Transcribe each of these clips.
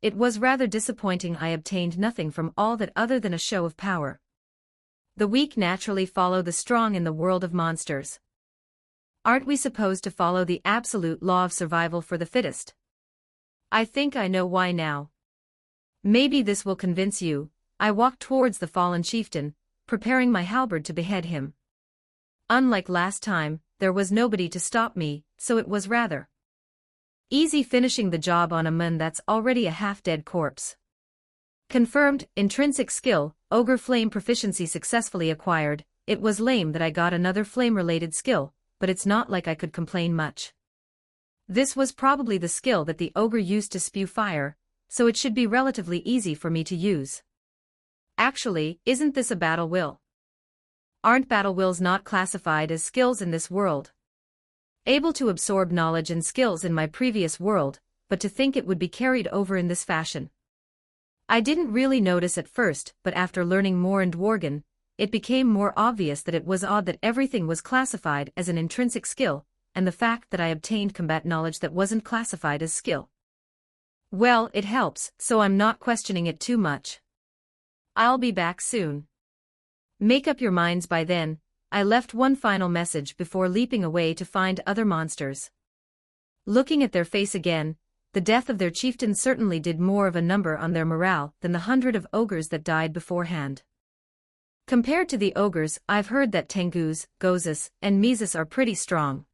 it was rather disappointing I obtained nothing from all that other than a show of power. The weak naturally follow the strong in the world of monsters. Aren't we supposed to follow the absolute law of survival for the fittest? I think I know why now. Maybe this will convince you. I walked towards the fallen chieftain, preparing my halberd to behead him. Unlike last time, there was nobody to stop me, so it was rather easy finishing the job on a man that's already a half-dead corpse. Confirmed, intrinsic skill, ogre flame proficiency successfully acquired. It was lame that I got another flame-related skill, but it's not like I could complain much. This was probably the skill that the ogre used to spew fire, so it should be relatively easy for me to use. Actually, isn't this a battle will? Aren't battle wills not classified as skills in this world? Able to absorb knowledge and skills in my previous world, but to think it would be carried over in this fashion. I didn't really notice at first, but after learning more in Dworgen, it became more obvious that it was odd that everything was classified as an intrinsic skill, and the fact that I obtained combat knowledge that wasn't classified as skill. Well, it helps, so I'm not questioning it too much. I'll be back soon. Make up your minds by then. I left one final message before leaping away to find other monsters. Looking at their face again, the death of their chieftain certainly did more of a number on their morale than the 100 of ogres that died beforehand. Compared to the ogres, I've heard that Tengus, Gozes, and Mises are pretty strong.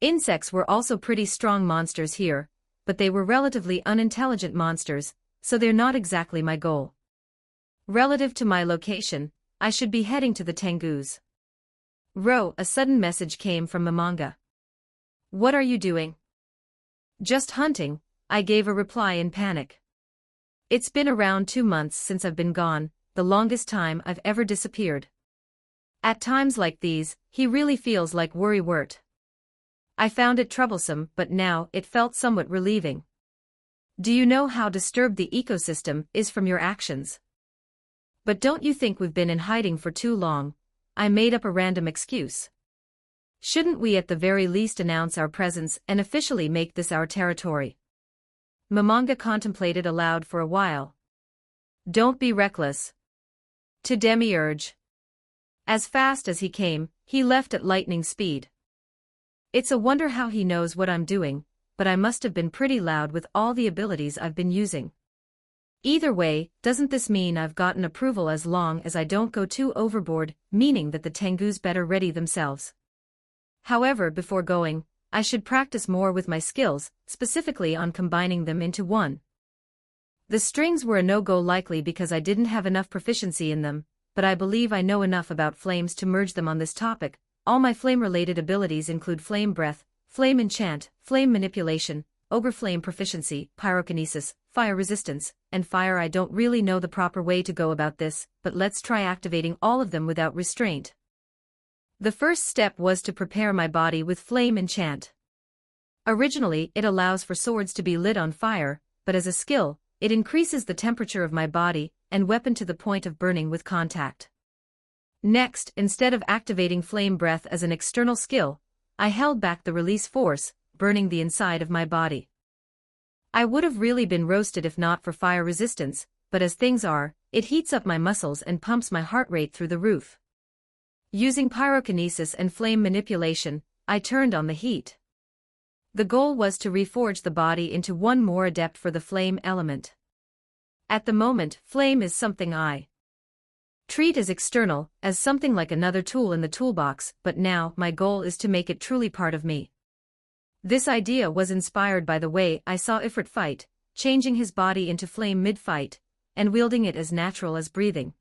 Insects were also pretty strong monsters here, but they were relatively unintelligent monsters, so they're not exactly my goal. Relative to my location, I should be heading to the Tengus. A sudden message came from Mamanga. What are you doing? Just hunting, I gave a reply in panic. It's been around 2 months since I've been gone, the longest time I've ever disappeared. At times like these, he really feels like worrywart. I found it troublesome, but now it felt somewhat relieving. Do you know how disturbed the ecosystem is from your actions? But don't you think we've been in hiding for too long? I made up a random excuse. Shouldn't we at the very least announce our presence and officially make this our territory? Mamanga contemplated aloud for a while. Don't be reckless. To Demiurge. As fast as he came, he left at lightning speed. It's a wonder how he knows what I'm doing, but I must have been pretty loud with all the abilities I've been using. Either way, doesn't this mean I've gotten approval as long as I don't go too overboard, meaning that the Tengus better ready themselves? However, before going, I should practice more with my skills, specifically on combining them into one. The strings were a no-go likely because I didn't have enough proficiency in them, but I believe I know enough about flames to merge them on this topic. All my flame-related abilities include flame breath, flame enchant, flame manipulation, ogre flame proficiency, pyrokinesis, fire resistance, and fire. I don't really know the proper way to go about this, but let's try activating all of them without restraint. The first step was to prepare my body with flame enchant. Originally, it allows for swords to be lit on fire, but as a skill, it increases the temperature of my body and weapon to the point of burning with contact. Next, instead of activating flame breath as an external skill, I held back the release force, burning the inside of my body. I would have really been roasted if not for fire resistance, but as things are, it heats up my muscles and pumps my heart rate through the roof. Using pyrokinesis and flame manipulation, I turned on the heat. The goal was to reforge the body into one more adept for the flame element. At the moment, flame is something I treat as external, as something like another tool in the toolbox, but now my goal is to make it truly part of me. This idea was inspired by the way I saw Ifrit fight, changing his body into flame mid-fight, and wielding it as natural as breathing.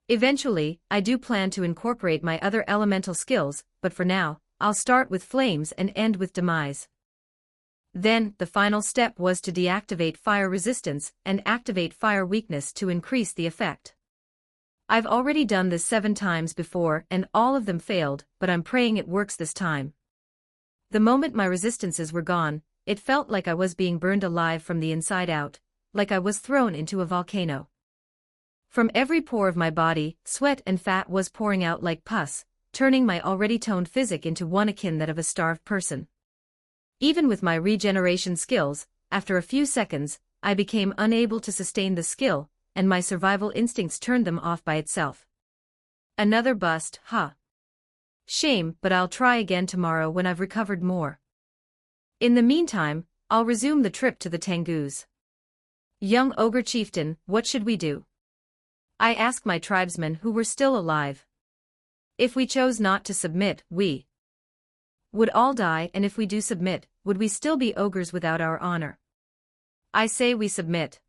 Eventually, I do plan to incorporate my other elemental skills, but for now, I'll start with flames and end with demise. Then, the final step was to deactivate fire resistance and activate fire weakness to increase the effect. I've already done this 7 times before and all of them failed, but I'm praying it works this time. The moment my resistances were gone, it felt like I was being burned alive from the inside out, like I was thrown into a volcano. From every pore of my body, sweat and fat was pouring out like pus, turning my already toned physique into one akin that of a starved person. Even with my regeneration skills, after a few seconds, I became unable to sustain the skill, and my survival instincts turned them off by itself. Another bust, huh? Shame, but I'll try again tomorrow when I've recovered more. In the meantime, I'll resume the trip to the Tengus. Young ogre chieftain, what should we do? I asked my tribesmen who were still alive. If we chose not to submit, we would all die, and if we do submit, would we still be ogres without our honor? I say we submit.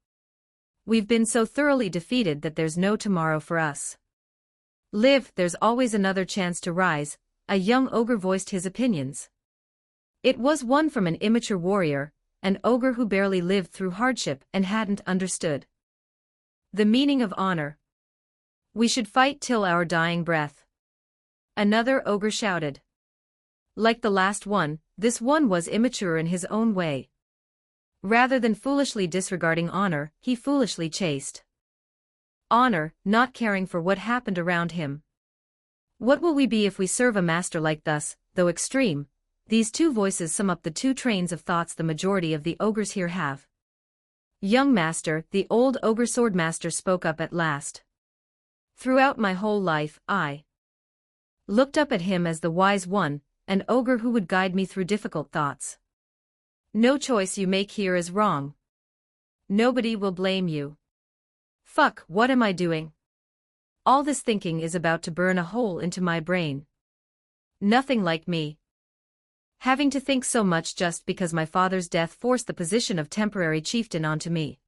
We've been so thoroughly defeated that there's no tomorrow for us. Live, there's always another chance to rise, a young ogre voiced his opinions. It was one from an immature warrior, an ogre who barely lived through hardship and hadn't understood the meaning of honor. We should fight till our dying breath. Another ogre shouted. Like the last one, this one was immature in his own way. Rather than foolishly disregarding honor, he foolishly chased honor, not caring for what happened around him. What will we be if we serve a master like thus, though extreme? These two voices sum up the two trains of thoughts the majority of the ogres here have. Young master, the old ogre swordmaster spoke up at last. Throughout my whole life, I looked up at him as the wise one, an ogre who would guide me through difficult thoughts. No choice you make here is wrong. Nobody will blame you. Fuck, what am I doing? All this thinking is about to burn a hole into my brain. Nothing like me. Having to think so much just because my father's death forced the position of temporary chieftain onto me.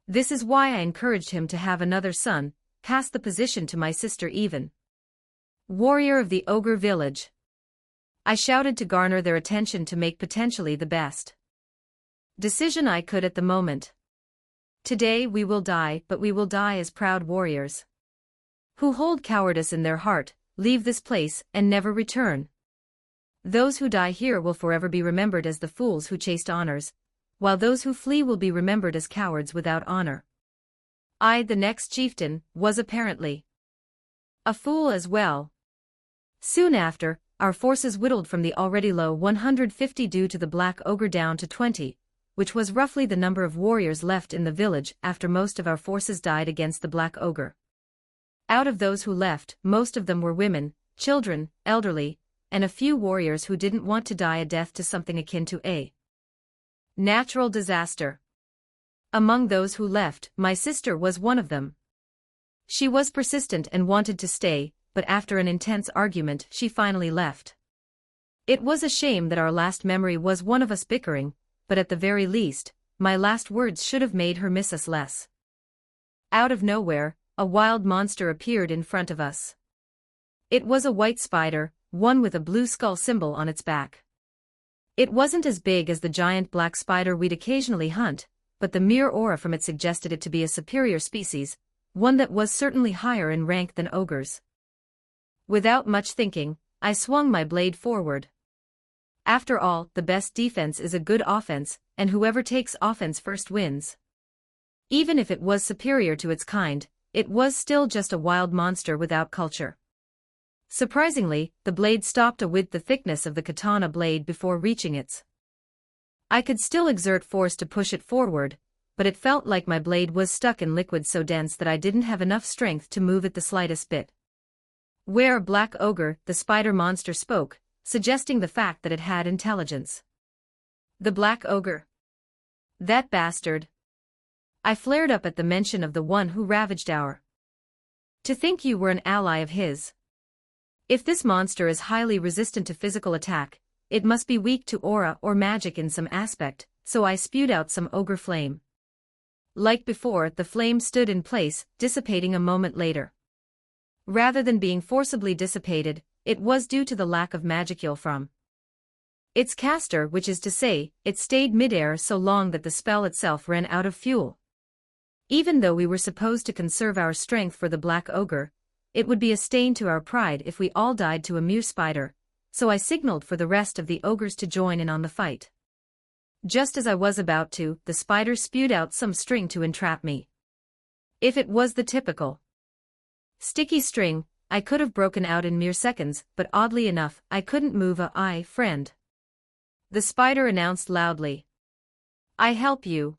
This is why I encouraged him to have another son, pass the position to my sister even. Warrior of the ogre village. I shouted to garner their attention to make potentially the best decision I could at the moment. Today we will die, but we will die as proud warriors who hold cowardice in their heart, leave this place, and never return. Those who die here will forever be remembered as the fools who chased honors, while those who flee will be remembered as cowards without honor. I, the next chieftain, was apparently a fool as well. Soon after, our forces whittled from the already low 150 due to the black ogre down to 20, which was roughly the number of warriors left in the village after most of our forces died against the black ogre. Out of those who left, most of them were women, children, elderly, and a few warriors who didn't want to die a death to something akin to a natural disaster. Among those who left, my sister was one of them. She was persistent and wanted to stay, but after an intense argument she finally left. It was a shame that our last memory was one of us bickering, but at the very least, my last words should have made her miss us less. Out of nowhere, a wild monster appeared in front of us. It was a white spider, one with a blue skull symbol on its back. It wasn't as big as the giant black spider we'd occasionally hunt, but the mere aura from it suggested it to be a superior species, one that was certainly higher in rank than ogres. Without much thinking, I swung my blade forward. After all, the best defense is a good offense, and whoever takes offense first wins. Even if it was superior to its kind, it was still just a wild monster without culture. Surprisingly, the blade stopped a width the thickness of the katana blade before reaching its. I could still exert force to push it forward, but it felt like my blade was stuck in liquid so dense that I didn't have enough strength to move it the slightest bit. Where black ogre, the spider monster spoke, suggesting the fact that it had intelligence. The black ogre. That bastard. I flared up at the mention of the one who ravaged our. To think you were an ally of his. If this monster is highly resistant to physical attack, it must be weak to aura or magic in some aspect, so I spewed out some ogre flame. Like before, the flame stood in place, dissipating a moment later. Rather than being forcibly dissipated, it was due to the lack of magicule from its caster, which is to say, it stayed midair so long that the spell itself ran out of fuel. Even though we were supposed to conserve our strength for the black ogre, it would be a stain to our pride if we all died to a mere spider, so I signaled for the rest of the ogres to join in on the fight. Just as I was about to, the spider spewed out some string to entrap me. If it was the typical sticky string, I could have broken out in mere seconds, but oddly enough, I couldn't move a eye, friend. The spider announced loudly. I help you.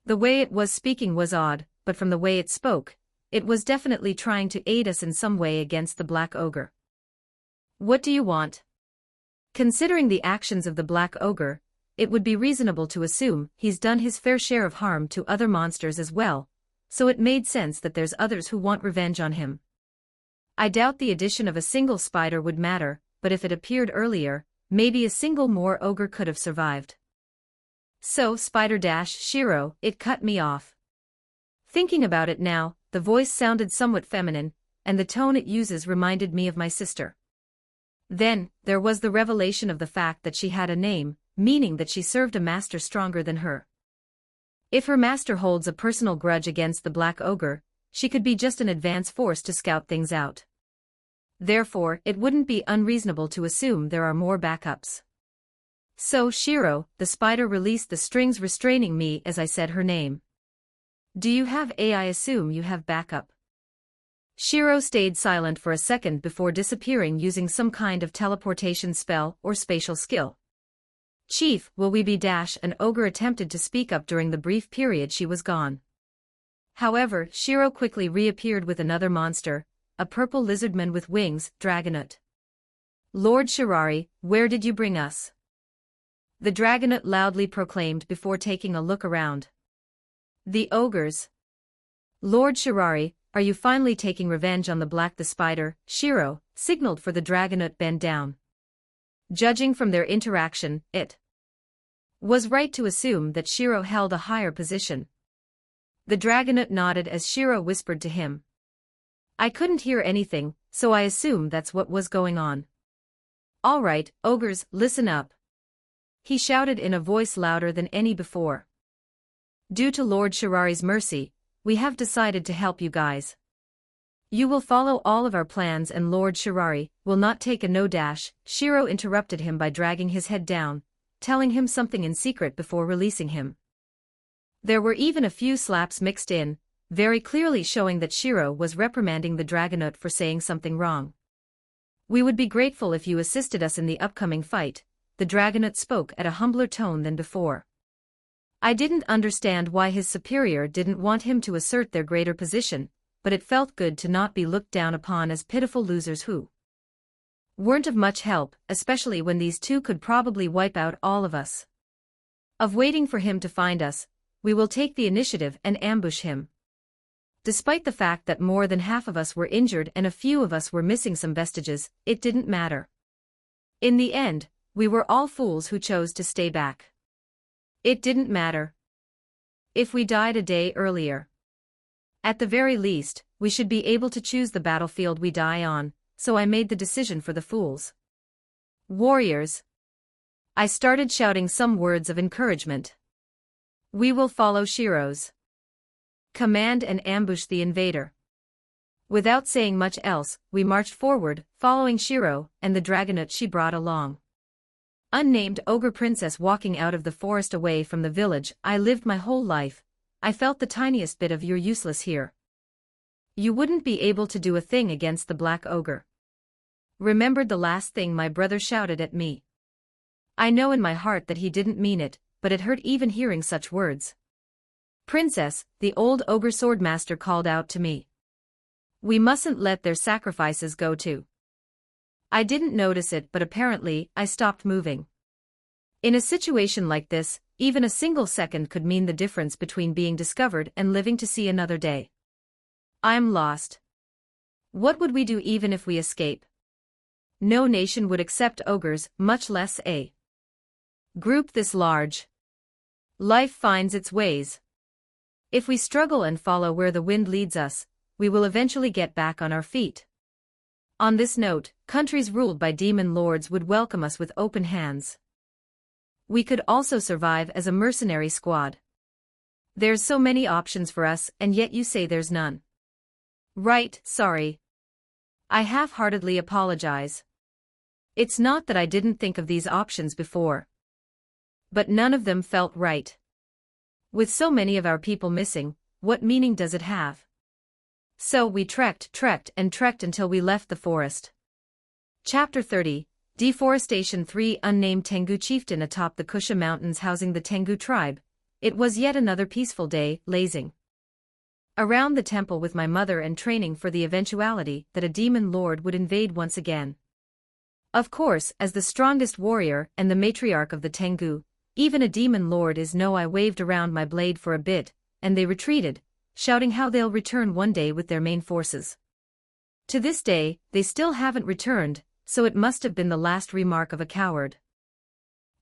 The way it was speaking was odd, but from the way it spoke, it was definitely trying to aid us in some way against the Black Ogre. What do you want? Considering the actions of the Black Ogre, it would be reasonable to assume he's done his fair share of harm to other monsters as well, so it made sense that there's others who want revenge on him. I doubt the addition of a single spider would matter, but if it appeared earlier, maybe a single more ogre could have survived. So Shiro, it cut me off. Thinking about it now, the voice sounded somewhat feminine, and the tone it uses reminded me of my sister. Then, there was the revelation of the fact that she had a name, meaning that she served a master stronger than her. If her master holds a personal grudge against the Black Ogre, she could be just an advance force to scout things out. Therefore, it wouldn't be unreasonable to assume there are more backups. So Shiro, the spider released the strings restraining me as I said her name. Do you have a? I assume you have backup. Shiro stayed silent for a second before disappearing using some kind of teleportation spell or spatial skill. Chief, will we be ? An ogre attempted to speak up during the brief period she was gone. However, Shiro quickly reappeared with another monster, a purple lizardman with wings, Dragonut. Lord Shirari, where did you bring us? The Dragonut loudly proclaimed before taking a look around. The ogres. Lord Shirari, are you finally taking revenge on the Black the Spider? Shiro signaled for the Dragonut bend down. Judging from their interaction, it was right to assume that Shiro held a higher position. The Dragonut nodded as Shiro whispered to him. I couldn't hear anything, so I assume that's what was going on. All right, ogres, listen up. He shouted in a voice louder than any before. Due to Lord Shirari's mercy, we have decided to help you guys. You will follow all of our plans and Lord Shirari will not take a no. Shiro interrupted him by dragging his head down, telling him something in secret before releasing him. There were even a few slaps mixed in, very clearly showing that Shiro was reprimanding the Dragonut for saying something wrong. We would be grateful if you assisted us in the upcoming fight, the Dragonut spoke at a humbler tone than before. I didn't understand why his superior didn't want him to assert their greater position, but it felt good to not be looked down upon as pitiful losers who weren't of much help, especially when these two could probably wipe out all of us. Of waiting for him to find us, we will take the initiative and ambush him. Despite the fact that more than half of us were injured and a few of us were missing some vestiges, it didn't matter. In the end, we were all fools who chose to stay back. It didn't matter if we died a day earlier. At the very least, we should be able to choose the battlefield we die on, so I made the decision for the fools. Warriors. I started shouting some words of encouragement. We will follow Shiro's command and ambush the invader. Without saying much else, we marched forward, following Shiro and the Dragonut she brought along. Unnamed ogre princess walking out of the forest away from the village I lived my whole life, I felt the tiniest bit of you're useless here. You wouldn't be able to do a thing against the Black Ogre. Remembered the last thing my brother shouted at me. I know in my heart that he didn't mean it, but it hurt even hearing such words. Princess, the old ogre swordmaster called out to me. We mustn't let their sacrifices go to. I didn't notice it, but apparently, I stopped moving. In a situation like this, even a single second could mean the difference between being discovered and living to see another day. I'm lost. What would we do even if we escape? No nation would accept ogres, much less a group this large. Life finds its ways. If we struggle and follow where the wind leads us, we will eventually get back on our feet. On this note, countries ruled by demon lords would welcome us with open hands. We could also survive as a mercenary squad. There's so many options for us, and yet you say there's none. Right, sorry. I half-heartedly apologize. It's not that I didn't think of these options before. But none of them felt right. With so many of our people missing, what meaning does it have? So we trekked until we left the forest. Chapter 30, Deforestation 3. Unnamed Tengu chieftain atop the Kusha Mountains housing the Tengu tribe, It was yet another peaceful day, lazing around the temple with my mother and training for the eventuality that a demon lord would invade once again. Of course, as the strongest warrior and the matriarch of the Tengu, even a demon lord is no. I waved around my blade for a bit, and they retreated, shouting how they'll return one day with their main forces. To this day, they still haven't returned, so it must have been the last remark of a coward.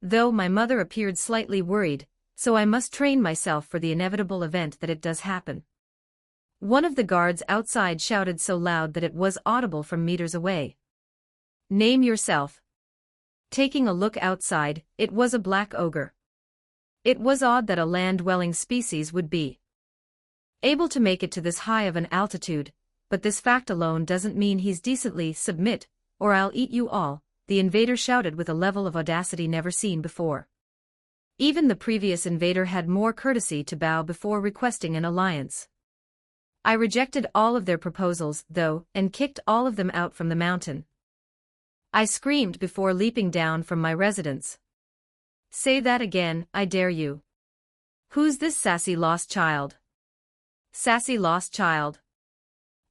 Though my mother appeared slightly worried, so I must train myself for the inevitable event that it does happen. One of the guards outside shouted so loud that it was audible from meters away. "Name yourself." Taking a look outside, it was a black ogre. It was odd that a land-dwelling species would be able to make it to this high of an altitude, but this fact alone doesn't mean he's decently submit, or I'll eat you all, the invader shouted with a level of audacity never seen before. Even the previous invader had more courtesy to bow before requesting an alliance. I rejected all of their proposals, though, and kicked all of them out from the mountain. I screamed before leaping down from my residence. "Say that again, I dare you. Who's this sassy lost child?" Sassy lost child.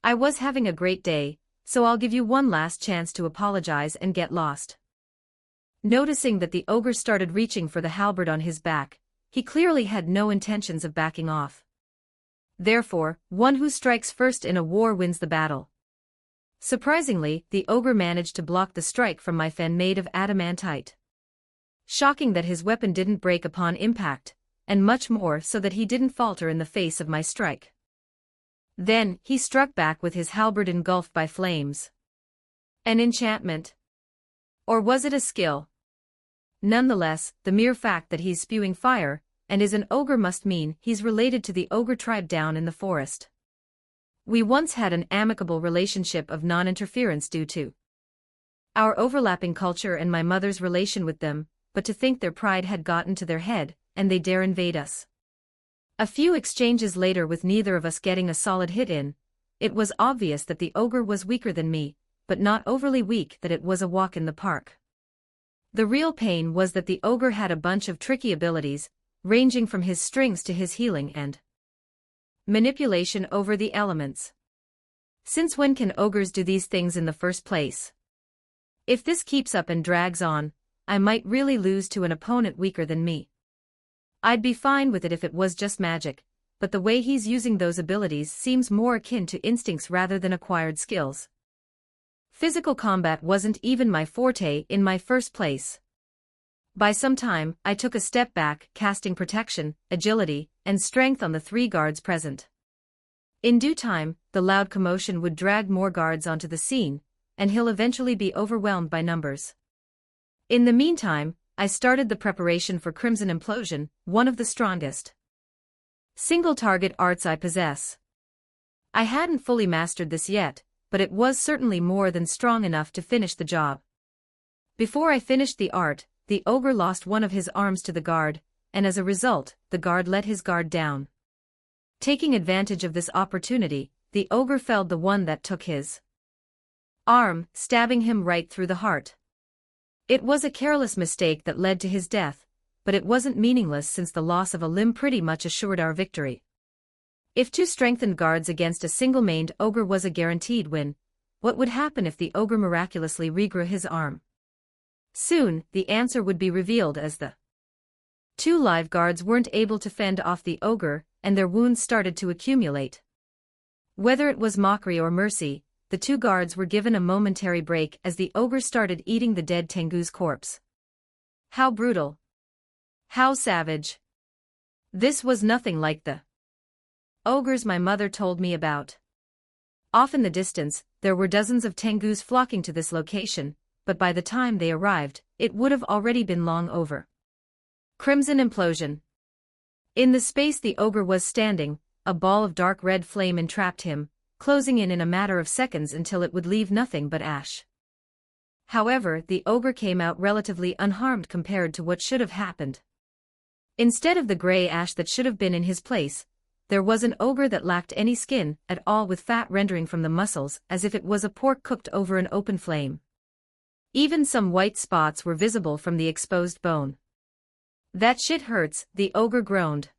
I was having a great day, so I'll give you one last chance to apologize and get lost. Noticing that the ogre started reaching for the halberd on his back, he clearly had no intentions of backing off. Therefore, one who strikes first in a war wins the battle. Surprisingly, the ogre managed to block the strike from my fan made of adamantite. Shocking that his weapon didn't break upon impact, and much more so that he didn't falter in the face of my strike. Then, he struck back with his halberd engulfed by flames. An enchantment? Or was it a skill? Nonetheless, the mere fact that he's spewing fire, and is an ogre must mean he's related to the ogre tribe down in the forest. We once had an amicable relationship of non-interference due to our overlapping culture and my mother's relation with them, but to think their pride had gotten to their head, and they dare invade us. A few exchanges later with neither of us getting a solid hit in, it was obvious that the ogre was weaker than me, but not overly weak that it was a walk in the park. The real pain was that the ogre had a bunch of tricky abilities, ranging from his strings to his healing and manipulation over the elements. Since when can ogres do these things in the first place? If this keeps up and drags on, I might really lose to an opponent weaker than me. I'd be fine with it if it was just magic, but the way he's using those abilities seems more akin to instincts rather than acquired skills. Physical combat wasn't even my forte in my first place. By some time, I took a step back, casting protection, agility, and strength on the 3 guards present. In due time, the loud commotion would drag more guards onto the scene, and he'll eventually be overwhelmed by numbers. In the meantime, I started the preparation for Crimson Implosion, one of the strongest single-target arts I possess. I hadn't fully mastered this yet, but it was certainly more than strong enough to finish the job. Before I finished the art, the ogre lost one of his arms to the guard, and as a result, the guard let his guard down. Taking advantage of this opportunity, the ogre felled the one that took his arm, stabbing him right through the heart. It was a careless mistake that led to his death, but it wasn't meaningless since the loss of a limb pretty much assured our victory. If 2 strengthened guards against a single-maned ogre was a guaranteed win, what would happen if the ogre miraculously regrew his arm? Soon, the answer would be revealed as the 2 live guards weren't able to fend off the ogre, and their wounds started to accumulate. Whether it was mockery or mercy, the 2 guards were given a momentary break as the ogre started eating the dead Tengu's corpse. How brutal! How savage! This was nothing like the ogres my mother told me about. Off in the distance, there were dozens of Tengus flocking to this location, but by the time they arrived, it would have already been long over. Crimson Implosion. In the space the ogre was standing, a ball of dark red flame entrapped him, closing in a matter of seconds until it would leave nothing but ash. However, the ogre came out relatively unharmed compared to what should have happened. Instead of the gray ash that should have been in his place, there was an ogre that lacked any skin at all, with fat rendering from the muscles as if it was a pork cooked over an open flame. Even some white spots were visible from the exposed bone. "That shit hurts," the ogre groaned.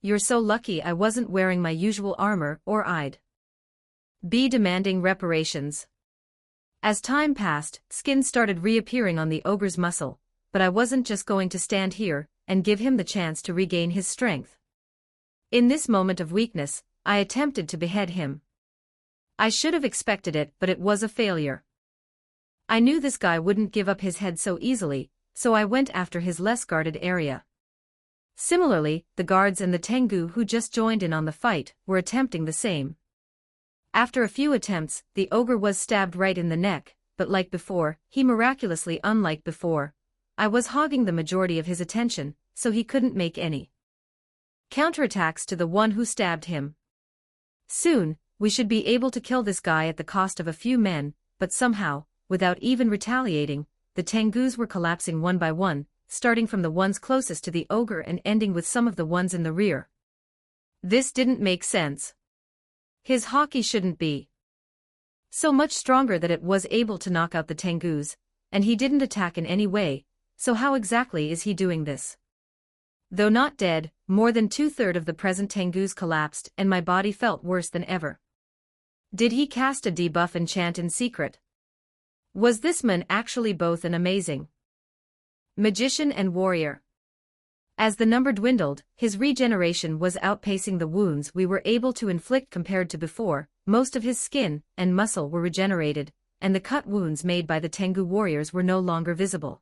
You're so lucky I wasn't wearing my usual armor or I'd be demanding reparations. As time passed, skin started reappearing on the ogre's muscle, but I wasn't just going to stand here and give him the chance to regain his strength. In this moment of weakness, I attempted to behead him. I should have expected it, but it was a failure. I knew this guy wouldn't give up his head so easily, so I went after his less guarded area. Similarly, the guards and the Tengu who just joined in on the fight were attempting the same. After a few attempts, the ogre was stabbed right in the neck, but like before, unlike before, I was hogging the majority of his attention, so he couldn't make any counterattacks to the one who stabbed him. Soon, we should be able to kill this guy at the cost of a few men, but somehow, without even retaliating, the Tengus were collapsing one by one, starting from the ones closest to the ogre and ending with some of the ones in the rear. This didn't make sense. His hockey shouldn't be so much stronger that it was able to knock out the Tengus, and he didn't attack in any way, so how exactly is he doing this? Though not dead, more than 2/3 of the present Tengus collapsed and my body felt worse than ever. Did he cast a debuff enchant in secret? Was this man actually both an amazing magician and warrior? As the number dwindled, his regeneration was outpacing the wounds we were able to inflict compared to before. Most of his skin and muscle were regenerated, and the cut wounds made by the Tengu warriors were no longer visible.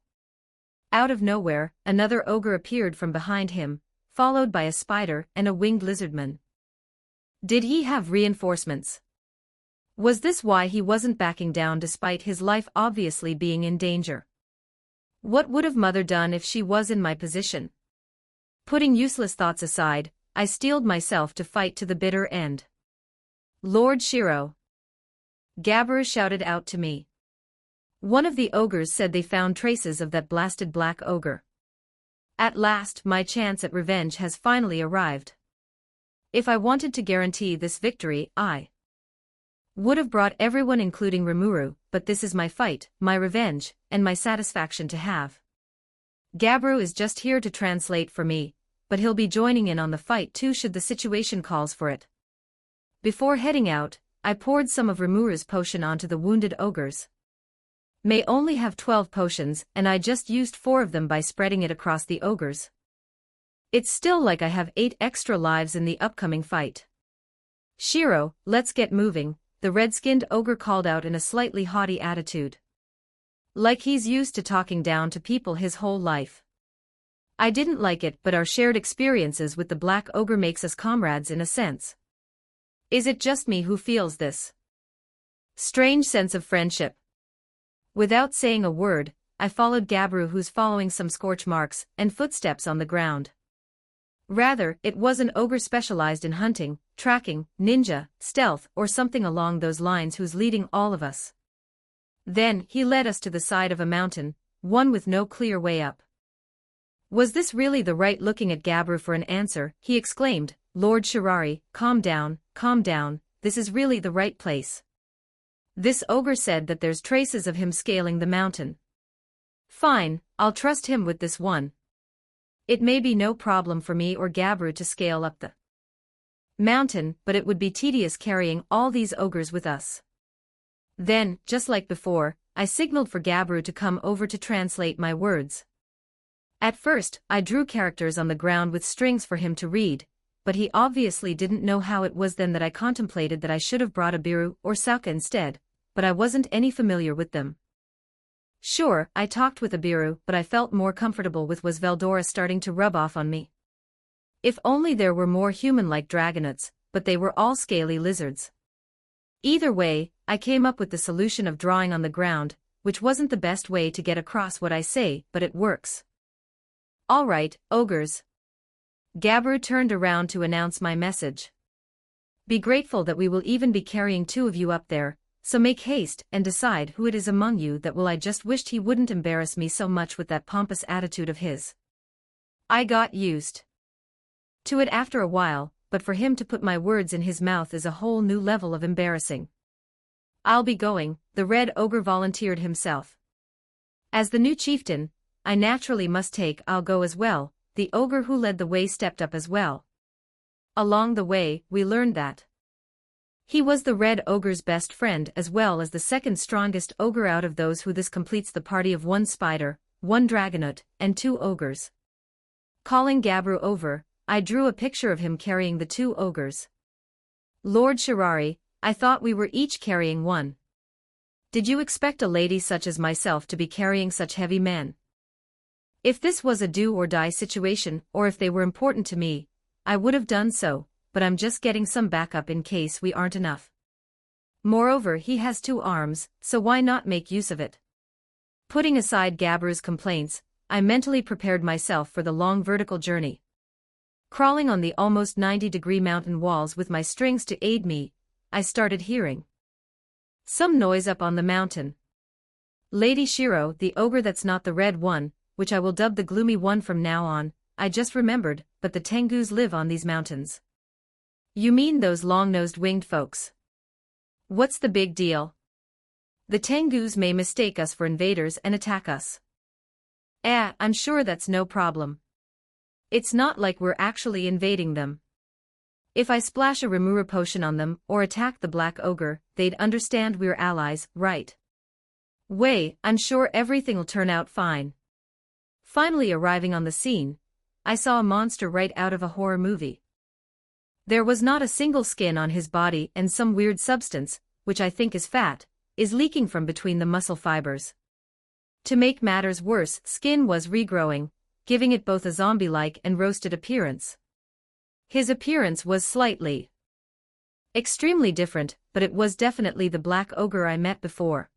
Out of nowhere, another ogre appeared from behind him, followed by a spider and a winged lizardman. Did he have reinforcements? Was this why he wasn't backing down despite his life obviously being in danger? What would have Mother done if she was in my position? Putting useless thoughts aside, I steeled myself to fight to the bitter end. Lord Shiro! Gabiru shouted out to me. One of the ogres said they found traces of that blasted black ogre. At last, my chance at revenge has finally arrived. If I wanted to guarantee this victory, I would have brought everyone including Rimuru, but this is my fight, my revenge, and my satisfaction to have. Gabiru is just here to translate for me, but he'll be joining in on the fight too should the situation calls for it. Before heading out, I poured some of Rimuru's potion onto the wounded ogres. May only have 12 potions and I just used 4 of them by spreading it across the ogres. It's still like I have 8 extra lives in the upcoming fight. Shiro, let's get moving, the red-skinned ogre called out in a slightly haughty attitude. Like he's used to talking down to people his whole life. I didn't like it, but our shared experiences with the black ogre makes us comrades in a sense. Is it just me who feels this strange sense of friendship? Without saying a word, I followed Gabiru, who's following some scorch marks and footsteps on the ground. Rather, it was an ogre specialized in hunting, tracking, ninja, stealth, or something along those lines who's leading all of us. Then, he led us to the side of a mountain, one with no clear way up. Was this really the right? Looking at Gabiru for an answer, he exclaimed, Lord Shirari, calm down, this is really the right place. This ogre said that there's traces of him scaling the mountain. Fine, I'll trust him with this one. It may be no problem for me or Gabiru to scale up the mountain, but it would be tedious carrying all these ogres with us. Then, just like before, I signaled for Gabiru to come over to translate my words. At first, I drew characters on the ground with strings for him to read, but he obviously didn't know how. It was then that I contemplated that I should have brought Abiru or Sauka instead, but I wasn't any familiar with them. Sure, I talked with Abiru, but I felt more comfortable with was Veldora starting to rub off on me. If only there were more human-like dragonets, but they were all scaly lizards. Either way, I came up with the solution of drawing on the ground, which wasn't the best way to get across what I say, but it works. All right, ogres. Gabiru turned around to announce my message. Be grateful that we will even be carrying 2 of you up there, so make haste and decide who it is among you that will. I just wished he wouldn't embarrass me so much with that pompous attitude of his. I got used to it after a while, but for him to put my words in his mouth is a whole new level of embarrassing. I'll be going, the red ogre volunteered himself. As the new chieftain, I naturally must take. I'll go as well. The ogre who led the way stepped up as well. Along the way, we learned that he was the Red Ogre's best friend as well as the second strongest ogre out of those who this completes the party of 1 spider, 1 dragonote, and 2 ogres. Calling Gabru over, I drew a picture of him carrying the 2 ogres. Lord Shirari, I thought we were each carrying 1. Did you expect a lady such as myself to be carrying such heavy men? If this was a do-or-die situation or if they were important to me, I would have done so, but I'm just getting some backup in case we aren't enough. Moreover, he has 2 arms, so why not make use of it? Putting aside Gabru's complaints, I mentally prepared myself for the long vertical journey. Crawling on the almost 90-degree mountain walls with my strings to aid me, I started hearing some noise up on the mountain. Lady Shiro, the ogre that's not the red one, which I will dub the gloomy one from now on, I just remembered, but the Tengus live on these mountains. You mean those long-nosed winged folks? What's the big deal? The Tengus may mistake us for invaders and attack us. I'm sure that's no problem. It's not like we're actually invading them. If I splash a Remura potion on them or attack the Black Ogre, they'd understand we're allies, right? I'm sure everything'll turn out fine. Finally arriving on the scene, I saw a monster right out of a horror movie. There was not a single skin on his body and some weird substance, which I think is fat, is leaking from between the muscle fibers. To make matters worse, skin was regrowing, giving it both a zombie-like and roasted appearance. His appearance was extremely different, but it was definitely the Black Ogre I met before.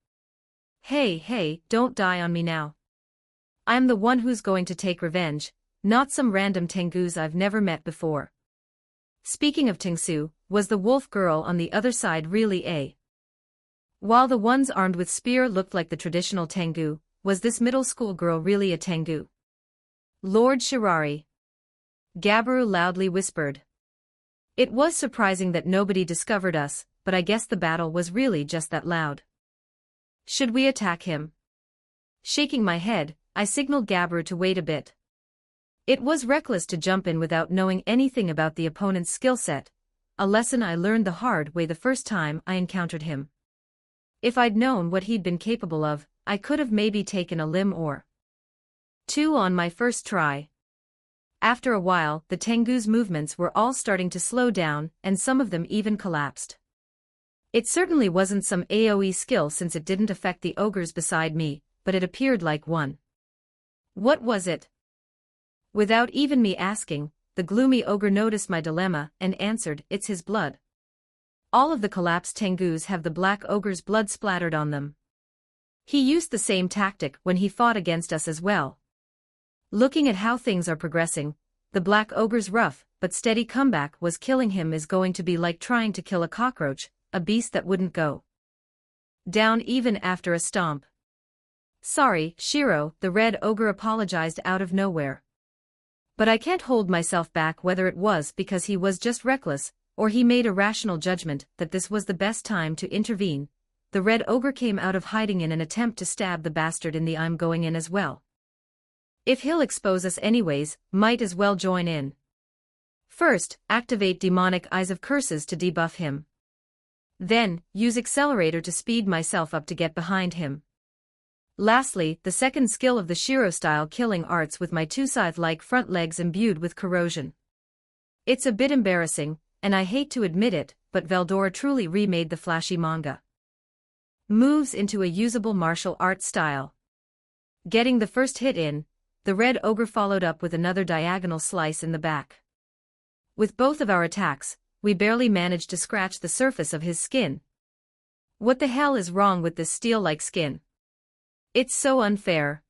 Hey, don't die on me now. I'm the one who's going to take revenge, not some random Tengus I've never met before. Speaking of Tensu, was the wolf girl on the other side really a? While the ones armed with spear looked like the traditional Tengu, was this middle school girl really a Tengu? Lord Shirari. Gabru loudly whispered. It was surprising that nobody discovered us, but I guess the battle was really just that loud. Should we attack him? Shaking my head, I signaled Gabru to wait a bit. It was reckless to jump in without knowing anything about the opponent's skill set, a lesson I learned the hard way the first time I encountered him. If I'd known what he'd been capable of, I could have maybe taken a limb or 2 on my first try. After a while, the Tengu's movements were all starting to slow down and some of them even collapsed. It certainly wasn't some AoE skill since it didn't affect the ogres beside me, but it appeared like one. What was it? Without even me asking, the gloomy ogre noticed my dilemma and answered, it's his blood. All of the collapsed Tengus have the Black Ogre's blood splattered on them. He used the same tactic when he fought against us as well. Looking at how things are progressing, the Black Ogre's rough but steady comeback was killing him is going to be like trying to kill a cockroach, a beast that wouldn't go down even after a stomp. Sorry, Shiro, the Red Ogre apologized out of nowhere. But I can't hold myself back whether it was because he was just reckless, or he made a rational judgment that this was the best time to intervene. The Red Ogre came out of hiding in an attempt to stab the bastard in the I'm going in as well. If he'll expose us anyways, might as well join in. First, activate Demonic Eyes of Curses to debuff him. Then, use Accelerator to speed myself up to get behind him. Lastly, the second skill of the Shiro-style killing arts with my 2 scythe-like front legs imbued with corrosion. It's a bit embarrassing, and I hate to admit it, but Veldora truly remade the flashy manga moves into a usable martial art style. Getting the first hit in, the Red Ogre followed up with another diagonal slice in the back. With both of our attacks, we barely managed to scratch the surface of his skin. What the hell is wrong with this steel-like skin? It's so unfair.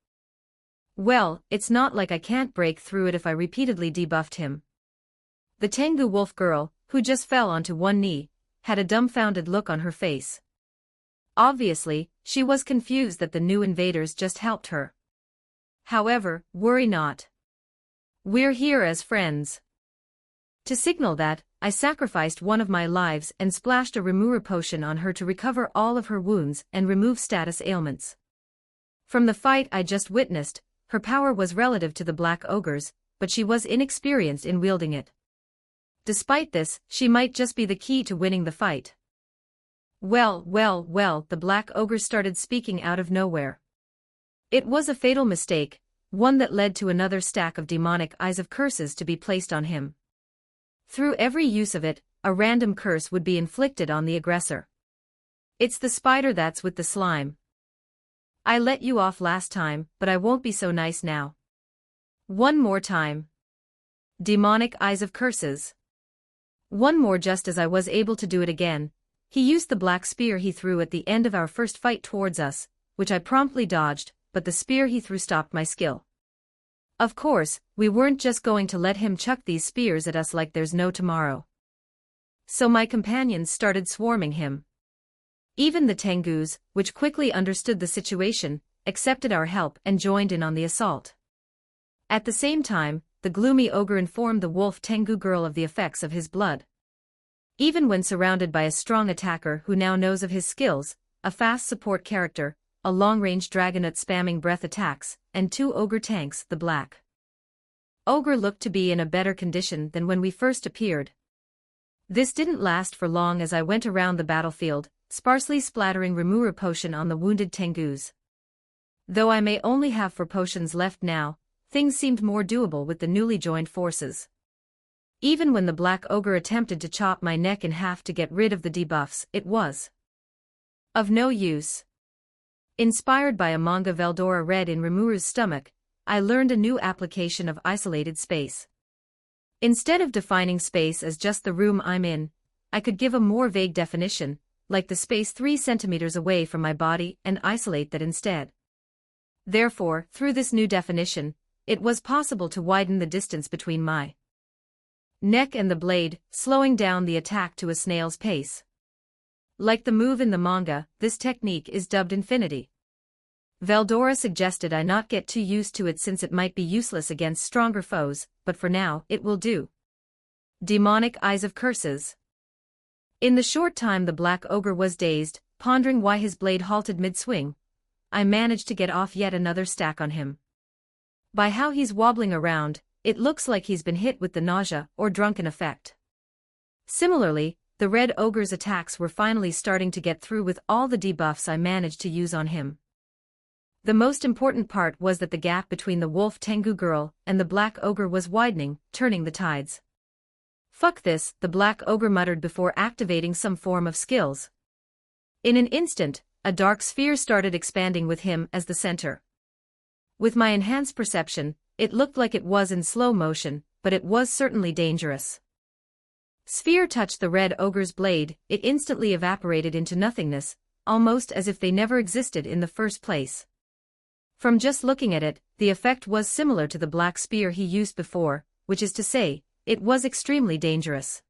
Well, it's not like I can't break through it if I repeatedly debuffed him. The Tengu wolf girl, who just fell onto one knee, had a dumbfounded look on her face. Obviously, she was confused that the new invaders just helped her. However, worry not. We're here as friends. To signal that, I sacrificed one of my lives and splashed a Remura potion on her to recover all of her wounds and remove status ailments. From the fight I just witnessed, her power was relative to the Black Ogre's, but she was inexperienced in wielding it. Despite this, she might just be the key to winning the fight. Well, the Black Ogre started speaking out of nowhere. It was a fatal mistake, one that led to another stack of demonic eyes of curses to be placed on him. Through every use of it, a random curse would be inflicted on the aggressor. It's the spider that's with the slime. I let you off last time, but I won't be so nice now. One more time. Demonic eyes of curses. One more. Just as I was able to do it again, he used the black spear he threw at the end of our first fight towards us, which I promptly dodged, but the spear he threw stopped my skill. Of course, we weren't just going to let him chuck these spears at us like there's no tomorrow. So my companions started swarming him. Even the Tengus, which quickly understood the situation, accepted our help and joined in on the assault. At the same time, the gloomy ogre informed the wolf Tengu girl of the effects of his blood. Even when surrounded by a strong attacker who now knows of his skills, a fast support character, a long-range dragonette spamming breath attacks, and 2 ogre tanks, the Black Ogre looked to be in a better condition than when we first appeared. This didn't last for long as I went around the battlefield, sparsely splattering Rimuru potion on the wounded Tengus. Though I may only have 4 potions left now, things seemed more doable with the newly joined forces. Even when the Black Ogre attempted to chop my neck in half to get rid of the debuffs, it was of no use. Inspired by a manga Veldora read in Rimuru's stomach, I learned a new application of isolated space. Instead of defining space as just the room I'm in, I could give a more vague definition, like the space 3 centimeters away from my body, and isolate that instead. Therefore, through this new definition, it was possible to widen the distance between my neck and the blade, slowing down the attack to a snail's pace. Like the move in the manga, this technique is dubbed Infinity. Veldora suggested I not get too used to it since it might be useless against stronger foes, but for now, it will do. Demonic eyes of curses. In the short time the Black Ogre was dazed, pondering why his blade halted mid-swing, I managed to get off yet another stack on him. By how he's wobbling around, it looks like he's been hit with the nausea or drunken effect. Similarly, the Red Ogre's attacks were finally starting to get through with all the debuffs I managed to use on him. The most important part was that the gap between the wolf Tengu girl and the Black Ogre was widening, turning the tides. Fuck this, the Black Ogre muttered before activating some form of skills. In an instant, a dark sphere started expanding with him as the center. With my enhanced perception, it looked like it was in slow motion, but it was certainly dangerous. Sphere touched the Red Ogre's blade, it instantly evaporated into nothingness, almost as if they never existed in the first place. From just looking at it, the effect was similar to the black spear he used before, which is to say, it was extremely dangerous.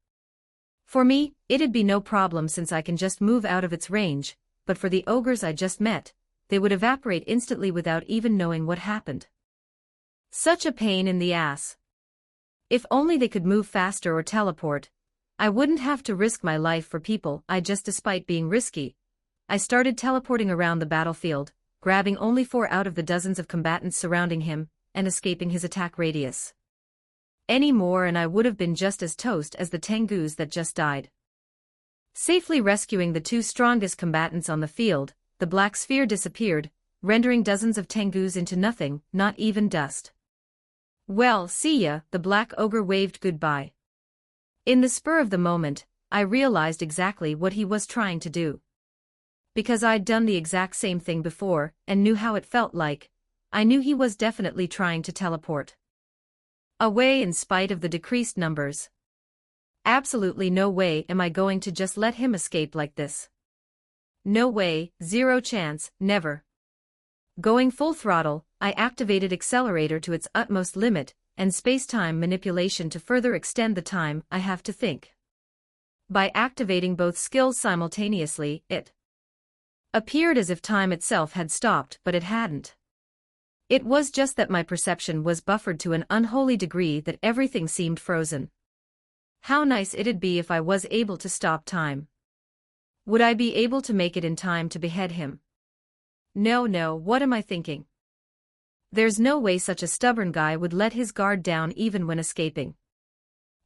For me, it'd be no problem since I can just move out of its range, but for the ogres I just met, they would evaporate instantly without even knowing what happened. Such a pain in the ass. If only they could move faster or teleport, I wouldn't have to risk my life for people despite being risky. I started teleporting around the battlefield, grabbing only 4 out of the dozens of combatants surrounding him, and escaping his attack radius. Any more and I would have been just as toast as the Tengus that just died. Safely rescuing the 2 strongest combatants on the field, the black sphere disappeared, rendering dozens of Tengus into nothing, not even dust. Well, see ya, the Black Ogre waved goodbye. In the spur of the moment, I realized exactly what he was trying to do. Because I'd done the exact same thing before, and knew how it felt like, I knew he was definitely trying to teleport away in spite of the decreased numbers. Absolutely no way am I going to just let him escape like this. No way, 0 chance, never. Going full throttle, I activated Accelerator to its utmost limit, and space-time manipulation to further extend the time I have to think. By activating both skills simultaneously, it appeared as if time itself had stopped, but it hadn't. It was just that my perception was buffered to an unholy degree that everything seemed frozen. How nice it'd be if I was able to stop time. Would I be able to make it in time to behead him? No, what am I thinking? There's no way such a stubborn guy would let his guard down even when escaping.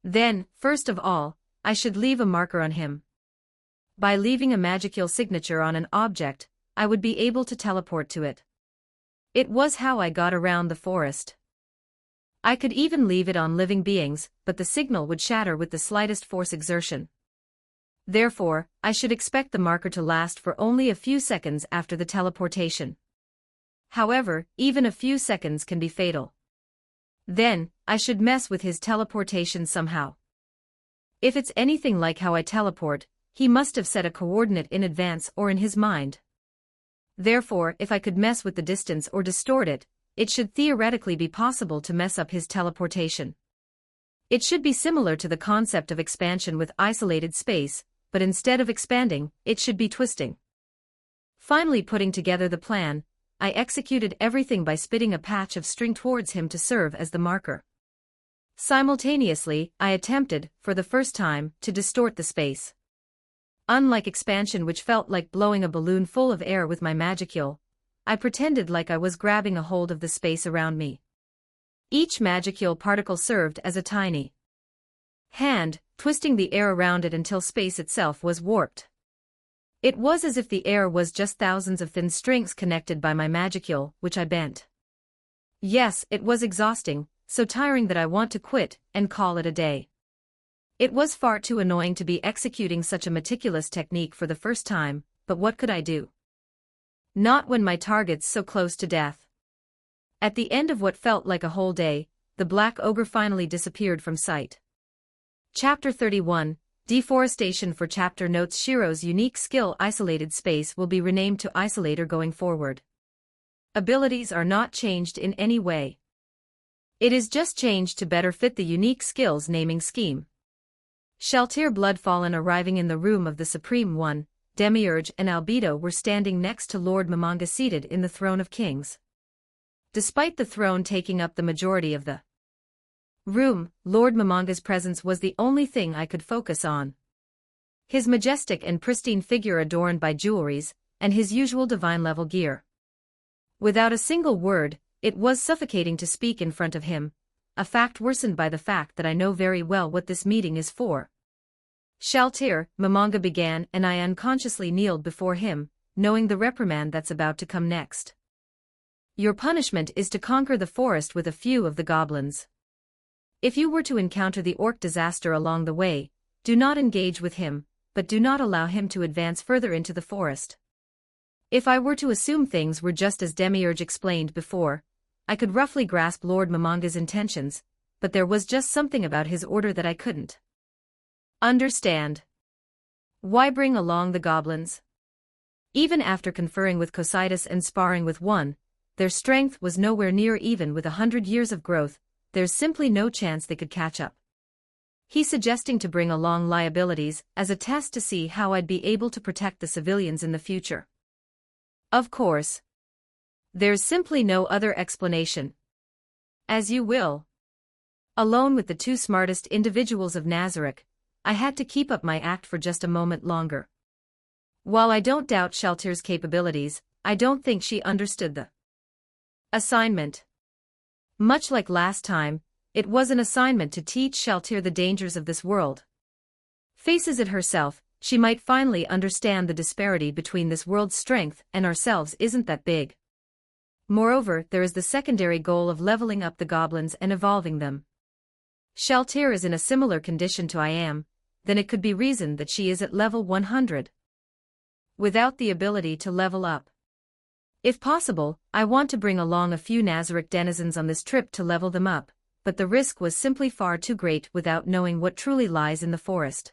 Then, first of all, I should leave a marker on him. By leaving a magical signature on an object, I would be able to teleport to it. It was how I got around the forest. I could even leave it on living beings, but the signal would shatter with the slightest force exertion. Therefore, I should expect the marker to last for only a few seconds after the teleportation. However, even a few seconds can be fatal. Then, I should mess with his teleportation somehow. If it's anything like how I teleport, he must have set a coordinate in advance or in his mind. Therefore, if I could mess with the distance or distort it, it should theoretically be possible to mess up his teleportation. It should be similar to the concept of expansion with isolated space, but instead of expanding, it should be twisting. Finally, putting together the plan, I executed everything by spitting a patch of string towards him to serve as the marker. Simultaneously, I attempted, for the first time, to distort the space. Unlike expansion, which felt like blowing a balloon full of air with my magicule, I pretended like I was grabbing a hold of the space around me. Each magicule particle served as a tiny hand, twisting the air around it until space itself was warped. It was as if the air was just thousands of thin strings connected by my magicule, which I bent. Yes, it was exhausting, so tiring that I want to quit and call it a day. It was far too annoying to be executing such a meticulous technique for the first time, but what could I do? Not when my target's so close to death. At the end of what felt like a whole day, the black ogre finally disappeared from sight. Chapter 31, Deforestation. For chapter notes, Shiro's unique skill Isolated Space will be renamed to Isolator going forward. Abilities are not changed in any way. It is just changed to better fit the unique skill's naming scheme. Shaltir Bloodfallen. Arriving in the room of the Supreme One, Demiurge and Albedo were standing next to Lord Mamanga seated in the Throne of Kings. Despite the throne taking up the majority of the room, Lord Mamanga's presence was the only thing I could focus on. His majestic and pristine figure adorned by jewelries, and his usual divine-level gear. Without a single word, it was suffocating to speak in front of him, a fact worsened by the fact that I know very well what this meeting is for. Shaltir, Mamanga began, and I unconsciously kneeled before him, knowing the reprimand that's about to come next. Your punishment is to conquer the forest with a few of the goblins. If you were to encounter the orc disaster along the way, do not engage with him, but do not allow him to advance further into the forest. If I were to assume things were just as Demiurge explained before, I could roughly grasp Lord Mamanga's intentions, but there was just something about his order that I couldn't understand. Why bring along the goblins? Even after conferring with Cositus and sparring with one, their strength was nowhere near even with 100 years of growth. There's simply no chance they could catch up. He's suggesting to bring along liabilities as a test to see how I'd be able to protect the civilians in the future. Of course. There's simply no other explanation. As you will. Alone with the two smartest individuals of Nazarick, I had to keep up my act for just a moment longer. While I don't doubt Shaltir's capabilities, I don't think she understood the assignment. Much like last time, it was an assignment to teach Shaltir the dangers of this world. Faces it herself, she might finally understand the disparity between this world's strength and ourselves isn't that big. Moreover, there is the secondary goal of leveling up the goblins and evolving them. Shaltir is in a similar condition to I am, then it could be reasoned that she is at level 100. Without the ability to level up. If possible, I want to bring along a few Nazarick denizens on this trip to level them up, but the risk was simply far too great without knowing what truly lies in the forest.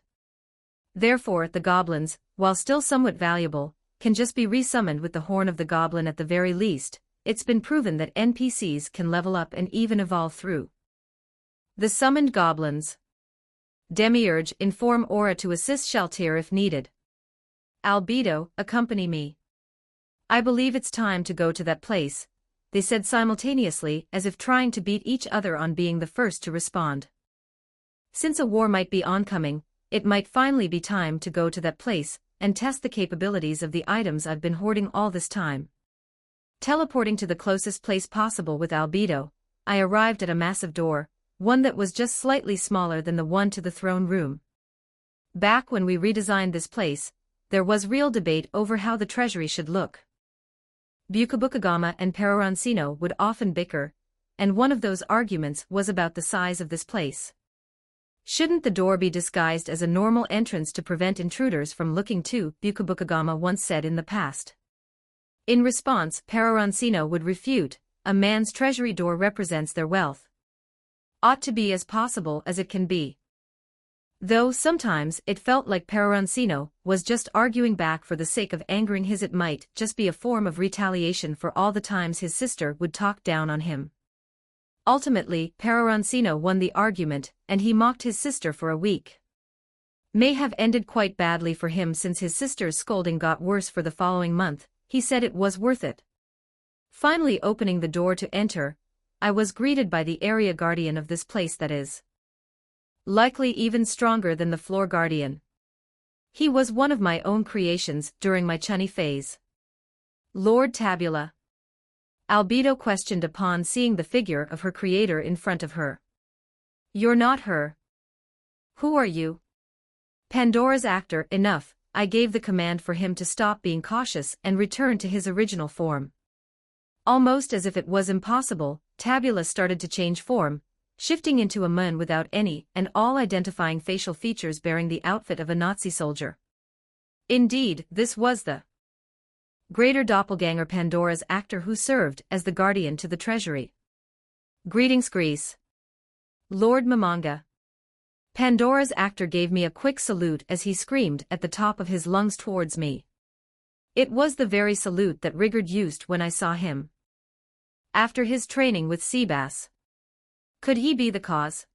Therefore, the goblins, while still somewhat valuable, can just be resummoned with the horn of the goblin at the very least. It's been proven that NPCs can level up and even evolve through the summoned goblins. Demiurge, inform Aura to assist Shaltir if needed. Albedo, accompany me. I believe it's time to go to that place, they said simultaneously as if trying to beat each other on being the first to respond. Since a war might be oncoming, it might finally be time to go to that place and test the capabilities of the items I've been hoarding all this time. Teleporting to the closest place possible with Albedo, I arrived at a massive door, one that was just slightly smaller than the one to the throne room. Back when we redesigned this place, there was real debate over how the treasury should look. Bukabukagama and Peroroncino would often bicker, and one of those arguments was about the size of this place. Shouldn't the door be disguised as a normal entrance to prevent intruders from looking too? Bukabukagama once said in the past. In response, Peroroncino would refute, a man's treasury door represents their wealth. Ought to be as possible as it can be. Though sometimes it felt like Peroroncino was just arguing back for the sake of angering his, it might just be a form of retaliation for all the times his sister would talk down on him. Ultimately, Peroroncino won the argument, and he mocked his sister for a week. May have ended quite badly for him since his sister's scolding got worse for the following month. He said it was worth it. Finally opening the door to enter, I was greeted by the area guardian of this place that is likely even stronger than the floor guardian. He was one of my own creations during my chunny phase. Lord Tabula. Albedo questioned upon seeing the figure of her creator in front of her. You're not her. Who are you? Pandora's actor. Enough, I gave the command for him to stop being cautious and return to his original form. Almost as if it was impossible, Tabula started to change form, shifting into a man without any and all identifying facial features, bearing the outfit of a Nazi soldier. Indeed, this was the greater doppelganger Pandora's actor who served as the guardian to the treasury. Greetings, Greece. Lord Mamanga. Pandora's actor gave me a quick salute as he screamed at the top of his lungs towards me. It was the very salute that Rigard used when I saw him after his training with Seabass. Could he be the cause?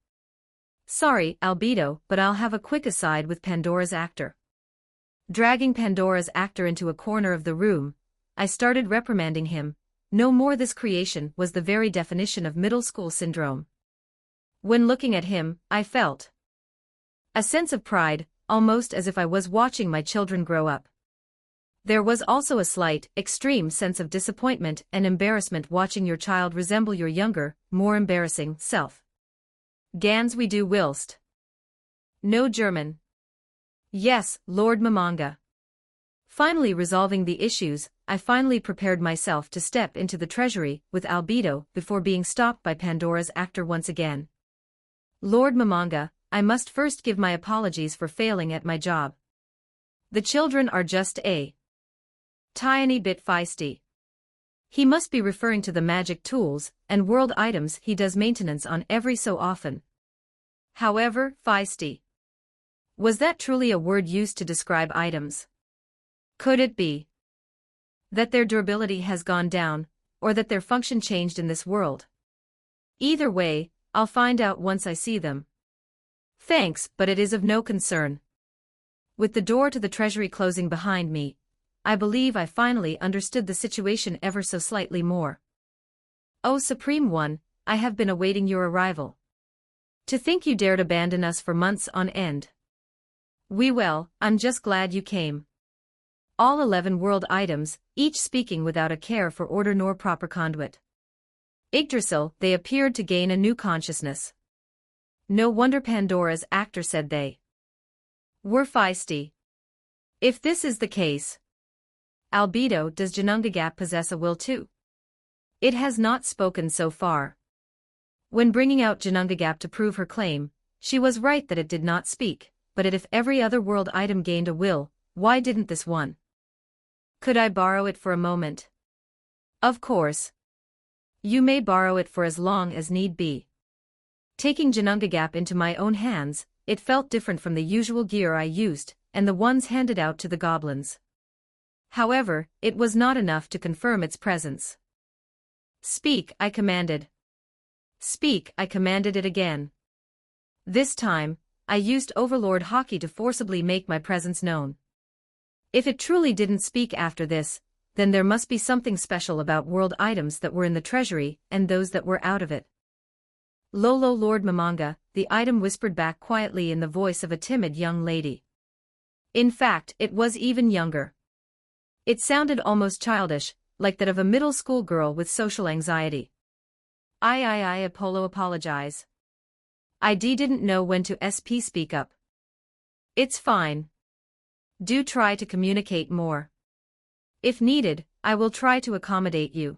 Sorry, Albedo, but I'll have a quick aside with Pandora's actor. Dragging Pandora's actor into a corner of the room, I started reprimanding him. No more. This creation was the very definition of middle school syndrome. When looking at him, I felt a sense of pride, almost as if I was watching my children grow up. There was also a slight, extreme sense of disappointment and embarrassment watching your child resemble your younger, more embarrassing self. Gans we do whilst. No German. Yes, Lord Mamanga. Finally resolving the issues, I finally prepared myself to step into the treasury with Albedo before being stopped by Pandora's actor once again. Lord Mamanga, I must first give my apologies for failing at my job. The children are just a tiny bit feisty. He must be referring to the magic tools and world items he does maintenance on every so often. However, feisty. Was that truly a word used to describe items? Could it be that their durability has gone down, or that their function changed in this world? Either way, I'll find out once I see them. Thanks, but it is of no concern. With the door to the treasury closing behind me, I believe I finally understood the situation ever so slightly more. Oh Supreme One, I have been awaiting your arrival. To think you dared abandon us for months on end. I'm just glad you came. All 11 world items, each speaking without a care for order nor proper conduit. Yggdrasil, they appeared to gain a new consciousness. No wonder Pandora's actor said they were feisty. If this is the case, Albedo, does Janungagap possess a will too? It has not spoken so far. When bringing out Janungagap to prove her claim, she was right that it did not speak, but if every other world item gained a will, why didn't this one? Could I borrow it for a moment? Of course. You may borrow it for as long as need be. Taking Janungagap into my own hands, it felt different from the usual gear I used, and the ones handed out to the goblins. However, it was not enough to confirm its presence. Speak, I commanded. Speak, I commanded it again. This time, I used Overlord Hockey to forcibly make my presence known. If it truly didn't speak after this, then there must be something special about world items that were in the treasury and those that were out of it. Lolo Lord Mamanga, the item whispered back quietly in the voice of a timid young lady. In fact, it was even younger. It sounded almost childish, like that of a middle school girl with social anxiety. I Apollo apologize. I didn't know when to speak up. It's fine. Do try to communicate more. If needed, I will try to accommodate you.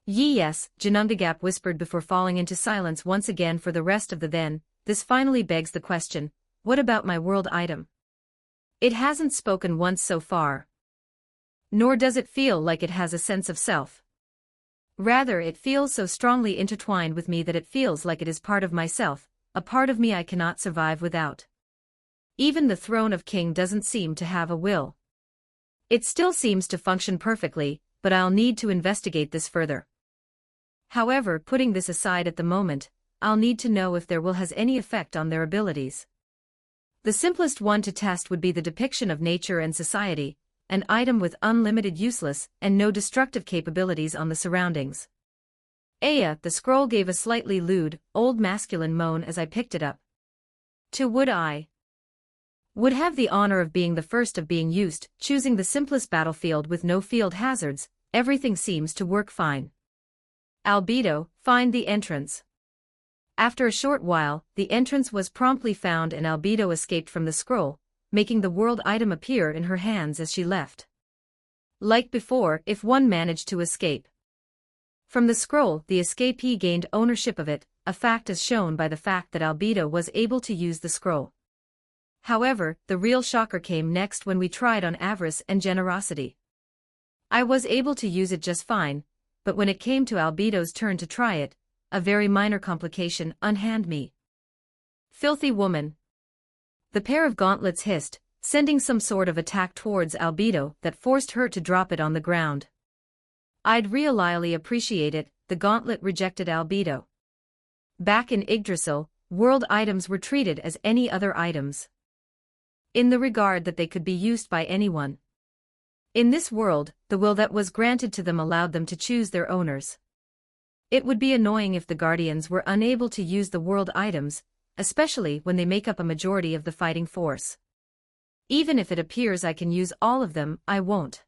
Yes, Janungagap whispered before falling into silence once again for the rest of the then. This finally begs the question, what about my world item? It hasn't spoken once so far. Nor does it feel like it has a sense of self. Rather, it feels so strongly intertwined with me that it feels like it is part of myself, a part of me I cannot survive without. Even the throne of king doesn't seem to have a will. It still seems to function perfectly, but I'll need to investigate this further. However, putting this aside at the moment, I'll need to know if their will has any effect on their abilities. The simplest one to test would be the depiction of nature and society, an item with unlimited useless and no destructive capabilities on the surroundings. Aya, the scroll gave a slightly lewd, old masculine moan as I picked it up. Would have the honor of being the first of being used, choosing the simplest battlefield with no field hazards, everything seems to work fine. Albedo, find the entrance. After a short while, the entrance was promptly found and Albedo escaped from the scroll, making the world item appear in her hands as she left. Like before, if one managed to escape from the scroll, the escapee gained ownership of it, a fact as shown by the fact that Albedo was able to use the scroll. However, the real shocker came next when we tried on avarice and generosity. I was able to use it just fine, but when it came to Albedo's turn to try it, a very minor complication unhand me. Filthy woman. The pair of gauntlets hissed, sending some sort of attack towards Albedo that forced her to drop it on the ground. I'd really appreciate it, the gauntlet rejected Albedo. Back in Yggdrasil, world items were treated as any other items, in the regard that they could be used by anyone. In this world, the will that was granted to them allowed them to choose their owners. It would be annoying if the Guardians were unable to use the world items, especially when they make up a majority of the fighting force. Even if it appears I can use all of them, I won't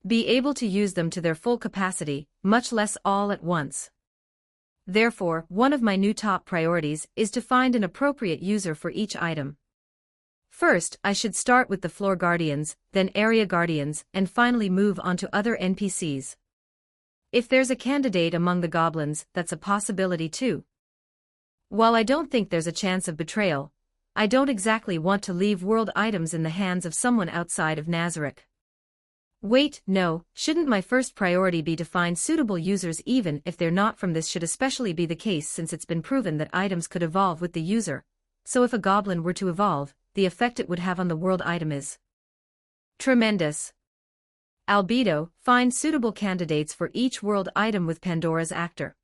be able to use them to their full capacity, much less all at once. Therefore, one of my new top priorities is to find an appropriate user for each item. First, I should start with the floor guardians, then area guardians, and finally move on to other NPCs. If there's a candidate among the goblins, that's a possibility too. While I don't think there's a chance of betrayal, I don't exactly want to leave world items in the hands of someone outside of Nazarick. Wait, no, shouldn't my first priority be to find suitable users even if they're not from this should especially be the case since it's been proven that items could evolve with the user, so if a goblin were to evolve, the effect it would have on the world item is tremendous. Albedo, find suitable candidates for each world item with Pandora's actor.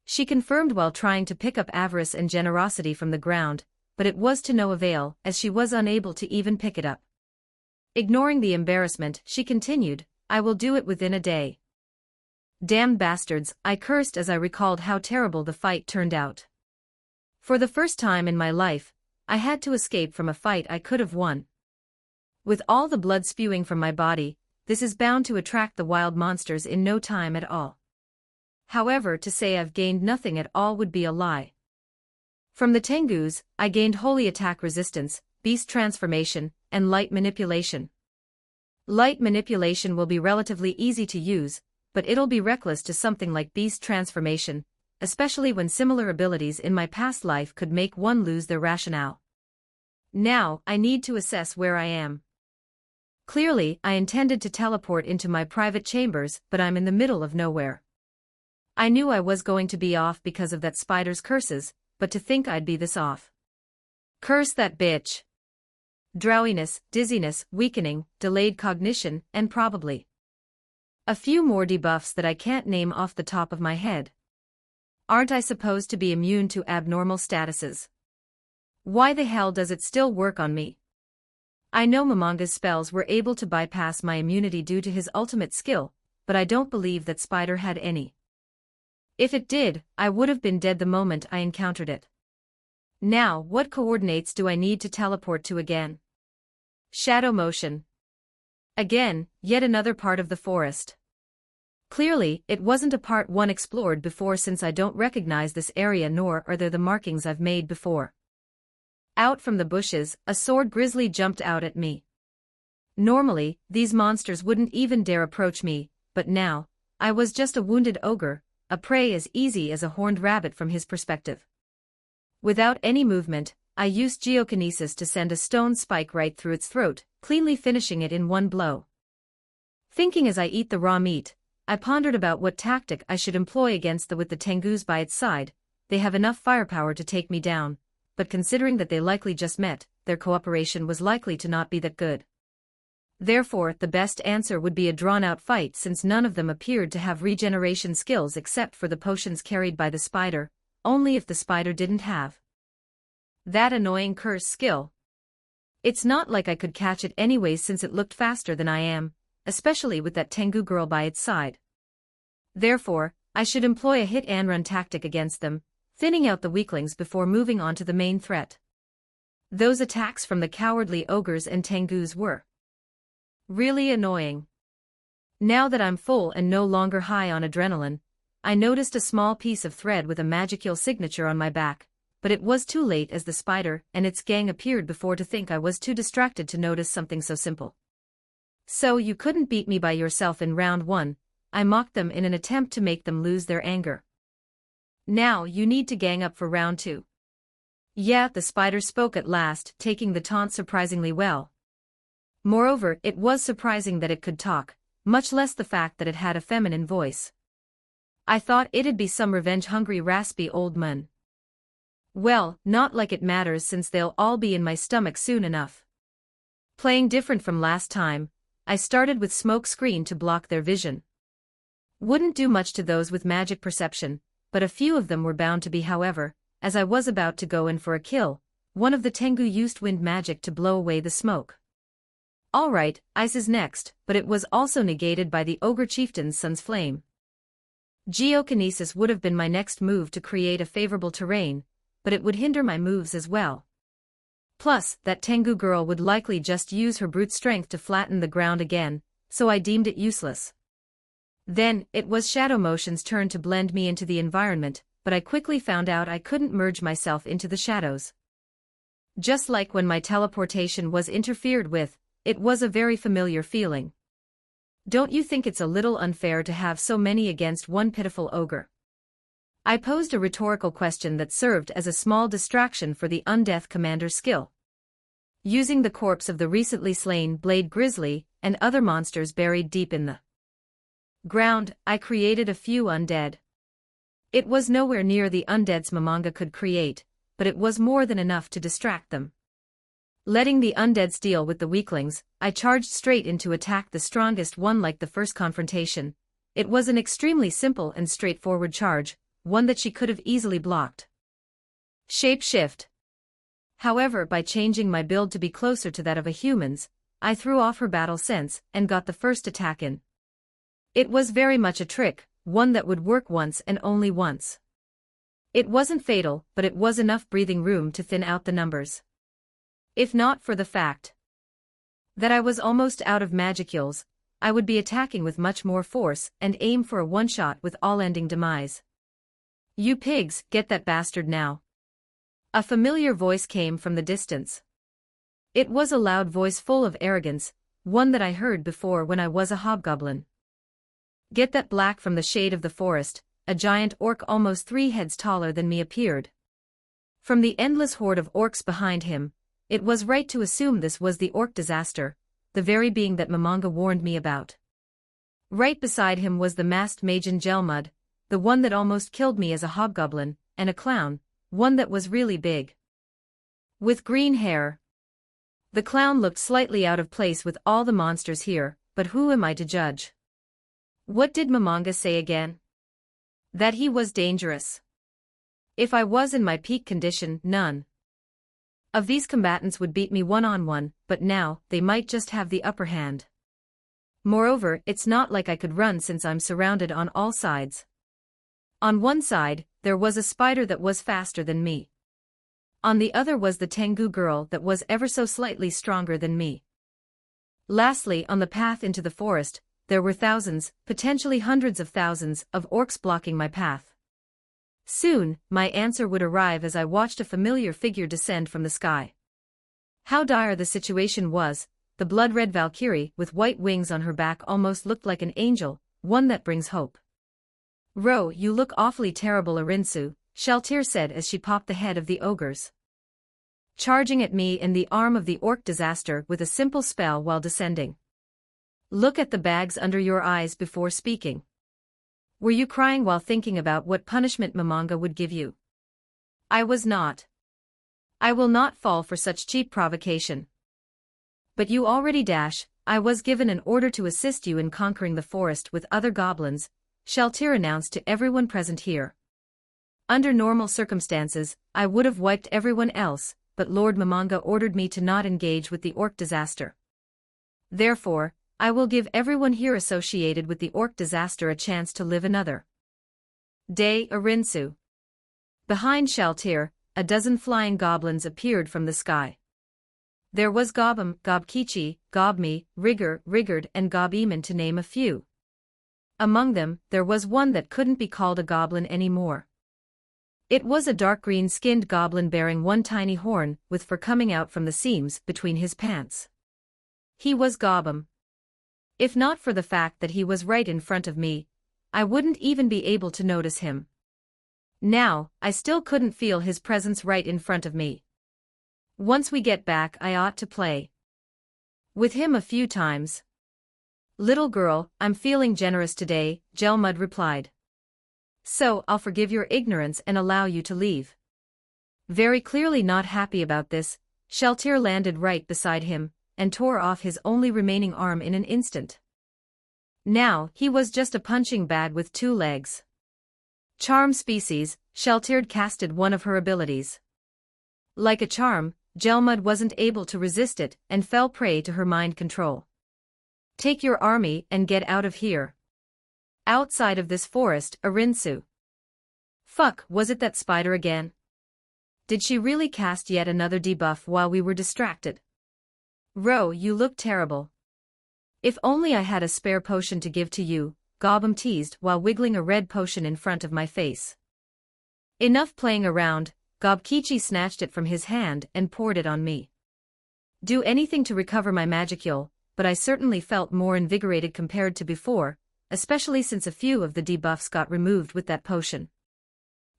She confirmed while trying to pick up avarice and generosity from the ground, but it was to no avail as she was unable to even pick it up. Ignoring the embarrassment, she continued, I will do it within a day. Damned bastards, I cursed as I recalled how terrible the fight turned out. For the first time in my life, I had to escape from a fight I could have won. With all the blood spewing from my body, this is bound to attract the wild monsters in no time at all. However, to say I've gained nothing at all would be a lie. From the Tengus, I gained holy attack resistance, beast transformation, and light manipulation. Light manipulation will be relatively easy to use, but it'll be reckless to something like beast transformation, especially when similar abilities in my past life could make one lose their rationale. Now, I need to assess where I am. Clearly, I intended to teleport into my private chambers, but I'm in the middle of nowhere. I knew I was going to be off because of that spider's curses, but to think I'd be this off. Curse that bitch. Drowsiness, dizziness, weakening, delayed cognition, and probably a few more debuffs that I can't name off the top of my head. Aren't I supposed to be immune to abnormal statuses? Why the hell does it still work on me? I know Momonga's spells were able to bypass my immunity due to his ultimate skill, but I don't believe that spider had any. If it did, I would have been dead the moment I encountered it. Now, what coordinates do I need to teleport to again? Shadow motion. Again, yet another part of the forest. Clearly, it wasn't a part one explored before since I don't recognize this area nor are there the markings I've made before. Out from the bushes, a sword grizzly jumped out at me. Normally, these monsters wouldn't even dare approach me, but now, I was just a wounded ogre, a prey as easy as a horned rabbit from his perspective. Without any movement, I used geokinesis to send a stone spike right through its throat, cleanly finishing it in one blow. Thinking as I eat the raw meat, I pondered about what tactic I should employ against with the Tengus by its side. They have enough firepower to take me down, but considering that they likely just met, their cooperation was likely to not be that good. Therefore, the best answer would be a drawn-out fight since none of them appeared to have regeneration skills except for the potions carried by the spider, only if the spider didn't have that annoying curse skill. It's not like I could catch it anyways since it looked faster than I am, especially with that Tengu girl by its side. Therefore, I should employ a hit-and-run tactic against them, thinning out the weaklings before moving on to the main threat. Those attacks from the cowardly ogres and Tengus were really annoying. Now that I'm full and no longer high on adrenaline, I noticed a small piece of thread with a magical signature on my back, but it was too late as the spider and its gang appeared before to think I was too distracted to notice something so simple. So you couldn't beat me by yourself in round 1, I mocked them in an attempt to make them lose their anger. Now you need to gang up for round 2. Yeah, the spider spoke at last, taking the taunt surprisingly well. Moreover, it was surprising that it could talk, much less the fact that it had a feminine voice. I thought it'd be some revenge-hungry raspy old man. Well, not like it matters since they'll all be in my stomach soon enough. Playing different from last time, I started with smoke screen to block their vision. Wouldn't do much to those with magic perception, but a few of them were bound to be. However, as I was about to go in for a kill, one of the Tengu used wind magic to blow away the smoke. Alright, ice is next, but it was also negated by the ogre chieftain's son's flame. Geokinesis would have been my next move to create a favorable terrain, but it would hinder my moves as well. Plus, that Tengu girl would likely just use her brute strength to flatten the ground again, so I deemed it useless. Then, it was Shadow Motion's turn to blend me into the environment, but I quickly found out I couldn't merge myself into the shadows. Just like when my teleportation was interfered with, it was a very familiar feeling. Don't you think it's a little unfair to have so many against one pitiful ogre? I posed a rhetorical question that served as a small distraction for the Undeath Commander's skill. Using the corpse of the recently slain Blade Grizzly and other monsters buried deep in the ground, I created a few undead. It was nowhere near the undeads Momonga could create, but it was more than enough to distract them. Letting the undeads deal with the weaklings, I charged straight in to attack the strongest one like the first confrontation. It was an extremely simple and straightforward charge, one that she could have easily blocked. Shape shift. However, by changing my build to be closer to that of a human's, I threw off her battle sense and got the first attack in. It was very much a trick, one that would work once and only once. It wasn't fatal, but it was enough breathing room to thin out the numbers. If not for the fact that I was almost out of magicules, I would be attacking with much more force and aim for a one-shot with all-ending demise. You pigs, get that bastard now. A familiar voice came from the distance. It was a loud voice full of arrogance, one that I heard before when I was a hobgoblin. Get that black from the shade of the forest, a giant orc almost 3 heads taller than me appeared. From the endless horde of orcs behind him, it was right to assume this was the orc disaster, the very being that Momonga warned me about. Right beside him was the masked Magen Gelmud, the one that almost killed me as a hobgoblin, and a clown, one that was really big. With green hair. The clown looked slightly out of place with all the monsters here, but who am I to judge? What did Momonga say again? That he was dangerous. If I was in my peak condition, none of these combatants would beat me one-on-one, but now, they might just have the upper hand. Moreover, it's not like I could run since I'm surrounded on all sides. On one side, there was a spider that was faster than me. On the other was the Tengu girl that was ever so slightly stronger than me. Lastly, on the path into the forest, there were thousands, potentially hundreds of thousands, of orcs blocking my path. Soon, my answer would arrive as I watched a familiar figure descend from the sky. How dire the situation was, the blood-red Valkyrie with white wings on her back almost looked like an angel, one that brings hope. "Ro, you look awfully terrible, Arinsu," Shaltir said as she popped the head of the ogres, charging at me and the arm of the orc disaster with a simple spell while descending. "Look at the bags under your eyes before speaking. Were you crying while thinking about what punishment Mamanga would give you?" "I was not. I will not fall for such cheap provocation." "But you already dash. I was given an order to assist you in conquering the forest with other goblins," Shaltir announced to everyone present here. "Under normal circumstances, I would have wiped everyone else, but Lord Mamanga ordered me to not engage with the orc disaster. Therefore, I will give everyone here associated with the orc disaster a chance to live another day." Arinsu. Behind Shaltir, a dozen flying goblins appeared from the sky. There was Gobum, Gobkichi, Gobmi, Rigard, and Gobeman to name a few. Among them, there was one that couldn't be called a goblin anymore. It was a dark green-skinned goblin bearing one tiny horn with fur coming out from the seams between his pants. He was Gobum. If not for the fact that he was right in front of me, I wouldn't even be able to notice him. Now, I still couldn't feel his presence right in front of me. Once we get back, I ought to play with him a few times. "Little girl, I'm feeling generous today," Gelmud replied. "So, I'll forgive your ignorance and allow you to leave." Very clearly not happy about this, Shaltir landed right beside him, and tore off his only remaining arm in an instant. Now, he was just a punching bag with two legs. Charm species, Shaltir casted one of her abilities. Like a charm, Gelmud wasn't able to resist it and fell prey to her mind control. "Take your army and get out of here. Outside of this forest, Arinsu." Fuck, was it that spider again? Did she really cast yet another debuff while we were distracted? "Ro, you look terrible. If only I had a spare potion to give to you," Gobum teased while wiggling a red potion in front of my face. Enough playing around, Gobkichi snatched it from his hand and poured it on me. Do anything to recover my magicule, but I certainly felt more invigorated compared to before, especially since a few of the debuffs got removed with that potion.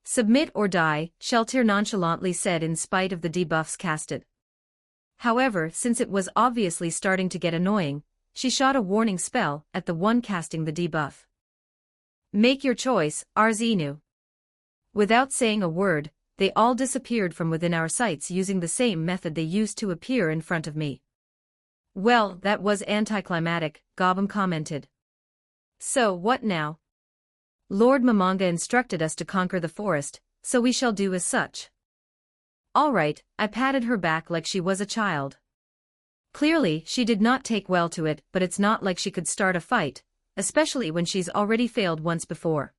"Submit or die," Shaltir nonchalantly said in spite of the debuffs casted. However, since it was obviously starting to get annoying, she shot a warning spell at the one casting the debuff. "Make your choice, Arzinu." Without saying a word, they all disappeared from within our sights using the same method they used to appear in front of me. "Well, that was anticlimactic," Gobum commented. "So what now? Lord Mamanga instructed us to conquer the forest, so we shall do as such." "All right," I patted her back like she was a child. Clearly, she did not take well to it, but it's not like she could start a fight, especially when she's already failed once before.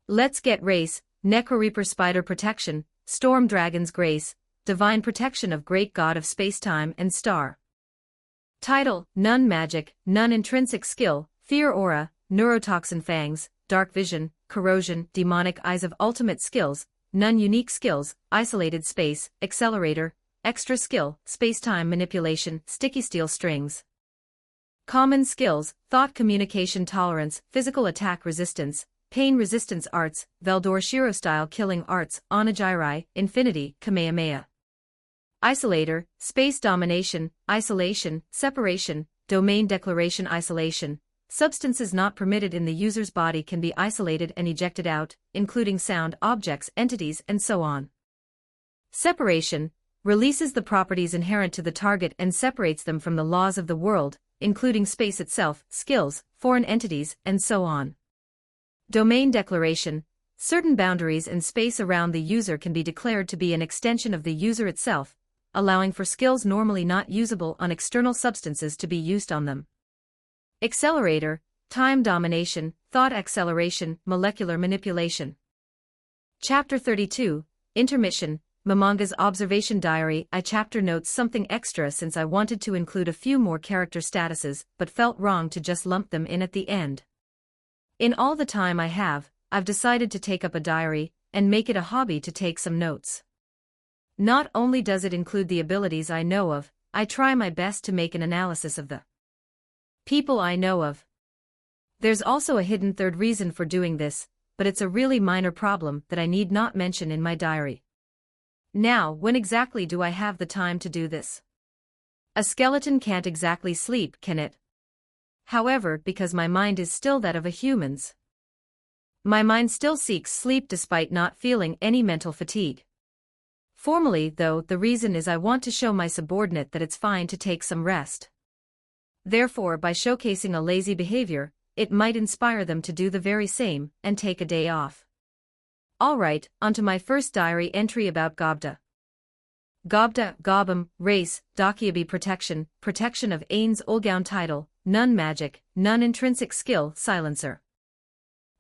"Let's get race, Necroreaper Spider Protection, Storm Dragon's Grace, Divine Protection of Great God of Spacetime and Star." Title: None Magic, None Intrinsic Skill, Fear Aura, Neurotoxin Fangs, Dark Vision, Corrosion, Demonic Eyes of Ultimate Skills, None Unique Skills, Isolated Space, Accelerator, Extra Skill, Spacetime Manipulation, Sticky Steel Strings. Common Skills, Thought Communication Tolerance, Physical Attack Resistance, Pain Resistance Arts, Veldor Shiro Style Killing Arts, Onagiri, Infinity, Kamehameha. Isolator, Space Domination, Isolation, Separation, Domain Declaration Isolation. Substances not permitted in the user's body can be isolated and ejected out, including sound, objects, entities, and so on. Separation, releases the properties inherent to the target and separates them from the laws of the world, including space itself, skills, foreign entities, and so on. Domain Declaration, certain boundaries and space around the user can be declared to be an extension of the user itself, allowing for skills normally not usable on external substances to be used on them. Accelerator, Time Domination, Thought Acceleration, Molecular Manipulation. Chapter 32, Intermission, Momonga's observation diary. I chapter notes something extra since I wanted to include a few more character statuses but felt wrong to just lump them in at the end. In all the time I have, I've decided to take up a diary and make it a hobby to take some notes. Not only does it include the abilities I know of, I try my best to make an analysis of the people I know of. There's also a hidden third reason for doing this, but it's a really minor problem that I need not mention in my diary. Now, when exactly do I have the time to do this? A skeleton can't exactly sleep, can it? However, because my mind is still that of a human's, my mind still seeks sleep despite not feeling any mental fatigue. Formally, though, the reason is I want to show my subordinate that it's fine to take some rest. Therefore, by showcasing a lazy behavior, it might inspire them to do the very same and take a day off. Alright, onto my first diary entry about Gobda. Gobda, Gobum, race, Dakiabi protection, protection of Ain's Ulgaun title, none magic, none intrinsic skill, silencer.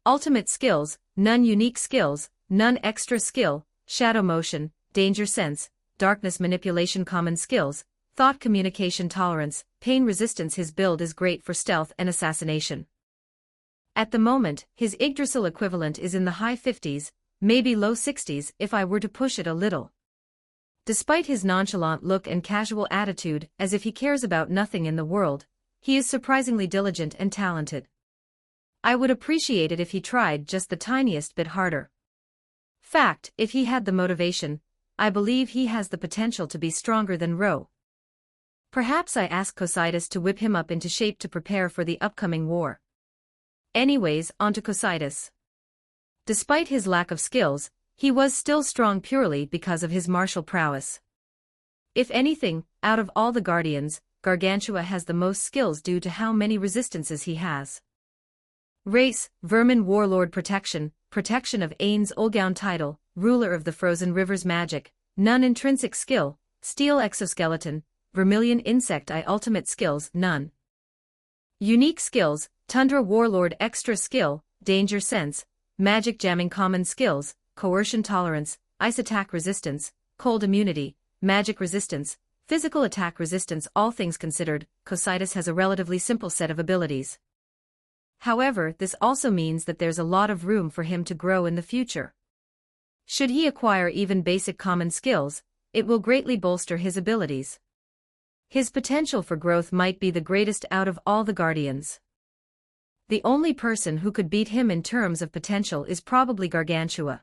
Ultimate skills, none unique skills, none extra skill, shadow motion, danger sense, darkness manipulation common skills, thought communication tolerance, pain resistance. His build is great for stealth and assassination. At the moment, his Yggdrasil equivalent is in the high 50s, maybe low 60s if I were to push it a little. Despite his nonchalant look and casual attitude as if he cares about nothing in the world, he is surprisingly diligent and talented. I would appreciate it if he tried just the tiniest bit harder. Fact, if he had the motivation, I believe he has the potential to be stronger than Ro. Perhaps I ask Cocytus to whip him up into shape to prepare for the upcoming war. Anyways, onto Cocytus. Despite his lack of skills, he was still strong purely because of his martial prowess. If anything, out of all the Guardians, Gargantua has the most skills due to how many resistances he has. Race, Vermin Warlord protection, protection of Ain's Ulgaun title, ruler of the frozen rivers magic, none intrinsic skill, steel exoskeleton, vermilion insect eye ultimate skills, none. Unique skills, Tundra Warlord extra skill, danger sense, magic jamming common skills, coercion tolerance, ice attack resistance, cold immunity, magic resistance, physical attack resistance. All things considered, Cocytus has a relatively simple set of abilities. However, this also means that there's a lot of room for him to grow in the future. Should he acquire even basic common skills, it will greatly bolster his abilities. His potential for growth might be the greatest out of all the Guardians. The only person who could beat him in terms of potential is probably Gargantua.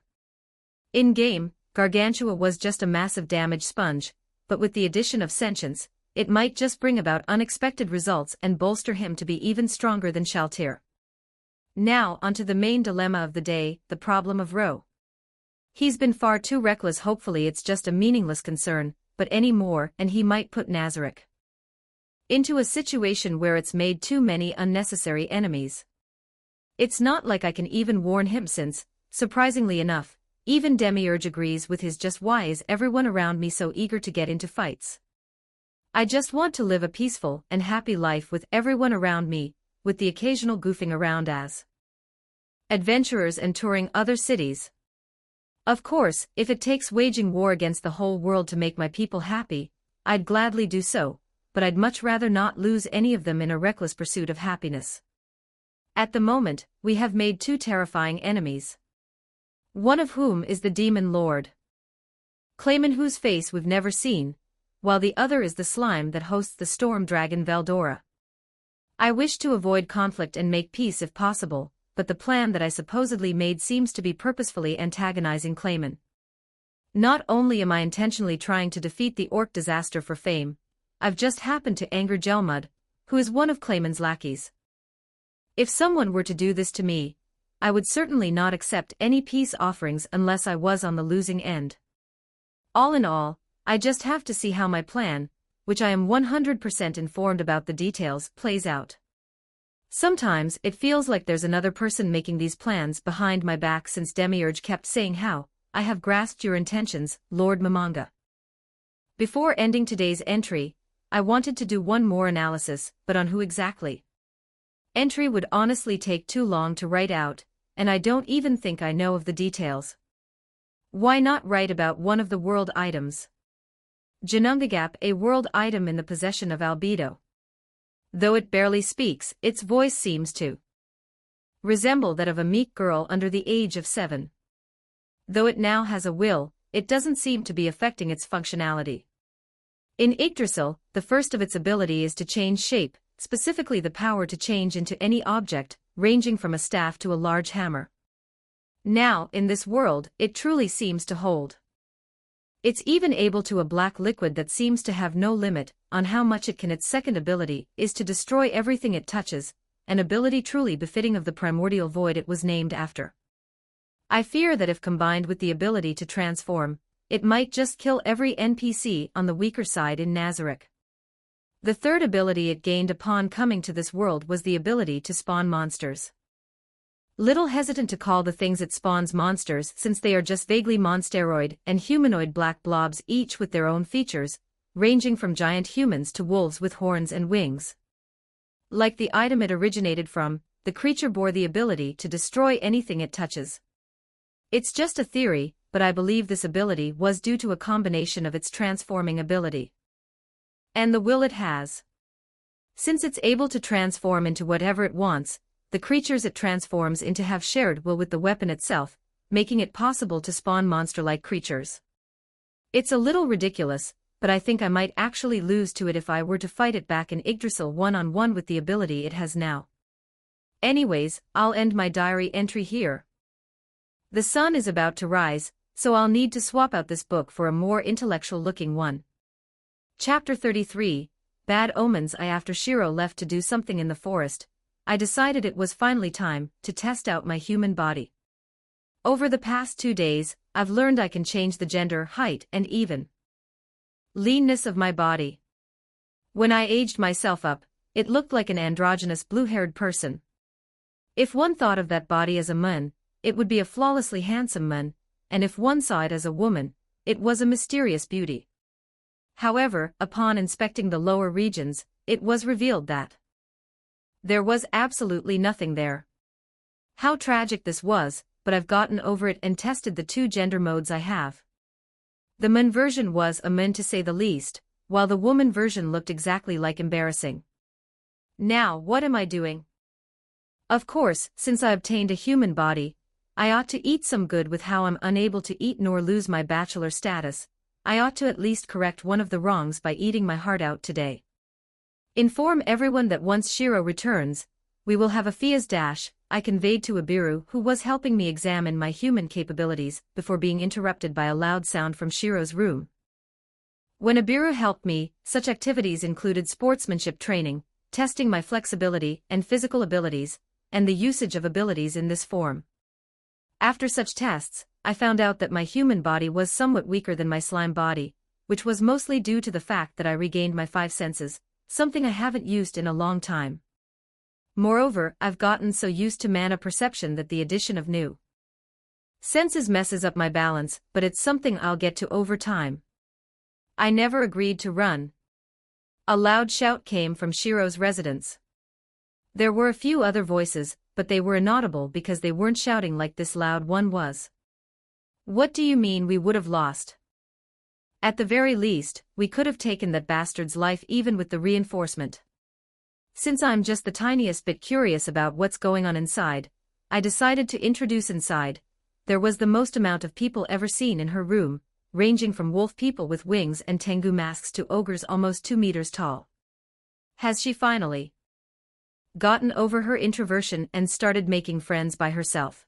In-game, Gargantua was just a massive damage sponge, but with the addition of sentience, it might just bring about unexpected results and bolster him to be even stronger than Shaltir. Now onto the main dilemma of the day, the problem of Ro. He's been far too reckless. Hopefully it's just a meaningless concern, but any more and he might put Nazarick into a situation where it's made too many unnecessary enemies. It's not like I can even warn him since, surprisingly enough, even Demiurge agrees with his just why is everyone around me so eager to get into fights. I just want to live a peaceful and happy life with everyone around me, with the occasional goofing around as adventurers and touring other cities. Of course, if it takes waging war against the whole world to make my people happy, I'd gladly do so, but I'd much rather not lose any of them in a reckless pursuit of happiness. At the moment, we have made two terrifying enemies. One of whom is the Demon Lord Clayman, whose face we've never seen, while the other is the slime that hosts the storm dragon Veldora. I wish to avoid conflict and make peace if possible, but the plan that I supposedly made seems to be purposefully antagonizing Clayman. Not only am I intentionally trying to defeat the orc disaster for fame, I've just happened to anger Gelmud, who is one of Clayman's lackeys. If someone were to do this to me, I would certainly not accept any peace offerings unless I was on the losing end. All in all, I just have to see how my plan, which I am 100% informed about the details, plays out. Sometimes it feels like there's another person making these plans behind my back since Demiurge kept saying how, I have grasped your intentions, Lord Momonga. Before ending today's entry, I wanted to do one more analysis, but on who exactly? Entry would honestly take too long to write out, and I don't even think I know of the details. Why not write about one of the world items? Janungagap, a world item in the possession of Albedo. Though it barely speaks, its voice seems to resemble that of a meek girl under the age of 7. Though it now has a will, it doesn't seem to be affecting its functionality. In Yggdrasil, the first of its ability is to change shape, specifically the power to change into any object, ranging from a staff to a large hammer. Now, in this world, it truly seems to hold. It's even able to a black liquid that seems to have no limit on how much it can. Its second ability is to destroy everything it touches, an ability truly befitting of the primordial void it was named after. I fear that if combined with the ability to transform, it might just kill every NPC on the weaker side in Nazarick. The third ability it gained upon coming to this world was the ability to spawn monsters. Little hesitant to call the things it spawns monsters since they are just vaguely monsteroid and humanoid black blobs, each with their own features, ranging from giant humans to wolves with horns and wings. Like the item it originated from, the creature bore the ability to destroy anything it touches. It's just a theory, but I believe this ability was due to a combination of its transforming ability and the will it has. Since it's able to transform into whatever it wants, the creatures it transforms into have shared will with the weapon itself, making it possible to spawn monster-like creatures. It's a little ridiculous, but I think I might actually lose to it if I were to fight it back in Yggdrasil one-on-one with the ability it has now. Anyways, I'll end my diary entry here. The sun is about to rise, so I'll need to swap out this book for a more intellectual-looking one. Chapter 33, Bad Omens. After Shiro left to do something in the forest, I decided it was finally time to test out my human body. Over the past 2 days, I've learned I can change the gender, height, and even leanness of my body. When I aged myself up, it looked like an androgynous blue-haired person. If one thought of that body as a man, it would be a flawlessly handsome man, and if one saw it as a woman, it was a mysterious beauty. However, upon inspecting the lower regions, it was revealed that there was absolutely nothing there. How tragic this was, but I've gotten over it and tested the 2 gender modes I have. The man version was a man to say the least, while the woman version looked exactly like embarrassing. Now, what am I doing? Of course, since I obtained a human body, I ought to eat some good. With how I'm unable to eat nor lose my bachelor status, I ought to at least correct one of the wrongs by eating my heart out today. Inform everyone that once Shiro returns, we will have a Fia's dash, I conveyed to Ibiru, who was helping me examine my human capabilities before being interrupted by a loud sound from Shiro's room. When Ibiru helped me, such activities included sportsmanship training, testing my flexibility and physical abilities, and the usage of abilities in this form. After such tests, I found out that my human body was somewhat weaker than my slime body, which was mostly due to the fact that I regained my 5 senses, something I haven't used in a long time. Moreover, I've gotten so used to mana perception that the addition of new senses messes up my balance, but it's something I'll get to over time. I never agreed to run. A loud shout came from Shiro's residence. There were a few other voices, but they were inaudible because they weren't shouting like this loud one was. What do you mean we would have lost? At the very least, we could have taken that bastard's life even with the reinforcement. Since I'm just the tiniest bit curious about what's going on inside, I decided to introduce inside. There was the most amount of people ever seen in her room, ranging from wolf people with wings and Tengu masks to ogres almost 2 meters tall. Has she finally gotten over her introversion and started making friends by herself?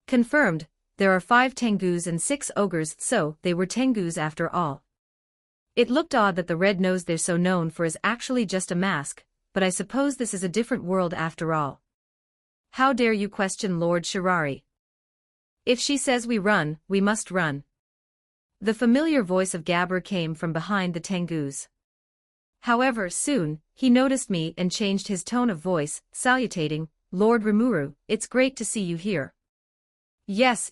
Confirmed. There are 5 Tengus and 6 ogres, so they were Tengus after all. It looked odd that the red nose they're so known for is actually just a mask, but I suppose this is a different world after all. How dare you question Lord Shirari? If she says we run, we must run. The familiar voice of Gabber came from behind the Tengus. However, soon, he noticed me and changed his tone of voice, salutating, Lord Rimuru, it's great to see you here. Yes,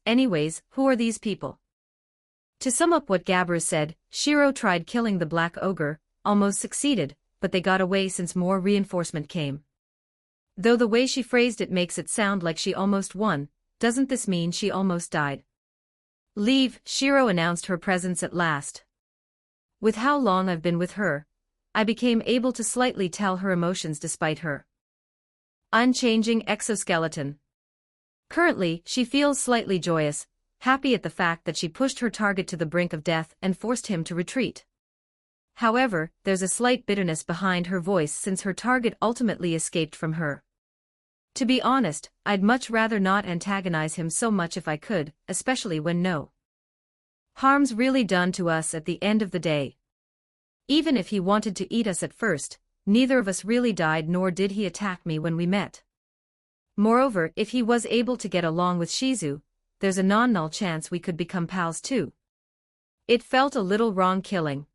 anyways, who are these people? To sum up what Gabber said, Shiro tried killing the black ogre, almost succeeded, but they got away since more reinforcement came. Though the way she phrased it makes it sound like she almost won, doesn't this mean she almost died? Leave, Shiro announced her presence at last. With how long I've been with her, I became able to slightly tell her emotions despite her unchanging exoskeleton. Currently, she feels slightly joyous, happy at the fact that she pushed her target to the brink of death and forced him to retreat. However, there's a slight bitterness behind her voice since her target ultimately escaped from her. To be honest, I'd much rather not antagonize him so much if I could, especially when no harm's really done to us at the end of the day. Even if he wanted to eat us at first, neither of us really died nor did he attack me when we met. Moreover, if he was able to get along with Shizu, there's a non-null chance we could become pals too. It felt a little wrong killing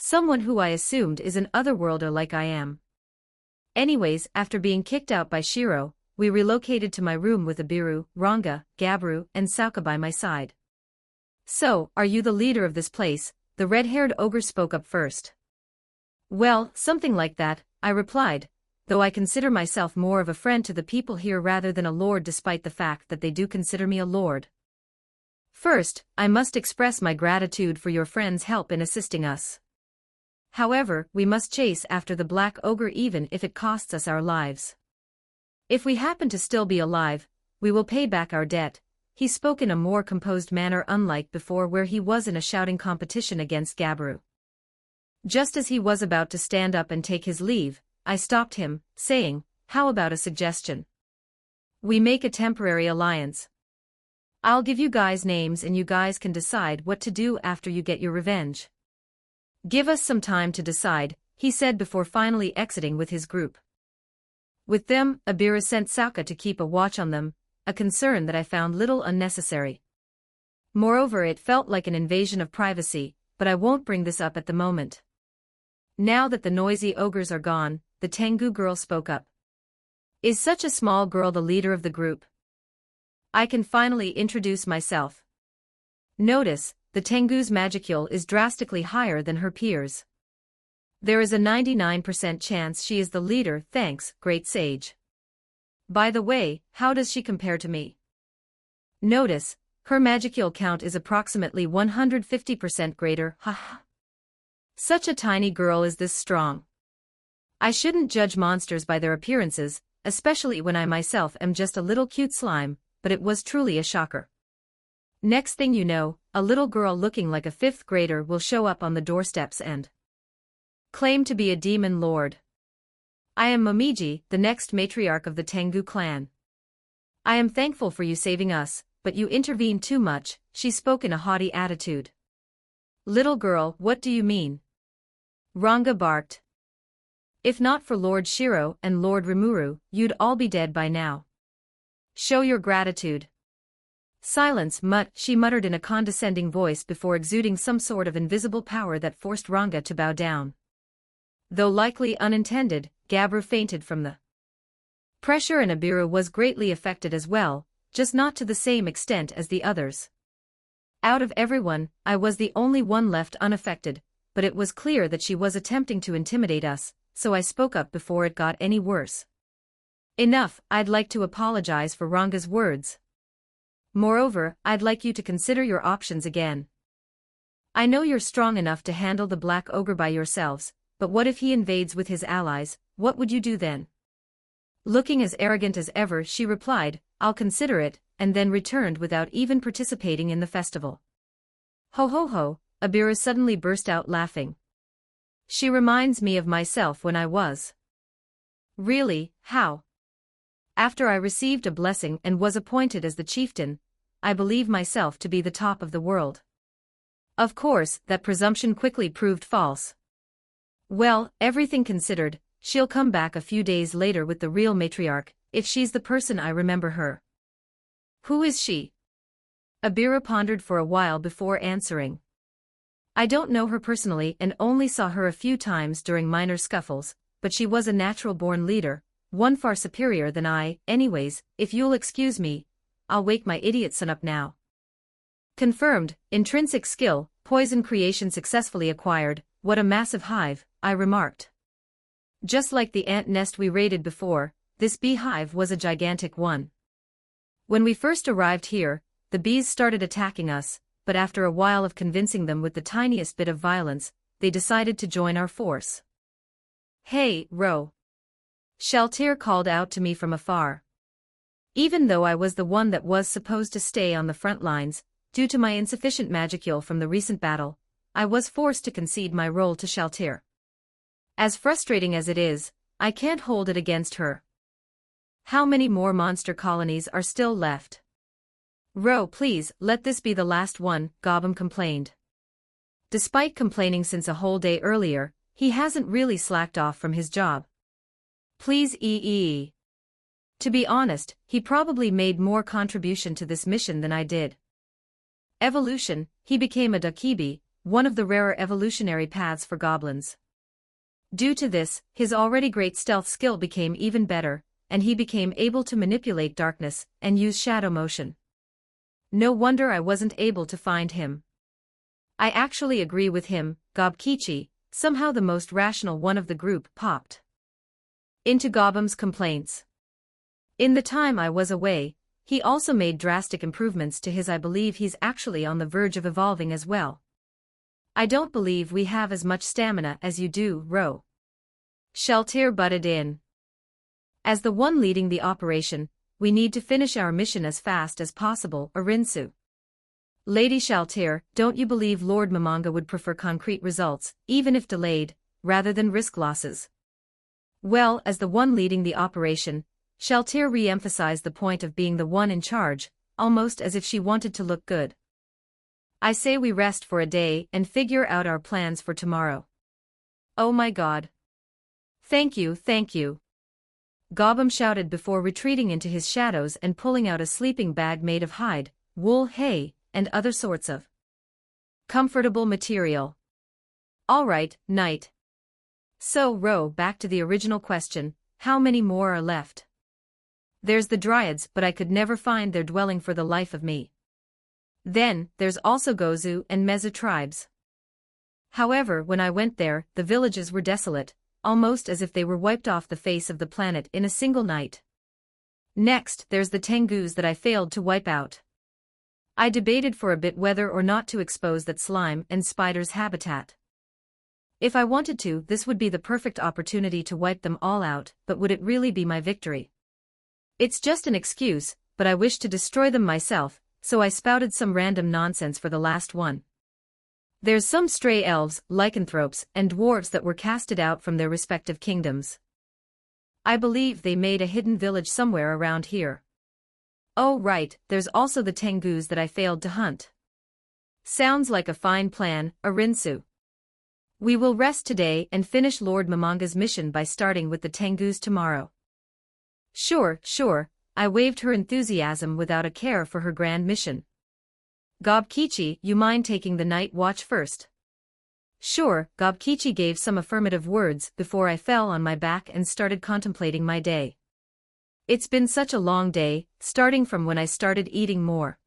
someone who I assumed is an otherworlder like I am. Anyways, after being kicked out by Shiro, we relocated to my room with Abiru, Ranga, Gabru, and Sauka by my side. So, are you the leader of this place? The red-haired ogre spoke up first. Well, something like that, I replied, though I consider myself more of a friend to the people here rather than a lord despite the fact that they do consider me a lord. First, I must express my gratitude for your friend's help in assisting us. However, we must chase after the black ogre even if it costs us our lives. If we happen to still be alive, we will pay back our debt. He spoke in a more composed manner unlike before where he was in a shouting competition against Gabru. Just as he was about to stand up and take his leave, I stopped him, saying, how about a suggestion? We make a temporary alliance. I'll give you guys names and you guys can decide what to do after you get your revenge. Give us some time to decide, he said before finally exiting with his group. With them, Abira sent Sauka to keep a watch on them, a concern that I found little unnecessary. Moreover, it felt like an invasion of privacy, but I won't bring this up at the moment. Now that the noisy ogres are gone, the Tengu girl spoke up. Is such a small girl the leader of the group? I can finally introduce myself. Notice, the Tengu's magicule is drastically higher than her peers. There is a 99% chance she is the leader, thanks, great sage. By the way, how does she compare to me? Notice, her magicule count is approximately 150% greater, haha. Such a tiny girl is this strong. I shouldn't judge monsters by their appearances, especially when I myself am just a little cute slime, but it was truly a shocker. Next thing you know, a little girl looking like a 5th grader will show up on the doorsteps and claim to be a demon lord. I am Momiji, the next matriarch of the Tengu clan. I am thankful for you saving us, but you intervened too much, she spoke in a haughty attitude. Little girl, what do you mean? Ranga barked. If not for Lord Shiro and Lord Rimuru, you'd all be dead by now. Show your gratitude. Silence, she muttered in a condescending voice before exuding some sort of invisible power that forced Ranga to bow down. Though likely unintended, Gabru fainted from the pressure and Abiru was greatly affected as well, just not to the same extent as the others. Out of everyone, I was the only one left unaffected, but it was clear that she was attempting to intimidate us, so I spoke up before it got any worse. Enough, I'd like to apologize for Ranga's words. Moreover, I'd like you to consider your options again. I know you're strong enough to handle the Black Ogre by yourselves, but what if he invades with his allies, what would you do then? Looking as arrogant as ever, she replied, I'll consider it, and then returned without even participating in the festival. Ho ho ho, Abira suddenly burst out laughing. She reminds me of myself when I was. Really, how? After I received a blessing and was appointed as the chieftain, I believe myself to be the top of the world. Of course, that presumption quickly proved false. Well, everything considered, she'll come back a few days later with the real matriarch, if she's the person I remember her. Who is she? Abira pondered for a while before answering. I don't know her personally and only saw her a few times during minor scuffles, but she was a natural-born leader, one far superior than I. Anyways, if you'll excuse me, I'll wake my idiot son up now. Confirmed, intrinsic skill, poison creation successfully acquired, what a massive hive, I remarked. Just like the ant nest we raided before, this beehive was a gigantic one. When we first arrived here, the bees started attacking us, but after a while of convincing them with the tiniest bit of violence, they decided to join our force. "Hey, Ro!" Shaltir called out to me from afar. Even though I was the one that was supposed to stay on the front lines, due to my insufficient magicule from the recent battle, I was forced to concede my role to Shaltir. As frustrating as it is, I can't hold it against her. How many more monster colonies are still left? "Ro, please, let this be the last one," Gobbum complained. Despite complaining since a whole day earlier, he hasn't really slacked off from his job. "Please ee." To be honest, he probably made more contribution to this mission than I did. Evolution, he became a Dakibi, one of the rarer evolutionary paths for goblins. Due to this, his already great stealth skill became even better, and he became able to manipulate darkness and use shadow motion. No wonder I wasn't able to find him. I actually agree with him, Gobkichi, somehow the most rational one of the group, popped into Gobbum's complaints. In the time I was away, he also made drastic improvements to his. I believe he's actually on the verge of evolving as well. "I don't believe we have as much stamina as you do, Ro." Shaltir butted in. "As the one leading the operation, we need to finish our mission as fast as possible, Arinsu." "Lady Shaltir, don't you believe Lord Mamanga would prefer concrete results, even if delayed, rather than risk losses?" Well, as the one leading the operation, Shaltir re-emphasized the point of being the one in charge, almost as if she wanted to look good. "I say we rest for a day and figure out our plans for tomorrow." "Oh my god. Thank you, thank you." Gobbum shouted before retreating into his shadows and pulling out a sleeping bag made of hide, wool, hay, and other sorts of comfortable material. "All right, night." So, Ro, back to the original question, how many more are left? "There's the Dryads, but I could never find their dwelling for the life of me. Then, there's also Gozu and Meza tribes. However, when I went there, the villages were desolate, almost as if they were wiped off the face of the planet in a single night. Next, there's the Tengus that I failed to wipe out. I debated for a bit whether or not to expose that slime and spider's habitat. If I wanted to, this would be the perfect opportunity to wipe them all out, but would it really be my victory? It's just an excuse, but I wish to destroy them myself, so I spouted some random nonsense for the last one. There's some stray elves, lycanthropes, and dwarves that were casted out from their respective kingdoms. I believe they made a hidden village somewhere around here. Oh right, there's also the Tengus that I failed to hunt. Sounds like a fine plan, Arinsu. We will rest today and finish Lord Mamanga's mission by starting with the Tengus tomorrow. Sure, I waved her enthusiasm without a care for her grand mission. Gobkichi, you mind taking the night watch first? Sure, Gobkichi gave some affirmative words before I fell on my back and started contemplating my day. It's been such a long day, starting from when I started eating more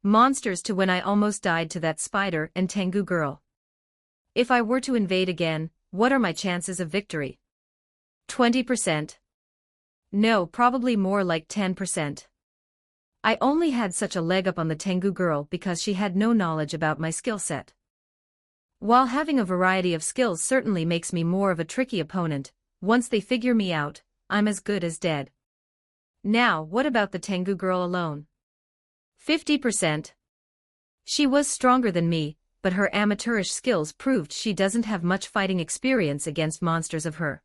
monsters to when I almost died to that spider and Tengu girl. If I were to invade again, what are my chances of victory? 20%? No, probably more like 10%. I only had such a leg up on the Tengu girl because she had no knowledge about my skill set. While having a variety of skills certainly makes me more of a tricky opponent, once they figure me out, I'm as good as dead. Now, what about the Tengu girl alone? 50%. She was stronger than me, but her amateurish skills proved she doesn't have much fighting experience against monsters of her.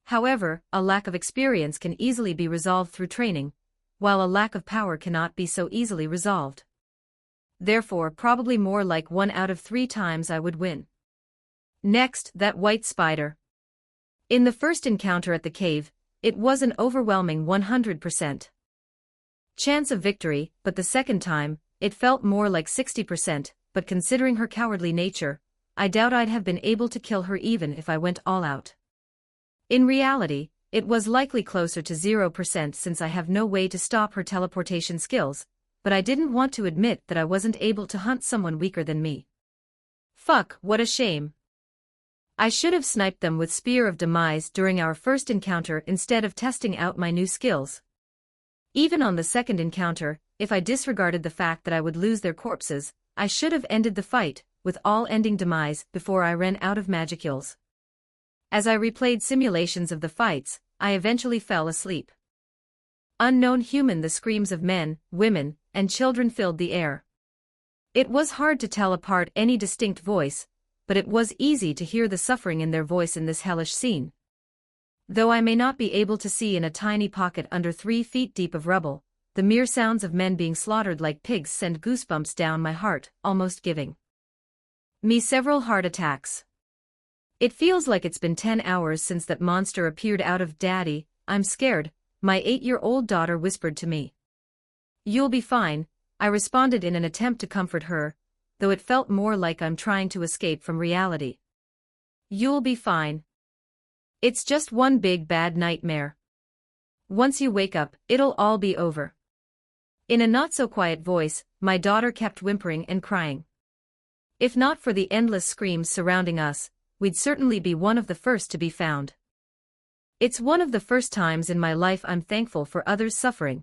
However, a lack of experience can easily be resolved through training, while a lack of power cannot be so easily resolved. Therefore, probably more like 1 out of 3 times I would win. Next, that white spider. In the first encounter at the cave, it was an overwhelming 100% chance of victory, but the second time, it felt more like 60%, but considering her cowardly nature, I doubt I'd have been able to kill her even if I went all out. In reality, it was likely closer to 0% since I have no way to stop her teleportation skills, but I didn't want to admit that I wasn't able to hunt someone weaker than me. Fuck, what a shame. I should have sniped them with Spear of Demise during our first encounter instead of testing out my new skills. Even on the second encounter, if I disregarded the fact that I would lose their corpses, I should have ended the fight, with all-ending demise, before I ran out of magicules. As I replayed simulations of the fights, I eventually fell asleep. Unknown human, the screams of men, women, and children filled the air. It was hard to tell apart any distinct voice, but it was easy to hear the suffering in their voice in this hellish scene. Though I may not be able to see in a tiny pocket under 3 feet deep of rubble, the mere sounds of men being slaughtered like pigs send goosebumps down my heart, almost giving me several heart attacks. It feels like it's been 10 hours since that monster appeared out of Daddy, I'm scared, my 8-year-old daughter whispered to me. You'll be fine, I responded in an attempt to comfort her, though it felt more like I'm trying to escape from reality. You'll be fine. It's just one big bad nightmare. Once you wake up, it'll all be over. In a not-so-quiet voice, my daughter kept whimpering and crying. If not for the endless screams surrounding us, we'd certainly be one of the first to be found. It's one of the first times in my life I'm thankful for others' suffering.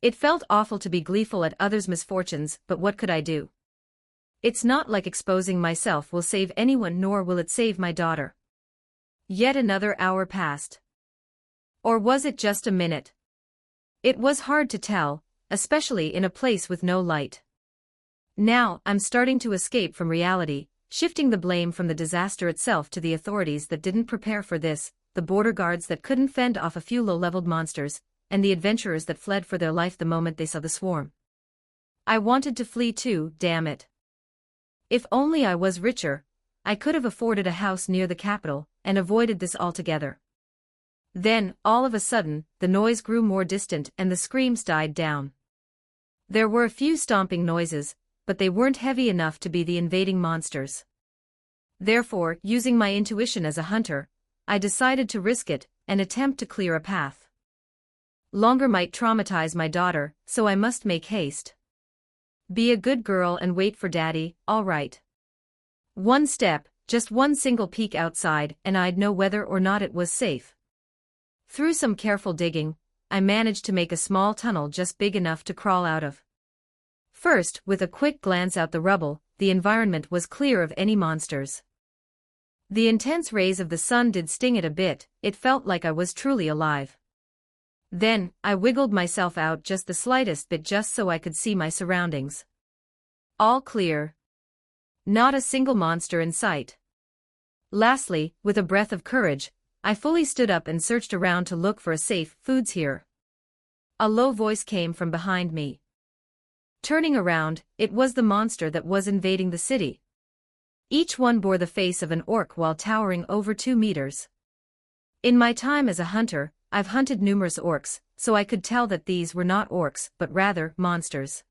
It felt awful to be gleeful at others' misfortunes, but what could I do? It's not like exposing myself will save anyone, nor will it save my daughter. Yet another hour passed. Or was it just a minute? It was hard to tell, especially in a place with no light. Now, I'm starting to escape from reality, shifting the blame from the disaster itself to the authorities that didn't prepare for this, the border guards that couldn't fend off a few low-leveled monsters, and the adventurers that fled for their life the moment they saw the swarm. I wanted to flee too, damn it. If only I was richer, I could have afforded a house near the capital, and avoided this altogether. Then, all of a sudden, the noise grew more distant and the screams died down. There were a few stomping noises, but they weren't heavy enough to be the invading monsters. Therefore, using my intuition as a hunter, I decided to risk it, and attempt to clear a path. Longer might traumatize my daughter, so I must make haste. Be a good girl and wait for Daddy, all right. One step, just one single peek outside, and I'd know whether or not it was safe. Through some careful digging, I managed to make a small tunnel just big enough to crawl out of. First, with a quick glance out the rubble, the environment was clear of any monsters. The intense rays of the sun did sting it a bit, it felt like I was truly alive. Then, I wiggled myself out just the slightest bit just so I could see my surroundings. All clear. Not a single monster in sight. Lastly, with a breath of courage, I fully stood up and searched around to look for a safe foods here. A low voice came from behind me. Turning around, it was the monster that was invading the city. Each one bore the face of an orc while towering over 2 meters. In my time as a hunter, I've hunted numerous orcs, so I could tell that these were not orcs, but rather monsters.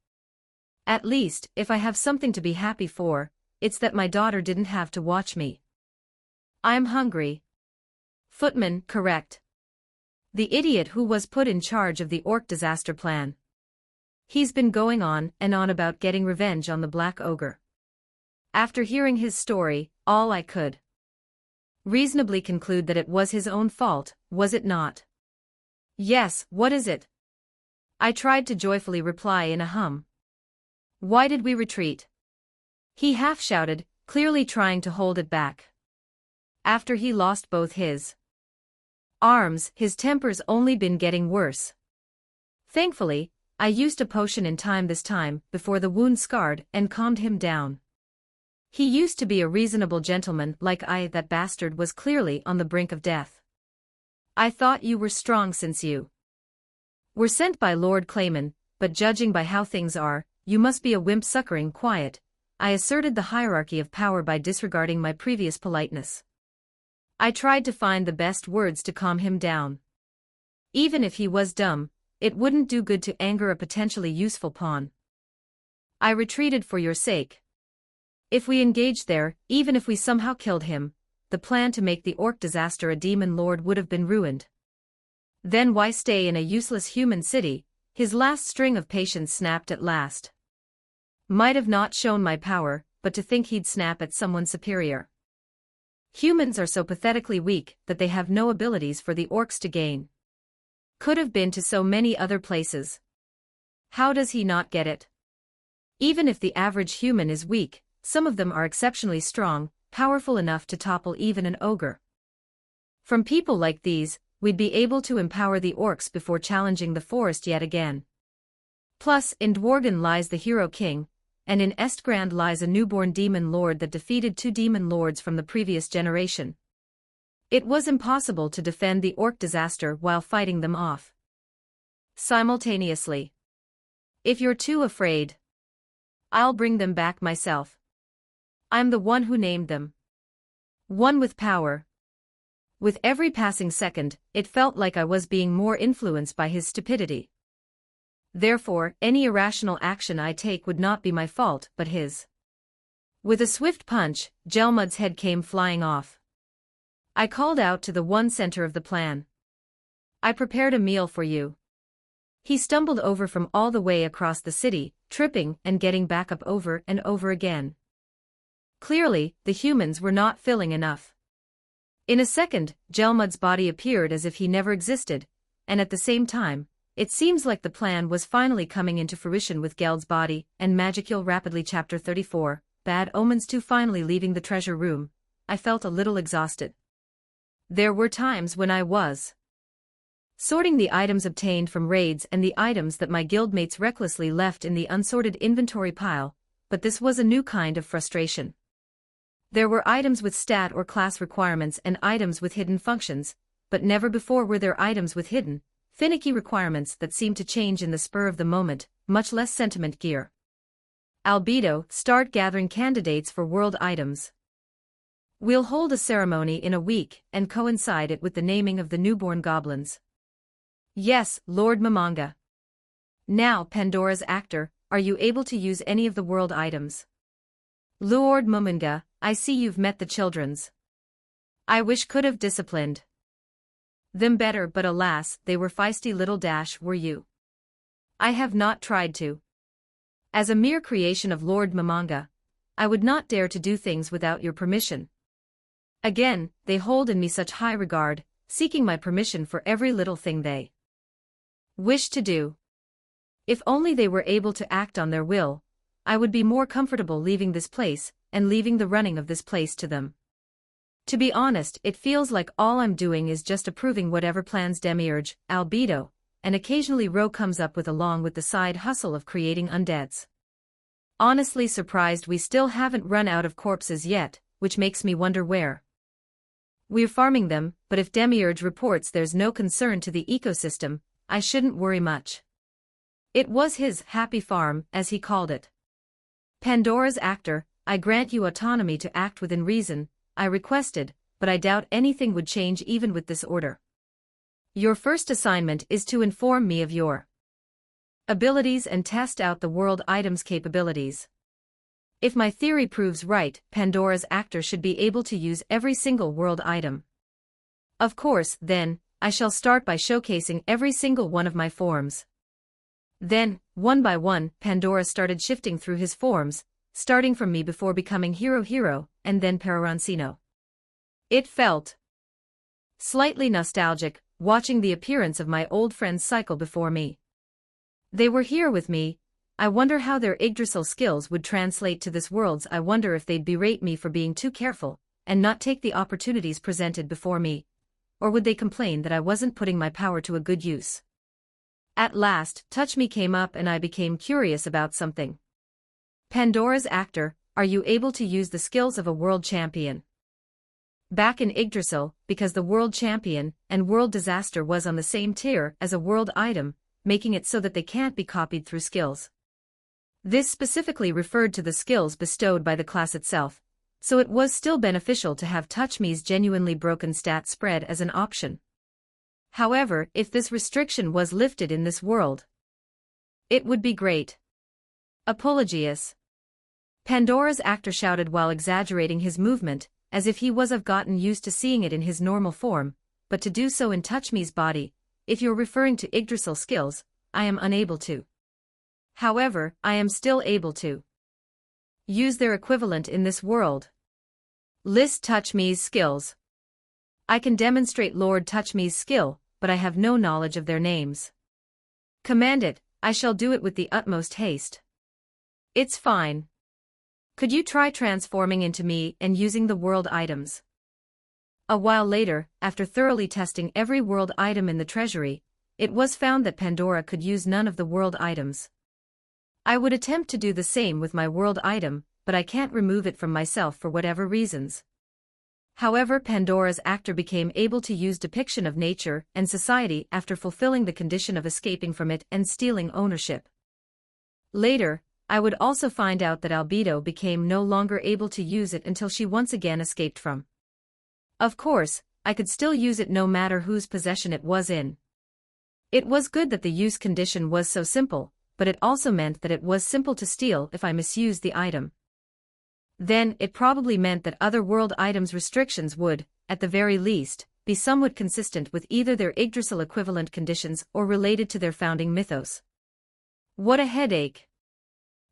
At least, if I have something to be happy for, it's that my daughter didn't have to watch me. I'm hungry. Footman, correct. The idiot who was put in charge of the orc disaster plan. He's been going on and on about getting revenge on the Black Ogre. After hearing his story, all I could reasonably conclude that it was his own fault, was it not? Yes, what is it? I tried to joyfully reply in a hum. Why did we retreat? He half shouted, clearly trying to hold it back. After he lost both his arms, his temper's only been getting worse. Thankfully, I used a potion in time this time, before the wound scarred, and calmed him down. He used to be a reasonable gentleman like I. That bastard was clearly on the brink of death. I thought you were strong since you were sent by Lord Clayman, but judging by how things are, you must be a wimp succouring quiet. I asserted the hierarchy of power by disregarding my previous politeness. I tried to find the best words to calm him down. Even if he was dumb, it wouldn't do good to anger a potentially useful pawn. I retreated for your sake. If we engaged there, even if we somehow killed him, the plan to make the orc disaster a demon lord would have been ruined. Then why stay in a useless human city? His last string of patience snapped at last. Might have not shown my power, but to think he'd snap at someone superior. Humans are so pathetically weak that they have no abilities for the orcs to gain. Could have been to so many other places. How does he not get it? Even if the average human is weak, some of them are exceptionally strong, powerful enough to topple even an ogre. From people like these, we'd be able to empower the orcs before challenging the forest yet again. Plus, in Dworgen lies the Hero King, and in Estgrand lies a newborn demon lord that defeated 2 demon lords from the previous generation. It was impossible to defend the orc disaster while fighting them off simultaneously. If you're too afraid, I'll bring them back myself. I'm the one who named them. One with power. With every passing second, it felt like I was being more influenced by his stupidity. Therefore, any irrational action I take would not be my fault, but his. With a swift punch, Gelmud's head came flying off. I called out to the one center of the plan. I prepared a meal for you. He stumbled over from all the way across the city, tripping and getting back up over and over again. Clearly, the humans were not filling enough. In a second, Gelmud's body appeared as if he never existed, and at the same time, it seems like the plan was finally coming into fruition with Geld's body and Magicule rapidly. Chapter 34, Bad Omens 2. Finally leaving the treasure room, I felt a little exhausted. There were times when I was sorting the items obtained from raids and the items that my guildmates recklessly left in the unsorted inventory pile, but this was a new kind of frustration. There were items with stat or class requirements and items with hidden functions, but never before were there items with hidden, finicky requirements that seemed to change in the spur of the moment, much less sentiment gear. Albedo, start gathering candidates for world items. We'll hold a ceremony in a week and coincide it with the naming of the newborn goblins. Yes, Lord Mamanga. Now, Pandora's actor, are you able to use any of the world items? Lord Mamanga, I see you've met the children's. I wish could have disciplined them better, but alas, they were feisty little dash were you. I have not tried to. As a mere creation of Lord Mamanga, I would not dare to do things without your permission. Again, they hold in me such high regard, seeking my permission for every little thing they wish to do. If only they were able to act on their will, I would be more comfortable leaving this place, and leaving the running of this place to them. To be honest, it feels like all I'm doing is just approving whatever plans Demiurge, Albedo, and occasionally Ro comes up with, along with the side hustle of creating undeads. Honestly surprised we still haven't run out of corpses yet, which makes me wonder where we're farming them, but if Demiurge reports there's no concern to the ecosystem, I shouldn't worry much. It was his happy farm, as he called it. Pandora's actor, I grant you autonomy to act within reason, I requested, but I doubt anything would change even with this order. Your first assignment is to inform me of your abilities and test out the world item's capabilities. If my theory proves right, Pandora's actor should be able to use every single world item. Of course, then, I shall start by showcasing every single one of my forms. Then, one by one, Pandora started shifting through his forms, starting from me before becoming Hero, and then Perorancino. It felt slightly nostalgic, watching the appearance of my old friends cycle before me. They were here with me. I wonder how their Yggdrasil skills would translate to this world's. I wonder if they'd berate me for being too careful, and not take the opportunities presented before me. Or would they complain that I wasn't putting my power to a good use? At last, Touch Me came up and I became curious about something. Pandora's actor, are you able to use the skills of a world champion? Back in Yggdrasil, because the world champion and world disaster was on the same tier as a world item, making it so that they can't be copied through skills. This specifically referred to the skills bestowed by the class itself, so it was still beneficial to have Touch Me's genuinely broken stat spread as an option. However, if this restriction was lifted in this world, it would be great. Apologies. Pandora's actor shouted while exaggerating his movement, as if he was have gotten used to seeing it in his normal form, but to do so in Touch Me's body. If you're referring to Yggdrasil skills, I am unable to. However, I am still able to use their equivalent in this world. List Touch Me's skills. I can demonstrate Lord Touch Me's skill, but I have no knowledge of their names. Command it, I shall do it with the utmost haste. It's fine. Could you try transforming into me and using the world items? A while later, after thoroughly testing every world item in the treasury, it was found that Pandora could use none of the world items. I would attempt to do the same with my world item, but I can't remove it from myself for whatever reasons. However, Pandora's actor became able to use depiction of nature and society after fulfilling the condition of escaping from it and stealing ownership. Later, I would also find out that Albedo became no longer able to use it until she once again escaped from. Of course, I could still use it no matter whose possession it was in. It was good that the use condition was so simple, but it also meant that it was simple to steal if I misused the item. Then, it probably meant that other world items restrictions would, at the very least, be somewhat consistent with either their Yggdrasil equivalent conditions or related to their founding mythos. What a headache.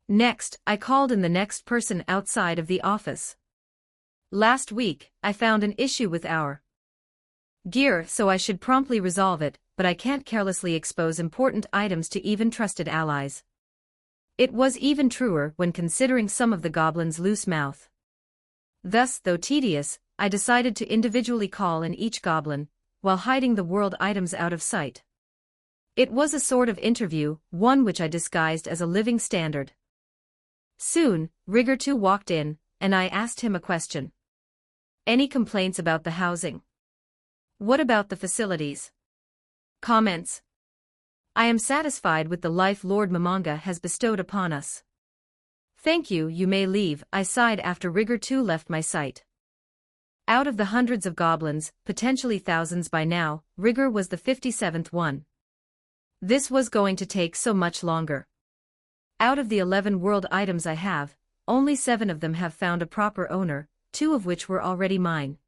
Next, I called in the next person outside of the office. Last week, I found an issue with our gear, so I should promptly resolve it, but I can't carelessly expose important items to even trusted allies. It was even truer when considering some of the goblins' loose mouth. Thus, though tedious, I decided to individually call in each goblin, while hiding the world items out of sight. It was a sort of interview, one which I disguised as a living standard. Soon, Rigger too walked in, and I asked him a question. Any complaints about the housing? What about the facilities? Comments. I am satisfied with the life Lord Momonga has bestowed upon us. Thank you, you may leave, I sighed after Rigger too left my sight. Out of the hundreds of goblins, potentially thousands by now, Rigger was the 57th one. This was going to take so much longer. Out of the 11 world items I have, only 7 of them have found a proper owner, 2 of which were already mine.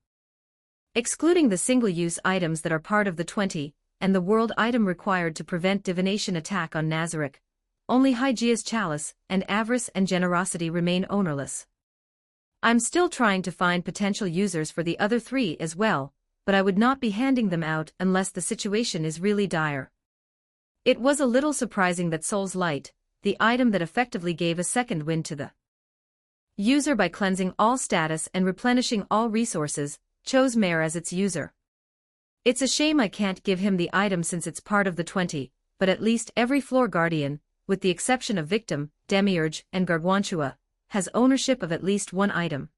Excluding the single-use items that are part of the 20, and the world item required to prevent divination attack on Nazarick, only Hygiea's Chalice and Avarice and Generosity remain ownerless. I'm still trying to find potential users for the other 3 as well, but I would not be handing them out unless the situation is really dire. It was a little surprising that Soul's Light, the item that effectively gave a second wind to the user by cleansing all status and replenishing all resources, chose Mare as its user. It's a shame I can't give him the item since it's part of the 20, but at least every floor guardian, with the exception of Victim, Demiurge, and Gargantua, has ownership of at least one item.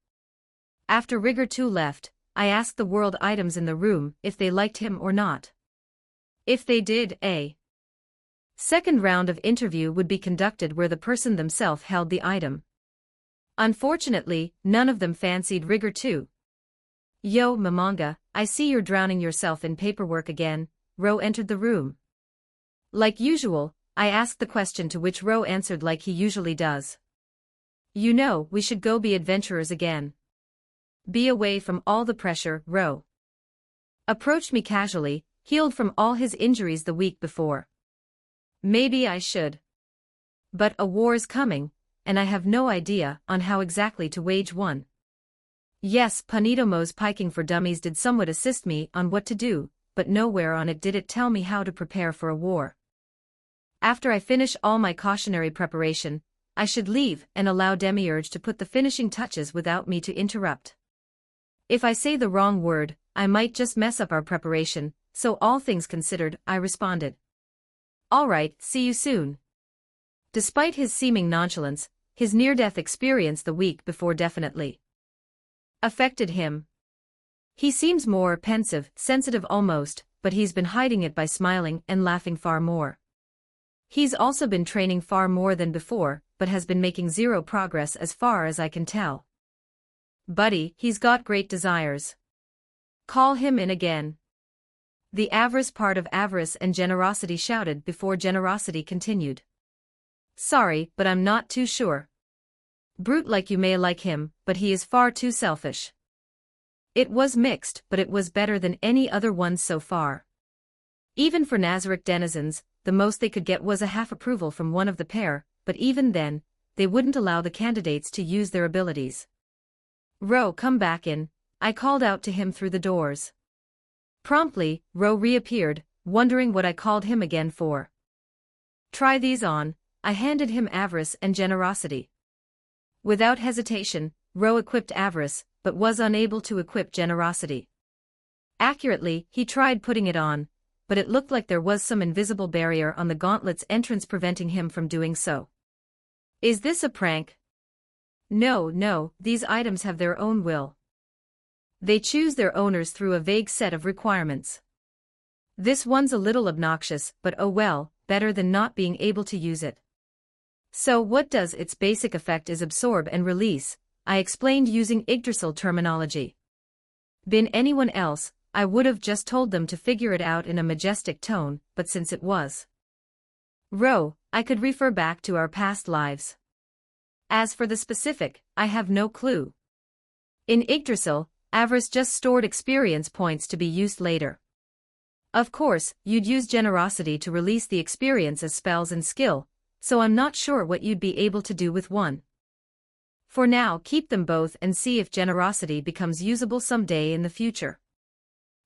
After Rigger 2 left, I asked the world items in the room if they liked him or not. If they did, a second round of interview would be conducted where the person themselves held the item. Unfortunately, none of them fancied Rigger 2. Yo, Momonga, I see you're drowning yourself in paperwork again. Ro entered the room. Like usual, I asked the question to which Ro answered like he usually does. You know, we should go be adventurers again. Be away from all the pressure, Ro approached me casually, healed from all his injuries the week before. Maybe I should. But a war's coming, and I have no idea on how exactly to wage one. Yes, Panitomo's Piking for Dummies did somewhat assist me on what to do, but nowhere on it did it tell me how to prepare for a war. After I finish all my cautionary preparation, I should leave and allow Demiurge to put the finishing touches without me to interrupt. If I say the wrong word, I might just mess up our preparation, so all things considered, I responded. All right, see you soon. Despite his seeming nonchalance, his near-death experience the week before definitely affected him. He seems more pensive, sensitive almost, but he's been hiding it by smiling and laughing far more. He's also been training far more than before, but has been making zero progress as far as I can tell. Buddy, he's got great desires. Call him in again. The avarice part of Avarice and Generosity shouted before Generosity continued. Sorry, but I'm not too sure. Brute like you may like him, but he is far too selfish. It was mixed, but it was better than any other ones so far. Even for Nazarick denizens, the most they could get was a half approval from one of the pair, but even then, they wouldn't allow the candidates to use their abilities. Ro, come back in, I called out to him through the doors. Promptly, Ro reappeared, wondering what I called him again for. Try these on. I handed him avarice and generosity. Without hesitation, Ro equipped avarice, but was unable to equip generosity. Accurately, he tried putting it on, but it looked like there was some invisible barrier on the gauntlet's entrance preventing him from doing so. Is this a prank? No, these items have their own will. They choose their owners through a vague set of requirements. This one's a little obnoxious, but oh well, better than not being able to use it. So what does its basic effect is absorb and release, I explained using Yggdrasil terminology. Been anyone else, I would have just told them to figure it out in a majestic tone, but since it was Ro, I could refer back to our past lives. As for the specific, I have no clue. In Yggdrasil, avarice just stored experience points to be used later. Of course, you'd use generosity to release the experience as spells and skill, so I'm not sure what you'd be able to do with one. For now, keep them both and see if generosity becomes usable someday in the future.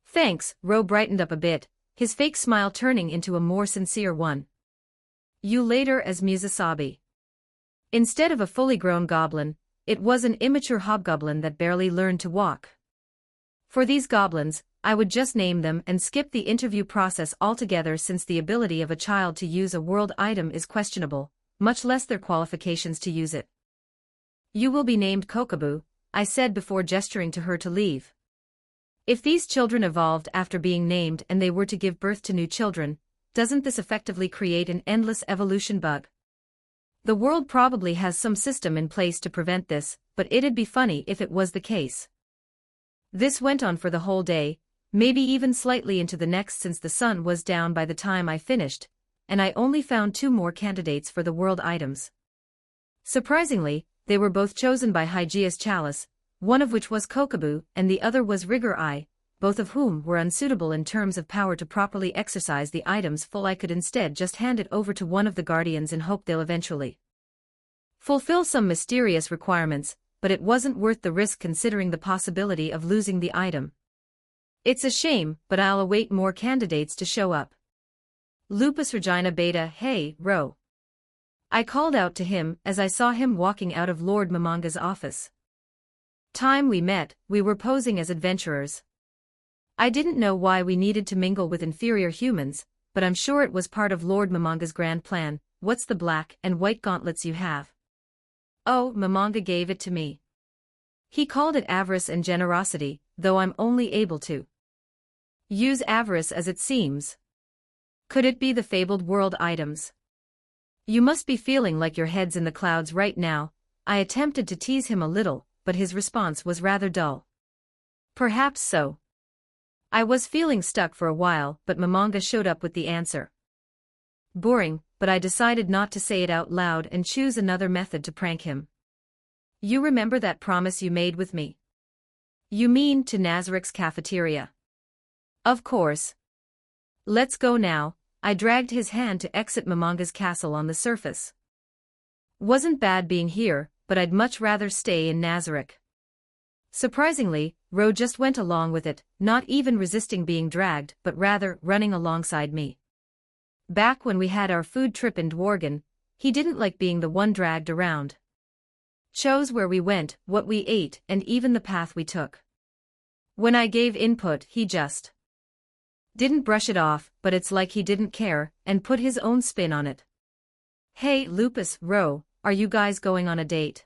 Thanks, Ro brightened up a bit, his fake smile turning into a more sincere one. You later as Musasabi. Instead of a fully grown goblin, it was an immature hobgoblin that barely learned to walk. For these goblins, I would just name them and skip the interview process altogether since the ability of a child to use a world item is questionable, much less their qualifications to use it. You will be named Kokobu, I said before gesturing to her to leave. If these children evolved after being named and they were to give birth to new children, doesn't this effectively create an endless evolution bug? The world probably has some system in place to prevent this, but it'd be funny if it was the case. This went on for the whole day, maybe even slightly into the next since the sun was down by the time I finished, and I only found 2 more candidates for the world items. Surprisingly, they were both chosen by Hygeus Chalice, one of which was Kokobu and the other was Rigor Eye, both of whom were unsuitable in terms of power to properly exercise the items full. I could instead just hand it over to one of the guardians and hope they'll eventually fulfill some mysterious requirements, but it wasn't worth the risk considering the possibility of losing the item. It's a shame, but I'll await more candidates to show up. Lupus Regina Beta, hey, Ro. I called out to him as I saw him walking out of Lord Mamanga's office. Time we met, we were posing as adventurers. I didn't know why we needed to mingle with inferior humans, but I'm sure it was part of Lord Mamanga's grand plan. What's the black and white gauntlets you have? Oh, Mamanga gave it to me. He called it avarice and generosity, though I'm only able to use avarice as it seems. Could it be the fabled world items? You must be feeling like your head's in the clouds right now. I attempted to tease him a little, but his response was rather dull. Perhaps so. I was feeling stuck for a while, but Mamanga showed up with the answer. Boring, but I decided not to say it out loud and choose another method to prank him. You remember that promise you made with me? You mean to Nazarik's cafeteria? Of course. Let's go now. I dragged his hand to exit Mamanga's castle on the surface. Wasn't bad being here, but I'd much rather stay in Nazarik. Surprisingly, Ro just went along with it, not even resisting being dragged, but rather running alongside me. Back when we had our food trip in Dworgen, he didn't like being the one dragged around. Chose where we went, what we ate, and even the path we took. When I gave input, he just didn't brush it off, but it's like he didn't care, and put his own spin on it. Hey Lupus, Ro, are you guys going on a date?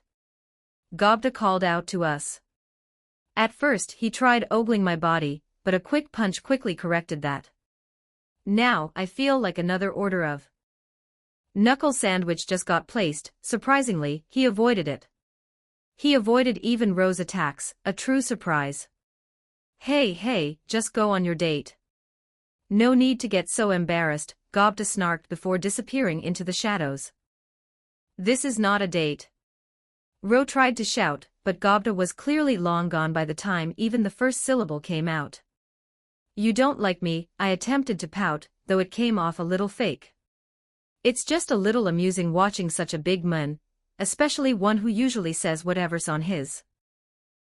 Gobda called out to us. At first he tried ogling my body, but a quick punch quickly corrected that. Now I feel like another order of knuckle sandwich just got placed. Surprisingly, he avoided it. He avoided even Ro's attacks, a true surprise. Hey, just go on your date. No need to get so embarrassed, Gobda snarked before disappearing into the shadows. This is not a date. Ro tried to shout, but Gobda was clearly long gone by the time even the first syllable came out. You don't like me, I attempted to pout, though it came off a little fake. It's just a little amusing watching such a big man, especially one who usually says whatever's on his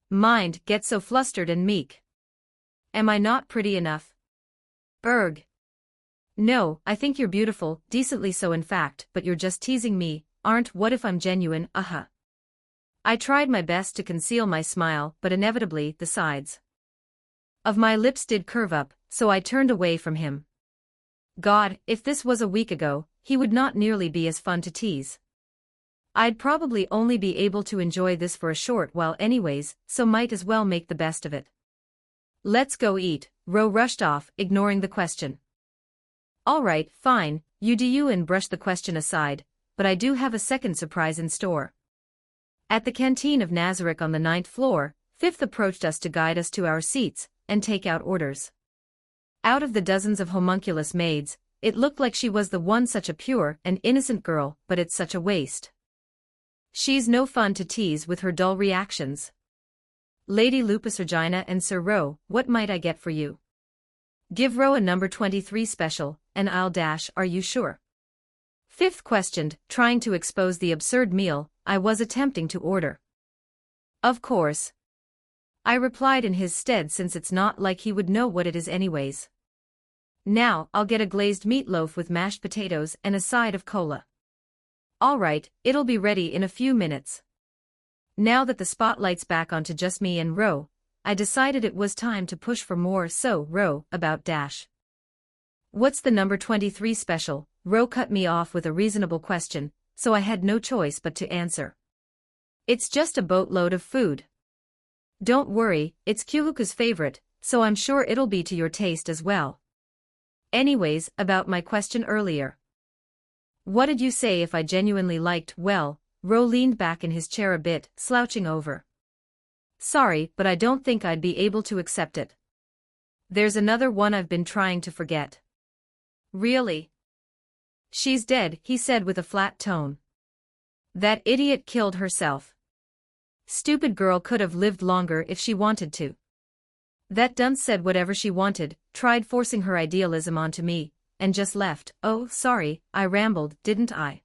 mind, get so flustered and meek. Am I not pretty enough? Erg. No, I think you're beautiful, decently so in fact, but you're just teasing me, aren't? What if I'm genuine, I tried my best to conceal my smile, but inevitably, the sides of my lips did curve up, so I turned away from him. God, if this was a week ago, he would not nearly be as fun to tease. I'd probably only be able to enjoy this for a short while anyways, so might as well make the best of it. Let's go eat, Ro rushed off, ignoring the question. Alright, fine, you do you and brush the question aside, but I do have a second surprise in store. At the canteen of Nazarick on the 9th floor, Fifth approached us to guide us to our seats and take out orders. Out of the dozens of homunculus maids, it looked like she was the one, such a pure and innocent girl, but it's such a waste. She's no fun to tease with her dull reactions. Lady Lupus Regina and Sir Ro, what might I get for you? Give Ro a number 23 special, and I'll dash, are you sure? Fifth questioned, trying to expose the absurd meal I was attempting to order. Of course. I replied in his stead, since it's not like he would know what it is anyways. Now, I'll get a glazed meatloaf with mashed potatoes and a side of cola. Alright, it'll be ready in a few minutes. Now that the spotlight's back onto just me and Ro, I decided it was time to push for more. So, Ro, about dash. What's the number 23 special? Ro cut me off with a reasonable question, so I had no choice but to answer. It's just a boatload of food. Don't worry, it's Kyuhuku's favorite, so I'm sure it'll be to your taste as well. Anyways, about my question earlier. What did you say if I genuinely liked, well, Ro leaned back in his chair a bit, slouching over. Sorry, but I don't think I'd be able to accept it. There's another one I've been trying to forget. Really? She's dead, he said with a flat tone. That idiot killed herself. Stupid girl could have lived longer if she wanted to. That dunce said whatever she wanted, tried forcing her idealism onto me, and just left. Oh, sorry, I rambled, didn't I?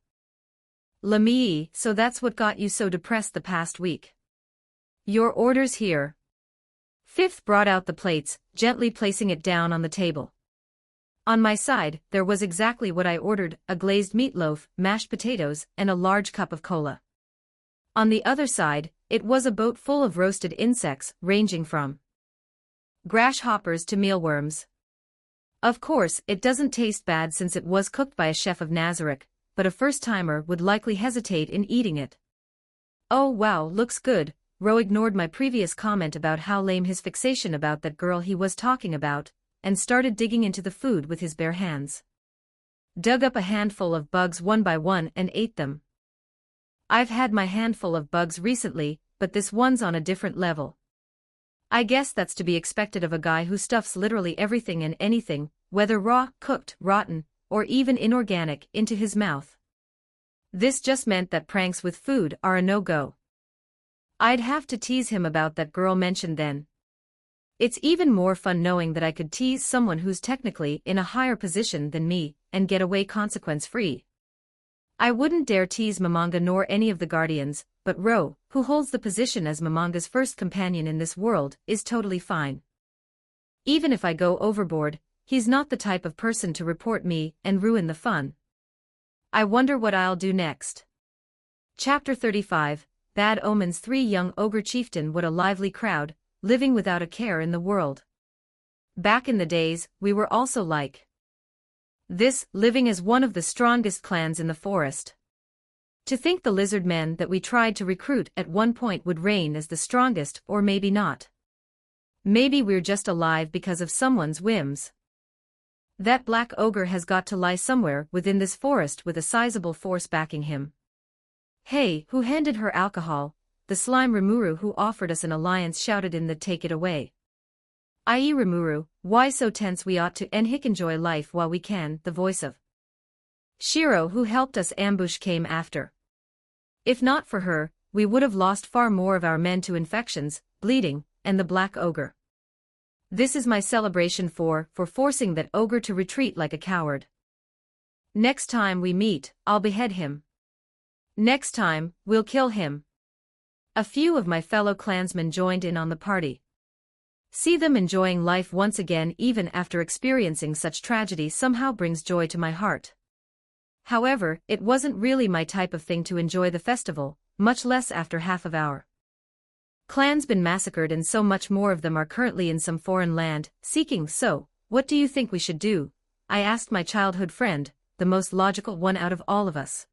Lamii, so that's what got you so depressed the past week. Your order's here. Fifth brought out the plates, gently placing it down on the table. On my side, there was exactly what I ordered, a glazed meatloaf, mashed potatoes, and a large cup of cola. On the other side, it was a boat full of roasted insects, ranging from grasshoppers to mealworms. Of course, it doesn't taste bad since it was cooked by a chef of Nazarick, but a first-timer would likely hesitate in eating it. Oh wow, looks good. Ro ignored my previous comment about how lame his fixation about that girl he was talking about, and started digging into the food with his bare hands. Dug up a handful of bugs one by one and ate them. I've had my handful of bugs recently, but this one's on a different level. I guess that's to be expected of a guy who stuffs literally everything and anything, whether raw, cooked, rotten, or even inorganic, into his mouth. This just meant that pranks with food are a no-go. I'd have to tease him about that girl mentioned then. It's even more fun knowing that I could tease someone who's technically in a higher position than me, and get away consequence-free. I wouldn't dare tease Momonga nor any of the Guardians, but Ro, who holds the position as Momonga's first companion in this world, is totally fine. Even if I go overboard, he's not the type of person to report me and ruin the fun. I wonder what I'll do next. Chapter 35, Bad Omens. 3 Young Ogre Chieftain. What a lively crowd, living without a care in the world. Back in the days, we were also like this, living as one of the strongest clans in the forest. To think the lizard men that we tried to recruit at one point would reign as the strongest, or maybe not. Maybe we're just alive because of someone's whims. That black ogre has got to lie somewhere within this forest with a sizable force backing him. Hey, who handed her alcohol? The slime Rimuru who offered us an alliance shouted in the take it away. I.e. Rimuru, why so tense? We ought to enjoy life while we can. The voice of Shiro who helped us ambush came after. If not for her, we would have lost far more of our men to infections, bleeding, and the black ogre. This is my celebration for forcing that ogre to retreat like a coward. Next time we meet, I'll behead him. Next time, we'll kill him. A few of my fellow clansmen joined in on the party. See them enjoying life once again even after experiencing such tragedy somehow brings joy to my heart. However, it wasn't really my type of thing to enjoy the festival, much less after half of our clans been massacred and so much more of them are currently in some foreign land, seeking. So, what do you think we should do? I asked my childhood friend, the most logical one out of all of us.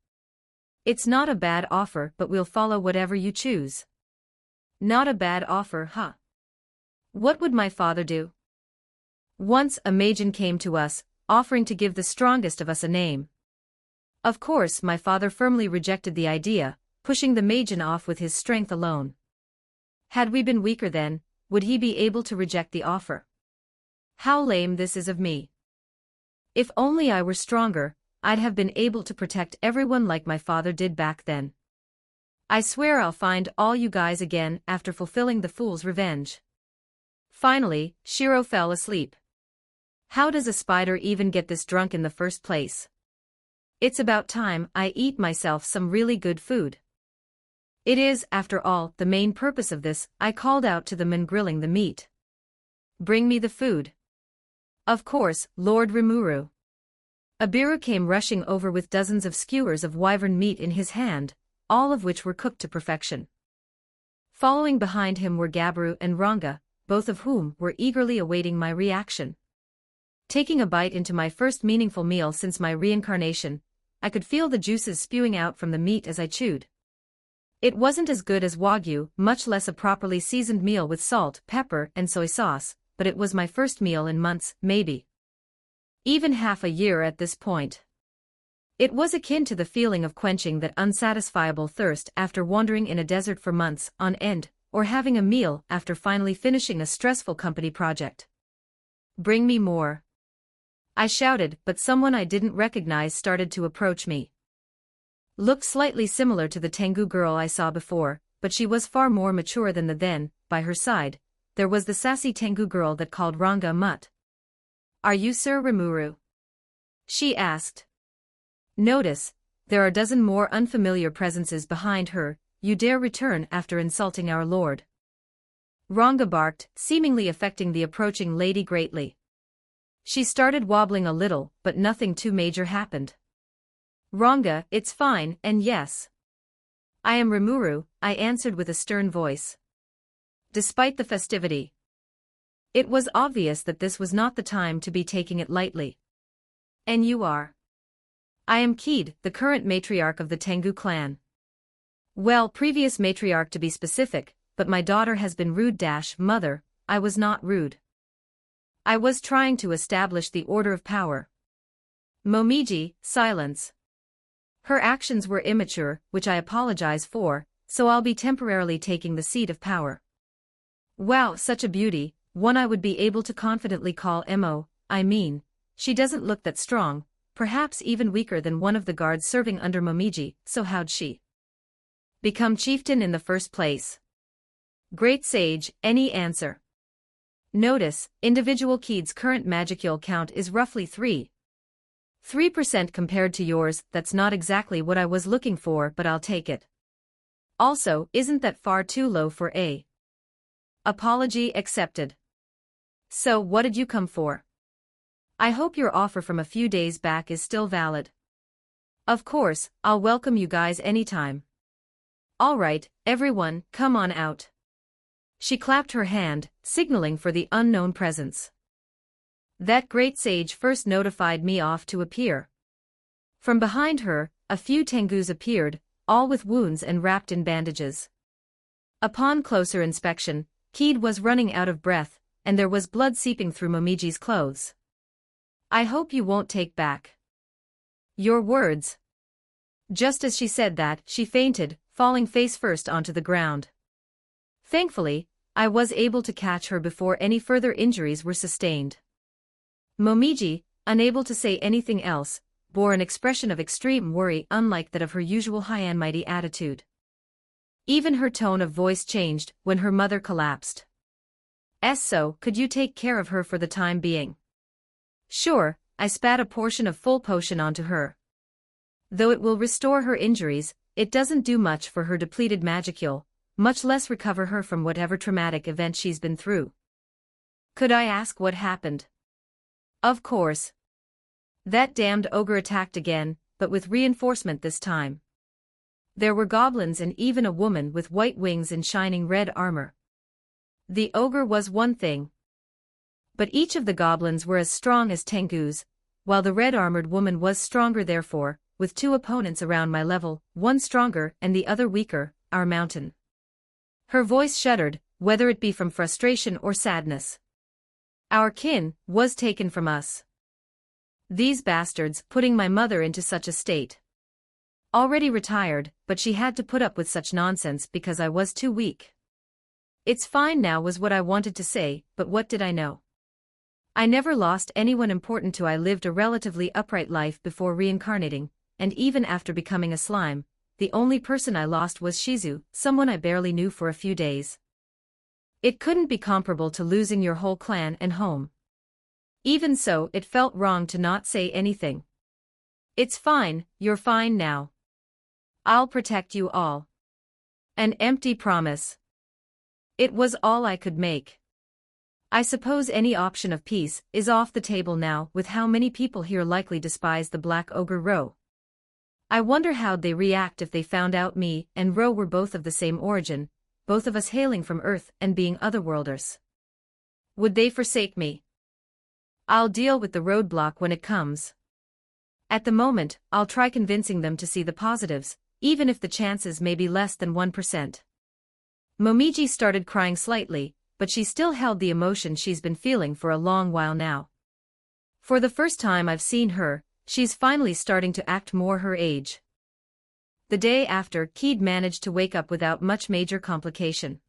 It's not a bad offer, but we'll follow whatever you choose. Not a bad offer, huh? What would my father do? Once a Majin came to us, offering to give the strongest of us a name. Of course my father firmly rejected the idea, pushing the Majin off with his strength alone. Had we been weaker then, would he be able to reject the offer? How lame this is of me. If only I were stronger, I'd have been able to protect everyone like my father did back then. I swear I'll find all you guys again after fulfilling the fool's revenge. Finally, Shiro fell asleep. How does a spider even get this drunk in the first place? It's about time I eat myself some really good food. It is, after all, the main purpose of this, I called out to the men grilling the meat. Bring me the food. Of course, Lord Rimuru. Abiru came rushing over with dozens of skewers of wyvern meat in his hand, all of which were cooked to perfection. Following behind him were Gabiru and Ranga, both of whom were eagerly awaiting my reaction. Taking a bite into my first meaningful meal since my reincarnation, I could feel the juices spewing out from the meat as I chewed. It wasn't as good as Wagyu, much less a properly seasoned meal with salt, pepper, and soy sauce, but it was my first meal in months, maybe even half a year at this point. It was akin to the feeling of quenching that unsatisfiable thirst after wandering in a desert for months on end, or having a meal after finally finishing a stressful company project. Bring me more. I shouted, but someone I didn't recognize started to approach me. Looked slightly similar to the Tengu girl I saw before, but she was far more mature than the then. By her side, there was the sassy Tengu girl that called Ranga a mutt. Are you Sir Rimuru? She asked. Notice, there are a dozen more unfamiliar presences behind her. You dare return after insulting our lord? Ranga barked, seemingly affecting the approaching lady greatly. She started wobbling a little, but nothing too major happened. Ranga, it's fine, and yes. I am Rimuru, I answered with a stern voice. Despite the festivity, it was obvious that this was not the time to be taking it lightly. And you are? I am Keed, the current matriarch of the Tengu clan. Well, previous matriarch to be specific, but my daughter has been rude. Mother, I was not rude. I was trying to establish the order of power. Momiji, silence. Her actions were immature, which I apologize for, so I'll be temporarily taking the seat of power. Wow, such a beauty, one I would be able to confidently call Mo, I mean, she doesn't look that strong, perhaps even weaker than one of the guards serving under Momiji, so how'd she become chieftain in the first place? Great sage, any answer? Notice, individual Keed's current magicule count is roughly 3% compared to yours. That's not exactly what I was looking for, but I'll take it. Also, isn't that far too low for a apology? Accepted. So what did you come for? I hope your offer from a few days back is still valid. Of course, I'll welcome you guys anytime. All right, everyone, come on out. She clapped her hand, signaling for the unknown presence. That great sage first notified me off to appear. From behind her, a few Tengus appeared, all with wounds and wrapped in bandages. Upon closer inspection, Keed was running out of breath, and there was blood seeping through Momiji's clothes. I hope you won't take back your words. Just as she said that, she fainted, falling face first onto the ground. Thankfully, I was able to catch her before any further injuries were sustained. Momiji, unable to say anything else, bore an expression of extreme worry unlike that of her usual high and mighty attitude. Even her tone of voice changed when her mother collapsed. So, could you take care of her for the time being? Sure, I spat a portion of full potion onto her. Though it will restore her injuries, it doesn't do much for her depleted magicule, much less recover her from whatever traumatic event she's been through. Could I ask what happened? Of course. That damned ogre attacked again, but with reinforcement this time. There were goblins and even a woman with white wings and shining red armor. The ogre was one thing. But each of the goblins were as strong as Tengu's, while the red-armored woman was stronger therefore, with two opponents around my level, one stronger and the other weaker, our mountain. Her voice shuddered, whether it be from frustration or sadness. Our kin was taken from us. These bastards putting my mother into such a state. Already retired, but she had to put up with such nonsense because I was too weak. It's fine now was what I wanted to say, but what did I know? I never lost anyone important to I lived a relatively upright life before reincarnating, and even after becoming a slime, the only person I lost was Shizu, someone I barely knew for a few days. It couldn't be comparable to losing your whole clan and home. Even so, it felt wrong to not say anything. It's fine, you're fine now. I'll protect you all. An empty promise. It was all I could make. I suppose any option of peace is off the table now with how many people here likely despise the Black Ogre Ro. I wonder how'd they react if they found out me and Ro were both of the same origin, both of us hailing from Earth and being otherworlders. Would they forsake me? I'll deal with the roadblock when it comes. At the moment, I'll try convincing them to see the positives, even if the chances may be less than 1%. Momiji started crying slightly, but she still held the emotion she's been feeling for a long while now. For the first time I've seen her, she's finally starting to act more her age. The day after, Keed managed to wake up without much major complication.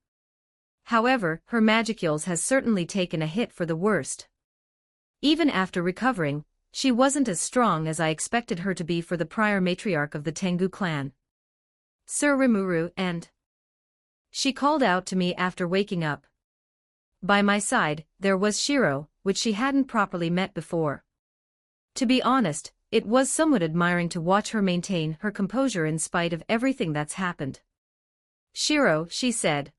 However, her magicules has certainly taken a hit for the worst. Even after recovering, she wasn't as strong as I expected her to be for the prior matriarch of the Tengu clan. Sir Rimuru and... She called out to me after waking up. By my side, there was Shiro, which she hadn't properly met before. To be honest, it was somewhat admiring to watch her maintain her composure in spite of everything that's happened. Shiro, she said.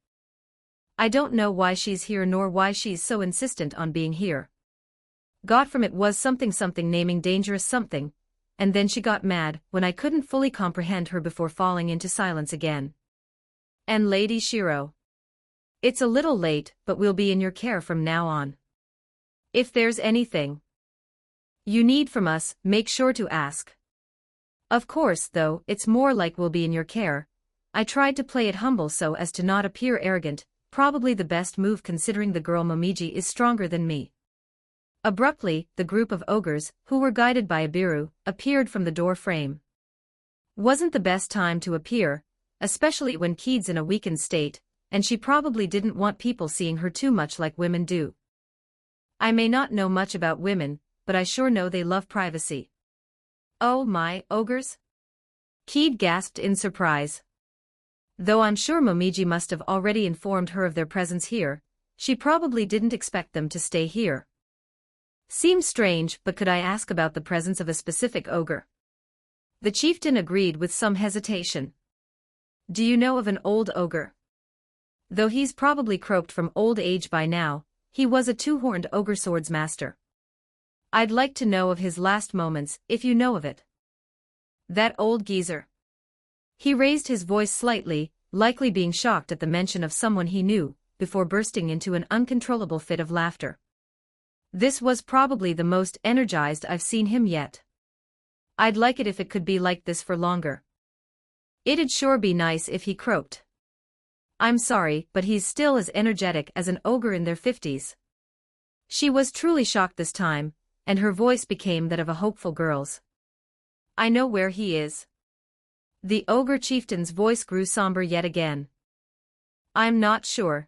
I don't know why she's here nor why she's so insistent on being here. Got from it was something naming dangerous something, and then she got mad when I couldn't fully comprehend her before falling into silence again. And Lady Shiro. It's a little late, but we'll be in your care from now on. If there's anything you need from us, make sure to ask. Of course, though, it's more like we'll be in your care. I tried to play it humble so as to not appear arrogant, probably the best move considering the girl Momiji is stronger than me. Abruptly, the group of ogres, who were guided by Ibiru, appeared from the door frame. Wasn't the best time to appear, especially when Keed's in a weakened state, and she probably didn't want people seeing her too much like women do. I may not know much about women, but I sure know they love privacy. Oh my, ogres? Keed gasped in surprise. Though I'm sure Momiji must have already informed her of their presence here, she probably didn't expect them to stay here. Seems strange, but could I ask about the presence of a specific ogre? The chieftain agreed with some hesitation. Do you know of an old ogre? Though he's probably croaked from old age by now, he was a two-horned ogre swords master. I'd like to know of his last moments, if you know of it. That old geezer. He raised his voice slightly, likely being shocked at the mention of someone he knew, before bursting into an uncontrollable fit of laughter. This was probably the most energized I've seen him yet. I'd like it if it could be like this for longer. It'd sure be nice if he croaked. I'm sorry, but he's still as energetic as an ogre in their 50s. She was truly shocked this time, and her voice became that of a hopeful girl's. I know where he is. The ogre chieftain's voice grew somber yet again. I'm not sure.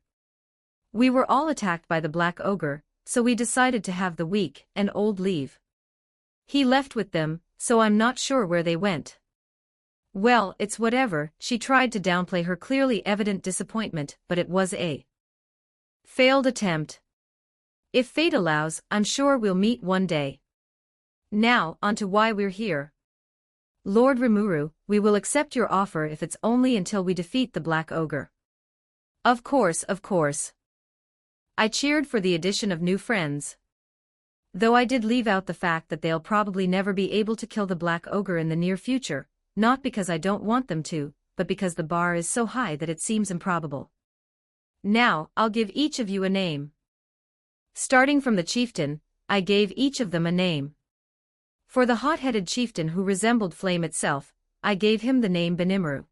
We were all attacked by the black ogre, so we decided to have the weak and old leave. He left with them, so I'm not sure where they went. Well, it's whatever. She tried to downplay her clearly evident disappointment, but it was a failed attempt. If fate allows, I'm sure we'll meet one day. Now, on to why we're here. Lord Rimuru, we will accept your offer if it's only until we defeat the Black Ogre. Of course, of course. I cheered for the addition of new friends. Though I did leave out the fact that they'll probably never be able to kill the Black Ogre in the near future, not because I don't want them to, but because the bar is so high that it seems improbable. Now, I'll give each of you a name. Starting from the chieftain, I gave each of them a name. For the hot-headed chieftain who resembled flame itself, I gave him the name Benimaru.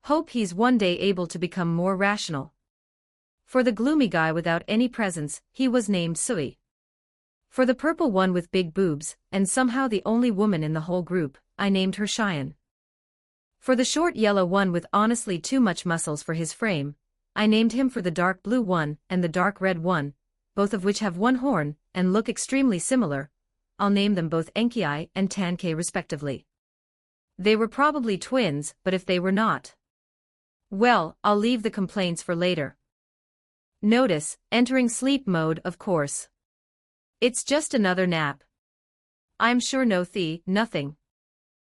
Hope he's one day able to become more rational. For the gloomy guy without any presence, he was named Sui. For the purple one with big boobs, and somehow the only woman in the whole group, I named her Cheyenne. For the short yellow one with honestly too much muscles for his frame, I named him for the dark blue one and the dark red one, both of which have one horn, and look extremely similar. I'll name them both Enki and Tankei respectively. They were probably twins, but if they were not, well, I'll leave the complaints for later. Notice, entering sleep mode of course. It's just another nap. I'm sure nothing.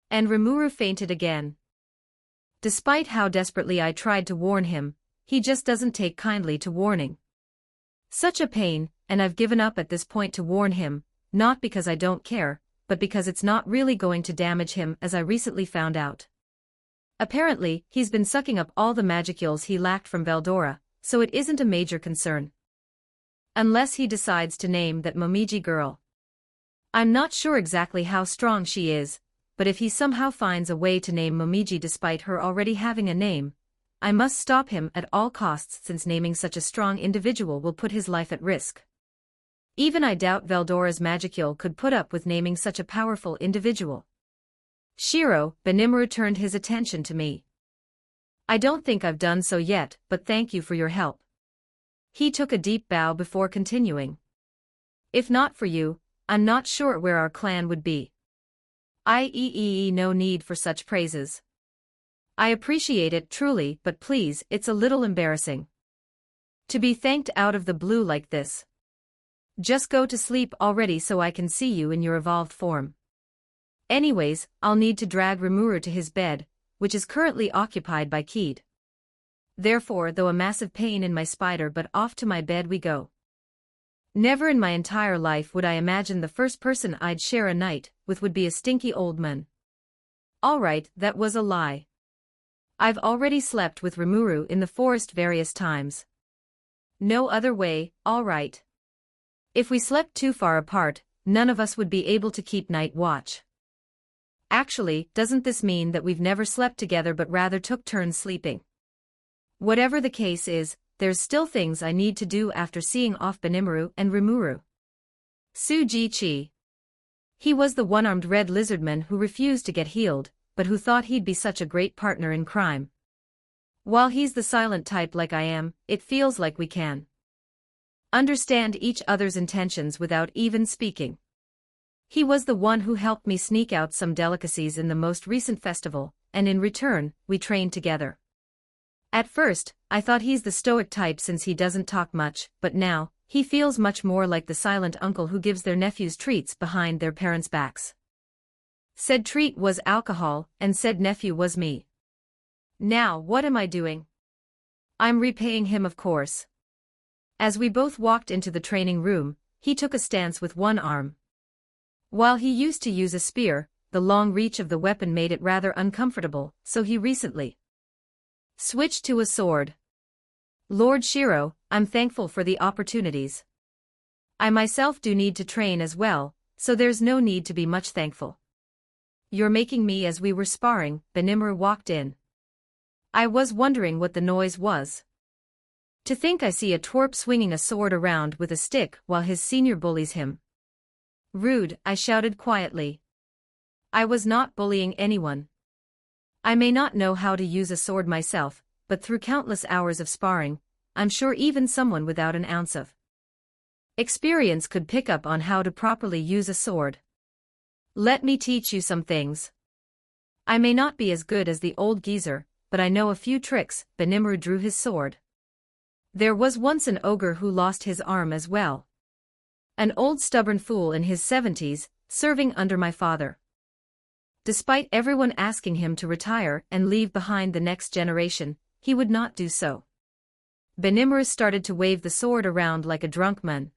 And Rimuru fainted again. Despite how desperately I tried to warn him, he just doesn't take kindly to warning. Such a pain, and I've given up at this point to warn him, not because I don't care, but because it's not really going to damage him as I recently found out. Apparently, he's been sucking up all the magicules he lacked from Veldora, so it isn't a major concern. Unless he decides to name that Momiji girl. I'm not sure exactly how strong she is, but if he somehow finds a way to name Momiji despite her already having a name, I must stop him at all costs since naming such a strong individual will put his life at risk. Even I doubt Veldora's magicule could put up with naming such a powerful individual. Shiro, Benimaru turned his attention to me. I don't think I've done so yet, but thank you for your help. He took a deep bow before continuing. If not for you, I'm not sure where our clan would be. No need for such praises. I appreciate it truly, but please, it's a little embarrassing to be thanked out of the blue like this. Just go to sleep already so I can see you in your evolved form. Anyways, I'll need to drag Rimuru to his bed, which is currently occupied by Keed. Therefore, though a massive pain in my spider, but off to my bed we go. Never in my entire life would I imagine the first person I'd share a night with would be a stinky old man. Alright, that was a lie. I've already slept with Rimuru in the forest various times. No other way, alright. If we slept too far apart, none of us would be able to keep night watch. Actually, doesn't this mean that we've never slept together but rather took turns sleeping? Whatever the case is, there's still things I need to do after seeing off Benimaru and Rimuru. Suji-chi. He was the one-armed red lizardman who refused to get healed, but who thought he'd be such a great partner in crime. While he's the silent type like I am, it feels like we can understand each other's intentions without even speaking. He was the one who helped me sneak out some delicacies in the most recent festival, and in return, we trained together. At first, I thought he's the stoic type since he doesn't talk much, but now, he feels much more like the silent uncle who gives their nephews treats behind their parents' backs. Said treat was alcohol, and said nephew was me. Now what am I doing? I'm repaying him, of course. As we both walked into the training room, he took a stance with one arm. While he used to use a spear, the long reach of the weapon made it rather uncomfortable, so he recently switched to a sword. Lord Shiro, I'm thankful for the opportunities. I myself do need to train as well, so there's no need to be much thankful. You're making me. As we were sparring, Benimaru walked in. I was wondering what the noise was. To think I see a twerp swinging a sword around with a stick while his senior bullies him. Rude, I shouted quietly. I was not bullying anyone. I may not know how to use a sword myself, but through countless hours of sparring, I'm sure even someone without an ounce of experience could pick up on how to properly use a sword. Let me teach you some things. I may not be as good as the old geezer, but I know a few tricks. Benimaru drew his sword. There was once an ogre who lost his arm as well. An old stubborn fool in his 70s, serving under my father. Despite everyone asking him to retire and leave behind the next generation, he would not do so. Benimorus started to wave the sword around like a drunk man.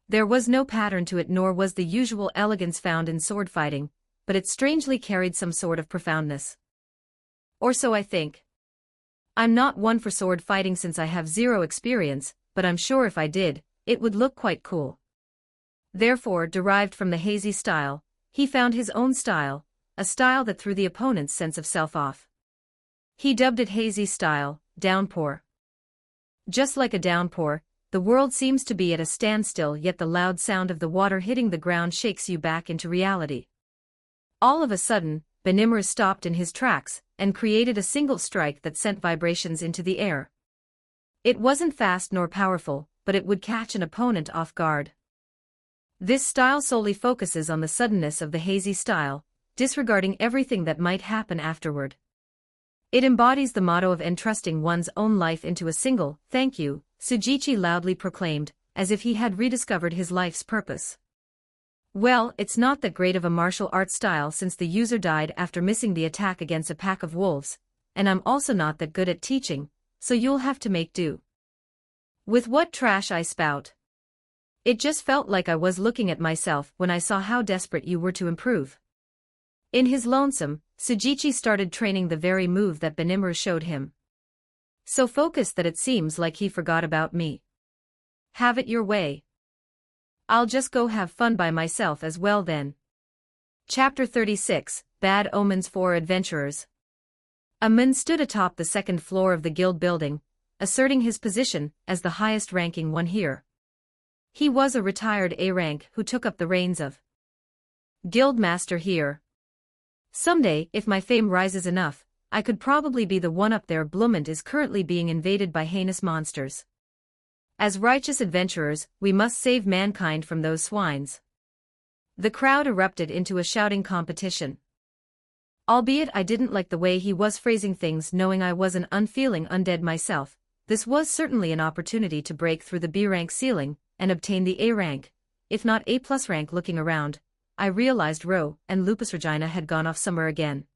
There was no pattern to it nor was the usual elegance found in sword fighting, but it strangely carried some sort of profoundness. Or so I think. I'm not one for sword fighting since I have zero experience, but I'm sure if I did, it would look quite cool. Therefore, derived from the hazy style, he found his own style, a style that threw the opponent's sense of self off. He dubbed it hazy style, downpour. Just like a downpour, the world seems to be at a standstill, yet the loud sound of the water hitting the ground shakes you back into reality. All of a sudden, Benimorus stopped in his tracks and created a single strike that sent vibrations into the air. It wasn't fast nor powerful, but it would catch an opponent off guard. This style solely focuses on the suddenness of the hazy style, disregarding everything that might happen afterward. It embodies the motto of entrusting one's own life into a single, "Thank you," Tsujichi loudly proclaimed, as if he had rediscovered his life's purpose. Well, it's not that great of a martial art style since the user died after missing the attack against a pack of wolves, and I'm also not that good at teaching, so you'll have to make do. With what trash I spout. It just felt like I was looking at myself when I saw how desperate you were to improve. In his lonesome, Tsujichi started training the very move that Benimorus showed him. So focused that it seems like he forgot about me. Have it your way. I'll just go have fun by myself as well then. Chapter 36, Bad Omens for Adventurers. A man stood atop the second floor of the guild building, asserting his position as the highest-ranking one here. He was a retired A-rank who took up the reins of guild master here. Someday, if my fame rises enough, I could probably be the one up there. Bloomond is currently being invaded by heinous monsters. As righteous adventurers, we must save mankind from those swines. The crowd erupted into a shouting competition. Albeit I didn't like the way he was phrasing things, knowing I was an unfeeling undead myself, this was certainly an opportunity to break through the B-rank ceiling and obtain the A rank, if not A+ rank. Looking around, I realized Ro and Lupus Regina had gone off somewhere again.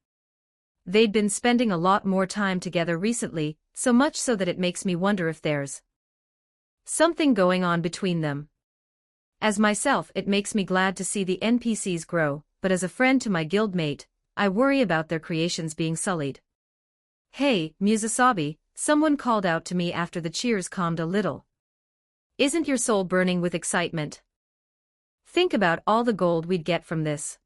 They'd been spending a lot more time together recently, so much so that it makes me wonder if there's something going on between them. As myself, it makes me glad to see the NPCs grow, but as a friend to my guildmate, I worry about their creations being sullied. "Hey, Musasabi," someone called out to me after the cheers calmed a little. "Isn't your soul burning with excitement? Think about all the gold we'd get from this."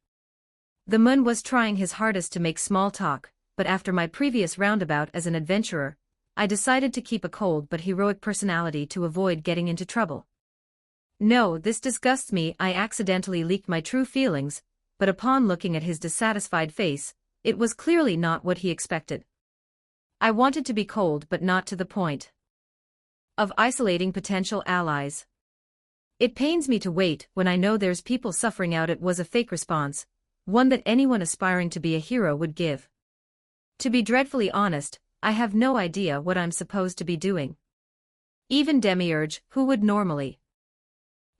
The moon was trying his hardest to make small talk, but after my previous roundabout as an adventurer, I decided to keep a cold but heroic personality to avoid getting into trouble. "No, this disgusts me." I accidentally leaked my true feelings, but upon looking at his dissatisfied face, it was clearly not what he expected. I wanted to be cold but not to the point of isolating potential allies. "It pains me to wait when I know there's people suffering out." It was a fake response, one that anyone aspiring to be a hero would give. To be dreadfully honest, I have no idea what I'm supposed to be doing. Even Demiurge, who would normally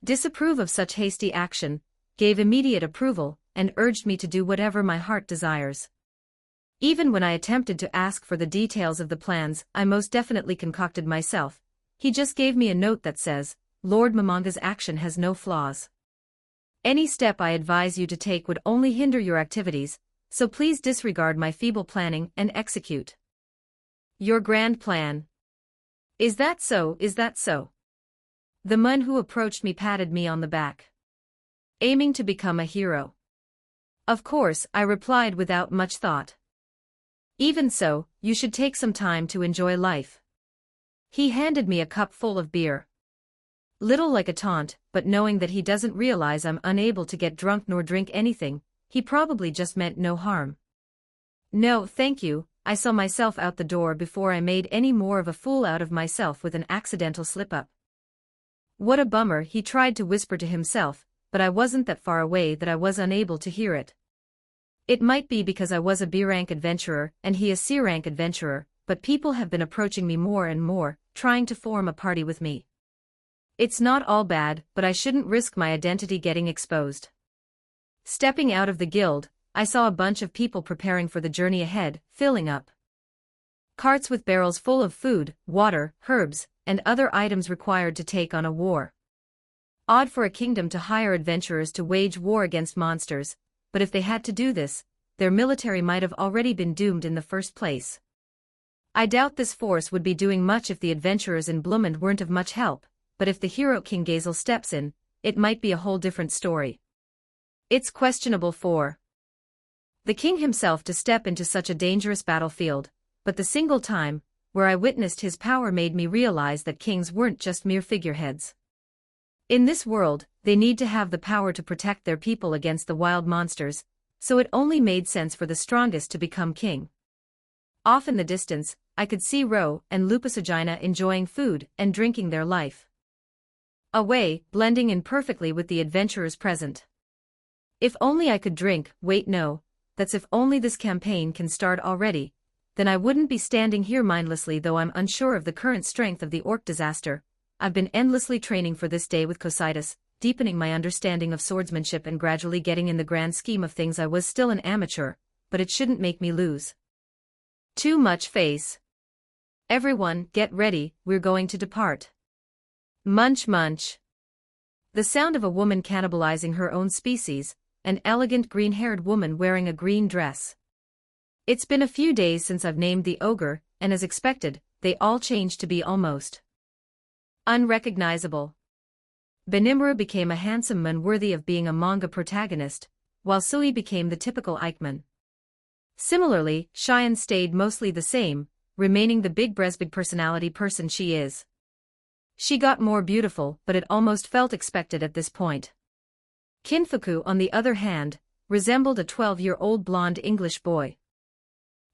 disapprove of such hasty action, gave immediate approval and urged me to do whatever my heart desires. Even when I attempted to ask for the details of the plans I most definitely concocted myself, he just gave me a note that says, "Lord Momonga's action has no flaws. Any step I advise you to take would only hinder your activities, so please disregard my feeble planning and execute your grand plan." Is that so? Is that so? The man who approached me patted me on the back. "Aiming to become a hero?" "Of course," I replied without much thought. "Even so, you should take some time to enjoy life." He handed me a cup full of beer. Little like a taunt, but knowing that he doesn't realize I'm unable to get drunk nor drink anything, he probably just meant no harm. "No, thank you." I saw myself out the door before I made any more of a fool out of myself with an accidental slip-up. What a bummer, he tried to whisper to himself, but I wasn't that far away that I was unable to hear it. It might be because I was a B-rank adventurer and he a C-rank adventurer, but people have been approaching me more and more, trying to form a party with me. It's not all bad, but I shouldn't risk my identity getting exposed. Stepping out of the guild, I saw a bunch of people preparing for the journey ahead, filling up carts with barrels full of food, water, herbs, and other items required to take on a war. Odd for a kingdom to hire adventurers to wage war against monsters, but if they had to do this, their military might have already been doomed in the first place. I doubt this force would be doing much if the adventurers in Blumend weren't of much help, but if the hero King Gazel steps in, it might be a whole different story. It's questionable for the king himself to step into such a dangerous battlefield, but the single time where I witnessed his power made me realize that kings weren't just mere figureheads. In this world, they need to have the power to protect their people against the wild monsters, so it only made sense for the strongest to become king. Off in the distance, I could see Ro and Lupusagina enjoying food and drinking their life away, blending in perfectly with the adventurers present. If only I could drink. Wait, no, that's if only this campaign can start already, then I wouldn't be standing here mindlessly. Though I'm unsure of the current strength of the orc disaster, I've been endlessly training for this day with Cocytus, deepening my understanding of swordsmanship and gradually getting in the grand scheme of things. I was still an amateur, but it shouldn't make me lose too much face. Everyone, get ready, we're going to depart. Munch munch. The sound of a woman cannibalizing her own species, an elegant green-haired woman wearing a green dress. It's been a few days since I've named the ogre, and as expected, they all changed to be almost unrecognizable. Benimura became a handsome man worthy of being a manga protagonist, while Sui became the typical Eichmann. Similarly, Cheyenne stayed mostly the same, remaining the big big personality person she is. She got more beautiful, but it almost felt expected at this point. Kinfuku, on the other hand, resembled a 12-year-old blonde English boy.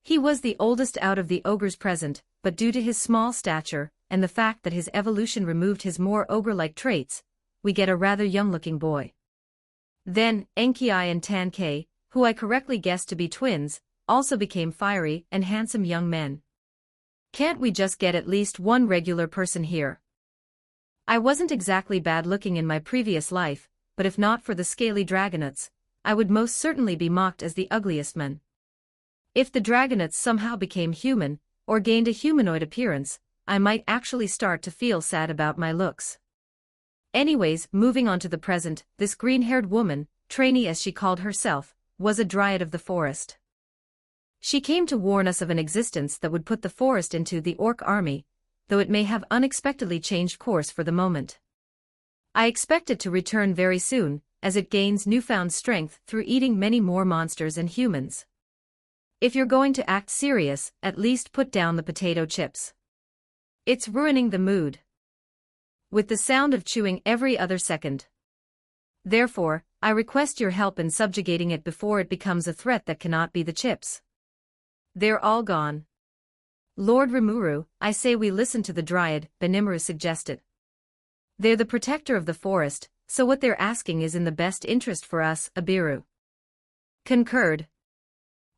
He was the oldest out of the ogres present, but due to his small stature, and the fact that his evolution removed his more ogre-like traits, we get a rather young-looking boy. Then, Enki and Tankei, who I correctly guessed to be twins, also became fiery and handsome young men. Can't we just get at least one regular person here? I wasn't exactly bad-looking in my previous life, but if not for the scaly dragonets, I would most certainly be mocked as the ugliest man. If the dragonets somehow became human, or gained a humanoid appearance, I might actually start to feel sad about my looks. Anyways, moving on to the present, this green-haired woman, trainee as she called herself, was a dryad of the forest. She came to warn us of an existence that would put the forest into the orc army, though it may have unexpectedly changed course for the moment. I expect it to return very soon, as it gains newfound strength through eating many more monsters and humans. If you're going to act serious, at least put down the potato chips. It's ruining the mood. With the sound of chewing every other second. Therefore, I request your help in subjugating it before it becomes a threat that cannot be the chips. They're all gone. Lord Rimuru, I say we listen to the dryad, Benimura suggested. They're the protector of the forest, so what they're asking is in the best interest for us, Abiru concurred.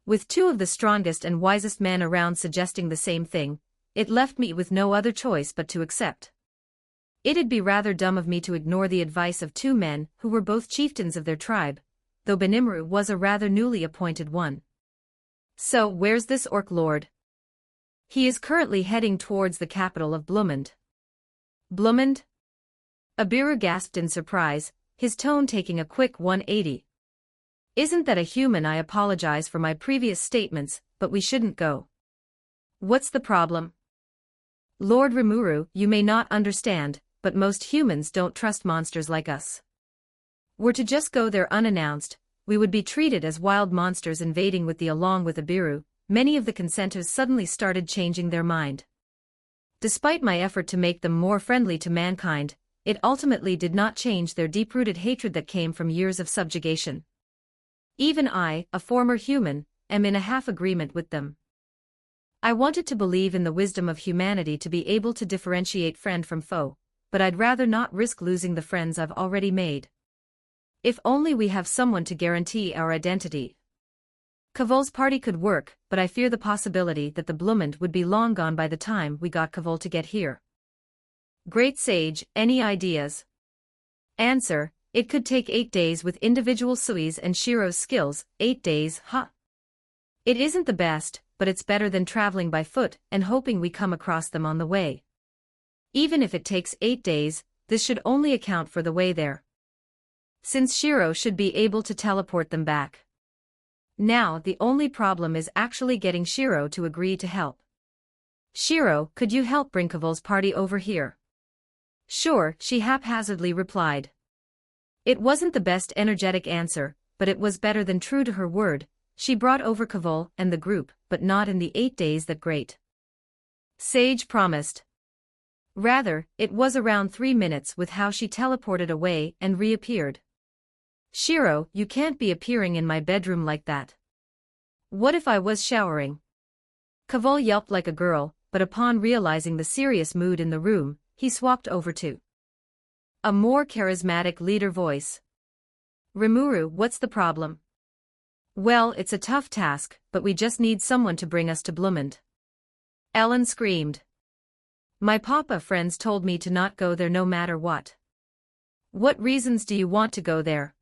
With two of the strongest and wisest men around suggesting the same thing, it left me with no other choice but to accept. It'd be rather dumb of me to ignore the advice of two men who were both chieftains of their tribe, though Benimuru was a rather newly appointed one. So, where's this orc lord? He is currently heading towards the capital of Blumend. Blumend? Abiru gasped in surprise, his tone taking a quick 180. Isn't that a human? I apologize for my previous statements, but we shouldn't go. What's the problem? Lord Rimuru, you may not understand, but most humans don't trust monsters like us. Were to just go there unannounced, we would be treated as wild monsters invading with the along with Abiru. Many of the consenters suddenly started changing their mind. Despite my effort to make them more friendly to mankind, it ultimately did not change their deep-rooted hatred that came from years of subjugation. Even I, a former human, am in a half agreement with them. I wanted to believe in the wisdom of humanity to be able to differentiate friend from foe, but I'd rather not risk losing the friends I've already made. If only we have someone to guarantee our identity. Kavul's party could work, but I fear the possibility that the Blumend would be long gone by the time we got Kavul to get here. Great Sage, any ideas? Answer, it could take 8 days with individual Sui's and Shiro's skills. 8 days, huh? It isn't the best, but it's better than traveling by foot and hoping we come across them on the way. Even if it takes 8 days, this should only account for the way there, since Shiro should be able to teleport them back. Now the only problem is actually getting Shiro to agree to help. Shiro, could you help bring Kaval's party over here? Sure, she haphazardly replied. It wasn't the best energetic answer, but it was better than true to her word. She brought over Kaval and the group, but not in the 8 days that great sage promised. Rather, it was around 3 minutes with how she teleported away and reappeared. Shiro, you can't be appearing in my bedroom like that. What if I was showering? Kaval yelped like a girl, but upon realizing the serious mood in the room, he swapped over to a more charismatic leader voice. Rimuru, what's the problem? Well, it's a tough task, but we just need someone to bring us to Blumend. Ellen screamed. My papa friends told me to not go there no matter what. What reasons do you want to go there?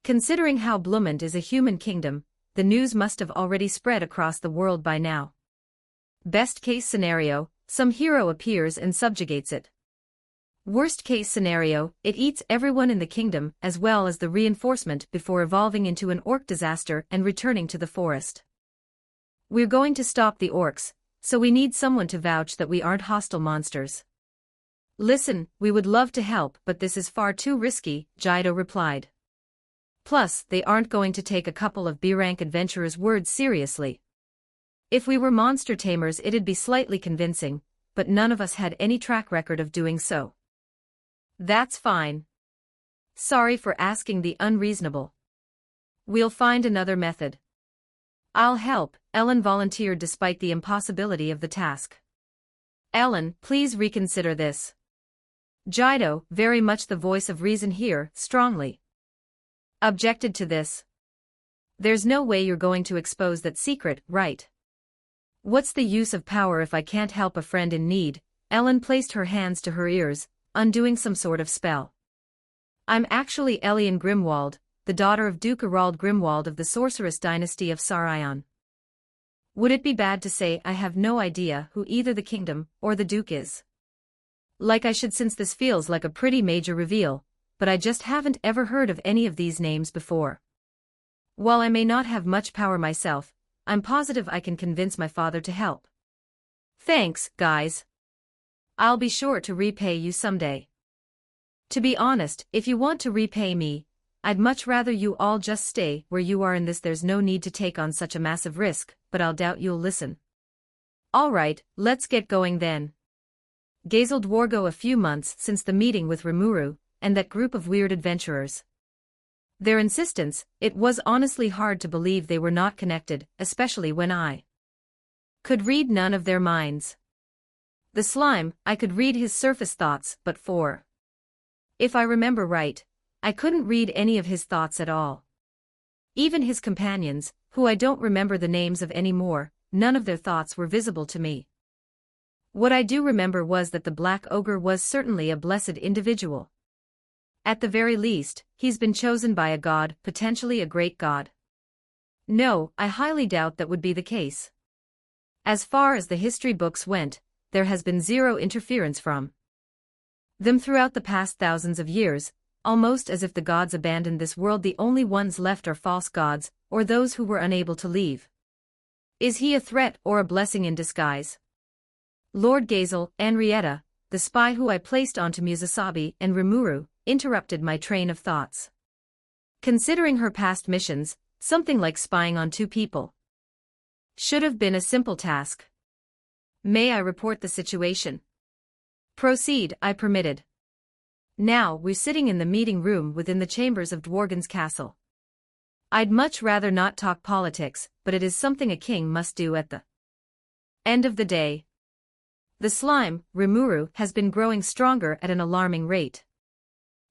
Considering how Blumend is a human kingdom, the news must have already spread across the world by now. Best case scenario, some hero appears and subjugates it. Worst case scenario, it eats everyone in the kingdom as well as the reinforcement before evolving into an orc disaster and returning to the forest. We're going to stop the orcs, so we need someone to vouch that we aren't hostile monsters. Listen, we would love to help, but this is far too risky, Jaido replied. Plus, they aren't going to take a couple of B-rank adventurers' words seriously. If we were monster tamers it'd be slightly convincing, but none of us had any track record of doing so. That's fine. Sorry for asking the unreasonable. We'll find another method. I'll help, Ellen volunteered despite the impossibility of the task. Ellen, please reconsider this. Jaido, very much the voice of reason here, strongly objected to this. There's no way you're going to expose that secret, right? What's the use of power if I can't help a friend in need? Ellen placed her hands to her ears, undoing some sort of spell. I'm actually Elian Grimwald, the daughter of Duke Erald Grimwald of the sorceress dynasty of Sarion. Would it be bad to say I have no idea who either the kingdom or the duke is? Like I should, since this feels like a pretty major reveal, but I just haven't ever heard of any of these names before. While I may not have much power myself, I'm positive I can convince my father to help. Thanks, guys. I'll be sure to repay you someday. To be honest, if you want to repay me, I'd much rather you all just stay where you are in this. There's no need to take on such a massive risk, but I'll doubt you'll listen. Alright, let's get going then. Gazel Dwargo, a few months since the meeting with Rimuru, and that group of weird adventurers. Their insistence, it was honestly hard to believe they were not connected, especially when I could read none of their minds. The slime, I could read his surface thoughts, but if I remember right, I couldn't read any of his thoughts at all. Even his companions, who I don't remember the names of anymore, none of their thoughts were visible to me. What I do remember was that the Black Ogre was certainly a blessed individual. At the very least, he's been chosen by a god, potentially a great god. No, I highly doubt that would be the case. As far as the history books went, there has been zero interference from them throughout the past thousands of years, almost as if the gods abandoned this world. The only ones left are false gods, or those who were unable to leave. Is he a threat or a blessing in disguise? Lord Gazel, Henrietta, the spy who I placed onto Musasabi and Rimuru, interrupted my train of thoughts. Considering her past missions, something like spying on 2 people should have been a simple task. May I report the situation? Proceed, I permitted. Now we're sitting in the meeting room within the chambers of Dworgen's castle. I'd much rather not talk politics, but it is something a king must do at the end of the day. The slime, Rimuru, has been growing stronger at an alarming rate.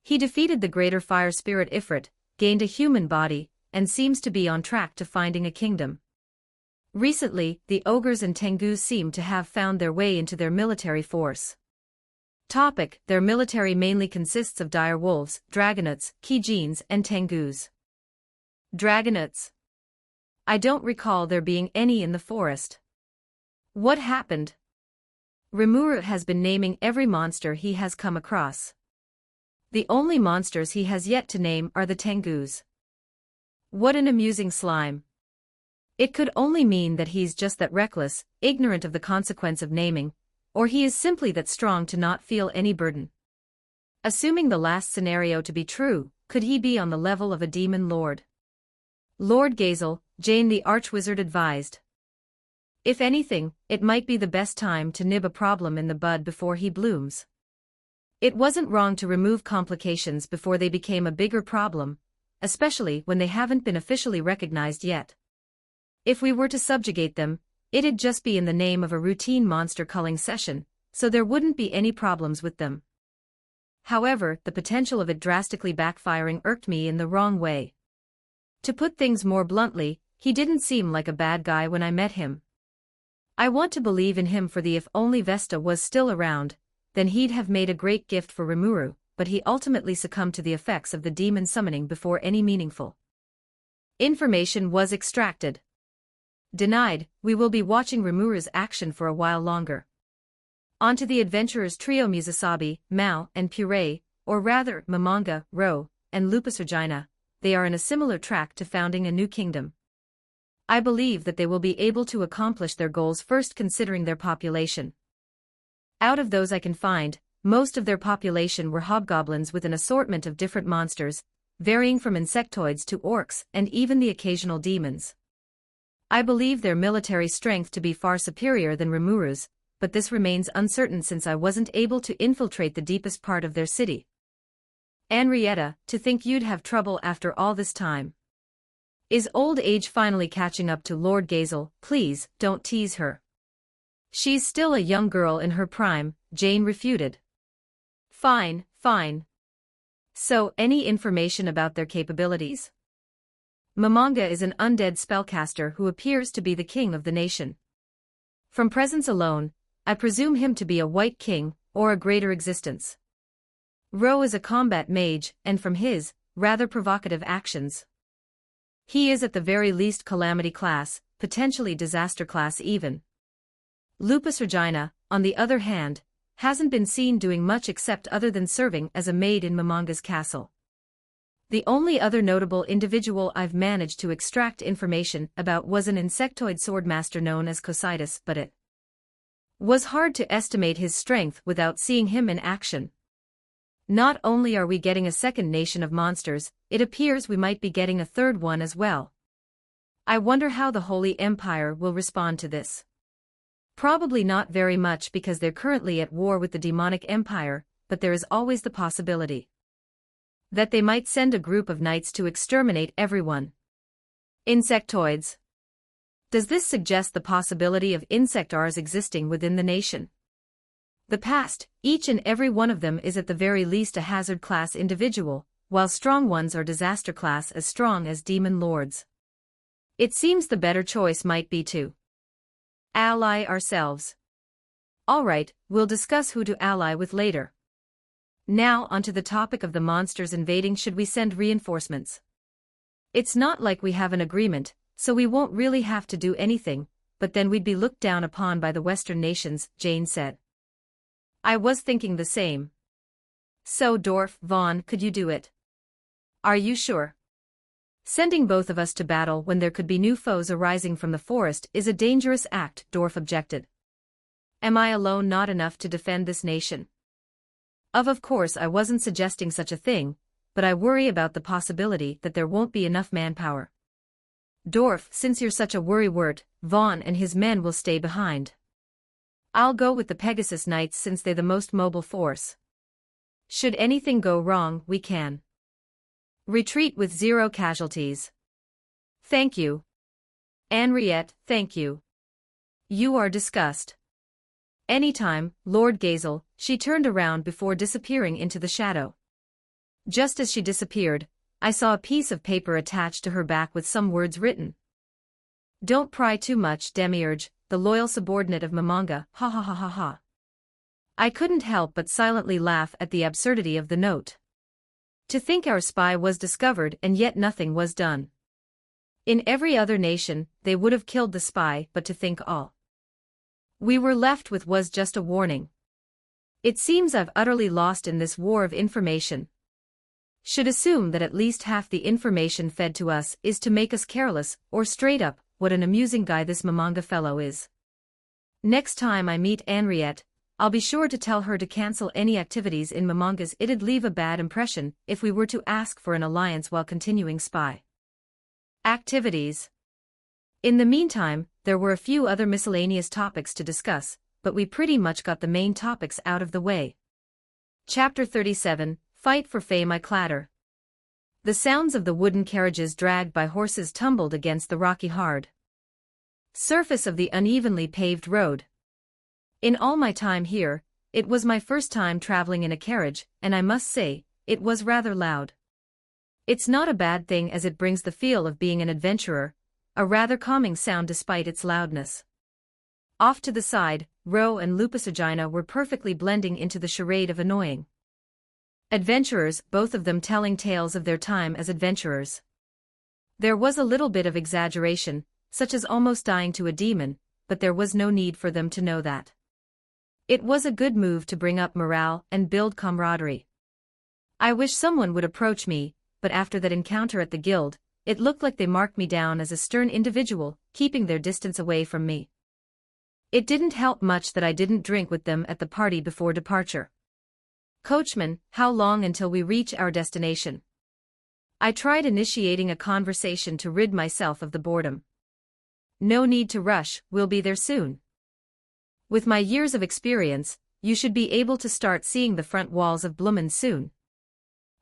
He defeated the greater fire spirit Ifrit, gained a human body, and seems to be on track to finding a kingdom. Recently, the ogres and tengus seem to have found their way into their military force. Their military mainly consists of dire wolves, dragonauts, Kijins, and tengus. Dragonauts. I don't recall there being any in the forest. What happened? Rimuru has been naming every monster he has come across. The only monsters he has yet to name are the Tengus. What an amusing slime. It could only mean that he's just that reckless, ignorant of the consequence of naming, or he is simply that strong to not feel any burden. Assuming the last scenario to be true, could he be on the level of a demon lord? Lord Gazel, Jane the Archwizard advised. If anything, it might be the best time to nib a problem in the bud before he blooms. It wasn't wrong to remove complications before they became a bigger problem, especially when they haven't been officially recognized yet. If we were to subjugate them, it'd just be in the name of a routine monster culling session, so there wouldn't be any problems with them. However, the potential of it drastically backfiring irked me in the wrong way. To put things more bluntly, he didn't seem like a bad guy when I met him. I want to believe in him for the if only Vesta was still around, then he'd have made a great gift for Rimuru, but he ultimately succumbed to the effects of the demon summoning before any meaningful information was extracted. Denied, we will be watching Rimuru's action for a while longer. On to the adventurers trio Musasabi, Mao, and Puree, or rather Momonga, Ro, and Lupus Regina. They are in a similar track to founding a new kingdom. I believe that they will be able to accomplish their goals first considering their population. Out of those I can find, most of their population were hobgoblins with an assortment of different monsters, varying from insectoids to orcs and even the occasional demons. I believe their military strength to be far superior than Rimuru's, but this remains uncertain since I wasn't able to infiltrate the deepest part of their city. Henrietta, to think you'd have trouble after all this time. Is old age finally catching up to Lord Gazel? Please, don't tease her. She's still a young girl in her prime, Jane refuted. Fine, fine. So, any information about their capabilities? Momonga is an undead spellcaster who appears to be the king of the nation. From presence alone, I presume him to be a white king, or a greater existence. Ro is a combat mage, and from his, rather provocative actions, he is at the very least calamity class, potentially disaster class even. Lupus Regina, on the other hand, hasn't been seen doing much except other than serving as a maid in Momonga's castle. The only other notable individual I've managed to extract information about was an insectoid swordmaster known as Cositus, but it was hard to estimate his strength without seeing him in action. Not only are we getting a second nation of monsters, it appears we might be getting a third one as well. I wonder how the Holy Empire will respond to this. Probably not very much because they're currently at war with the demonic empire, but there is always the possibility that they might send a group of knights to exterminate everyone. Insectoids. Does this suggest the possibility of insectars existing within the nation? The past, each and every one of them is at the very least a hazard class individual, while strong ones are disaster class as strong as demon lords. It seems the better choice might be to ally ourselves. Alright, we'll discuss who to ally with later. Now onto the topic of the monsters invading. Should we send reinforcements? It's not like we have an agreement, so we won't really have to do anything, but then we'd be looked down upon by the Western nations, Jane said. I was thinking the same. So Dorf, Vaughn, could you do it? Are you sure? Sending both of us to battle when there could be new foes arising from the forest is a dangerous act, Dorf objected. Am I alone not enough to defend this nation? Of course I wasn't suggesting such a thing, but I worry about the possibility that there won't be enough manpower. Dorf, since you're such a worrywart, Vaughn and his men will stay behind. I'll go with the Pegasus Knights since they're the most mobile force. Should anything go wrong, we can retreat with 0 casualties. Thank you. Henriette, thank you. You are discussed. Anytime, Lord Gazel. She turned around before disappearing into the shadow. Just as she disappeared, I saw a piece of paper attached to her back with some words written. Don't pry too much, Demiurge, the loyal subordinate of Momonga, ha ha ha ha ha. I couldn't help but silently laugh at the absurdity of the note. To think our spy was discovered and yet nothing was done. In every other nation, they would have killed the spy, but to think all we were left with was just a warning. It seems I've utterly lost in this war of information. Should assume that at least half the information fed to us is to make us careless, or straight up, what an amusing guy this Momonga fellow is. Next time I meet Henriette, I'll be sure to tell her to cancel any activities in Momonga's. It'd leave a bad impression if we were to ask for an alliance while continuing spy activities. In the meantime, there were a few other miscellaneous topics to discuss, but we pretty much got the main topics out of the way. Chapter 37, Fight for Fame. I clatter. The sounds of the wooden carriages dragged by horses tumbled against the rocky hard surface of the unevenly paved road. In all my time here, it was my first time traveling in a carriage, and I must say, it was rather loud. It's not a bad thing as it brings the feel of being an adventurer, a rather calming sound despite its loudness. Off to the side, Ro and Lupusagina were perfectly blending into the charade of annoying adventurers, both of them telling tales of their time as adventurers. There was a little bit of exaggeration, such as almost dying to a demon, but there was no need for them to know that. It was a good move to bring up morale and build camaraderie. I wish someone would approach me, but after that encounter at the guild, it looked like they marked me down as a stern individual, keeping their distance away from me. It didn't help much that I didn't drink with them at the party before departure. Coachman, how long until we reach our destination? I tried initiating a conversation to rid myself of the boredom. No need to rush, we'll be there soon. With my years of experience, you should be able to start seeing the front walls of Bloomen soon.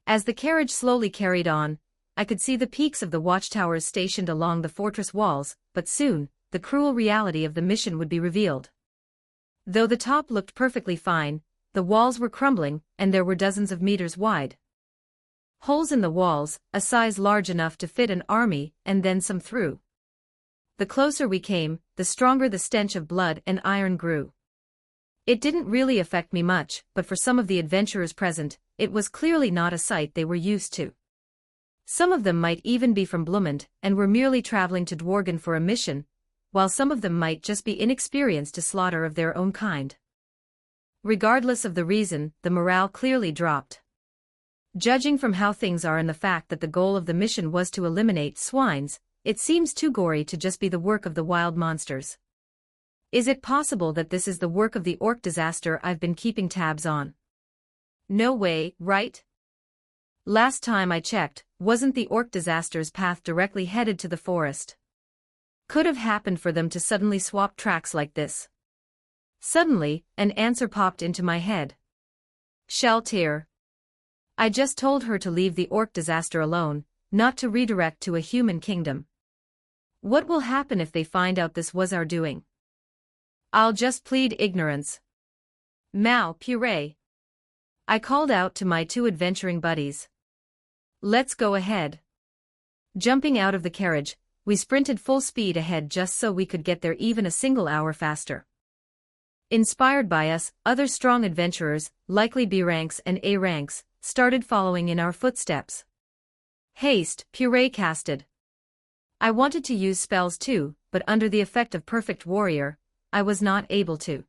As the carriage slowly carried on, I could see the peaks of the watchtowers stationed along the fortress walls, but soon, the cruel reality of the mission would be revealed. Though the top looked perfectly fine, the walls were crumbling, and there were dozens of meters wide holes in the walls, a size large enough to fit an army, and then some through. The closer we came, the stronger the stench of blood and iron grew. It didn't really affect me much, but for some of the adventurers present, it was clearly not a sight they were used to. Some of them might even be from Blumend, and were merely traveling to Dworgen for a mission, while some of them might just be inexperienced to slaughter of their own kind. Regardless of the reason, the morale clearly dropped. Judging from how things are and the fact that the goal of the mission was to eliminate swines, it seems too gory to just be the work of the wild monsters. Is it possible that this is the work of the orc disaster I've been keeping tabs on? No way, right? Last time I checked, wasn't the orc disaster's path directly headed to the forest? Could have happened for them to suddenly swap tracks like this. Suddenly, an answer popped into my head. Sheltir. I just told her to leave the orc disaster alone, not to redirect to a human kingdom. What will happen if they find out this was our doing? I'll just plead ignorance. Mao puree. I called out to my two adventuring buddies. Let's go ahead. Jumping out of the carriage, we sprinted full speed ahead just so we could get there even a single hour faster. Inspired by us, other strong adventurers, likely B ranks and A ranks, started following in our footsteps. Haste, puree casted. I wanted to use spells too, but under the effect of Perfect Warrior, I was not able to.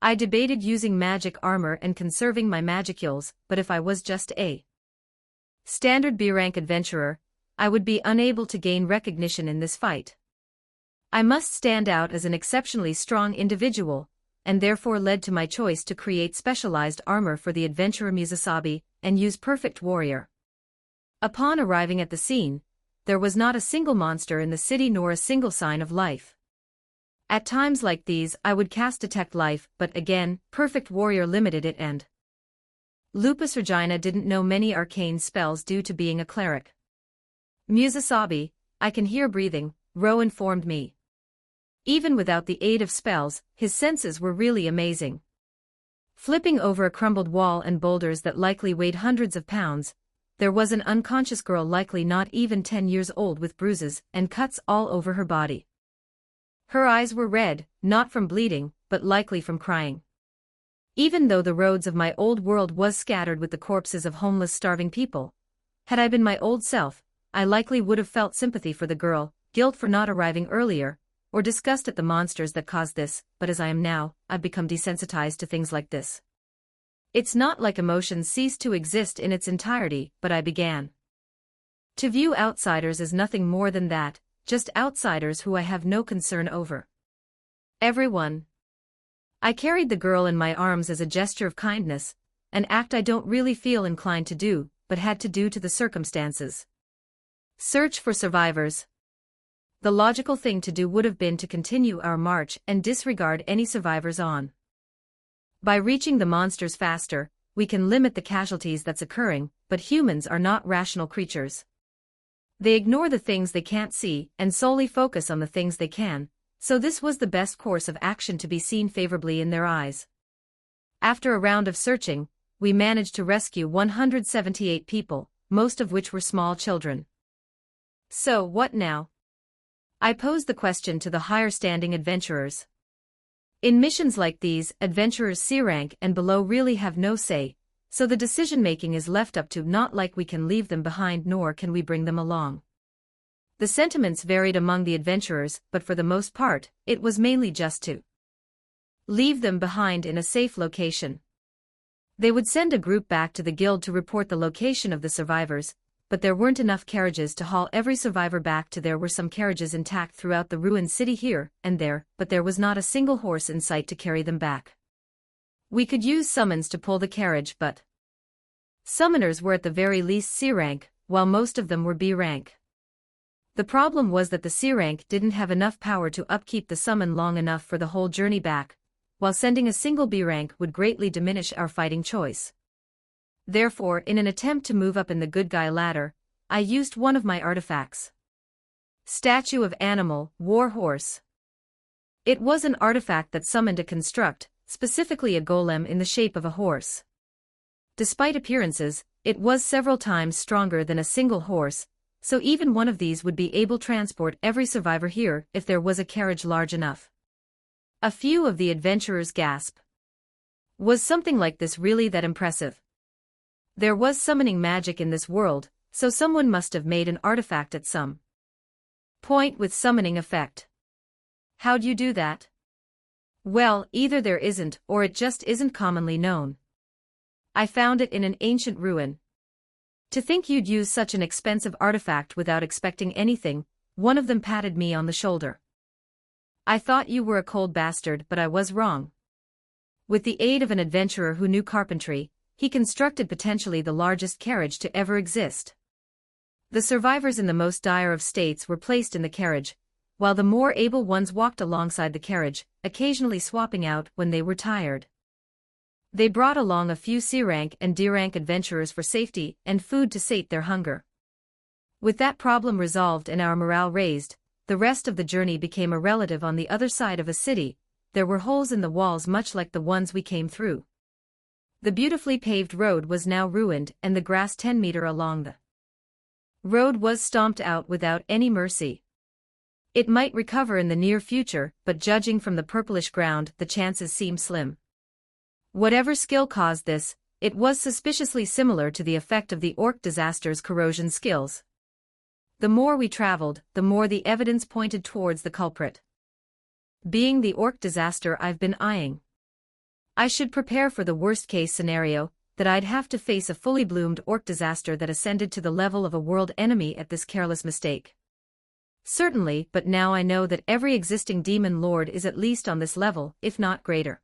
I debated using magic armor and conserving my magicules, but if I was just a standard B-rank adventurer, I would be unable to gain recognition in this fight. I must stand out as an exceptionally strong individual, and therefore led to my choice to create specialized armor for the adventurer Musasabi, and use Perfect Warrior. Upon arriving at the scene, there was not a single monster in the city nor a single sign of life. At times like these I would cast Detect Life, but again, Perfect Warrior limited it and Lupus Regina didn't know many arcane spells due to being a cleric. Musasabi, I can hear breathing, Ro informed me. Even without the aid of spells, his senses were really amazing. Flipping over a crumbled wall and boulders that likely weighed hundreds of pounds, there was an unconscious girl likely not even 10 years old with bruises and cuts all over her body. Her eyes were red, not from bleeding, but likely from crying. Even though the roads of my old world was scattered with the corpses of homeless starving people, had I been my old self, I likely would have felt sympathy for the girl, guilt for not arriving earlier, or disgust at the monsters that caused this, but as I am now, I've become desensitized to things like this. It's not like emotions ceased to exist in its entirety, but I began to view outsiders as nothing more than that, just outsiders who I have no concern over. Everyone. I carried the girl in my arms as a gesture of kindness, an act I don't really feel inclined to do, but had to do to the circumstances. Search for survivors. The logical thing to do would have been to continue our march and disregard any survivors on. By reaching the monsters faster, we can limit the casualties that's occurring, but humans are not rational creatures. They ignore the things they can't see and solely focus on the things they can, so this was the best course of action to be seen favorably in their eyes. After a round of searching, we managed to rescue 178 people, most of which were small children. So what now? I posed the question to the higher-standing adventurers. In missions like these, adventurers C rank and below really have no say, so the decision-making is left up to not like we can leave them behind nor can we bring them along. The sentiments varied among the adventurers, but for the most part, it was mainly just to leave them behind in a safe location. They would send a group back to the guild to report the location of the survivors, but there weren't enough carriages to haul every survivor back to. There were some carriages intact throughout the ruined city here and there, but there was not a single horse in sight to carry them back. We could use summons to pull the carriage, but summoners were at the very least C rank, while most of them were B rank. The problem was that the C rank didn't have enough power to upkeep the summon long enough for the whole journey back, while sending a single B rank would greatly diminish our fighting choice. Therefore, in an attempt to move up in the good guy ladder, I used one of my artifacts. Statue of Animal, War Horse. It was an artifact that summoned a construct, specifically a golem in the shape of a horse. Despite appearances, it was several times stronger than a single horse, so even one of these would be able to transport every survivor here if there was a carriage large enough. A few of the adventurers gasped. Was something like this really that impressive? There was summoning magic in this world, so someone must have made an artifact at some point with summoning effect. How'd you do that? Well, either there isn't or it just isn't commonly known. I found it in an ancient ruin. To think you'd use such an expensive artifact without expecting anything, one of them patted me on the shoulder. I thought you were a cold bastard, but I was wrong. With the aid of an adventurer who knew carpentry, he constructed potentially the largest carriage to ever exist. The survivors in the most dire of states were placed in the carriage, while the more able ones walked alongside the carriage, occasionally swapping out when they were tired. They brought along a few C rank and D rank adventurers for safety and food to sate their hunger. With that problem resolved and our morale raised, the rest of the journey became a relative. On the other side of a city, there were holes in the walls much like the ones we came through. The beautifully paved road was now ruined and the grass 10 meters along the road was stomped out without any mercy. It might recover in the near future, but judging from the purplish ground, the chances seem slim. Whatever skill caused this, it was suspiciously similar to the effect of the orc disaster's corrosion skills. The more we traveled, the more the evidence pointed towards the culprit being the orc disaster I've been eyeing. I should prepare for the worst-case scenario, that I'd have to face a fully bloomed orc disaster that ascended to the level of a world enemy at this careless mistake. Certainly, but now I know that every existing demon lord is at least on this level, if not greater.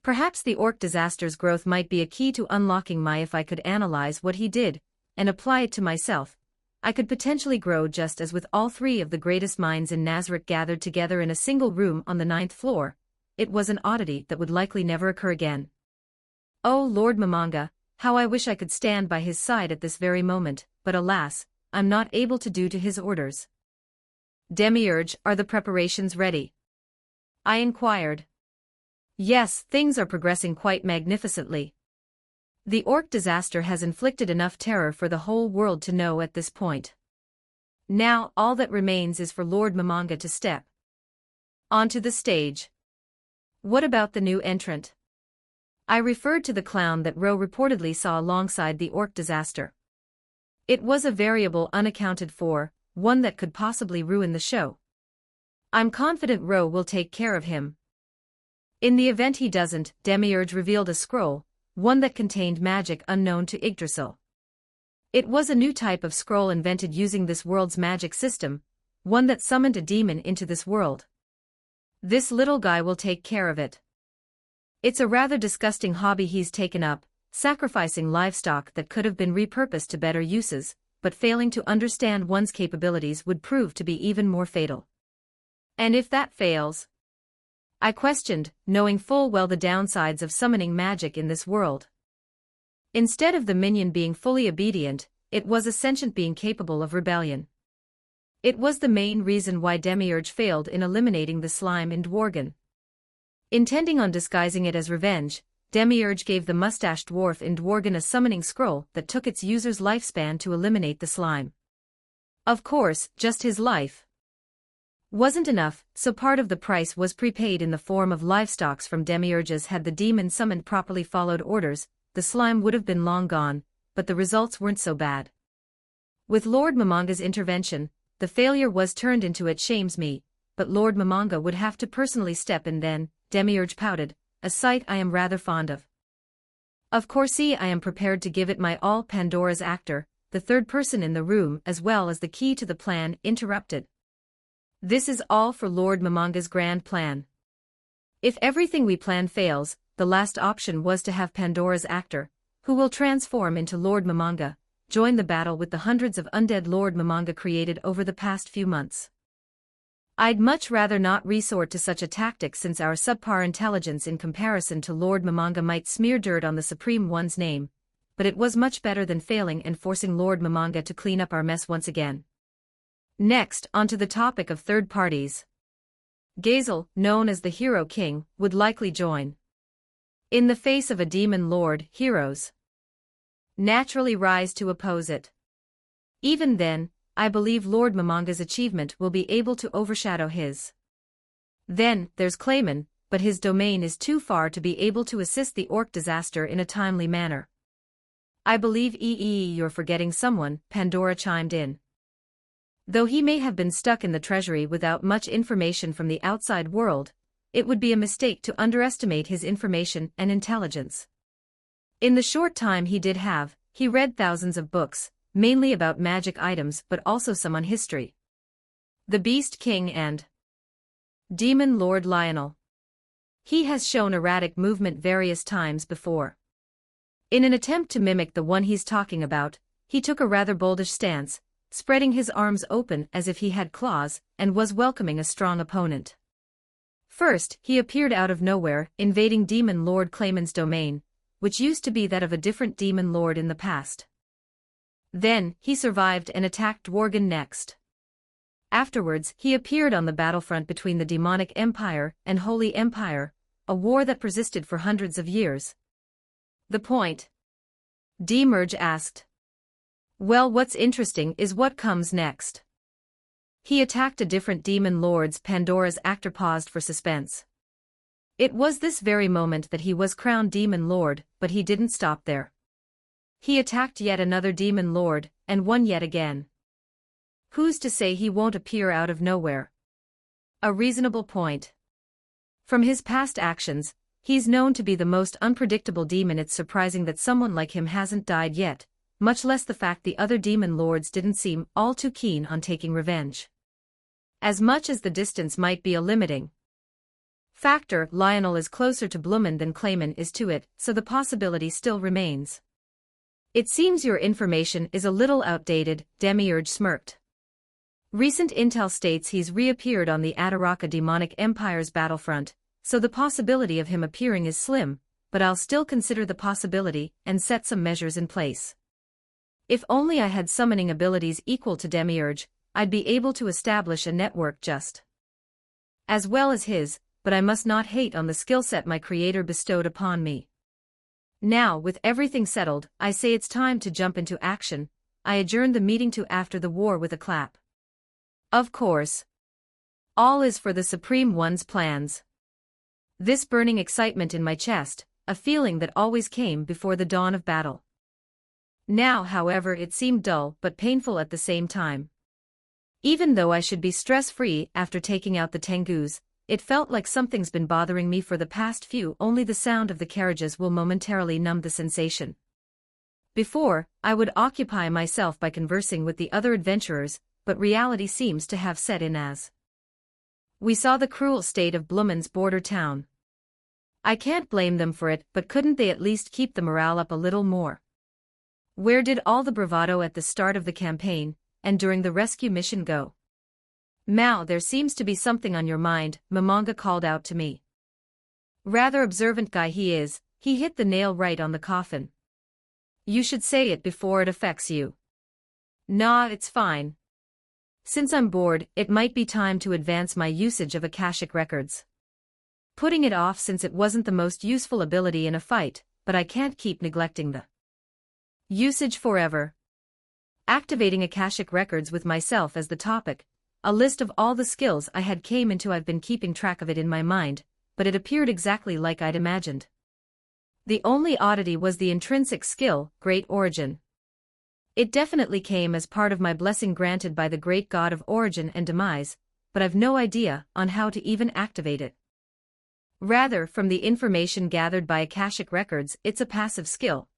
Perhaps the orc disaster's growth might be a key to unlocking my. If I could analyze what he did, and apply it to myself, I could potentially grow just as with all three of the greatest minds in Nazarick gathered together in a single room on the 9th floor. It was an oddity that would likely never occur again. Oh Lord Mamanga, how I wish I could stand by his side at this very moment, but alas, I'm not able to do to his orders. Demiurge, are the preparations ready? I inquired. Yes, things are progressing quite magnificently. The orc disaster has inflicted enough terror for the whole world to know at this point. Now, all that remains is for Lord Mamanga to step onto the stage. What about the new entrant? I referred to the clown that Ro reportedly saw alongside the orc disaster. It was a variable unaccounted for, one that could possibly ruin the show. I'm confident Ro will take care of him. In the event he doesn't, Demiurge revealed a scroll, one that contained magic unknown to Yggdrasil. It was a new type of scroll invented using this world's magic system, one that summoned a demon into this world. This little guy will take care of it. It's a rather disgusting hobby he's taken up, sacrificing livestock that could have been repurposed to better uses, but failing to understand one's capabilities would prove to be even more fatal. And if that fails? I questioned, knowing full well the downsides of summoning magic in this world. Instead of the minion being fully obedient, it was a sentient being capable of rebellion. It was the main reason why Demiurge failed in eliminating the slime in Dworgen. Intending on disguising it as revenge, Demiurge gave the mustached dwarf in Dworgen a summoning scroll that took its user's lifespan to eliminate the slime. Of course, just his life wasn't enough, so part of the price was prepaid in the form of livestocks from Demiurges. Had the demon summoned properly followed orders, the slime would have been long gone, but the results weren't so bad. With Lord Momonga's intervention, the failure was turned into "it shames me," but Lord Momonga would have to personally step in then. Demiurge pouted, a sight I am rather fond of. Of course I am prepared to give it my all. Pandora's actor, the third person in the room as well as the key to the plan, interrupted. This is all for Lord Momonga's grand plan. If everything we plan fails, the last option was to have Pandora's actor, who will transform into Lord Momonga, join the battle with the hundreds of undead Lord Momonga created over the past few months. I'd much rather not resort to such a tactic since our subpar intelligence in comparison to Lord Momonga might smear dirt on the Supreme One's name, but it was much better than failing and forcing Lord Momonga to clean up our mess once again. Next, onto the topic of third parties. Gazel, known as the Hero King, would likely join. In the face of a demon lord, heroes naturally rise to oppose it. Even then, I believe Lord Momonga's achievement will be able to overshadow his. Then, there's Clayman, but his domain is too far to be able to assist the orc disaster in a timely manner. I believe you're forgetting someone, Pandora chimed in. Though he may have been stuck in the treasury without much information from the outside world, it would be a mistake to underestimate his information and intelligence. In the short time he did have, he read thousands of books, mainly about magic items but also some on history. The Beast King and Demon Lord Lionel. He has shown erratic movement various times before. In an attempt to mimic the one he's talking about, he took a rather boldish stance, spreading his arms open as if he had claws, and was welcoming a strong opponent. First, he appeared out of nowhere, invading Demon Lord Clayman's domain, which used to be that of a different demon lord in the past. Then, he survived and attacked Dworgen next. Afterwards, he appeared on the battlefront between the Demonic Empire and Holy Empire, a war that persisted for hundreds of years. The point? Demiurge asked. Well, what's interesting is what comes next. He attacked a different demon lords. Pandora's actor paused for suspense. It was this very moment that he was crowned demon lord, but he didn't stop there. He attacked yet another demon lord, and won yet again. Who's to say he won't appear out of nowhere? A reasonable point. From his past actions, he's known to be the most unpredictable demon. It's surprising that someone like him hasn't died yet, much less the fact the other demon lords didn't seem all too keen on taking revenge. As much as the distance might be a limiting factor, Lionel is closer to Bloomin than Clayman is to it, so the possibility still remains. It seems your information is a little outdated, Demiurge smirked. Recent intel states he's reappeared on the Ataraka Demonic Empire's battlefront, so the possibility of him appearing is slim, but I'll still consider the possibility and set some measures in place. If only I had summoning abilities equal to Demiurge, I'd be able to establish a network just as well as his, but I must not hate on the skill set my creator bestowed upon me. Now, with everything settled, I say it's time to jump into action. I adjourned the meeting to after the war with a clap. Of course. All is for the Supreme One's plans. This burning excitement in my chest, a feeling that always came before the dawn of battle. Now, however, it seemed dull but painful at the same time. Even though I should be stress-free after taking out the tengus, it felt like something's been bothering me for the past few. Only the sound of the carriages will momentarily numb the sensation. Before, I would occupy myself by conversing with the other adventurers, but reality seems to have set in as we saw the cruel state of Blumen's border town. I can't blame them for it, but couldn't they at least keep the morale up a little more? Where did all the bravado at the start of the campaign, and during the rescue mission go? Mao, there seems to be something on your mind, Momonga called out to me. Rather observant guy he is, he hit the nail right on the coffin. You should say it before it affects you. Nah, it's fine. Since I'm bored, it might be time to advance my usage of Akashic records. Putting it off since it wasn't the most useful ability in a fight, but I can't keep neglecting the usage forever. Activating Akashic records with myself as the topic, a list of all the skills I had came into. I've been keeping track of it in my mind, but it appeared exactly like I'd imagined. The only oddity was the intrinsic skill, Great Origin. It definitely came as part of my blessing granted by the great god of origin and demise, but I've no idea on how to even activate it. Rather, from the information gathered by Akashic records, it's a passive skill.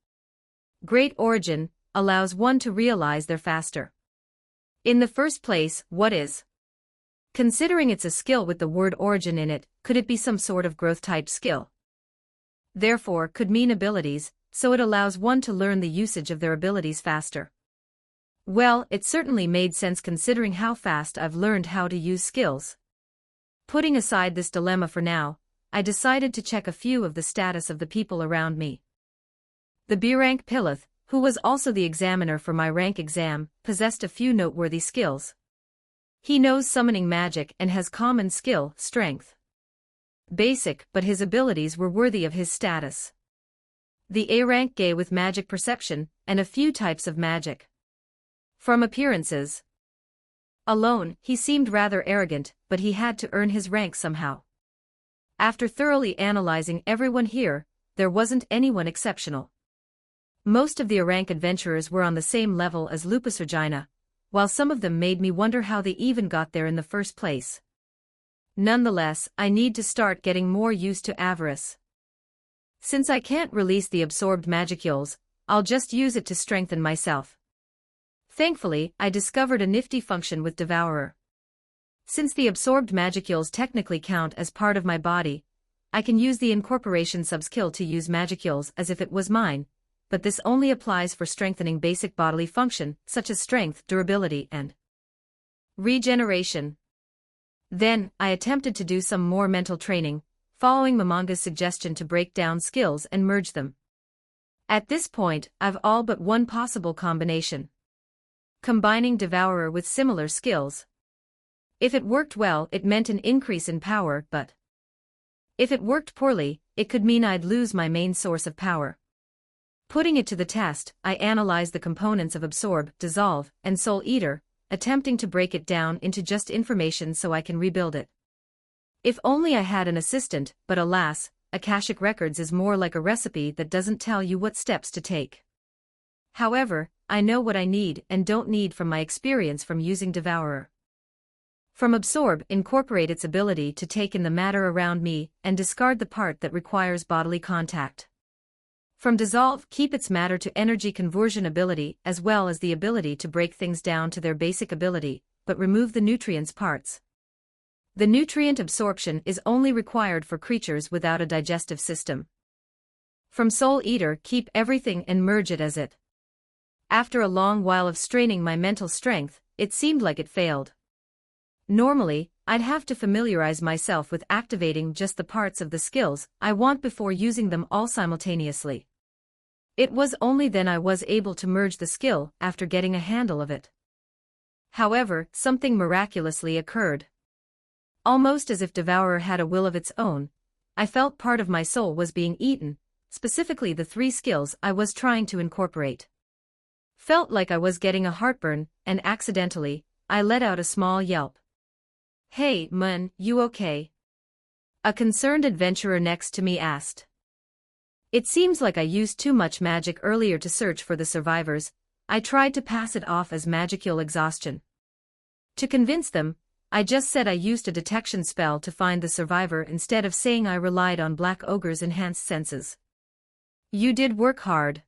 Great Origin allows one to realize they're faster. In the first place, what is? Considering it's a skill with the word origin in it, could it be some sort of growth-type skill? Therefore, could mean abilities, so it allows one to learn the usage of their abilities faster. Well, it certainly made sense considering how fast I've learned how to use skills. Putting aside this dilemma for now, I decided to check a few of the status of the people around me. The B-rank Pilith, who was also the examiner for my rank exam, possessed a few noteworthy skills. He knows summoning magic and has common skill, strength. Basic, but his abilities were worthy of his status. The A-rank Gay with magic perception, and a few types of magic. From appearances alone, he seemed rather arrogant, but he had to earn his rank somehow. After thoroughly analyzing everyone here, there wasn't anyone exceptional. Most of the A-rank adventurers were on the same level as Lupus Regina, while some of them made me wonder how they even got there in the first place. Nonetheless, I need to start getting more used to avarice. Since I can't release the absorbed magicules, I'll just use it to strengthen myself. Thankfully, I discovered a nifty function with Devourer. Since the absorbed magicules technically count as part of my body, I can use the incorporation subskill to use magicules as if it was mine, but this only applies for strengthening basic bodily function, such as strength, durability, and regeneration. Then, I attempted to do some more mental training, following Momonga's suggestion to break down skills and merge them. At this point, I've all but one possible combination. Combining Devourer with similar skills. If it worked well, it meant an increase in power, but if it worked poorly, it could mean I'd lose my main source of power. Putting it to the test, I analyzed the components of Absorb, Dissolve, and Soul Eater, attempting to break it down into just information so I can rebuild it. If only I had an assistant, but alas, Akashic Records is more like a recipe that doesn't tell you what steps to take. However, I know what I need and don't need from my experience from using Devourer. From Absorb, incorporate its ability to take in the matter around me and discard the part that requires bodily contact. From Dissolve, keep its matter to energy conversion ability as well as the ability to break things down to their basic ability, but remove the nutrients parts. The nutrient absorption is only required for creatures without a digestive system. From Soul Eater, keep everything and merge it as it. After a long while of straining my mental strength, it seemed like it failed. Normally, I'd have to familiarize myself with activating just the parts of the skills I want before using them all simultaneously. It was only then I was able to merge the skill after getting a handle of it. However, something miraculously occurred. Almost as if Devourer had a will of its own, I felt part of my soul was being eaten, specifically the 3 skills I was trying to incorporate. Felt like I was getting a heartburn, and accidentally, I let out a small yelp. "Hey, Mun, you okay?" A concerned adventurer next to me asked. It seems like I used too much magic earlier to search for the survivors. I tried to pass it off as magical exhaustion. To convince them, I just said I used a detection spell to find the survivor instead of saying I relied on Black Ogre's enhanced senses. You did work hard.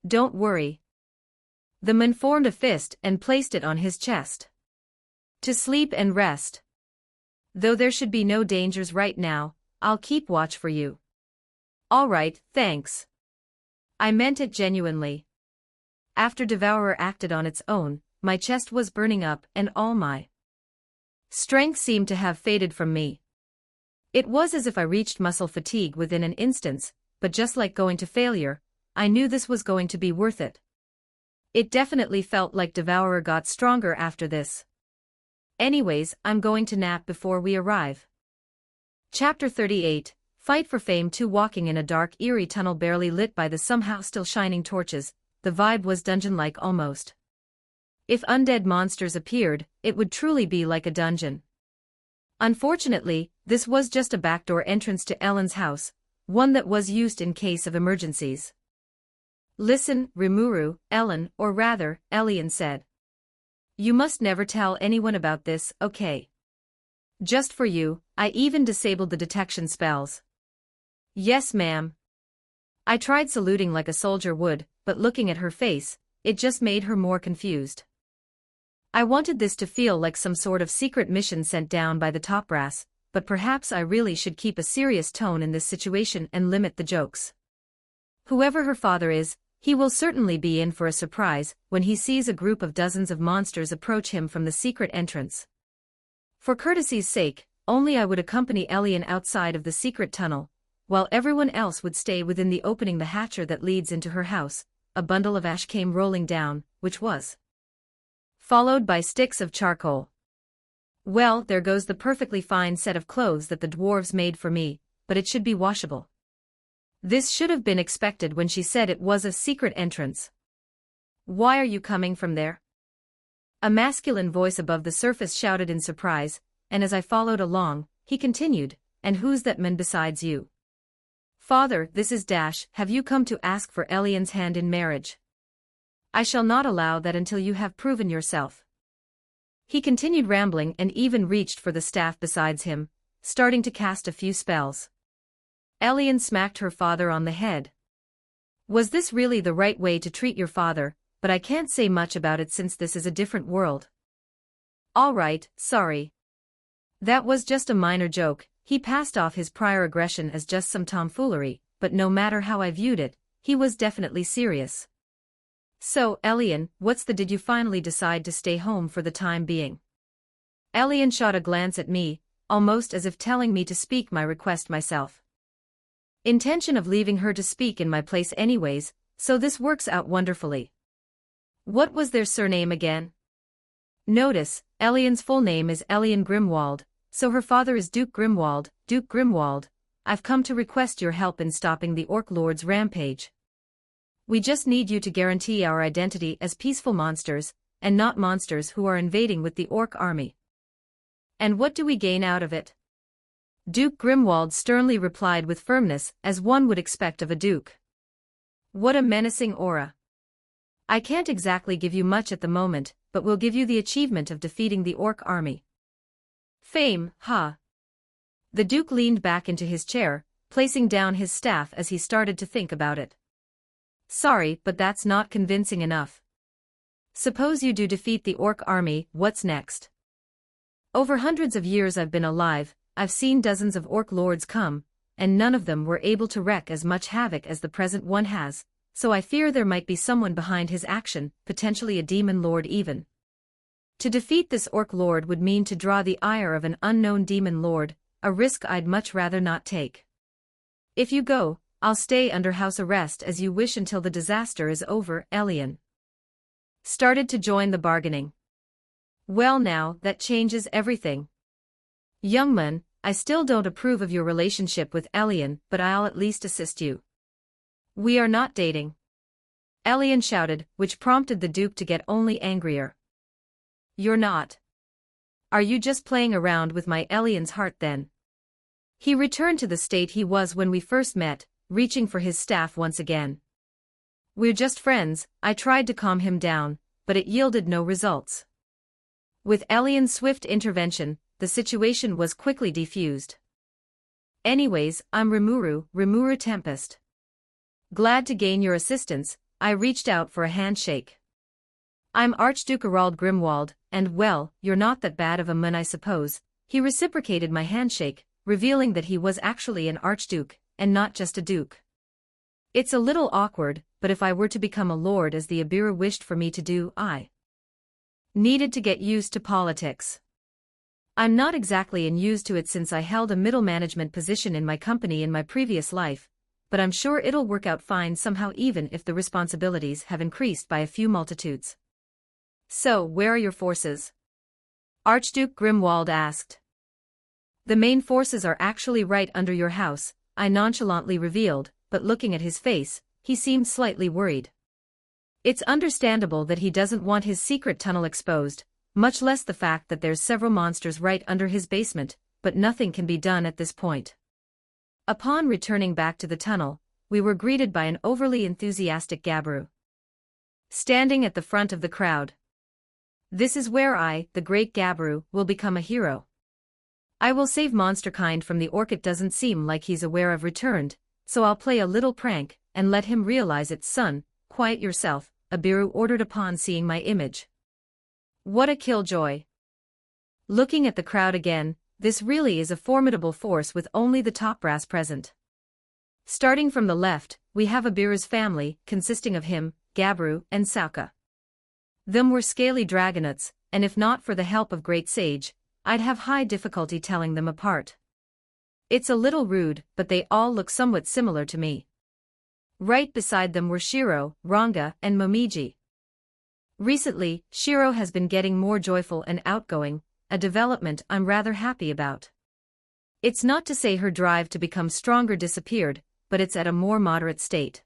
Don't worry. The man formed a fist and placed it on his chest. To sleep and rest. Though there should be no dangers right now, I'll keep watch for you. All right, thanks. I meant it genuinely. After Devourer acted on its own, my chest was burning up and all my strength seemed to have faded from me. It was as if I reached muscle fatigue within an instant, but just like going to failure, I knew this was going to be worth it. It definitely felt like Devourer got stronger after this. Anyways, I'm going to nap before we arrive. Chapter 38, Fight for Fame 2. Walking in a dark, eerie tunnel barely lit by the somehow still shining torches, the vibe was dungeon-like almost. If undead monsters appeared, it would truly be like a dungeon. Unfortunately, this was just a backdoor entrance to Ellen's house, one that was used in case of emergencies. Listen, Rimuru, Ellen, or rather, Elian said. You must never tell anyone about this, okay? Just for you, I even disabled the detection spells. Yes, ma'am. I tried saluting like a soldier would, but looking at her face, it just made her more confused. I wanted this to feel like some sort of secret mission sent down by the top brass, but perhaps I really should keep a serious tone in this situation and limit the jokes. Whoever her father is, he will certainly be in for a surprise when he sees a group of dozens of monsters approach him from the secret entrance. For courtesy's sake, only I would accompany Elian outside of the secret tunnel, while everyone else would stay within the opening the hatcher that leads into her house. A bundle of ash came rolling down, which was followed by sticks of charcoal. Well, there goes the perfectly fine set of clothes that the dwarves made for me, but it should be washable. This should have been expected when she said it was a secret entrance. Why are you coming from there? A masculine voice above the surface shouted in surprise, and as I followed along, he continued, and who's that man besides you? Father, this is Dash. Have you come to ask for Elian's hand in marriage? I shall not allow that until you have proven yourself. He continued rambling and even reached for the staff beside him, starting to cast a few spells. Elian smacked her father on the head. Was this really the right way to treat your father? But I can't say much about it since this is a different world. All right, sorry. That was just a minor joke. He passed off his prior aggression as just some tomfoolery, but no matter how I viewed it, he was definitely serious. So, Elian, did you finally decide to stay home for the time being? Elian shot a glance at me, almost as if telling me to speak my request myself. Intention of leaving her to speak in my place anyways, so this works out wonderfully. What was their surname again? Notice, Elian's full name is Elian Grimwald, so her father is Duke Grimwald. Duke Grimwald, I've come to request your help in stopping the Orc Lord's rampage. We just need you to guarantee our identity as peaceful monsters, and not monsters who are invading with the Orc army. And what do we gain out of it? Duke Grimwald sternly replied with firmness, as one would expect of a duke. What a menacing aura. I can't exactly give you much at the moment, but we'll give you the achievement of defeating the Orc army. Fame, huh? The Duke leaned back into his chair, placing down his staff as he started to think about it. Sorry, but that's not convincing enough. Suppose you do defeat the Orc army, what's next? Over hundreds of years I've been alive, I've seen dozens of Orc lords come, and none of them were able to wreak as much havoc as the present one has, so I fear there might be someone behind his action, potentially a demon lord even. To defeat this Orc lord would mean to draw the ire of an unknown demon lord, a risk I'd much rather not take. If you go, I'll stay under house arrest as you wish until the disaster is over. Elian started to join the bargaining. Well now, that changes everything. Young man, I still don't approve of your relationship with Elian, but I'll at least assist you. We are not dating. Elian shouted, which prompted the Duke to get only angrier. You're not. Are you just playing around with my Elian's heart then? He returned to the state he was when we first met, reaching for his staff once again. "We're just friends," I tried to calm him down, but it yielded no results. With Elian's swift intervention, the situation was quickly defused. "Anyways, I'm Rimuru Tempest. Glad to gain your assistance," I reached out for a handshake. "I'm Archduke Harald Grimwald, and well, you're not that bad of a man I suppose." He reciprocated my handshake, revealing that he was actually an archduke, and not just a duke. "It's a little awkward, but if I were to become a lord as the Abiru wished for me to do, I needed to get used to politics. I'm not exactly used to it since I held a middle management position in my company in my previous life, but I'm sure it'll work out fine somehow even if the responsibilities have increased by a few multitudes." "So, where are your forces?" Archduke Grimwald asked. "The main forces are actually right under your house," I nonchalantly revealed, but looking at his face, he seemed slightly worried. It's understandable that he doesn't want his secret tunnel exposed, much less the fact that there's several monsters right under his basement, but nothing can be done at this point. Upon returning back to the tunnel, we were greeted by an overly enthusiastic Gabbru standing at the front of the crowd. "This is where I, the great Gabbru, will become a hero. I will save monsterkind from the orc." It doesn't seem like he's aware I've returned, so I'll play a little prank and let him realize it. "Son, quiet yourself," Abiru ordered upon seeing my image. What a killjoy. Looking at the crowd again, this really is a formidable force with only the top brass present. Starting from the left, we have Abiru's family, consisting of him, Gabbru, and Sauka. Them were scaly dragonauts, and if not for the help of Great Sage, I'd have high difficulty telling them apart. It's a little rude, but they all look somewhat similar to me. Right beside them were Shiro, Ranga, and Momiji. Recently, Shiro has been getting more joyful and outgoing, a development I'm rather happy about. It's not to say her drive to become stronger disappeared, but it's at a more moderate state.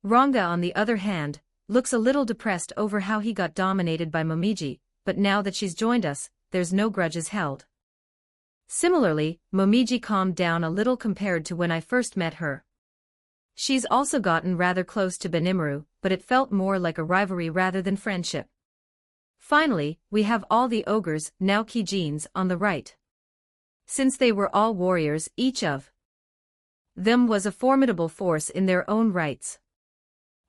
Ranga, on the other hand, looks a little depressed over how he got dominated by Momiji, but now that she's joined us, there's no grudges held. Similarly, Momiji calmed down a little compared to when I first met her. She's also gotten rather close to Benimaru, but it felt more like a rivalry rather than friendship. Finally, we have all the ogres, now Kijins, on the right. Since they were all warriors, each of them was a formidable force in their own rights.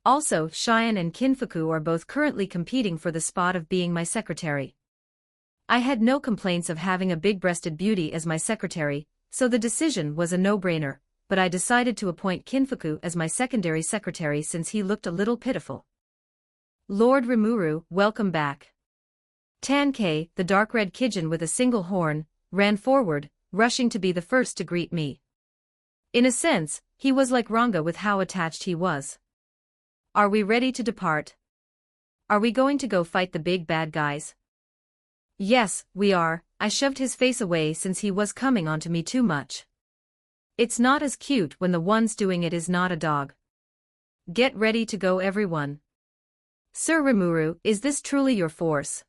Also, Cheyenne and Kinfuku are both currently competing for the spot of being my secretary. I had no complaints of having a big-breasted beauty as my secretary, so the decision was a no-brainer, but I decided to appoint Kinfuku as my secondary secretary since he looked a little pitiful. "Lord Rimuru, welcome back." Tankei, the dark-red Kijin with a single horn, ran forward, rushing to be the first to greet me. In a sense, he was like Ranga with how attached he was. "Are we ready to depart? Are we going to go fight the big bad guys?" "Yes, we are." I shoved his face away since he was coming onto me too much. It's not as cute when the one's doing it is not a dog. "Get ready to go, everyone." "Sir Rimuru, is this truly your force?"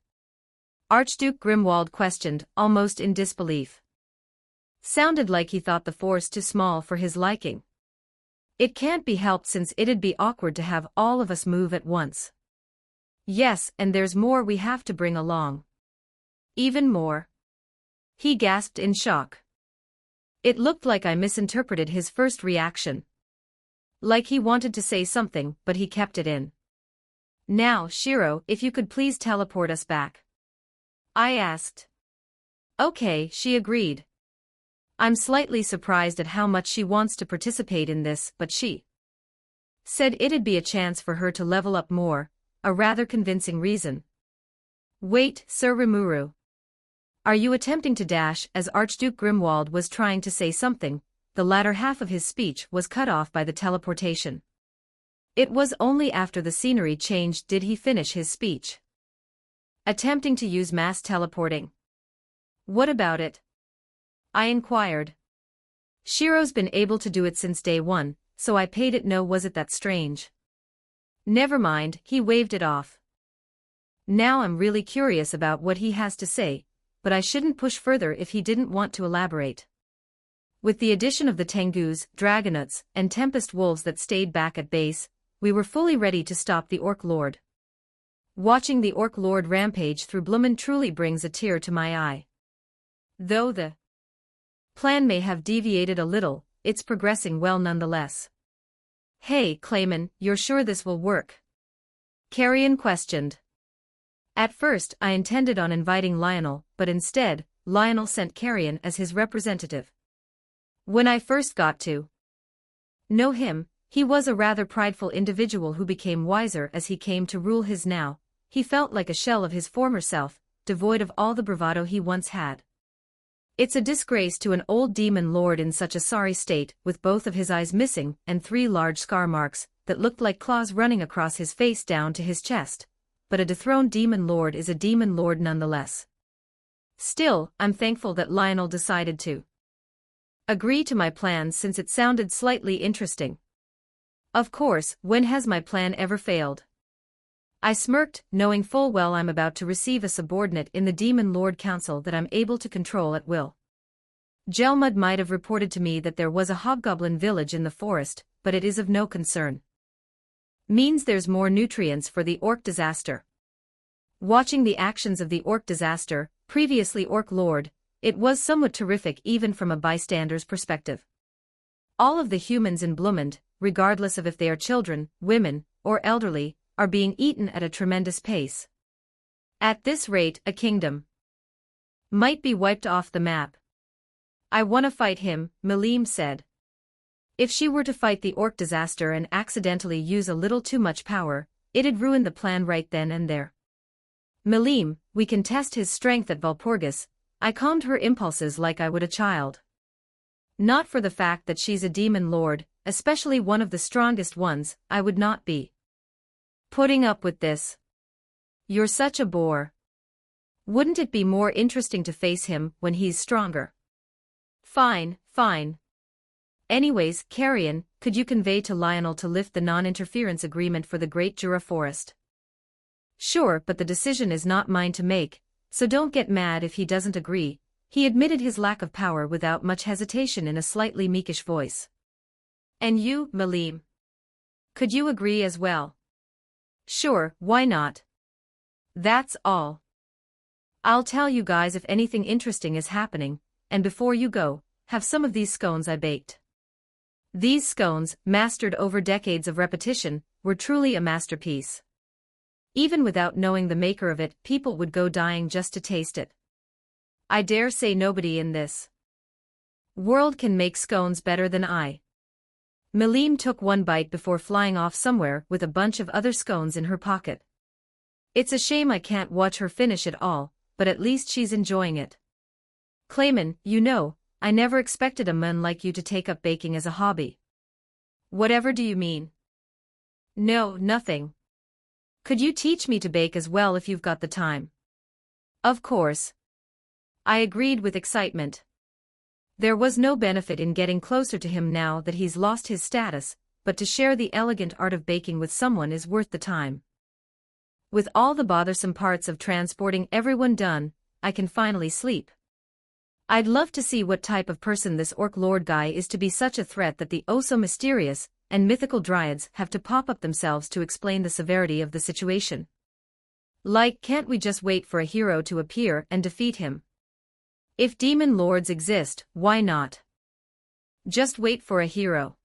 Archduke Grimwald questioned, almost in disbelief. Sounded like he thought the force too small for his liking. It can't be helped since it'd be awkward to have all of us move at once. "Yes, and there's more we have to bring along." "Even more?" He gasped in shock. It looked like I misinterpreted his first reaction. Like he wanted to say something, but he kept it in. "Now, Shiro, if you could please teleport us back," I asked. "Okay," she agreed. I'm slightly surprised at how much she wants to participate in this, but she said it'd be a chance for her to level up more, a rather convincing reason. "Wait, Sir Rimuru. Are you attempting to dash?" As Archduke Grimwald was trying to say something, the latter half of his speech was cut off by the teleportation. It was only after the scenery changed did he finish his speech. "Attempting to use mass teleporting. What about it?" I inquired. "Shiro's been able to do it since day one, so I paid it no. Was it that strange?" "Never mind," he waved it off. Now I'm really curious about what he has to say, but I shouldn't push further if he didn't want to elaborate. With the addition of the Tengus, Dragonauts, and Tempest Wolves that stayed back at base, we were fully ready to stop the Orc Lord. Watching the Orc Lord rampage through Bloomin truly brings a tear to my eye. Though the plan may have deviated a little, it's progressing well nonetheless. Hey, Clayman, you're sure this will work? Carrion questioned. At first, I intended on inviting Lionel, but instead, Lionel sent Carrion as his representative. When I first got to know him, he was a rather prideful individual who became wiser as he came to rule his now. He felt like a shell of his former self, devoid of all the bravado he once had. It's a disgrace to an old demon lord in such a sorry state, with both of his eyes missing and 3 large scar marks that looked like claws running across his face down to his chest. But a dethroned demon lord is a demon lord nonetheless. Still, I'm thankful that Lionel decided to agree to my plans since it sounded slightly interesting. Of course, when has my plan ever failed? I smirked, knowing full well I'm about to receive a subordinate in the Demon Lord Council that I'm able to control at will. Gelmud might have reported to me that there was a hobgoblin village in the forest, but it is of no concern. Means there's more nutrients for the Orc disaster. Watching the actions of the Orc disaster, previously Orc Lord, it was somewhat terrific even from a bystander's perspective. All of the humans in Bloomond, regardless of if they are children, women, or elderly, are being eaten at a tremendous pace. At this rate, a kingdom might be wiped off the map. I wanna fight him, Maleem said. If she were to fight the Orc disaster and accidentally use a little too much power, it'd ruin the plan right then and there. Maleem, we can test his strength at Valpurgis. I calmed her impulses like I would a child. Not for the fact that she's a demon lord, especially one of the strongest ones, I would not be putting up with this. You're such a bore. Wouldn't it be more interesting to face him when he's stronger? Fine, fine. Anyways, Carrion, could you convey to Lionel to lift the non-interference agreement for the Great Jura Forest? Sure, but the decision is not mine to make, so don't get mad if he doesn't agree. He admitted his lack of power without much hesitation in a slightly meekish voice. And you, Maleem? Could you agree as well? Sure, why not? That's all. I'll tell you guys if anything interesting is happening, and before you go, have some of these scones I baked. These scones, mastered over decades of repetition, were truly a masterpiece. Even without knowing the maker of it, people would go dying just to taste it. I dare say nobody in this world can make scones better than I. Maleem took one bite before flying off somewhere with a bunch of other scones in her pocket. It's a shame I can't watch her finish it all, but at least she's enjoying it. Clayman, you know, I never expected a man like you to take up baking as a hobby. Whatever do you mean? No, nothing. Could you teach me to bake as well if you've got the time? Of course. I agreed with excitement. There was no benefit in getting closer to him now that he's lost his status, but to share the elegant art of baking with someone is worth the time. With all the bothersome parts of transporting everyone done, I can finally sleep. I'd love to see what type of person this Orc Lord guy is to be such a threat that the oh-so-mysterious and mythical dryads have to pop up themselves to explain the severity of the situation. Like, can't we just wait for a hero to appear and defeat him? If demon lords exist, why not? Just wait for a hero.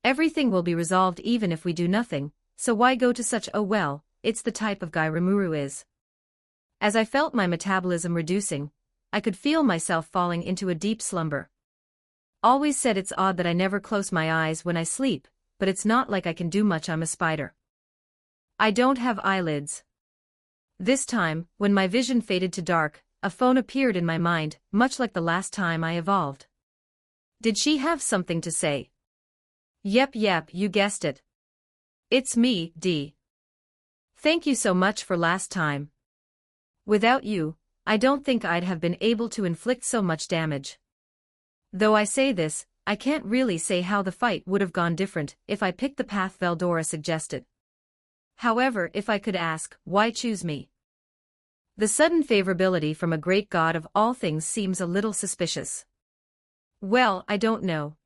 Everything will be resolved even if we do nothing, so why go to such oh well, it's the type of guy Rimuru is. As I felt my metabolism reducing, I could feel myself falling into a deep slumber. Always said it's odd that I never close my eyes when I sleep, but it's not like I can do much, I'm a spider. I don't have eyelids. This time, when my vision faded to dark, a phone appeared in my mind, much like the last time I evolved. Did she have something to say? Yep, you guessed it. It's me, Dee. Thank you so much for last time. Without you, I don't think I'd have been able to inflict so much damage. Though I say this, I can't really say how the fight would have gone different if I picked the path Veldora suggested. However, if I could ask, why choose me? The sudden favorability from a great god of all things seems a little suspicious. Well, I don't know.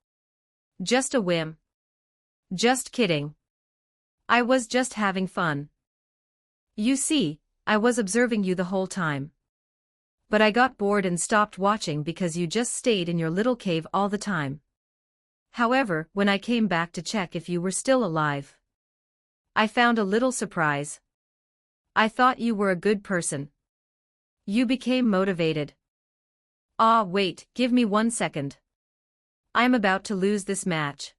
Just a whim. Just kidding. I was just having fun. You see, I was observing you the whole time. But I got bored and stopped watching because you just stayed in your little cave all the time. However, when I came back to check if you were still alive, I found a little surprise. I thought you were a good person. You became motivated. Ah, wait, give me 1 second. I'm about to lose this match.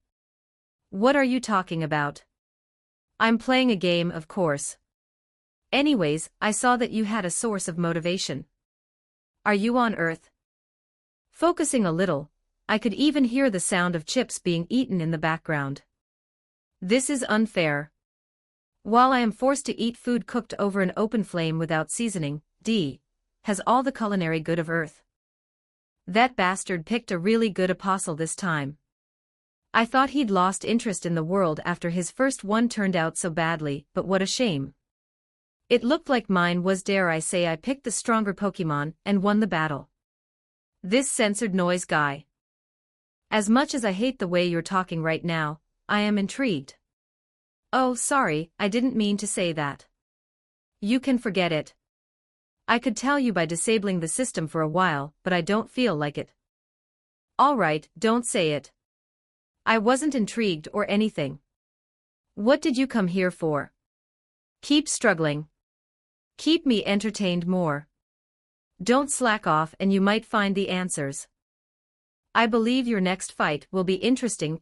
What are you talking about? I'm playing a game, of course. Anyways, I saw that you had a source of motivation. Are you on Earth? Focusing a little, I could even hear the sound of chips being eaten in the background. This is unfair. While I am forced to eat food cooked over an open flame without seasoning, D has all the culinary good of Earth. That bastard picked a really good apostle this time. I thought he'd lost interest in the world after his first one turned out so badly, but what a shame. It looked like mine was, dare I say, I picked the stronger Pokemon and won the battle. This censored noise guy. As much as I hate the way you're talking right now, I am intrigued. Oh, sorry, I didn't mean to say that. You can forget it. I could tell you by disabling the system for a while, but I don't feel like it. Alright, don't say it. I wasn't intrigued or anything. What did you come here for? Keep struggling. Keep me entertained more. Don't slack off and you might find the answers. I believe your next fight will be interesting.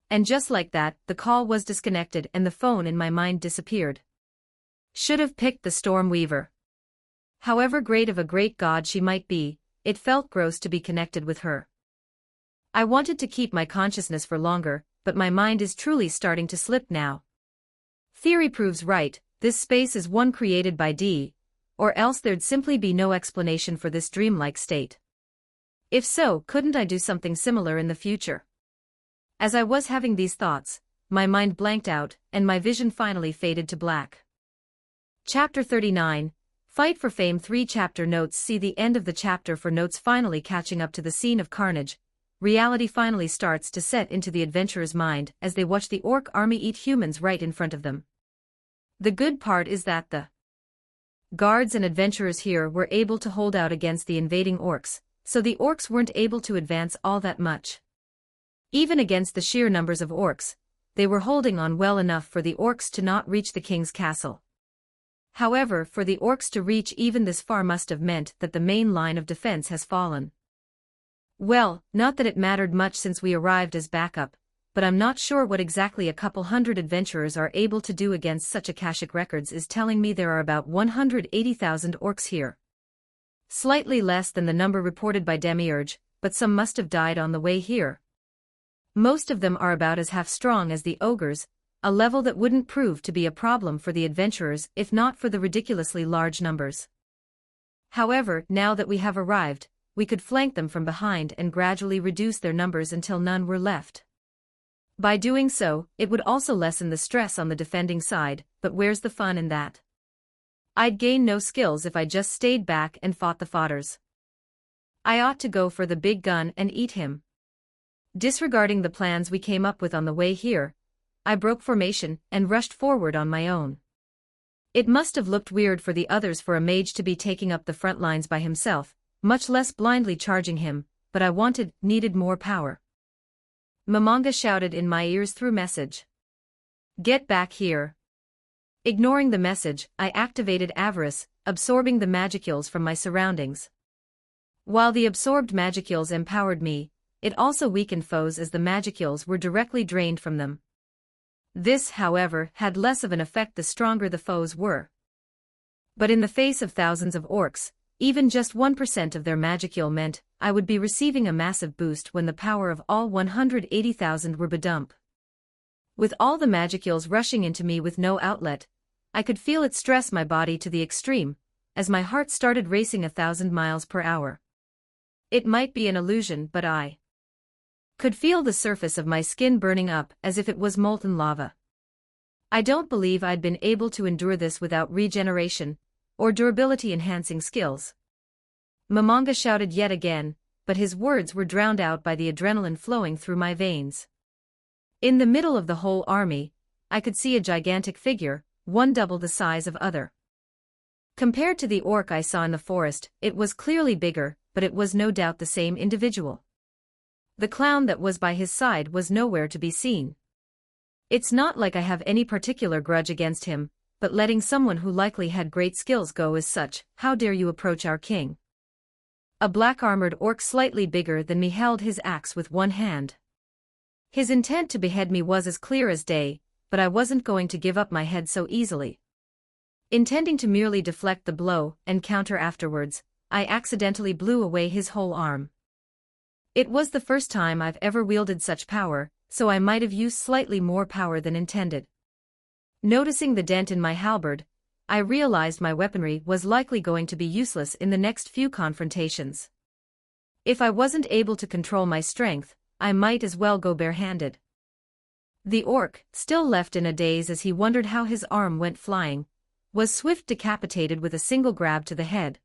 And just like that, the call was disconnected and the phone in my mind disappeared. Should have picked the Storm Weaver. However great of a great god she might be, it felt gross to be connected with her. I wanted to keep my consciousness for longer, but my mind is truly starting to slip now. Theory proves right, this space is one created by D, or else there'd simply be no explanation for this dreamlike state. If so, couldn't I do something similar in the future? As I was having these thoughts, my mind blanked out, and my vision finally faded to black. Chapter 39, Fight for Fame 3 Chapter Notes. See the end of the chapter for notes. Finally catching up to the scene of carnage, reality finally starts to set into the adventurer's mind as they watch the orc army eat humans right in front of them. The good part is that the guards and adventurers here were able to hold out against the invading orcs, so the orcs weren't able to advance all that much. Even against the sheer numbers of orcs, they were holding on well enough for the orcs to not reach the king's castle. However, for the orcs to reach even this far must have meant that the main line of defense has fallen. Well, not that it mattered much since we arrived as backup, but I'm not sure what exactly a couple hundred adventurers are able to do against such. Akashic Records is telling me there are about 180,000 orcs here. Slightly less than the number reported by Demiurge, but some must have died on the way here. Most of them are about as half strong as the ogres, a level that wouldn't prove to be a problem for the adventurers if not for the ridiculously large numbers. However, now that we have arrived, we could flank them from behind and gradually reduce their numbers until none were left. By doing so, it would also lessen the stress on the defending side, but where's the fun in that? I'd gain no skills if I just stayed back and fought the fodders. I ought to go for the big gun and eat him. Disregarding the plans we came up with on the way here, I broke formation and rushed forward on my own. It must have looked weird for the others for a mage to be taking up the front lines by himself, much less blindly charging him, but I needed more power. Momonga shouted in my ears through message. Get back here. Ignoring the message, I activated Avarice, absorbing the magicules from my surroundings. While the absorbed magicules empowered me, it also weakened foes as the magicules were directly drained from them. This, however, had less of an effect the stronger the foes were. But in the face of thousands of orcs, even just 1% of their magicule meant I would be receiving a massive boost when the power of all 180,000 were bedump. With all the magicules rushing into me with no outlet, I could feel it stress my body to the extreme, as my heart started racing 1,000 miles per hour. It might be an illusion, but I could feel the surface of my skin burning up as if it was molten lava. I don't believe I'd been able to endure this without regeneration or durability-enhancing skills. Momonga shouted yet again, but his words were drowned out by the adrenaline flowing through my veins. In the middle of the whole army, I could see a gigantic figure, one double the size of other. Compared to the orc I saw in the forest, it was clearly bigger, but it was no doubt the same individual. The clown that was by his side was nowhere to be seen. It's not like I have any particular grudge against him, but letting someone who likely had great skills go as such, how dare you approach our king? A black-armored orc slightly bigger than me held his axe with one hand. His intent to behead me was as clear as day, but I wasn't going to give up my head so easily. Intending to merely deflect the blow and counter afterwards, I accidentally blew away his whole arm. It was the first time I've ever wielded such power, so I might have used slightly more power than intended. Noticing the dent in my halberd, I realized my weaponry was likely going to be useless in the next few confrontations. If I wasn't able to control my strength, I might as well go barehanded. The orc, still left in a daze as he wondered how his arm went flying, was swift decapitated with a single grab to the head.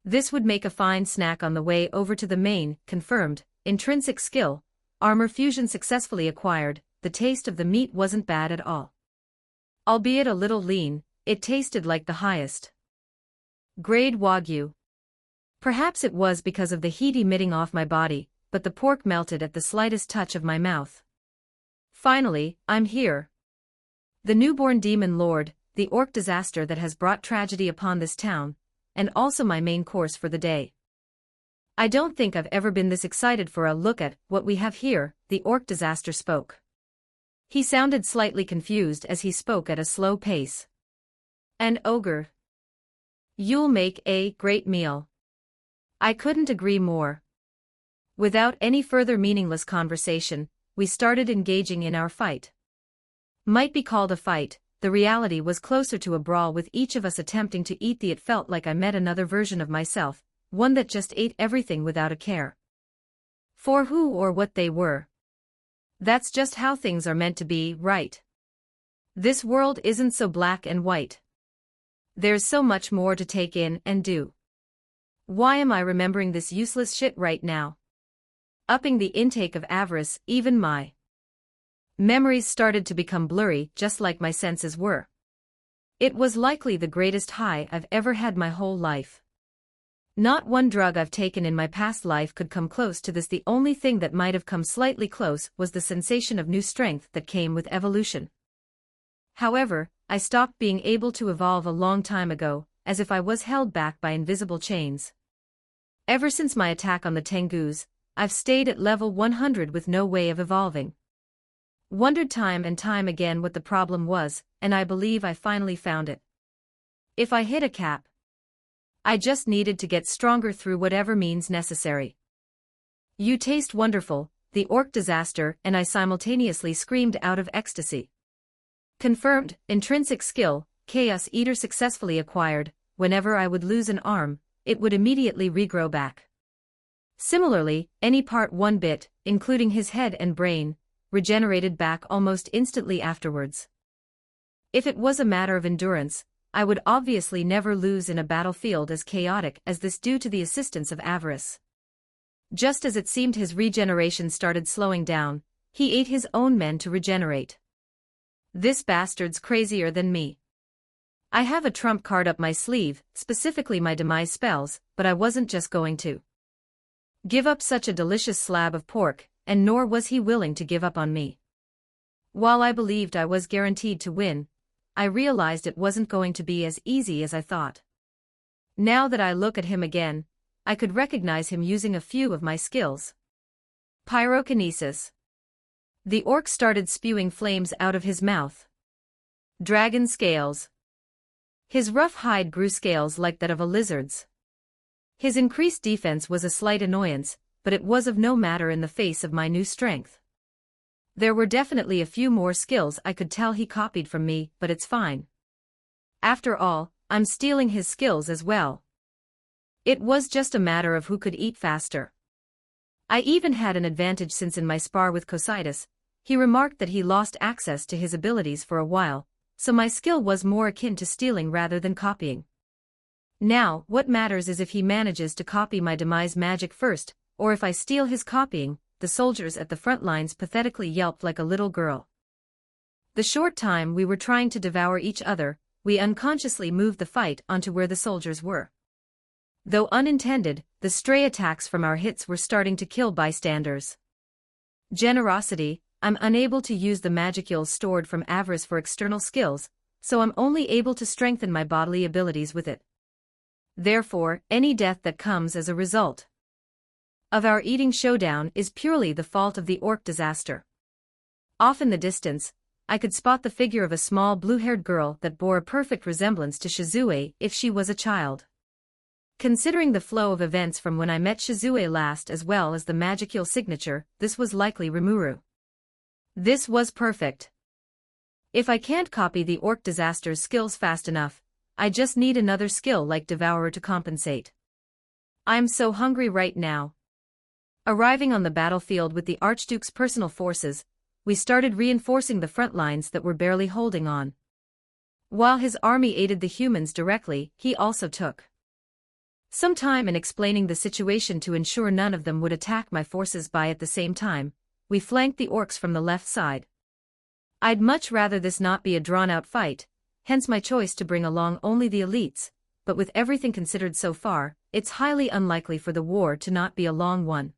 This would make a fine snack on the way over to the main. Confirmed, intrinsic skill, armor fusion successfully acquired. The taste of the meat wasn't bad at all. Albeit a little lean, it tasted like the highest grade Wagyu. Perhaps it was because of the heat emitting off my body, but the pork melted at the slightest touch of my mouth. Finally, I'm here. The newborn demon lord, the orc disaster that has brought tragedy upon this town, and also my main course for the day. I don't think I've ever been this excited for a look at what we have here, the orc disaster spoke. He sounded slightly confused as he spoke at a slow pace. An ogre. You'll make a great meal. I couldn't agree more. Without any further meaningless conversation, we started engaging in our fight. Might be called a fight. The reality was closer to a brawl with each of us attempting to eat the. It felt like I met another version of myself, one that just ate everything without a care for who or what they were. That's just how things are meant to be, right? This world isn't so black and white. There's so much more to take in and do. Why am I remembering this useless shit right now? Upping the intake of avarice, even my memories started to become blurry, just like my senses were. It was likely the greatest high I've ever had my whole life. Not one drug I've taken in my past life could come close to this. The only thing that might have come slightly close was the sensation of new strength that came with evolution. However, I stopped being able to evolve a long time ago, as if I was held back by invisible chains. Ever since my attack on the Tengus, I've stayed at level 100 with no way of evolving. Wondered time and time again what the problem was, and I believe I finally found it. If I hit a cap, I just needed to get stronger through whatever means necessary. You taste wonderful, the orc disaster, and I simultaneously screamed out of ecstasy. Confirmed, intrinsic skill, Chaos Eater successfully acquired. Whenever I would lose an arm, it would immediately regrow back. Similarly, any part 1 bit, including his head and brain, regenerated back almost instantly afterwards. If it was a matter of endurance, I would obviously never lose in a battlefield as chaotic as this due to the assistance of avarice. Just as it seemed his regeneration started slowing down, he ate his own men to regenerate. This bastard's crazier than me. I have a trump card up my sleeve, specifically my demise spells, but I wasn't just going to give up such a delicious slab of pork, and nor was he willing to give up on me. While I believed I was guaranteed to win, I realized it wasn't going to be as easy as I thought. Now that I look at him again, I could recognize him using a few of my skills. Pyrokinesis. The orc started spewing flames out of his mouth. Dragon scales. His rough hide grew scales like that of a lizard's. His increased defense was a slight annoyance, but it was of no matter in the face of my new strength. There were definitely a few more skills I could tell he copied from me, but it's fine. After all, I'm stealing his skills as well. It was just a matter of who could eat faster. I even had an advantage since in my spar with Cositus, he remarked that he lost access to his abilities for a while, so my skill was more akin to stealing rather than copying. Now, what matters is if he manages to copy my demise magic first, or if I steal his copying, the soldiers at the front lines pathetically yelped like a little girl. The short time we were trying to devour each other, we unconsciously moved the fight onto where the soldiers were. Though unintended, the stray attacks from our hits were starting to kill bystanders. Generosity, I'm unable to use the magicula stored from avarice for external skills, so I'm only able to strengthen my bodily abilities with it. Therefore, any death that comes as a result of our eating showdown is purely the fault of the orc disaster. Off in the distance, I could spot the figure of a small blue-haired girl that bore a perfect resemblance to Shizue if she was a child. Considering the flow of events from when I met Shizue last as well as the magicule signature, this was likely Rimuru. This was perfect. If I can't copy the orc disaster's skills fast enough, I just need another skill like Devourer to compensate. I'm so hungry right now. Arriving on the battlefield with the Archduke's personal forces, we started reinforcing the front lines that were barely holding on. While his army aided the humans directly, he also took some time in explaining the situation to ensure none of them would attack my forces by at the same time. We flanked the orcs from the left side. I'd much rather this not be a drawn-out fight, hence my choice to bring along only the elites, but with everything considered so far, it's highly unlikely for the war to not be a long one.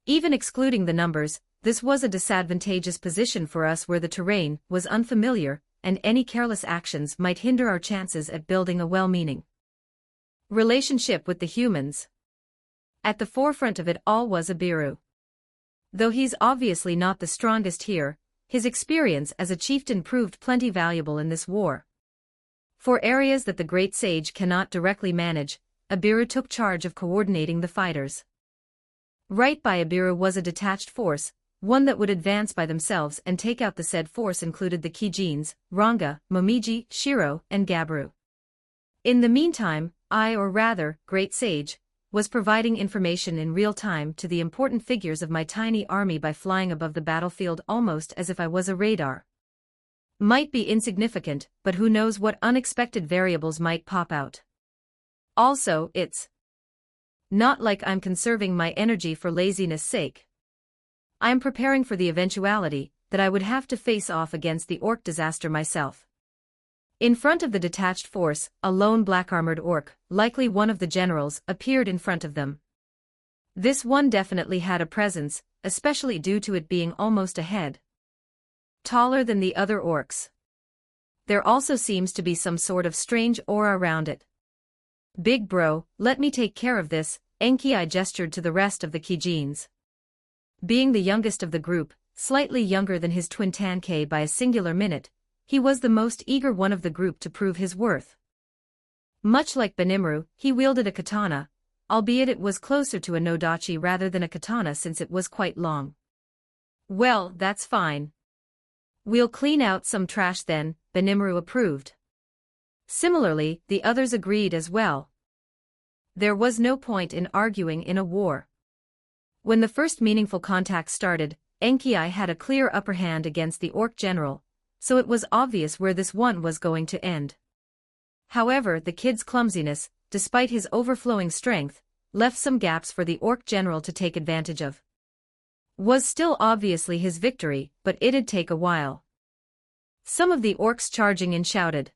Even excluding the numbers, this was a disadvantageous position for us where the terrain was unfamiliar, and any careless actions might hinder our chances at building a well-meaning relationship with the humans. At the forefront of it all was Abiru. Though he's obviously not the strongest here, his experience as a chieftain proved plenty valuable in this war. For areas that the great sage cannot directly manage, Abiru took charge of coordinating the fighters. Right by Abiru was a detached force, one that would advance by themselves and take out the said force included the Kijins, Ranga, Momiji, Shiro, and Gabru. In the meantime, I, or rather, Great Sage, was providing information in real time to the important figures of my tiny army by flying above the battlefield almost as if I was a radar. Might be insignificant, but who knows what unexpected variables might pop out. Also, it's not like I'm conserving my energy for laziness' sake. I'm preparing for the eventuality that I would have to face off against the orc disaster myself. In front of the detached force, a lone black-armored orc, likely one of the generals, appeared in front of them. This one definitely had a presence, especially due to it being almost a head taller than the other orcs. There also seems to be some sort of strange aura around it. Big bro, let me take care of this, Enki gestured to the rest of the Kijins. Being the youngest of the group, slightly younger than his twin Tankei by a singular minute, he was the most eager one of the group to prove his worth. Much like Benimru, he wielded a katana, albeit it was closer to a nodachi rather than a katana since it was quite long. Well, that's fine. We'll clean out some trash then, Benimru approved. Similarly, the others agreed as well. There was no point in arguing in a war. When the first meaningful contact started, Enki had a clear upper hand against the orc general, so it was obvious where this one was going to end. However, the kid's clumsiness, despite his overflowing strength, left some gaps for the orc general to take advantage of. Was still obviously his victory, but it'd take a while. Some of the orcs charging in shouted.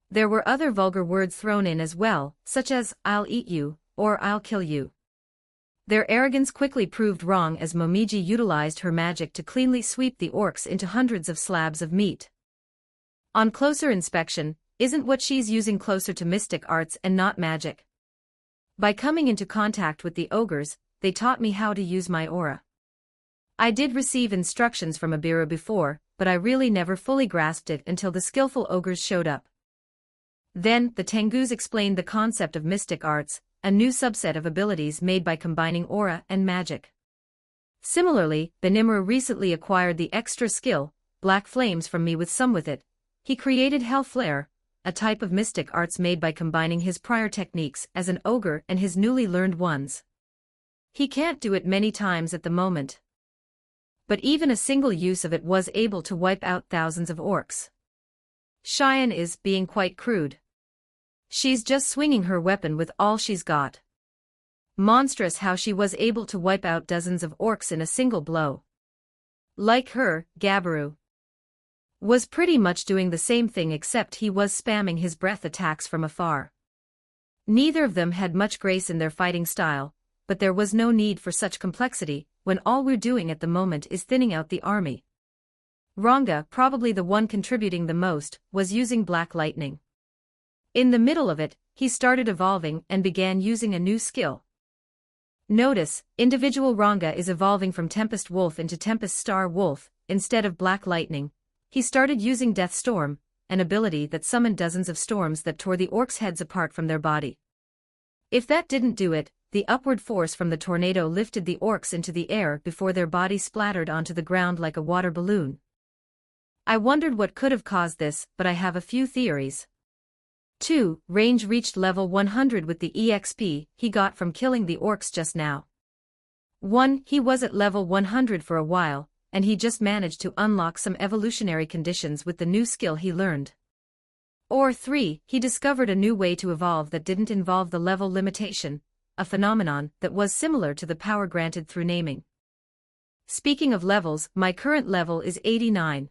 There were other vulgar words thrown in as well, such as, "I'll eat you," or "I'll kill you." Their arrogance quickly proved wrong as Momiji utilized her magic to cleanly sweep the orcs into hundreds of slabs of meat. On closer inspection, isn't what she's using closer to mystic arts and not magic? By coming into contact with the ogres, they taught me how to use my aura. I did receive instructions from Abiru before, but I really never fully grasped it until the skillful ogres showed up. Then, the Tengus explained the concept of mystic arts, a new subset of abilities made by combining aura and magic. Similarly, Benimru recently acquired the extra skill, Black Flames, from me with some with it. He created Hell Flare, a type of mystic arts made by combining his prior techniques as an ogre and his newly learned ones. He can't do it many times at the moment. But even a single use of it was able to wipe out thousands of orcs. Cheyenne is being quite crude. She's just swinging her weapon with all she's got. Monstrous how she was able to wipe out dozens of orcs in a single blow. Like her, Gabiru was pretty much doing the same thing, except he was spamming his breath attacks from afar. Neither of them had much grace in their fighting style, but there was no need for such complexity when all we're doing at the moment is thinning out the army. Ranga, probably the one contributing the most, was using Black Lightning. In the middle of it, he started evolving and began using a new skill. Notice, individual Ranga is evolving from Tempest Wolf into Tempest Star Wolf. Instead of Black Lightning, he started using Death Storm, an ability that summoned dozens of storms that tore the orcs' heads apart from their body. If that didn't do it, the upward force from the tornado lifted the orcs into the air before their bodies splattered onto the ground like a water balloon. I wondered what could have caused this, but I have a few theories. 2. Range reached level 100 with the EXP he got from killing the orcs just now. 1. He was at level 100 for a while, and he just managed to unlock some evolutionary conditions with the new skill he learned. Or 3. He discovered a new way to evolve that didn't involve the level limitation, a phenomenon that was similar to the power granted through naming. Speaking of levels, my current level is 89.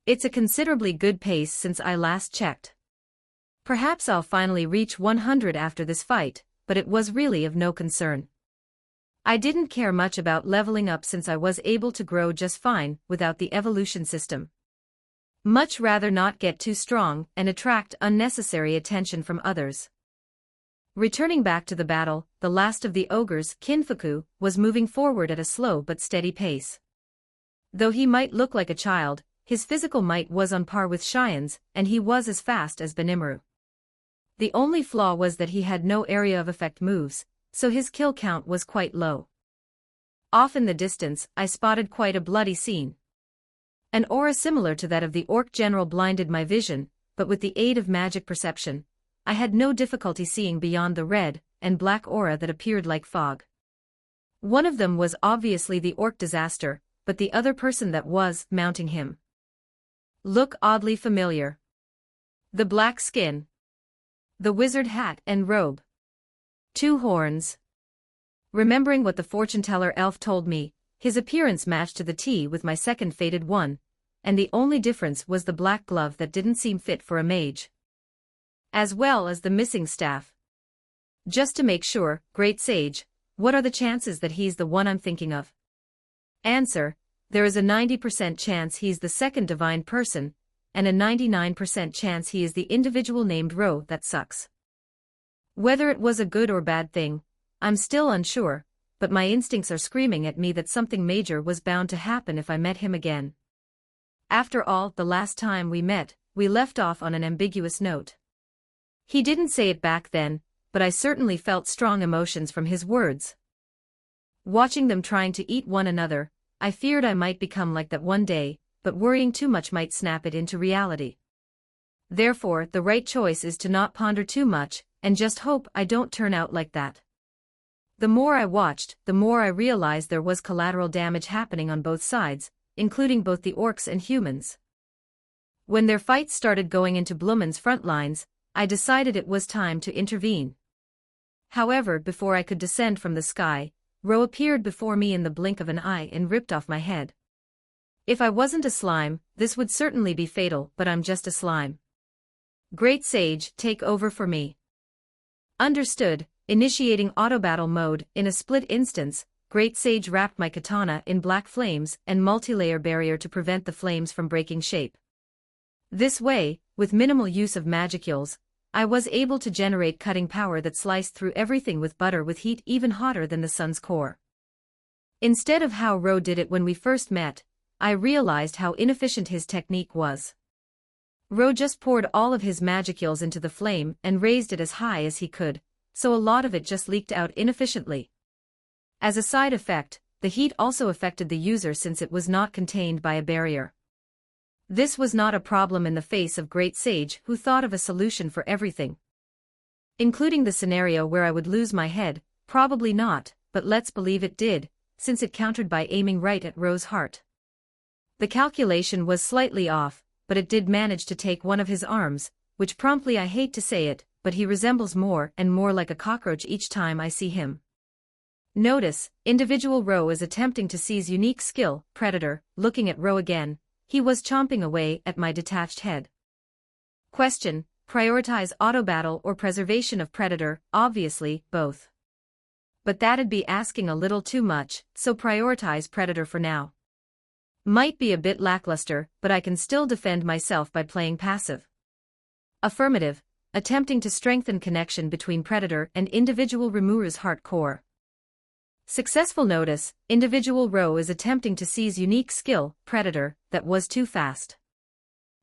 It's a considerably good pace since I last checked. Perhaps I'll finally reach 100 after this fight, but it was really of no concern. I didn't care much about leveling up since I was able to grow just fine without the evolution system. Much rather not get too strong and attract unnecessary attention from others. Returning back to the battle, the last of the ogres, Kinfuku, was moving forward at a slow but steady pace. Though he might look like a child, his physical might was on par with Cheyenne's, and he was as fast as Benimaru. The only flaw was that he had no area of effect moves, so his kill count was quite low. Off in the distance, I spotted quite a bloody scene. An aura similar to that of the orc general blinded my vision, but with the aid of magic perception, I had no difficulty seeing beyond the red and black aura that appeared like fog. One of them was obviously the orc disaster, but the other person that was mounting him looked oddly familiar. The black skin, the wizard hat and robe, 2 horns. Remembering what the fortune-teller elf told me, his appearance matched to the T with my second fated one, and the only difference was the black glove that didn't seem fit for a mage. As well as the missing staff. Just to make sure, Great Sage, what are the chances that he's the one I'm thinking of? Answer: there is a 90% chance he's the second divine person, and a 99% chance he is the individual named Ro that sucks. Whether it was a good or bad thing, I'm still unsure, but my instincts are screaming at me that something major was bound to happen if I met him again. After all, the last time we met, we left off on an ambiguous note. He didn't say it back then, but I certainly felt strong emotions from his words. Watching them trying to eat one another, I feared I might become like that one day, but worrying too much might snap it into reality. Therefore, the right choice is to not ponder too much, and just hope I don't turn out like that. The more I watched, the more I realized there was collateral damage happening on both sides, including both the orcs and humans. When their fights started going into Blumen's front lines, I decided it was time to intervene. However, before I could descend from the sky, Ro appeared before me in the blink of an eye and ripped off my head. If I wasn't a slime, this would certainly be fatal, but I'm just a slime. Great Sage, take over for me. Understood. Initiating auto-battle mode. In a split instance, Great Sage wrapped my katana in black flames and multi-layer barrier to prevent the flames from breaking shape. This way, with minimal use of magicules, I was able to generate cutting power that sliced through everything with butter with heat even hotter than the sun's core. Instead of how Ro did it when we first met, I realized how inefficient his technique was. Ro just poured all of his magicules into the flame and raised it as high as he could, so a lot of it just leaked out inefficiently. As a side effect, the heat also affected the user since it was not contained by a barrier. This was not a problem in the face of Great Sage, who thought of a solution for everything. Including the scenario where I would lose my head, probably not, but let's believe it did, since it countered by aiming right at Ro's heart. The calculation was slightly off, but it did manage to take one of his arms, which promptly, I hate to say it, but he resembles more and more like a cockroach each time I see him. Notice, individual Ro is attempting to seize unique skill, Predator, looking at Ro again, he was chomping away at my detached head. Question, prioritize auto battle or preservation of Predator, obviously, both. But that'd be asking a little too much, so prioritize Predator for now. Might be a bit lackluster, but I can still defend myself by playing passive. Affirmative, attempting to strengthen connection between Predator and individual Rimuru's heart core. Successful. Notice, individual Ro is attempting to seize unique skill, Predator, that was too fast.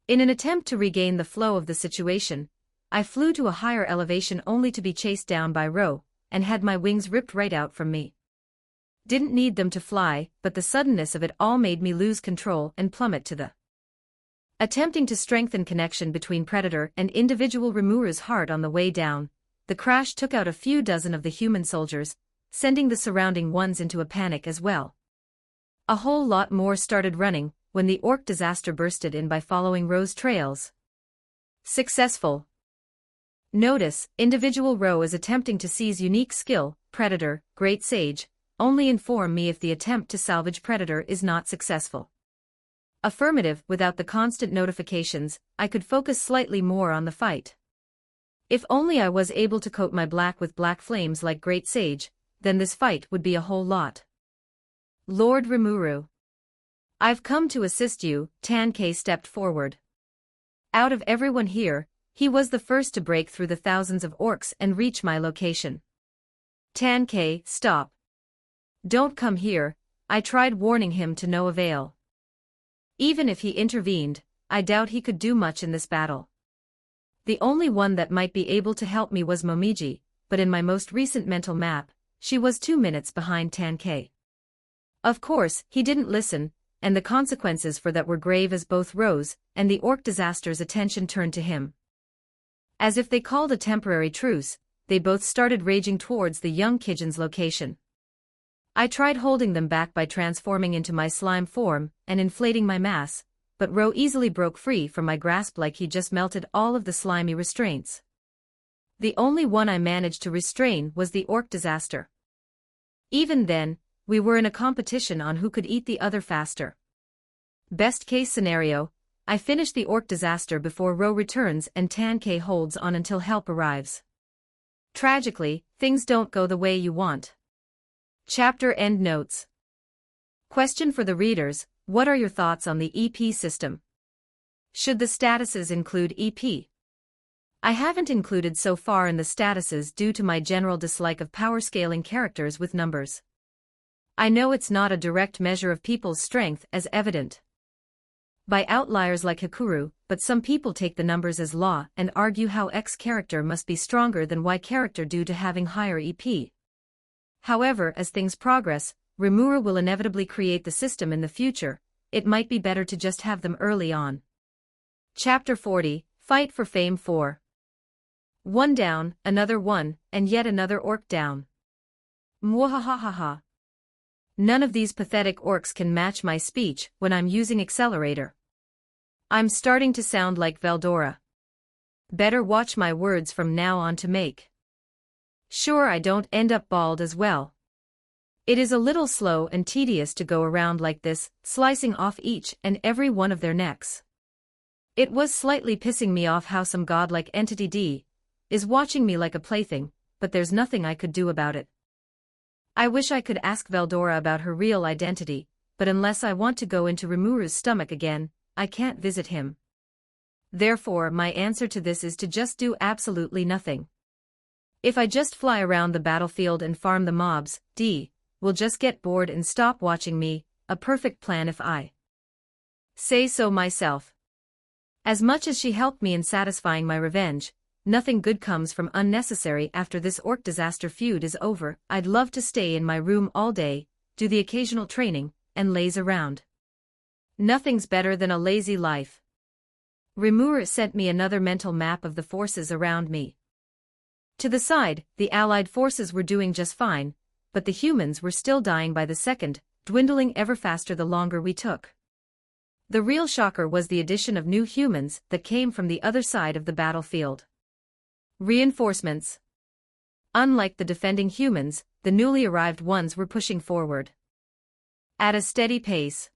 In an attempt to regain the flow of the situation, I flew to a higher elevation only to be chased down by Ro, and had my wings ripped right out from me. Didn't need them to fly, but the suddenness of it all made me lose control and plummet to the. Attempting to strengthen connection between Predator and individual Rimuru's heart on the way down, the crash took out a few dozen of the human soldiers, sending the surrounding ones into a panic as well. A whole lot more started running, when the orc disaster bursted in by following Ro's trails. Successful. Notice, individual Ro is attempting to seize unique skill, Predator, Great Sage, only inform me if the attempt to salvage Predator is not successful. Affirmative. Without the constant notifications, I could focus slightly more on the fight. If only I was able to coat my black with black flames like Great Sage, then this fight would be a whole lot. Lord Rimuru. I've come to assist you, Tankei stepped forward. Out of everyone here, he was the first to break through the thousands of orcs and reach my location. Tankei, stop. Don't come here, I tried warning him to no avail. Even if he intervened, I doubt he could do much in this battle. The only one that might be able to help me was Momiji, but in my most recent mental map, she was 2 minutes behind Tankei. Of course, he didn't listen, and the consequences for that were grave as both Ro's and the orc disaster's attention turned to him. As if they called a temporary truce, they both started raging towards the young Kijin's location. I tried holding them back by transforming into my slime form and inflating my mass, but Ro easily broke free from my grasp like he just melted all of the slimy restraints. The only one I managed to restrain was the orc disaster. Even then, we were in a competition on who could eat the other faster. Best case scenario, I finish the orc disaster before Ro returns and Tankei holds on until help arrives. Tragically, things don't go the way you want. Chapter End Notes. Question for the readers, what are your thoughts on the EP system? Should the statuses include EP? I haven't included so far in the statuses due to my general dislike of power scaling characters with numbers. I know it's not a direct measure of people's strength as evident by outliers like Hikuru, but some people take the numbers as law and argue how X character must be stronger than Y character due to having higher EP. However, as things progress, Rimuru will inevitably create the system in the future, it might be better to just have them early on. Chapter 40, Fight for Fame 4. One down, another one, and yet another orc down. Mwahahaha. None of these pathetic orcs can match my speech when I'm using Accelerator. I'm starting to sound like Veldora. Better watch my words from now on to make sure I don't end up bald as well. It is a little slow and tedious to go around like this, slicing off each and every one of their necks. It was slightly pissing me off how some godlike entity D is watching me like a plaything, but there's nothing I could do about it. I wish I could ask Veldora about her real identity, but unless I want to go into Rimuru's stomach again, I can't visit him. Therefore, my answer to this is to just do absolutely nothing. If I just fly around the battlefield and farm the mobs, D will just get bored and stop watching me, a perfect plan if I say so myself. As much as she helped me in satisfying my revenge, nothing good comes from unnecessary after this orc disaster feud is over. I'd love to stay in my room all day, do the occasional training, and laze around. Nothing's better than a lazy life. Rimuru sent me another mental map of the forces around me. To the side, the allied forces were doing just fine, but the humans were still dying by the second, dwindling ever faster the longer we took. The real shocker was the addition of new humans that came from the other side of the battlefield. Reinforcements. Unlike the defending humans, the newly arrived ones were pushing forward. At a steady pace.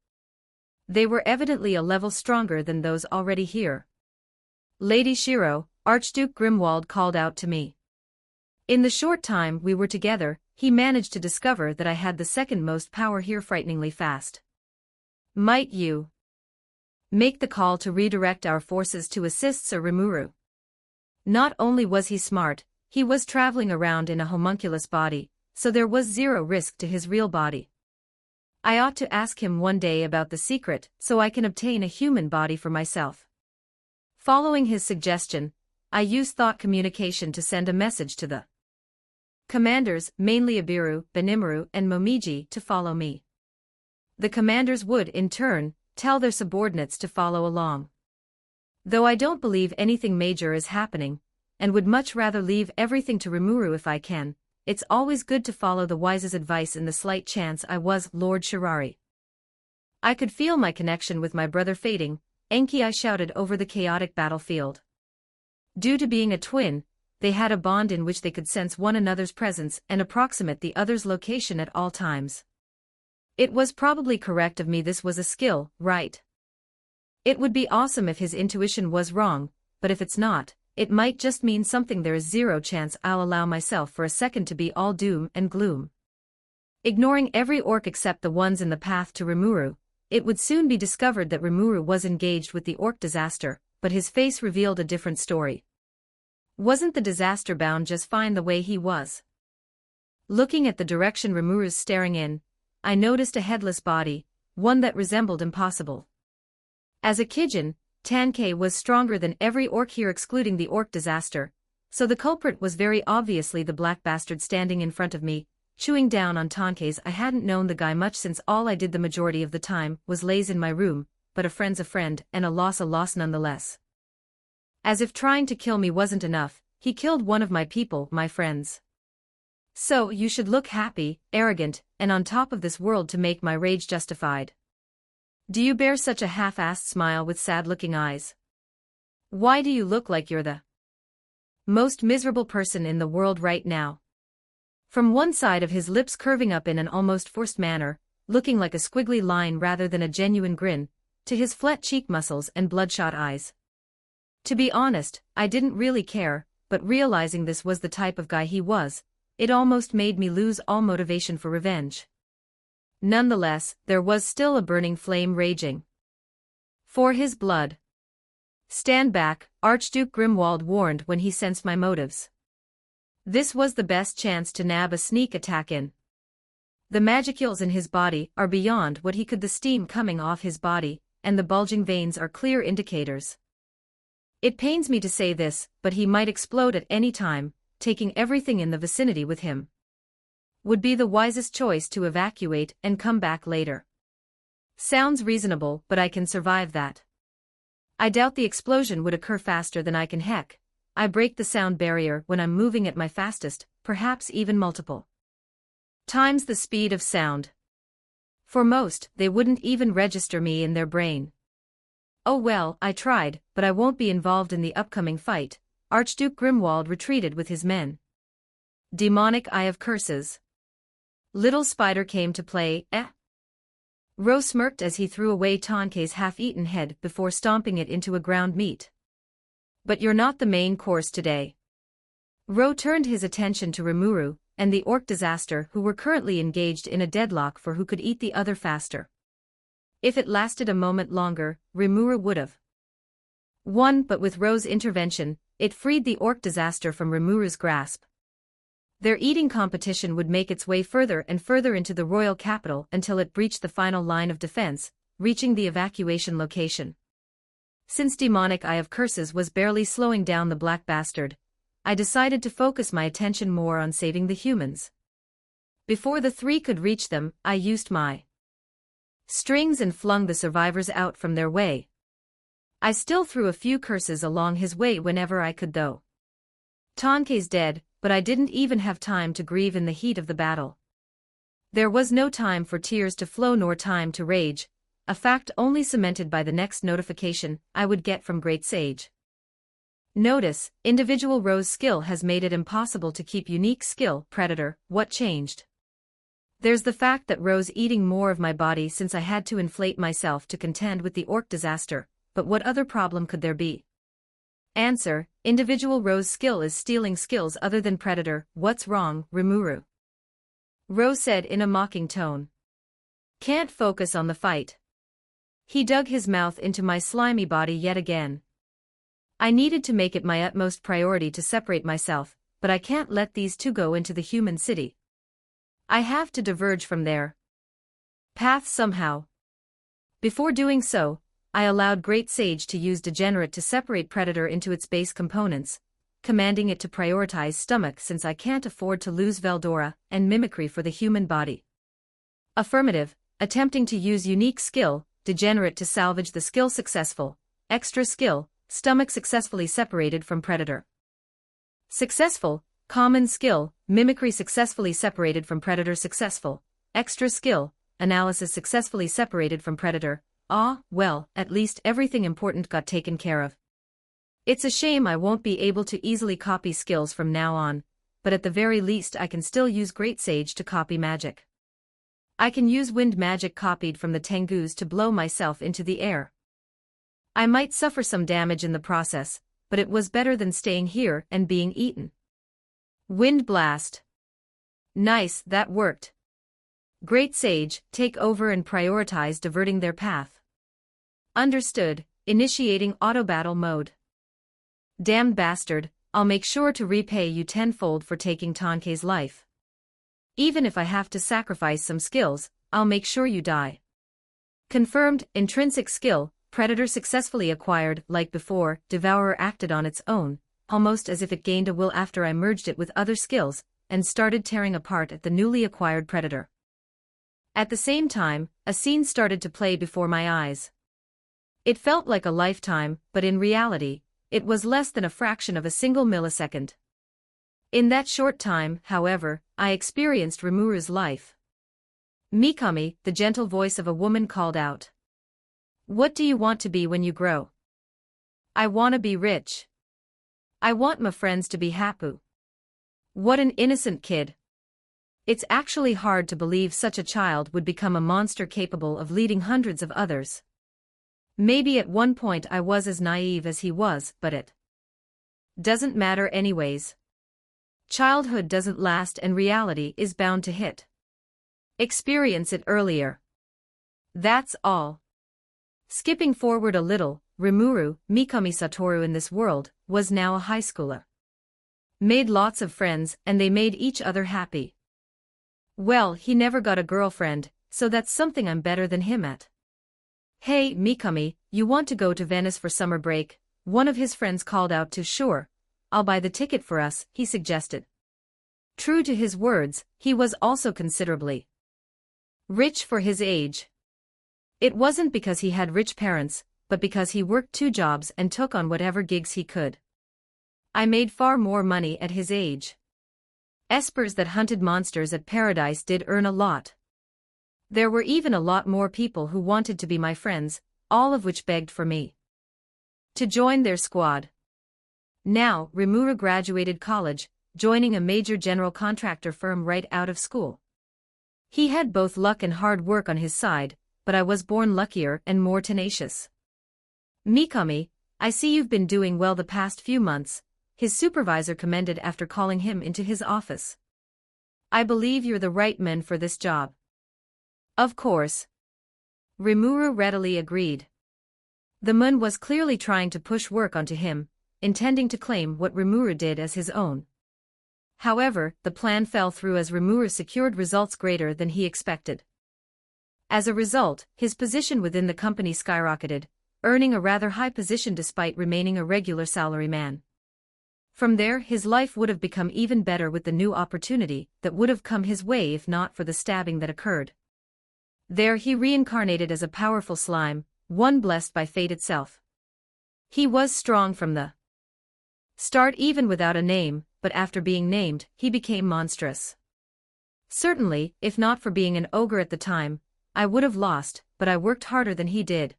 They were evidently a level stronger than those already here. Lady Shiro, Archduke Grimwald called out to me. In the short time we were together, he managed to discover that I had the second most power here frighteningly fast. Might you make the call to redirect our forces to assist Sir Rimuru? Not only was he smart, he was traveling around in a homunculus body, so there was zero risk to his real body. I ought to ask him one day about the secret so I can obtain a human body for myself. Following his suggestion, I used thought communication to send a message to the commanders, mainly Abiru, Benimaru, and Momiji, to follow me. The commanders would, in turn, tell their subordinates to follow along. Though I don't believe anything major is happening, and would much rather leave everything to Rimuru if I can, it's always good to follow the wise's advice in the slight chance I was Lord Shirari. I could feel my connection with my brother fading. Enki, I shouted over the chaotic battlefield. Due to being a twin, they had a bond in which they could sense one another's presence and approximate the other's location at all times. It was probably correct of me. This was a skill, right? It would be awesome if his intuition was wrong, but if it's not, it might just mean something. There is zero chance I'll allow myself for a second to be all doom and gloom. Ignoring every orc except the ones in the path to Rimuru, it would soon be discovered that Rimuru was engaged with the orc disaster, but his face revealed a different story. Wasn't the disaster bound just fine the way he was? Looking at the direction Rimuru's staring in, I noticed a headless body, one that resembled impossible. As a Kijin, Tankei was stronger than every orc here excluding the orc disaster, so the culprit was very obviously the black bastard standing in front of me, chewing down on Tankei's. I hadn't known the guy much since all I did the majority of the time was laze in my room, but a friend's a friend and a loss nonetheless. As if trying to kill me wasn't enough, he killed one of my people, my friends. So you should look happy, arrogant, and on top of this world to make my rage justified. Do you bear such a half-assed smile with sad-looking eyes? Why do you look like you're the most miserable person in the world right now? From one side of his lips curving up in an almost forced manner, looking like a squiggly line rather than a genuine grin, to his flat cheek muscles and bloodshot eyes. To be honest, I didn't really care, but realizing this was the type of guy he was, it almost made me lose all motivation for revenge. Nonetheless, there was still a burning flame raging for his blood. Stand back, Archduke Grimwald warned when he sensed my motives. This was the best chance to nab a sneak attack in. The magicules in his body are beyond what he could. The steam coming off his body, and the bulging veins are clear indicators. It pains me to say this, but he might explode at any time, taking everything in the vicinity with him. Would be the wisest choice to evacuate and come back later. Sounds reasonable, but I can survive that. I doubt the explosion would occur faster than I can. Heck, I break the sound barrier when I'm moving at my fastest, perhaps even multiple times the speed of sound. For most, they wouldn't even register me in their brain. Oh well, I tried, but I won't be involved in the upcoming fight. Archduke Grimwald retreated with his men. Demonic eye of curses. Little spider came to play, eh? Ro smirked as he threw away Tankei's half-eaten head before stomping it into a ground meat. But you're not the main course today. Ro turned his attention to Rimuru and the orc disaster, who were currently engaged in a deadlock for who could eat the other faster. If it lasted a moment longer, Rimuru would have won, but with Ro's intervention, it freed the orc disaster from Rimuru's grasp. Their eating competition would make its way further and further into the royal capital until it breached the final line of defense, reaching the evacuation location. Since Demonic Eye of Curses was barely slowing down the black bastard, I decided to focus my attention more on saving the humans. Before the three could reach them, I used my strings and flung the survivors out from their way. I still threw a few curses along his way whenever I could though. Tankei's dead, but I didn't even have time to grieve in the heat of the battle. There was no time for tears to flow nor time to rage, a fact only cemented by the next notification I would get from Great Sage. Notice, individual Rose skill has made it impossible to keep unique skill, Predator. What changed? There's the fact that Rose eating more of my body since I had to inflate myself to contend with the orc disaster, but what other problem could there be? Answer, individual Rose skill is stealing skills other than Predator. What's wrong, Rimuru? Rose said in a mocking tone. Can't focus on the fight. He dug his mouth into my slimy body yet again. I needed to make it my utmost priority to separate myself, but I can't let these two go into the human city. I have to diverge from their path somehow. Before doing so, I allowed Great Sage to use Degenerate to separate Predator into its base components, commanding it to prioritize stomach since I can't afford to lose Veldora and mimicry for the human body. Affirmative, attempting to use unique skill, Degenerate to salvage the skill successful, extra skill, stomach successfully separated from Predator. Successful, common skill, mimicry successfully separated from Predator. Successful, extra skill, analysis successfully separated from Predator. Ah, well, at least everything important got taken care of. It's a shame I won't be able to easily copy skills from now on, but at the very least I can still use Great Sage to copy magic. I can use wind magic copied from the Tengus to blow myself into the air. I might suffer some damage in the process, but it was better than staying here and being eaten. Wind blast. Nice, that worked. Great Sage, take over and prioritize diverting their path. Understood, initiating auto battle mode. Damned bastard, I'll make sure to repay you tenfold for taking Tonkei's life. Even if I have to sacrifice some skills, I'll make sure you die. Confirmed, intrinsic skill, Predator successfully acquired. Like before, Devourer acted on its own, almost as if it gained a will after I merged it with other skills, and started tearing apart at the newly acquired Predator. At the same time, a scene started to play before my eyes. It felt like a lifetime, but in reality, it was less than a fraction of a single millisecond. In that short time, however, I experienced Rimuru's life. Mikami, the gentle voice of a woman called out. What do you want to be when you grow? I wanna be rich. I want my friends to be happy. What an innocent kid. It's actually hard to believe such a child would become a monster capable of leading hundreds of others. Maybe at one point I was as naive as he was, but it doesn't matter anyways. Childhood doesn't last and reality is bound to hit. Experience it earlier. That's all. Skipping forward a little, Rimuru, Mikami Satoru in this world, was now a high schooler. Made lots of friends and they made each other happy. Well, he never got a girlfriend, so that's something I'm better than him at. Hey, Mikami, you want to go to Venice for summer break? One of his friends called out to. Sure, I'll buy the ticket for us, he suggested. True to his words, he was also considerably rich for his age. It wasn't because he had rich parents, but because he worked 2 jobs and took on whatever gigs he could. I made far more money at his age. Espers that hunted monsters at Paradise did earn a lot. There were even a lot more people who wanted to be my friends, all of which begged for me to join their squad. Now, Rimuru graduated college, joining a major general contractor firm right out of school. He had both luck and hard work on his side, but I was born luckier and more tenacious. Mikami, I see you've been doing well the past few months, his supervisor commended after calling him into his office. I believe you're the right man for this job. Of course. Rimuru readily agreed. The man was clearly trying to push work onto him, intending to claim what Rimuru did as his own. However, the plan fell through as Rimuru secured results greater than he expected. As a result, his position within the company skyrocketed, earning a rather high position despite remaining a regular salaryman. From there, his life would have become even better with the new opportunity that would have come his way if not for the stabbing that occurred. There he reincarnated as a powerful slime, one blessed by fate itself. He was strong from the start even without a name, but after being named, he became monstrous. Certainly, if not for being an ogre at the time, I would have lost, but I worked harder than he did.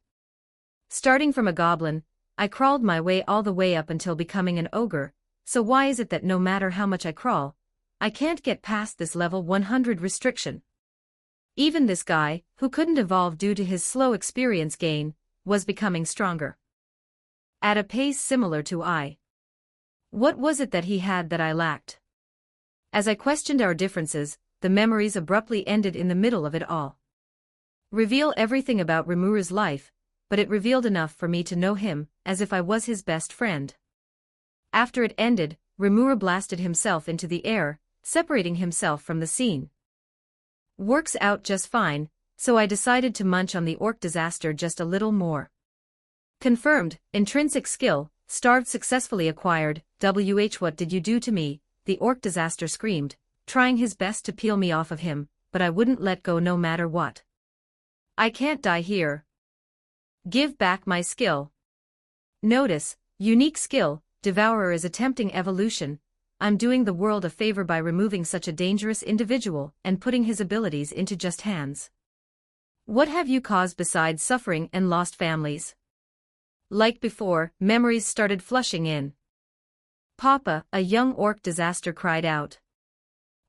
Starting from a goblin, I crawled my way all the way up until becoming an ogre, so why is it that no matter how much I crawl, I can't get past this level 100 restriction? Even this guy, who couldn't evolve due to his slow experience gain, was becoming stronger. At a pace similar to I. What was it that he had that I lacked? As I questioned our differences, the memories abruptly ended in the middle of it all. Reveal everything about Rimura's life, but it revealed enough for me to know him, as if I was his best friend. After it ended, Rimura blasted himself into the air, separating himself from the scene. Works out just fine, so I decided to munch on the orc disaster just a little more. Confirmed, intrinsic skill, starved successfully acquired, what did you do to me? The orc disaster screamed, trying his best to peel me off of him, but I wouldn't let go no matter what. I can't die here. Give back my skill. Notice, unique skill, Devourer is attempting evolution. I'm doing the world a favor by removing such a dangerous individual and putting his abilities into just hands. What have you caused besides suffering and lost families? Like before, memories started flushing in. Papa, a young orc disaster cried out.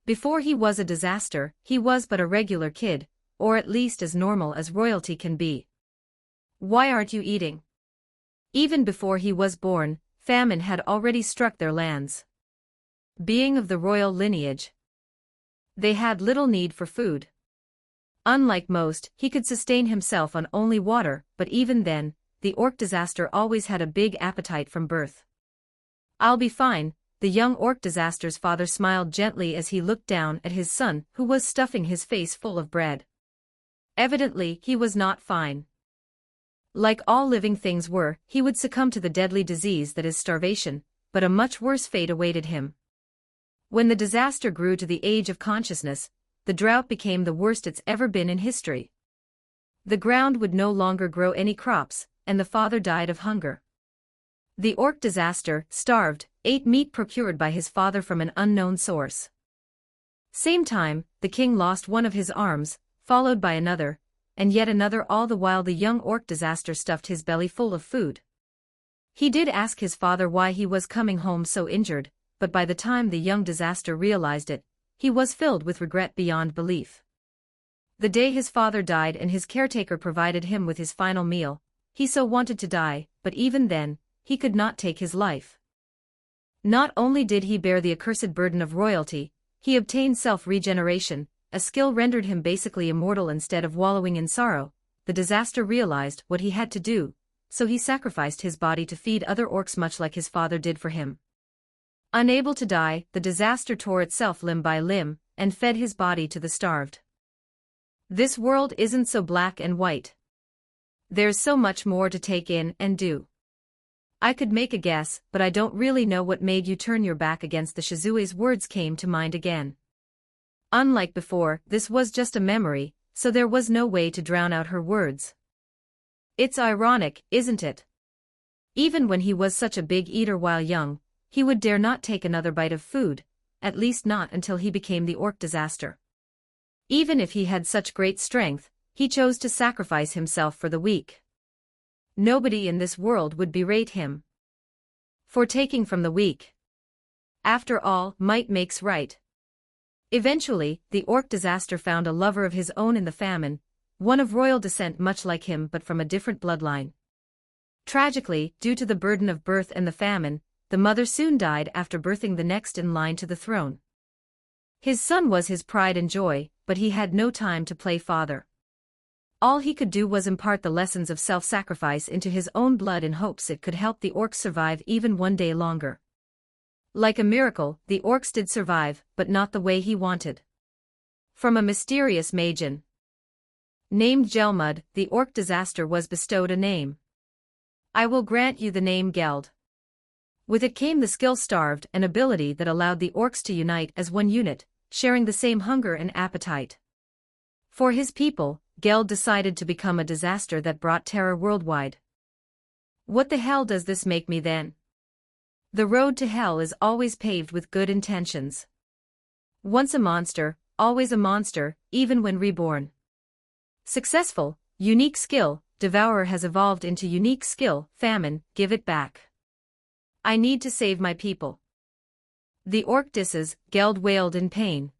Before he was a disaster, he was but a regular kid, or at least as normal as royalty can be. Why aren't you eating? Even before he was born, famine had already struck their lands. Being of the royal lineage, they had little need for food. Unlike most, he could sustain himself on only water, but even then, the orc disaster always had a big appetite from birth. I'll be fine, the young orc disaster's father smiled gently as he looked down at his son who was stuffing his face full of bread. Evidently, he was not fine. Like all living things were, he would succumb to the deadly disease that is starvation, but a much worse fate awaited him. When the disaster grew to the age of consciousness, the drought became the worst it's ever been in history. The ground would no longer grow any crops, and the father died of hunger. The orc disaster, starved, ate meat procured by his father from an unknown source. Same time, the king lost one of his arms, followed by another, and yet another, all the while the young orc disaster stuffed his belly full of food. He did ask his father why he was coming home so injured, but by the time the young disaster realized it, he was filled with regret beyond belief. The day his father died and his caretaker provided him with his final meal, he so wanted to die, but even then, he could not take his life. Not only did he bear the accursed burden of royalty, he obtained self-regeneration, a skill rendered him basically immortal. Instead of wallowing in sorrow, the disaster realized what he had to do, so he sacrificed his body to feed other orcs much like his father did for him. Unable to die, the disaster tore itself limb by limb, and fed his body to the starved. This world isn't so black and white. There's so much more to take in and do. I could make a guess, but I don't really know what made you turn your back against the Shizue's words came to mind again. Unlike before, this was just a memory, so there was no way to drown out her words. It's ironic, isn't it? Even when he was such a big eater while young, he would dare not take another bite of food, at least not until he became the orc disaster. Even if he had such great strength, he chose to sacrifice himself for the weak. Nobody in this world would berate him for taking from the weak. After all, might makes right. Eventually, the orc disaster found a lover of his own in the famine, one of royal descent much like him but from a different bloodline. Tragically, due to the burden of birth and the famine, the mother soon died after birthing the next in line to the throne. His son was his pride and joy, but he had no time to play father. All he could do was impart the lessons of self-sacrifice into his own blood in hopes it could help the orcs survive even one day longer. Like a miracle, the orcs did survive, but not the way he wanted. From a mysterious magen named Gelmud, the orc disaster was bestowed a name. I will grant you the name Geld. With it came the skill Starved, an ability that allowed the orcs to unite as one unit, sharing the same hunger and appetite. For his people, Geld decided to become a disaster that brought terror worldwide. What the hell does this make me then? The road to hell is always paved with good intentions. Once a monster, always a monster, even when reborn. Successful, unique skill, Devourer has evolved into unique skill, famine, give it back. I need to save my people. The orc disses, Geld wailed in pain.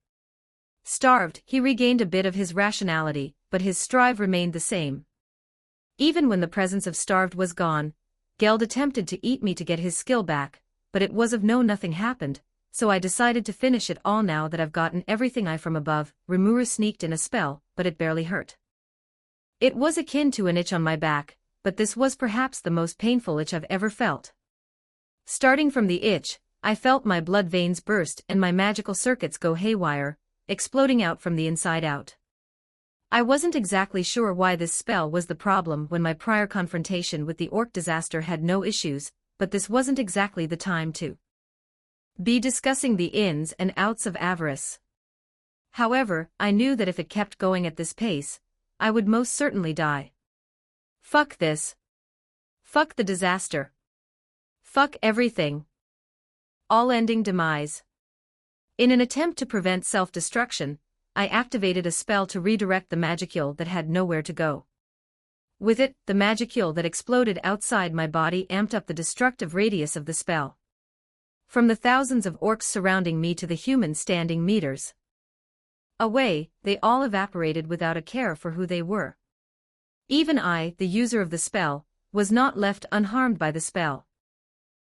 Starved, he regained a bit of his rationality, but his strive remained the same. Even when the presence of starved was gone, Geld attempted to eat me to get his skill back, but it was of nothing happened, so I decided to finish it all now that I've gotten everything I from above. Rimuru sneaked in a spell, but it barely hurt. It was akin to an itch on my back, but this was perhaps the most painful itch I've ever felt. Starting from the itch, I felt my blood veins burst and my magical circuits go haywire, exploding out from the inside out. I wasn't exactly sure why this spell was the problem when my prior confrontation with the orc disaster had no issues, but this wasn't exactly the time to be discussing the ins and outs of avarice. However, I knew that if it kept going at this pace, I would most certainly die. Fuck this. Fuck the disaster. Fuck everything. All ending demise. In an attempt to prevent self-destruction, I activated a spell to redirect the magicule that had nowhere to go. With it, the magicule that exploded outside my body amped up the destructive radius of the spell. From the thousands of orcs surrounding me to the humans standing meters away, they all evaporated without a care for who they were. Even I, the user of the spell, was not left unharmed by the spell.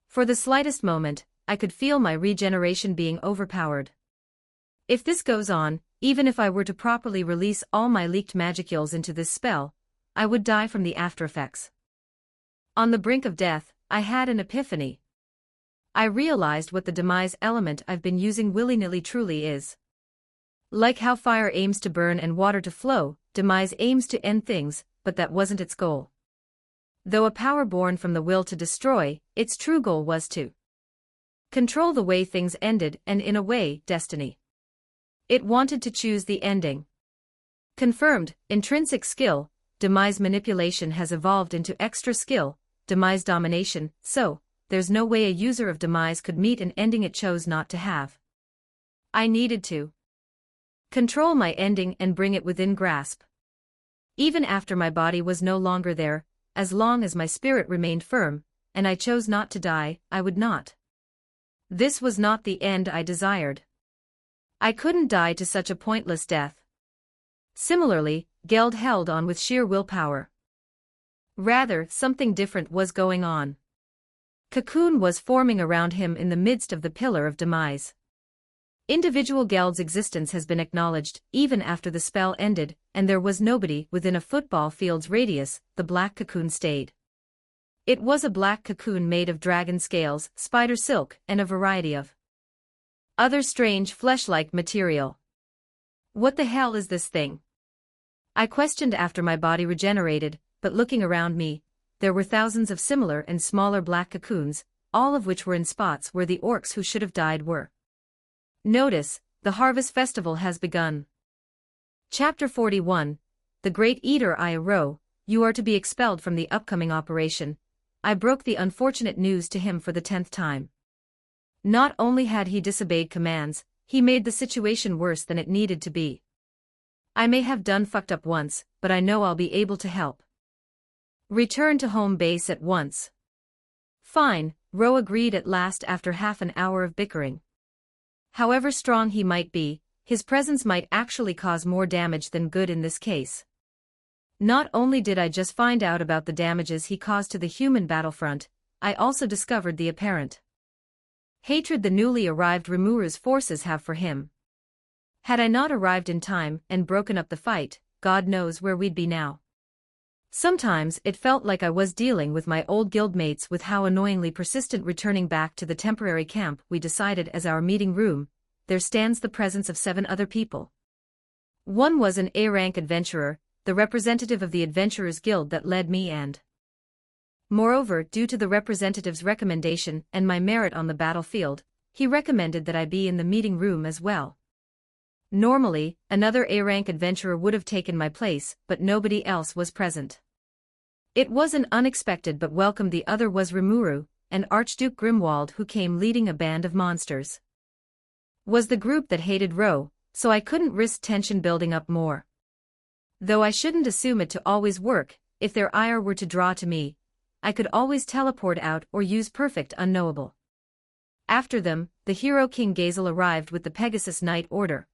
For the slightest moment, I could feel my regeneration being overpowered. If this goes on, even if I were to properly release all my leaked magicules into this spell, I would die from the aftereffects. On the brink of death, I had an epiphany. I realized what the demise element I've been using willy-nilly truly is. Like how fire aims to burn and water to flow, demise aims to end things, but that wasn't its goal. Though a power born from the will to destroy, its true goal was to control the way things ended and, in a way, destiny. It wanted to choose the ending. Confirmed, intrinsic skill, demise manipulation has evolved into extra skill, demise domination, so, there's no way a user of demise could meet an ending it chose not to have. I needed to control my ending and bring it within grasp. Even after my body was no longer there, as long as my spirit remained firm, and I chose not to die, I would not. This was not the end I desired. I couldn't die to such a pointless death. Similarly, Geld held on with sheer willpower. Rather, something different was going on. Cocoon was forming around him in the midst of the pillar of demise. Individual Geld's existence has been acknowledged, even after the spell ended, and there was nobody within a football field's radius. The black cocoon stayed. It was a black cocoon made of dragon scales, spider silk, and a variety of other strange flesh-like material. What the hell is this thing? I questioned after my body regenerated, but looking around me, there were thousands of similar and smaller black cocoons, all of which were in spots where the orcs who should have died were. Notice, the harvest festival has begun. Chapter 41, The Great Eater Iro, you are to be expelled from the upcoming operation. I broke the unfortunate news to him for the 10th time. Not only had he disobeyed commands, he made the situation worse than it needed to be. I may have done fucked up once, but I know I'll be able to help. Return to home base at once. Fine, Ro agreed at last after half an hour of bickering. However strong he might be, his presence might actually cause more damage than good in this case. Not only did I just find out about the damages he caused to the human battlefront, I also discovered the apparent hatred the newly arrived Rimuru's forces have for him. Had I not arrived in time and broken up the fight, God knows where we'd be now. Sometimes it felt like I was dealing with my old guildmates with how annoyingly persistent. Returning back to the temporary camp we decided as our meeting room, there stands the presence of 7 other people. One was an A-rank adventurer, the representative of the Adventurers Guild that led me and moreover, due to the representative's recommendation and my merit on the battlefield, he recommended that I be in the meeting room as well. Normally, another A-rank adventurer would have taken my place, but nobody else was present. It was an unexpected but welcome. The other was Rimuru, and Archduke Grimwald, who came leading a band of monsters. Was the group that hated Ro, so I couldn't risk tension building up more. Though I shouldn't assume it to always work, if their ire were to draw to me, I could always teleport out or use perfect unknowable. After them, the hero King Gazel arrived with the Pegasus Knight order.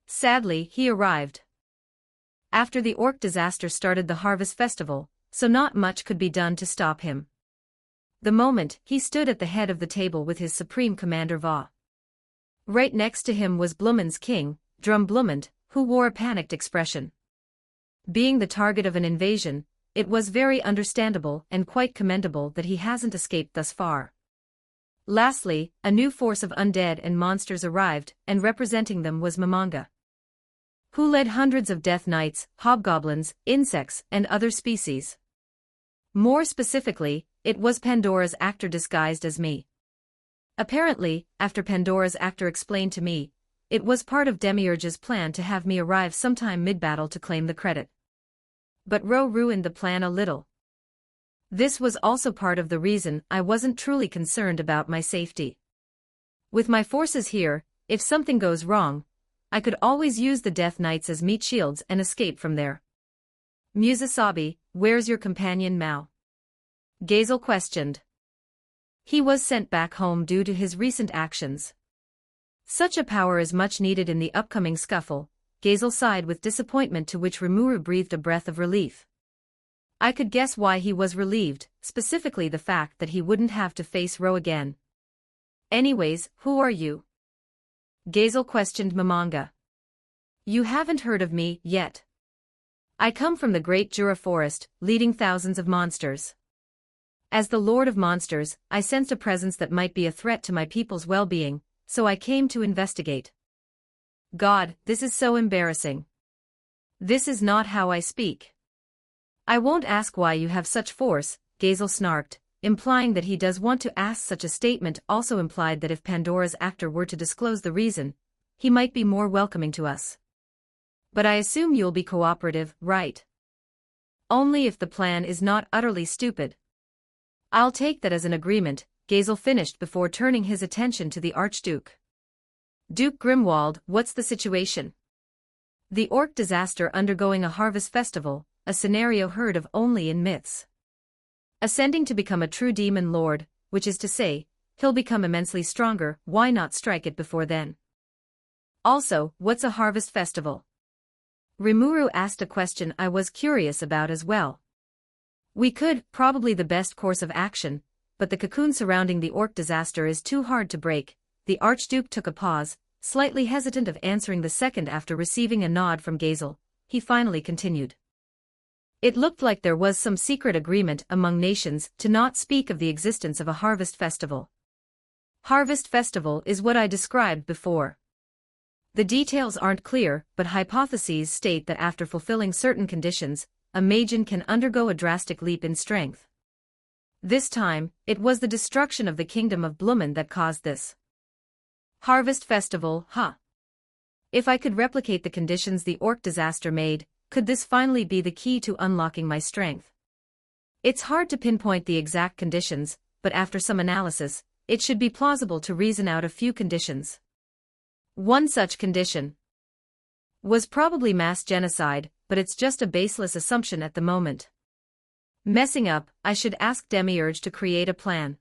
Sadly, he arrived after the orc disaster started the harvest festival, so not much could be done to stop him. The moment, he stood at the head of the table with his supreme commander Va. Right next to him was Blumend's king, Drum Blumend, who wore a panicked expression. Being the target of an invasion, it was very understandable and quite commendable that he hasn't escaped thus far. Lastly, a new force of undead and monsters arrived, and representing them was Mamanga, who led hundreds of death knights, hobgoblins, insects, and other species. More specifically, it was Pandora's actor disguised as me. Apparently, after Pandora's actor explained to me, it was part of Demiurge's plan to have me arrive sometime mid-battle to claim the credit. But Ro ruined the plan a little. This was also part of the reason I wasn't truly concerned about my safety. With my forces here, if something goes wrong, I could always use the Death Knights as meat shields and escape from there. Musasabi, where's your companion Mao? Gazel questioned. He was sent back home due to his recent actions. Such a power is much needed in the upcoming scuffle. Gazel sighed with disappointment, to which Rimuru breathed a breath of relief. I could guess why he was relieved, specifically the fact that he wouldn't have to face Ro again. Anyways, who are you? Gazel questioned Mamanga. You haven't heard of me yet. I come from the Great Jura Forest, leading thousands of monsters. As the Lord of Monsters, I sensed a presence that might be a threat to my people's well-being, so I came to investigate. God, this is so embarrassing. This is not how I speak. I won't ask why you have such force, Gazel snarked, implying that he does want to ask. Such a statement also implied that if Pandora's actor were to disclose the reason, he might be more welcoming to us. But I assume you'll be cooperative, right? Only if the plan is not utterly stupid. I'll take that as an agreement, Gazel finished before turning his attention to the Archduke. Duke Grimwald, what's the situation? The orc disaster undergoing a harvest festival, a scenario heard of only in myths. Ascending to become a true demon lord, which is to say, he'll become immensely stronger. Why not strike it before then? Also, what's a harvest festival? Rimuru asked a question I was curious about as well. We could, probably the best course of action, but the cocoon surrounding the orc disaster is too hard to break. The Archduke took a pause, slightly hesitant of answering the second. After receiving a nod from Gazel, he finally continued. It looked like there was some secret agreement among nations to not speak of the existence of a harvest festival. Harvest festival is what I described before. The details aren't clear, but hypotheses state that after fulfilling certain conditions, a Magian can undergo a drastic leap in strength. This time, it was the destruction of the kingdom of Blumend that caused this. Harvest festival, huh? If I could replicate the conditions the orc disaster made, could this finally be the key to unlocking my strength? It's hard to pinpoint the exact conditions, but after some analysis, it should be plausible to reason out a few conditions. One such condition was probably mass genocide, but it's just a baseless assumption at the moment. Messing up, I should ask Demiurge to create a plan.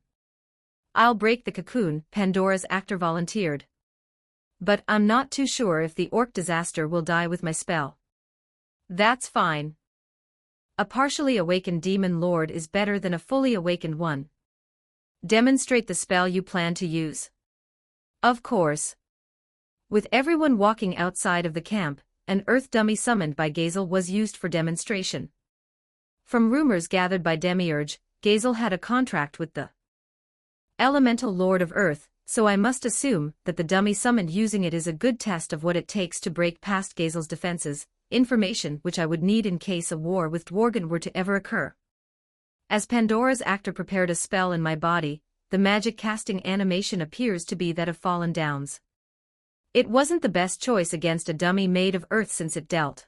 I'll break the cocoon, Pandora's actor volunteered. But I'm not too sure if the orc disaster will die with my spell. That's fine. A partially awakened demon lord is better than a fully awakened one. Demonstrate the spell you plan to use. Of course. With everyone walking outside of the camp, an earth dummy summoned by Gazel was used for demonstration. From rumors gathered by Demiurge, Gazel had a contract with the elemental lord of earth, so I must assume that the dummy summoned using it is a good test of what it takes to break past Gazel's defenses, information which I would need in case a war with Dworgen were to ever occur. As Pandora's actor prepared a spell in my body, the magic casting animation appears to be that of Fallen Downs. It wasn't the best choice against a dummy made of earth since it dealt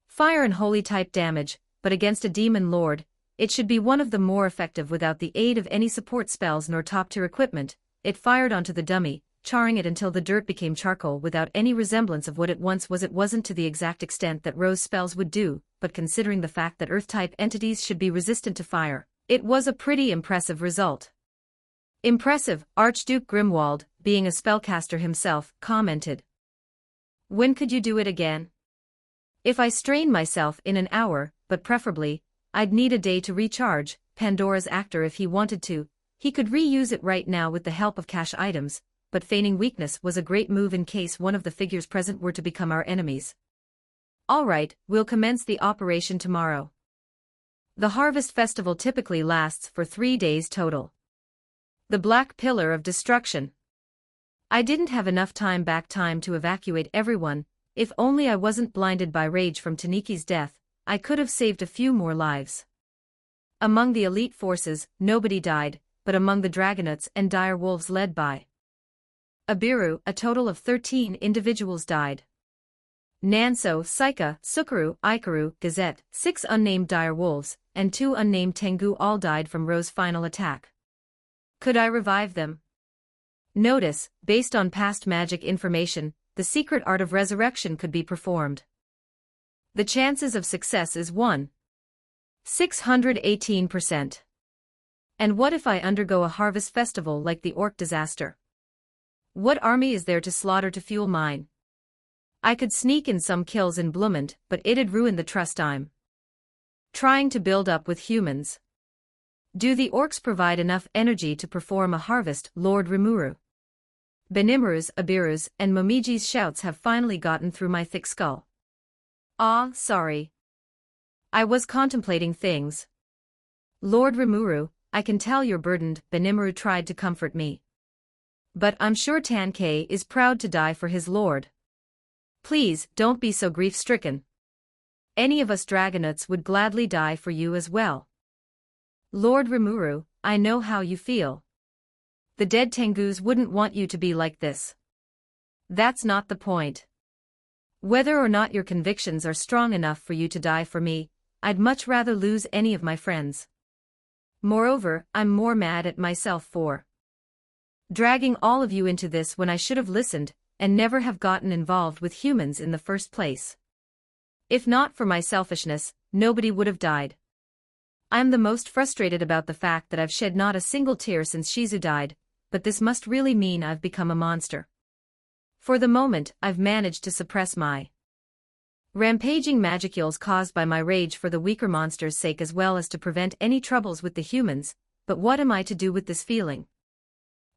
fire and holy type damage, but against a demon lord, it should be one of the more effective without the aid of any support spells nor top-tier equipment. It fired onto the dummy, charring it until the dirt became charcoal without any resemblance of what it once was. It wasn't to the exact extent that Rose spells would do, but considering the fact that Earth-type entities should be resistant to fire, it was a pretty impressive result. Impressive, Archduke Grimwald, being a spellcaster himself, commented. When could you do it again? If I strain myself in an hour, but preferably, I'd need a day to recharge. Pandora's actor, if he wanted to, he could reuse it right now with the help of cache items, but feigning weakness was a great move in case one of the figures present were to become our enemies. Alright, we'll commence the operation tomorrow. The Harvest Festival typically lasts for 3 days total. The Black Pillar of Destruction. I didn't have enough time to evacuate everyone. If only I wasn't blinded by rage from Taniki's death, I could have saved a few more lives. Among the elite forces, nobody died, but among the Dragonauts and dire wolves led by Abiru, a total of 13 individuals died. Nanso, Saika, Sukaru, Ikaru, Gazette, 6 unnamed dire wolves, and 2 unnamed Tengu all died from Ro's final attack. Could I revive them? Notice, based on past magic information, the secret art of resurrection could be performed. The chances of success is 1,618%. And what if I undergo a harvest festival like the Orc disaster? What army is there to slaughter to fuel mine? I could sneak in some kills in Bloomond, but it'd ruin the trust I'm trying to build up with humans. Do the orcs provide enough energy to perform a harvest, Lord Rimuru? Benimaru's, Abiru's, and Momiji's shouts have finally gotten through my thick skull. Ah, sorry. I was contemplating things. Lord Rimuru, I can tell you're burdened. Benimaru tried to comfort me. But I'm sure Tankei is proud to die for his lord. Please, don't be so grief-stricken. Any of us Dragonauts would gladly die for you as well. Lord Rimuru, I know how you feel. The dead Tengus wouldn't want you to be like this. That's not the point. Whether or not your convictions are strong enough for you to die for me, I'd much rather lose any of my friends. Moreover, I'm more mad at myself for dragging all of you into this when I should have listened, and never have gotten involved with humans in the first place. If not for my selfishness, nobody would have died. I'm the most frustrated about the fact that I've shed not a single tear since Shizu died, but this must really mean I've become a monster. For the moment, I've managed to suppress my rampaging magicules caused by my rage for the weaker monster's sake as well as to prevent any troubles with the humans, but what am I to do with this feeling?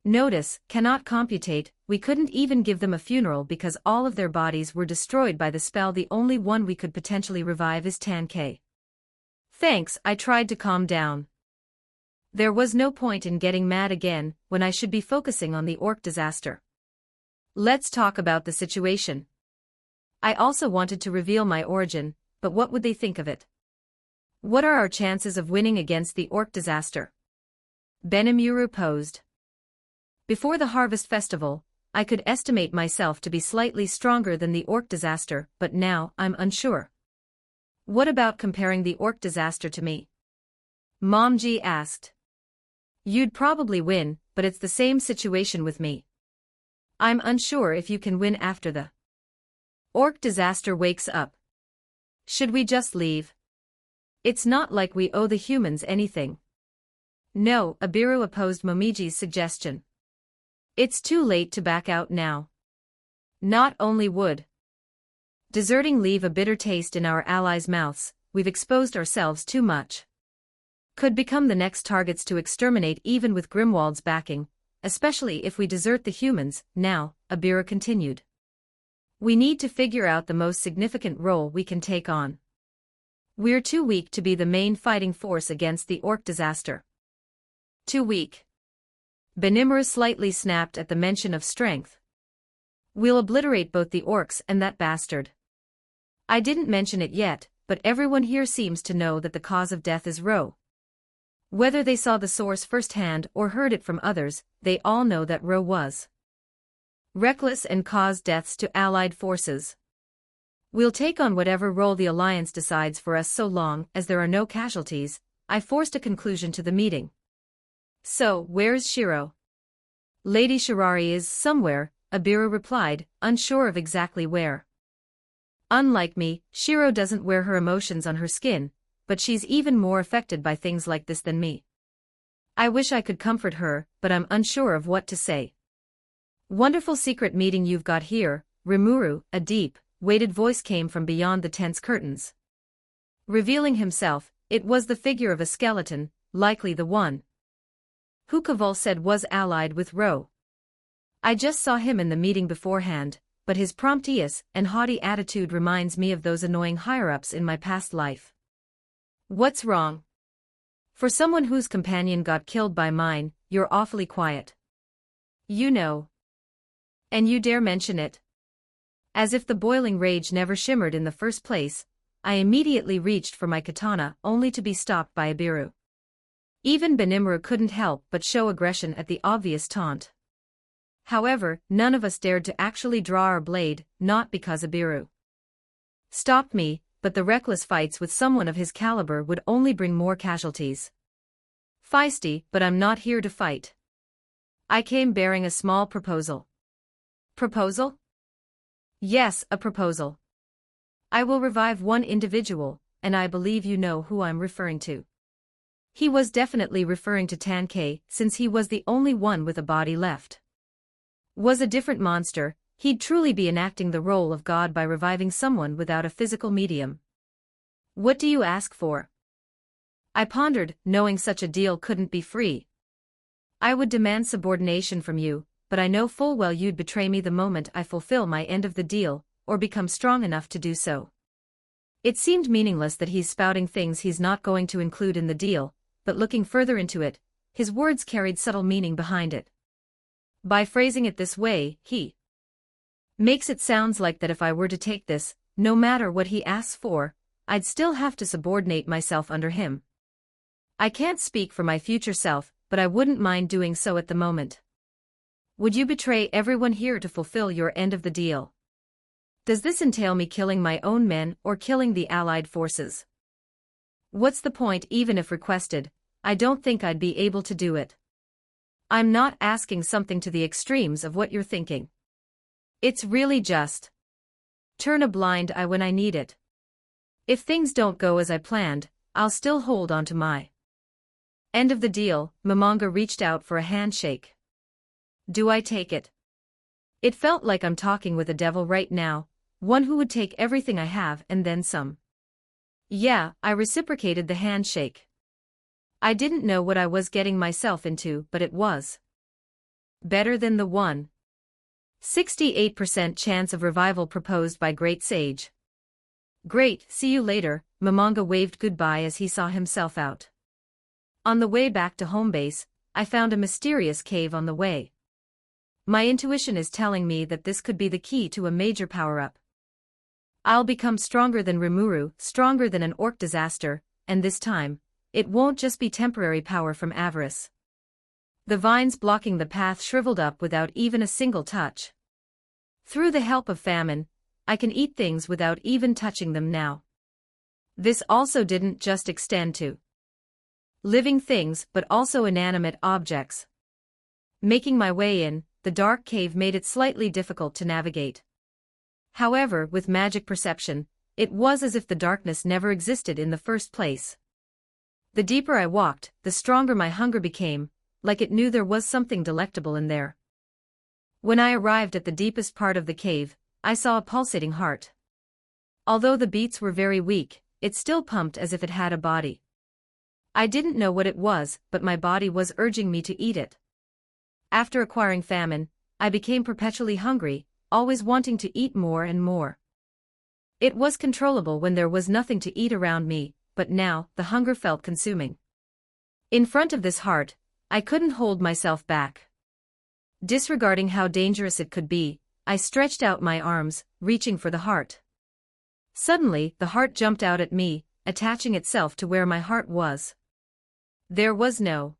Notice, cannot computate, we couldn't even give them a funeral because all of their bodies were destroyed by the spell. The only one we could potentially revive is Tankei. Thanks, I tried to calm down. There was no point in getting mad again, when I should be focusing on the orc disaster. Let's talk about the situation. I also wanted to reveal my origin, but what would they think of it? What are our chances of winning against the orc disaster? Benimaru posed. Before the Harvest Festival, I could estimate myself to be slightly stronger than the orc disaster, but now, I'm unsure. What about comparing the orc disaster to me? Momji asked. You'd probably win, but it's the same situation with me. I'm unsure if you can win after the orc disaster wakes up. Should we just leave? It's not like we owe the humans anything. No, Abiru opposed Momiji's suggestion. It's too late to back out now. Not only would deserting leave a bitter taste in our allies' mouths, we've exposed ourselves too much. Could become the next targets to exterminate even with Grimwald's backing, especially if we desert the humans. Now, Abiru continued. We need to figure out the most significant role we can take on. We're too weak to be the main fighting force against the orc disaster. Too weak. Benimaru slightly snapped at the mention of strength. We'll obliterate both the orcs and that bastard. I didn't mention it yet, but everyone here seems to know that the cause of death is Ro. Whether they saw the source firsthand or heard it from others, they all know that Ro was reckless and caused deaths to allied forces. We'll take on whatever role the Alliance decides for us so long as there are no casualties. I forced a conclusion to the meeting. So, where's Shiro? Lady Shirari is somewhere, Abiru replied, unsure of exactly where. Unlike me, Shiro doesn't wear her emotions on her skin, but she's even more affected by things like this than me. I wish I could comfort her, but I'm unsure of what to say. Wonderful secret meeting you've got here, Rimuru, a deep, weighted voice came from beyond the tense curtains. Revealing himself, it was the figure of a skeleton, likely the one who Kavul said was allied with Ro. I just saw him in the meeting beforehand, but his prompteus and haughty attitude reminds me of those annoying higher-ups in my past life. What's wrong? For someone whose companion got killed by mine, you're awfully quiet. You know. And you dare mention it? As if the boiling rage never shimmered in the first place, I immediately reached for my katana only to be stopped by Ibiru. Even Benimura couldn't help but show aggression at the obvious taunt. However, none of us dared to actually draw our blade, not because Ibiru stopped me, but the reckless fights with someone of his caliber would only bring more casualties. Feisty, but I'm not here to fight. I came bearing a small proposal. Proposal? Yes, a proposal. I will revive one individual, and I believe you know who I'm referring to. He was definitely referring to Tankei, since he was the only one with a body left. Was a different monster, he'd truly be enacting the role of God by reviving someone without a physical medium. What do you ask for? I pondered, knowing such a deal couldn't be free. I would demand subordination from you, but I know full well you'd betray me the moment I fulfill my end of the deal, or become strong enough to do so. It seemed meaningless that he's spouting things he's not going to include in the deal, but looking further into it, his words carried subtle meaning behind it. By phrasing it this way, he makes it sounds like that if I were to take this, no matter what he asks for, I'd still have to subordinate myself under him. I can't speak for my future self, but I wouldn't mind doing so at the moment. Would you betray everyone here to fulfill your end of the deal? Does this entail me killing my own men or killing the allied forces? What's the point even if requested? I don't think I'd be able to do it. I'm not asking something to the extremes of what you're thinking. It's really just turn a blind eye when I need it. If things don't go as I planned, I'll still hold on to my end of the deal. Momonga reached out for a handshake. Do I take it? It felt like I'm talking with a devil right now, one who would take everything I have and then some. Yeah, I reciprocated the handshake. I didn't know what I was getting myself into, but it was better than the 1.68% chance of revival proposed by Great Sage. Great, see you later. Momonga waved goodbye as he saw himself out. On the way back to home base, I found a mysterious cave on the way. My intuition is telling me that this could be the key to a major power-up. I'll become stronger than Rimuru, stronger than an orc disaster, and this time, it won't just be temporary power from avarice. The vines blocking the path shriveled up without even a single touch. Through the help of famine, I can eat things without even touching them now. This also didn't just extend to living things but also inanimate objects. Making my way in, the dark cave made it slightly difficult to navigate. However, with magic perception, it was as if the darkness never existed in the first place. The deeper I walked, the stronger my hunger became, like it knew there was something delectable in there. When I arrived at the deepest part of the cave, I saw a pulsating heart. Although the beats were very weak, it still pumped as if it had a body. I didn't know what it was, but my body was urging me to eat it. After acquiring famine, I became perpetually hungry, always wanting to eat more and more. It was controllable when there was nothing to eat around me, but now, the hunger felt consuming. In front of this heart, I couldn't hold myself back. Disregarding how dangerous it could be, I stretched out my arms, reaching for the heart. Suddenly, the heart jumped out at me, attaching itself to where my heart was. There was no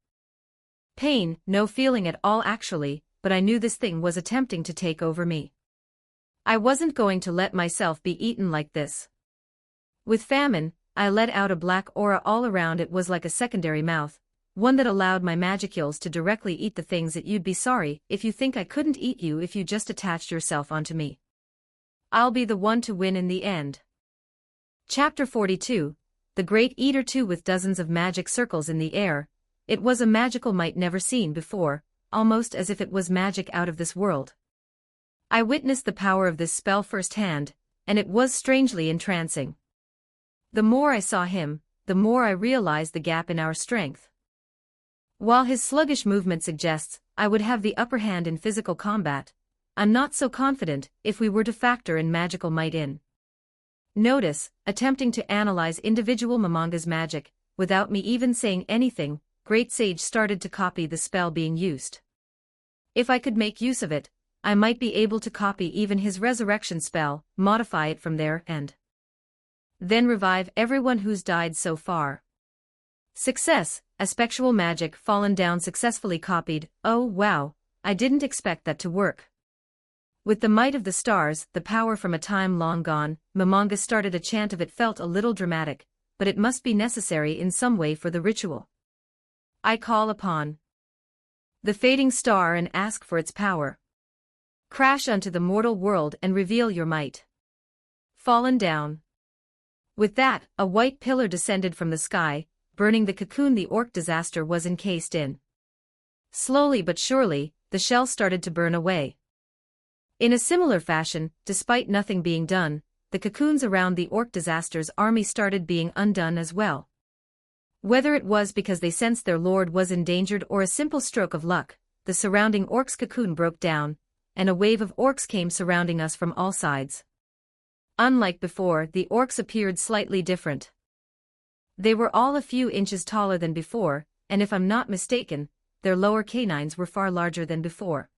pain, no feeling at all actually, but I knew this thing was attempting to take over me. I wasn't going to let myself be eaten like this. With famine, I let out a black aura all around. It was like a secondary mouth, one that allowed my magicules to directly eat the things that you'd be sorry if you think I couldn't eat you if you just attached yourself onto me. I'll be the one to win in the end. Chapter 42, The Great Eater 2. With dozens of magic circles in the air, it was a magical might never seen before, almost as if it was magic out of this world. I witnessed the power of this spell firsthand, and it was strangely entrancing. The more I saw him, the more I realized the gap in our strength. While his sluggish movement suggests I would have the upper hand in physical combat, I'm not so confident if we were to factor in magical might in. Notice, attempting to analyze individual Momonga's magic, without me even saying anything, Great Sage started to copy the spell being used. If I could make use of it, I might be able to copy even his resurrection spell, modify it from there and then revive everyone who's died so far. Success, Aspectual magic fallen down successfully copied. Oh wow, I didn't expect that to work. With the might of the stars, the power from a time long gone, Momonga started a chant of it felt a little dramatic, but it must be necessary in some way for the ritual. I call upon the fading star and ask for its power. Crash unto the mortal world and reveal your might. Fallen down. With that, a white pillar descended from the sky, burning the cocoon the orc disaster was encased in. Slowly but surely, the shell started to burn away. In a similar fashion, despite nothing being done, the cocoons around the orc disaster's army started being undone as well. Whether it was because they sensed their lord was endangered or a simple stroke of luck, the surrounding orc's cocoon broke down, and a wave of orcs came surrounding us from all sides. Unlike before, the orcs appeared slightly different. They were all a few inches taller than before, and if I'm not mistaken, their lower canines were far larger than before.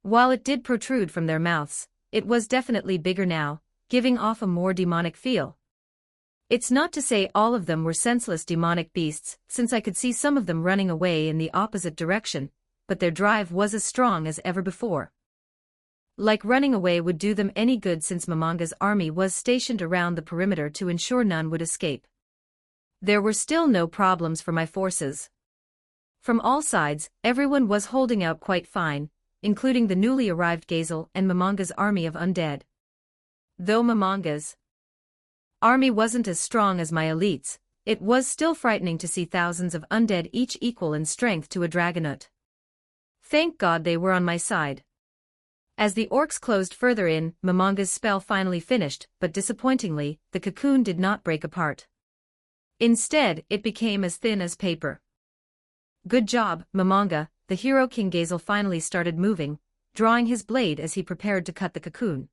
While it did protrude from their mouths, it was definitely bigger now, giving off a more demonic feel. It's not to say all of them were senseless demonic beasts, since I could see some of them running away in the opposite direction, but their drive was as strong as ever before. Like running away would do them any good since Momonga's army was stationed around the perimeter to ensure none would escape. There were still no problems for my forces. From all sides, everyone was holding out quite fine, including the newly arrived Gazel and Momonga's army of undead. Though Momonga's army wasn't as strong as my elites, it was still frightening to see thousands of undead each equal in strength to a dragonaut. Thank God they were on my side. As the orcs closed further in, Momonga's spell finally finished, but disappointingly, the cocoon did not break apart. Instead, it became as thin as paper. Good job, Momonga, the hero King Gazel finally started moving, drawing his blade as he prepared to cut the cocoon.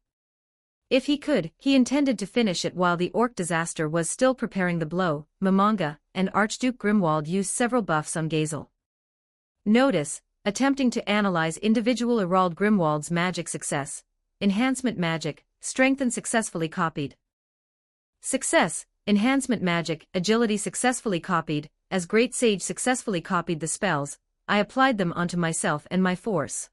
If he could, he intended to finish it while the orc disaster was still preparing the blow. Momonga and Archduke Grimwald used several buffs on Gazel. Notice, attempting to analyze individual Herald Grimwald's magic success. Enhancement magic, strengthen successfully copied. Success, enhancement magic, agility successfully copied. As Great Sage successfully copied the spells, I applied them onto myself and my force.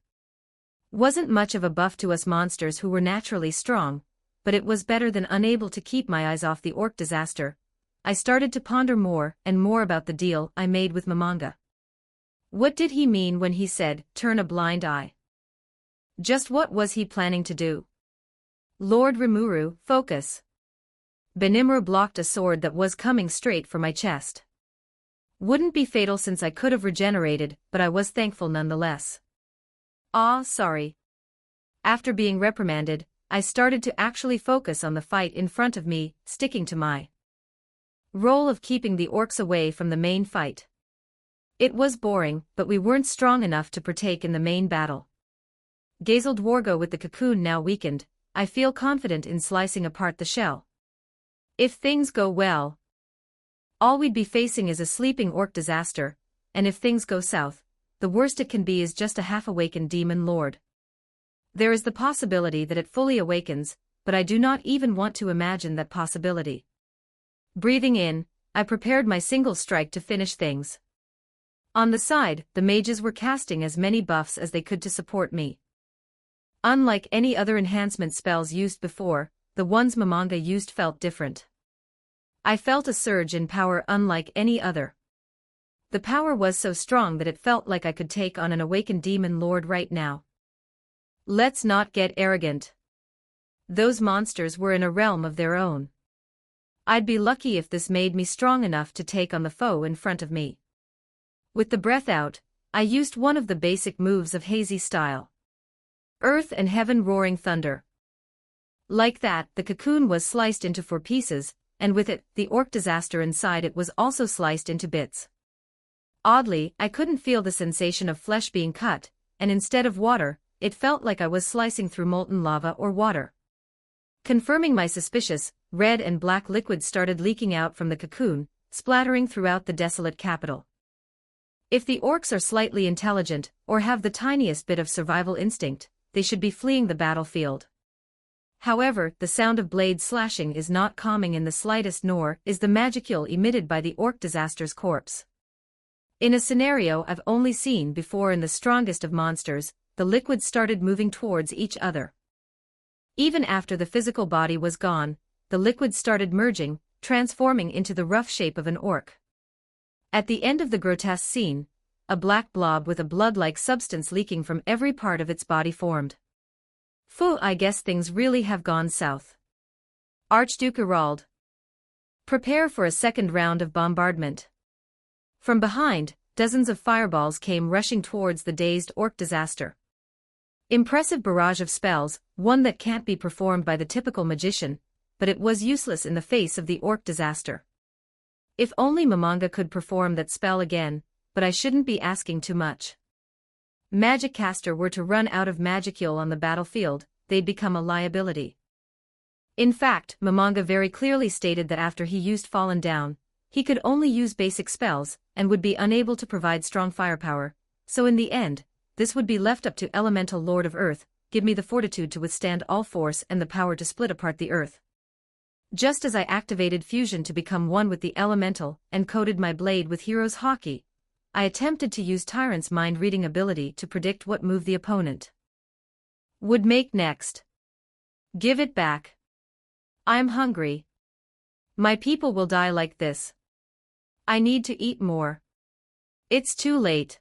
Wasn't much of a buff to us monsters who were naturally strong, but it was better than unable to keep my eyes off the orc disaster. I started to ponder more and more about the deal I made with Momonga. What did he mean when he said, turn a blind eye? Just what was he planning to do? Lord Rimuru, focus. Benimura blocked a sword that was coming straight for my chest. Wouldn't be fatal since I could have regenerated, but I was thankful nonetheless. Sorry. After being reprimanded, I started to actually focus on the fight in front of me, sticking to my role of keeping the orcs away from the main fight. It was boring, but we weren't strong enough to partake in the main battle. Gazel Dwargo with the cocoon now weakened, I feel confident in slicing apart the shell. If things go well, all we'd be facing is a sleeping orc disaster, and if things go south, the worst it can be is just a half-awakened demon lord. There is the possibility that it fully awakens, but I do not even want to imagine that possibility. Breathing in, I prepared my single strike to finish things. On the side, the mages were casting as many buffs as they could to support me. Unlike any other enhancement spells used before, the ones Momonga used felt different. I felt a surge in power unlike any other. The power was so strong that it felt like I could take on an awakened demon lord right now. Let's not get arrogant. Those monsters were in a realm of their own. I'd be lucky if this made me strong enough to take on the foe in front of me. With the breath out, I used one of the basic moves of hazy style. Earth and heaven roaring thunder. Like that, the cocoon was sliced into 4 pieces, and with it, the orc disaster inside it was also sliced into bits. Oddly, I couldn't feel the sensation of flesh being cut, and instead of water, it felt like I was slicing through molten lava or water. Confirming my suspicious, red and black liquid started leaking out from the cocoon, splattering throughout the desolate capital. If the orcs are slightly intelligent, or have the tiniest bit of survival instinct, they should be fleeing the battlefield. However, the sound of blades slashing is not calming in the slightest, nor is the magicule emitted by the orc disaster's corpse. In a scenario I've only seen before in the strongest of monsters, the liquids started moving towards each other. Even after the physical body was gone, the liquids started merging, transforming into the rough shape of an orc. At the end of the grotesque scene, a black blob with a blood-like substance leaking from every part of its body formed. Phew, I guess things really have gone south. Archduke Gerald. Prepare for a second round of bombardment. From behind, dozens of fireballs came rushing towards the dazed orc disaster. Impressive barrage of spells, one that can't be performed by the typical magician, but it was useless in the face of the orc disaster. If only Momonga could perform that spell again, but I shouldn't be asking too much. Magic caster were to run out of magicule on the battlefield, they'd become a liability. In fact, Momonga very clearly stated that after he used Fallen Down, he could only use basic spells, and would be unable to provide strong firepower, so in the end, this would be left up to Elemental Lord of Earth, give me the fortitude to withstand all force and the power to split apart the earth. Just as I activated fusion to become one with the elemental and coated my blade with Hero's Haki, I attempted to use Tyrant's mind-reading ability to predict what move the opponent would make next. Give it back. I'm hungry. My people will die like this. I need to eat more. It's too late.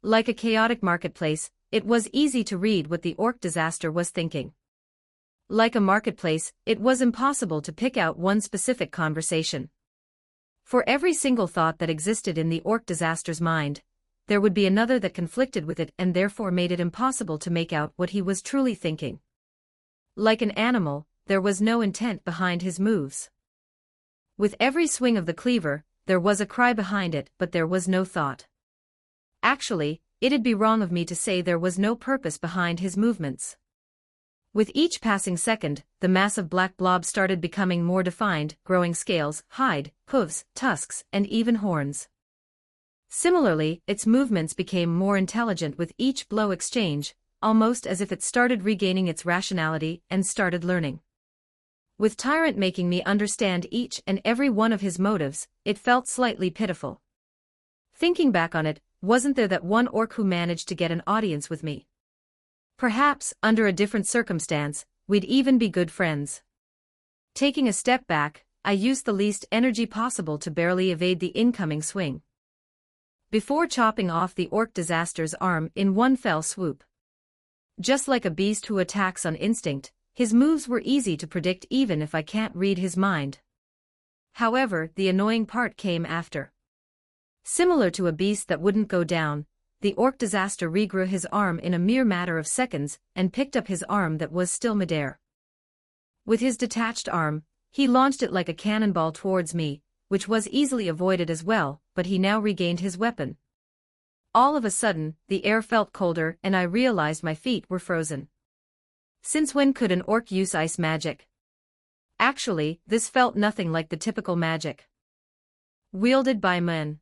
Like a chaotic marketplace, it was easy to read what the orc disaster was thinking. Like a marketplace, it was impossible to pick out one specific conversation. For every single thought that existed in the orc disaster's mind, there would be another that conflicted with it and therefore made it impossible to make out what he was truly thinking. Like an animal, there was no intent behind his moves. With every swing of the cleaver, there was a cry behind it, but there was no thought. Actually, it'd be wrong of me to say there was no purpose behind his movements. With each passing second, the massive black blob started becoming more defined, growing scales, hide, hooves, tusks, and even horns. Similarly, its movements became more intelligent with each blow exchange, almost as if it started regaining its rationality and started learning. With Tyrant making me understand each and every one of his motives, it felt slightly pitiful. Thinking back on it, wasn't there that one orc who managed to get an audience with me? Perhaps, under a different circumstance, we'd even be good friends. Taking a step back, I used the least energy possible to barely evade the incoming swing. Before chopping off the orc disaster's arm in one fell swoop. Just like a beast who attacks on instinct, his moves were easy to predict even if I can't read his mind. However, the annoying part came after. Similar to a beast that wouldn't go down, the orc disaster regrew his arm in a mere matter of seconds and picked up his arm that was still midair. With his detached arm, he launched it like a cannonball towards me, which was easily avoided as well, but he now regained his weapon. All of a sudden, the air felt colder and I realized my feet were frozen. Since when could an orc use ice magic? Actually, this felt nothing like the typical magic wielded by men.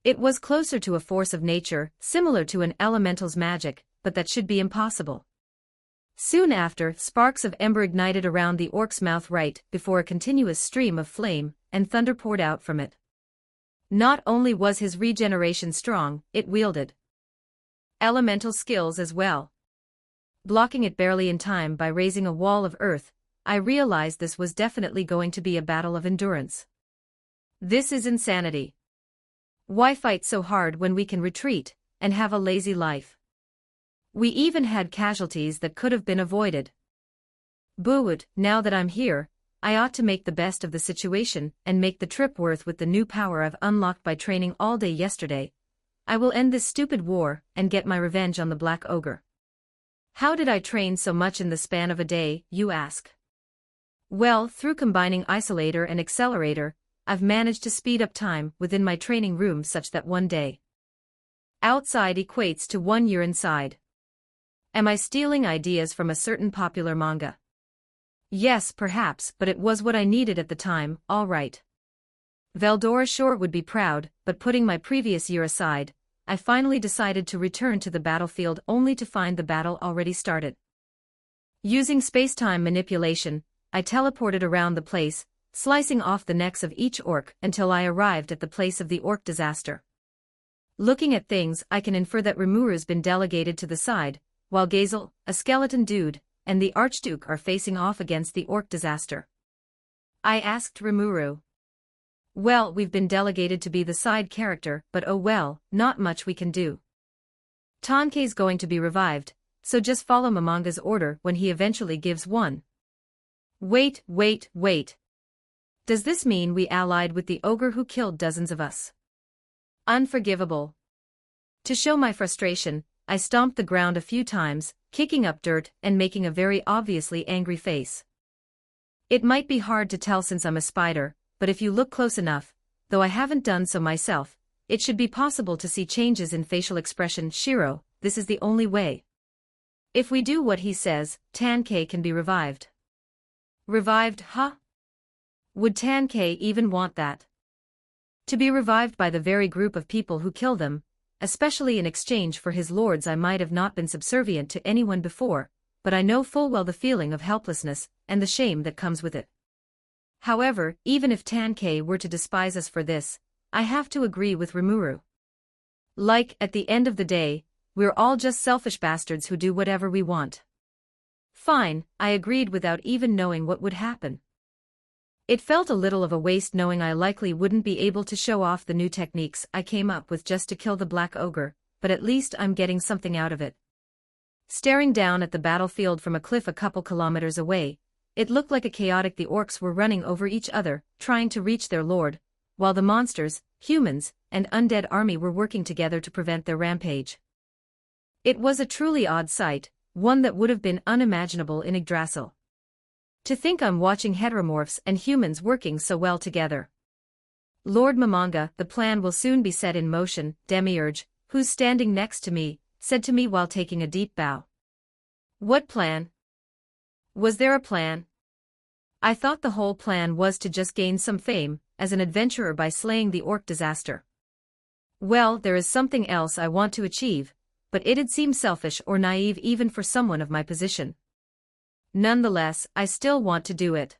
It was closer to a force of nature, similar to an elemental's magic, but that should be impossible. Soon after, sparks of ember ignited around the orc's mouth right before a continuous stream of flame and thunder poured out from it. Not only was his regeneration strong, it wielded elemental skills as well. Blocking it barely in time by raising a wall of earth, I realized this was definitely going to be a battle of endurance. This is insanity. Why fight so hard when we can retreat and have a lazy life? We even had casualties that could have been avoided. Boo-woot, now that I'm here, I ought to make the best of the situation and make the trip worth with the new power I've unlocked by training all day yesterday. I will end this stupid war and get my revenge on the Black Ogre. How did I train so much in the span of a day, you ask? Well, through combining isolator and accelerator, I've managed to speed up time within my training room such that one day outside equates to 1 year inside. Am I stealing ideas from a certain popular manga? Yes, perhaps, but it was what I needed at the time, all right. Veldora sure would be proud, but putting my previous year aside, I finally decided to return to the battlefield only to find the battle already started. Using space-time manipulation, I teleported around the place, slicing off the necks of each orc until I arrived at the place of the orc disaster. Looking at things, I can infer that Rimuru's been delegated to the side, while Gazel, a skeleton dude, and the Archduke are facing off against the orc disaster. I asked Rimuru. Well, we've been delegated to be the side character, but oh well, not much we can do. Tankei's going to be revived, so just follow Momonga's order when he eventually gives one. Wait. Does this mean we allied with the ogre who killed dozens of us? Unforgivable. To show my frustration, I stomped the ground a few times, kicking up dirt and making a very obviously angry face. It might be hard to tell since I'm a spider, but if you look close enough, though I haven't done so myself, it should be possible to see changes in facial expression. Shiro, this is the only way. If we do what he says, Tankei can be revived. Revived, huh? Would Tankei even want that? To be revived by the very group of people who kill them, especially in exchange for his lords. I might have not been subservient to anyone before, but I know full well the feeling of helplessness and the shame that comes with it. However, even if Tankei were to despise us for this, I have to agree with Rimuru. Like, at the end of the day, we're all just selfish bastards who do whatever we want. Fine, I agreed without even knowing what would happen. It felt a little of a waste knowing I likely wouldn't be able to show off the new techniques I came up with just to kill the Black Ogre, but at least I'm getting something out of it. Staring down at the battlefield from a cliff a couple kilometers away, it looked like a chaotic. The orcs were running over each other, trying to reach their lord, while the monsters, humans, and undead army were working together to prevent their rampage. It was a truly odd sight, one that would have been unimaginable in Yggdrasil. To think I'm watching heteromorphs and humans working so well together. Lord Momonga, the plan will soon be set in motion, Demiurge, who's standing next to me, said to me while taking a deep bow. What plan? Was there a plan? I thought the whole plan was to just gain some fame as an adventurer by slaying the orc disaster. Well, there is something else I want to achieve, but it'd seem selfish or naive even for someone of my position. Nonetheless, I still want to do it.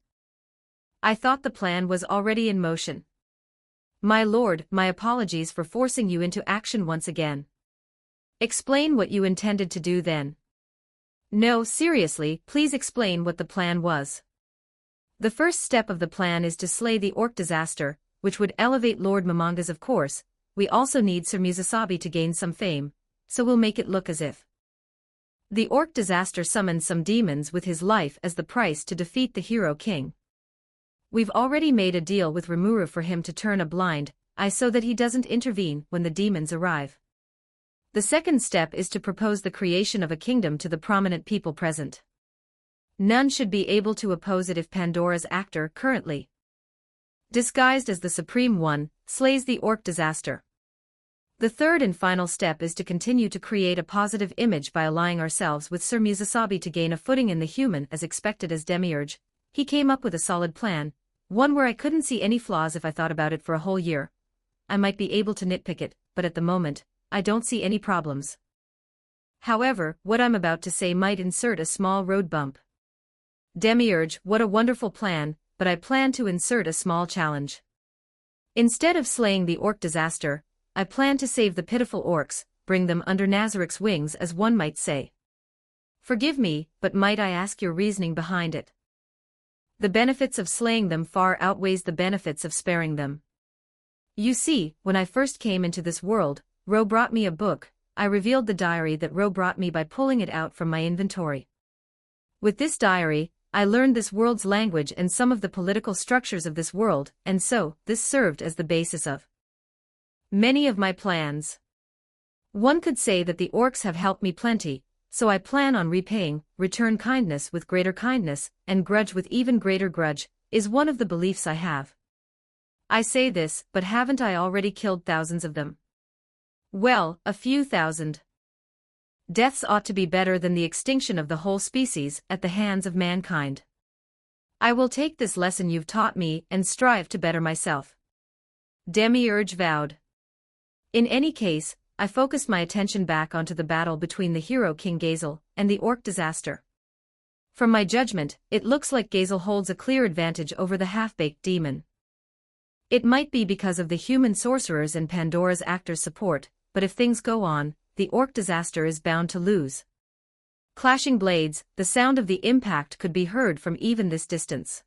I thought the plan was already in motion. My lord, my apologies for forcing you into action once again. Explain what you intended to do then. No, seriously, please explain what the plan was. The first step of the plan is to slay the orc disaster, which would elevate Lord Momonga's. Of course, we also need Sir Musasabi to gain some fame, so we'll make it look as if the orc disaster summoned some demons with his life as the price to defeat the hero king. We've already made a deal with Rimuru for him to turn a blind eye so that he doesn't intervene when the demons arrive. The second step is to propose the creation of a kingdom to the prominent people present. None should be able to oppose it if Pandora's actor, currently disguised as the Supreme One, slays the orc disaster. The third and final step is to continue to create a positive image by allying ourselves with Sir Musasabi to gain a footing in the human as expected as Demiurge. He came up with a solid plan, one where I couldn't see any flaws if I thought about it for a whole year. I might be able to nitpick it, but at the moment, I don't see any problems. However, what I'm about to say might insert a small road bump. Demiurge, what a wonderful plan, but I plan to insert a small challenge. Instead of slaying the orc disaster, I plan to save the pitiful orcs, bring them under Nazarik's wings as one might say. Forgive me, but might I ask your reasoning behind it? The benefits of slaying them far outweighs the benefits of sparing them. You see, when I first came into this world, Ro brought me a book. I revealed the diary that Ro brought me by pulling it out from my inventory. With this diary, I learned this world's language and some of the political structures of this world, and so, this served as the basis of many of my plans. One could say that the orcs have helped me plenty, so I plan on repaying, return kindness with greater kindness, and grudge with even greater grudge, is one of the beliefs I have. I say this, but haven't I already killed thousands of them? Well, a few thousand. Deaths ought to be better than the extinction of the whole species at the hands of mankind. I will take this lesson you've taught me and strive to better myself. Demiurge vowed. In any case, I focused my attention back onto the battle between the hero King Gazel and the orc disaster. From my judgment, it looks like Gazel holds a clear advantage over the half-baked demon. It might be because of the human sorcerers and Pandora's actors' support, but if things go on, the orc disaster is bound to lose. Clashing blades, the sound of the impact could be heard from even this distance.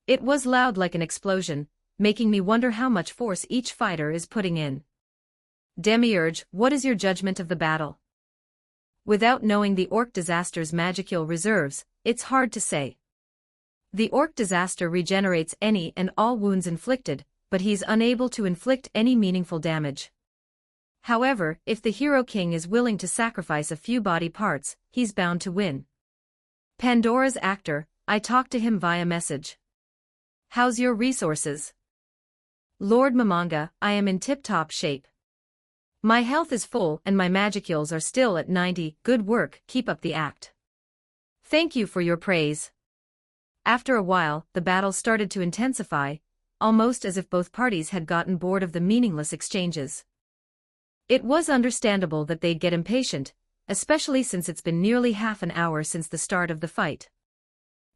It was loud like an explosion, making me wonder how much force each fighter is putting in. Demiurge, what is your judgment of the battle? Without knowing the orc disaster's magical reserves, it's hard to say. The orc disaster regenerates any and all wounds inflicted, but he's unable to inflict any meaningful damage. However, if the hero king is willing to sacrifice a few body parts, he's bound to win. Pandora's actor, I talked to him via message. How's your resources? Lord Mamanga, I am in tip-top shape. My health is full and my magicals are still at 90, good work, keep up the act. Thank you for your praise. After a while, the battle started to intensify, almost as if both parties had gotten bored of the meaningless exchanges. It was understandable that they'd get impatient, especially since it's been nearly half an hour since the start of the fight.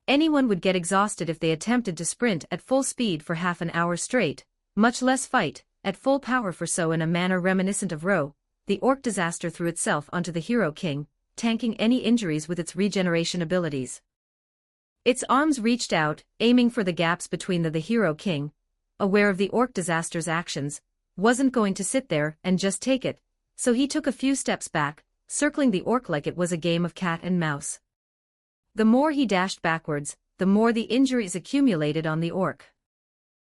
Anyone would get exhausted if they attempted to sprint at full speed for half an hour straight, much less fight at full power for so in a manner reminiscent of Ro. The orc disaster threw itself onto the hero king, tanking any injuries with its regeneration abilities. Its arms reached out, aiming for the gaps between the hero king, aware of the orc disaster's actions, wasn't going to sit there and just take it, so he took a few steps back, circling the orc like it was a game of cat and mouse. The more he dashed backwards, the more the injuries accumulated on the orc.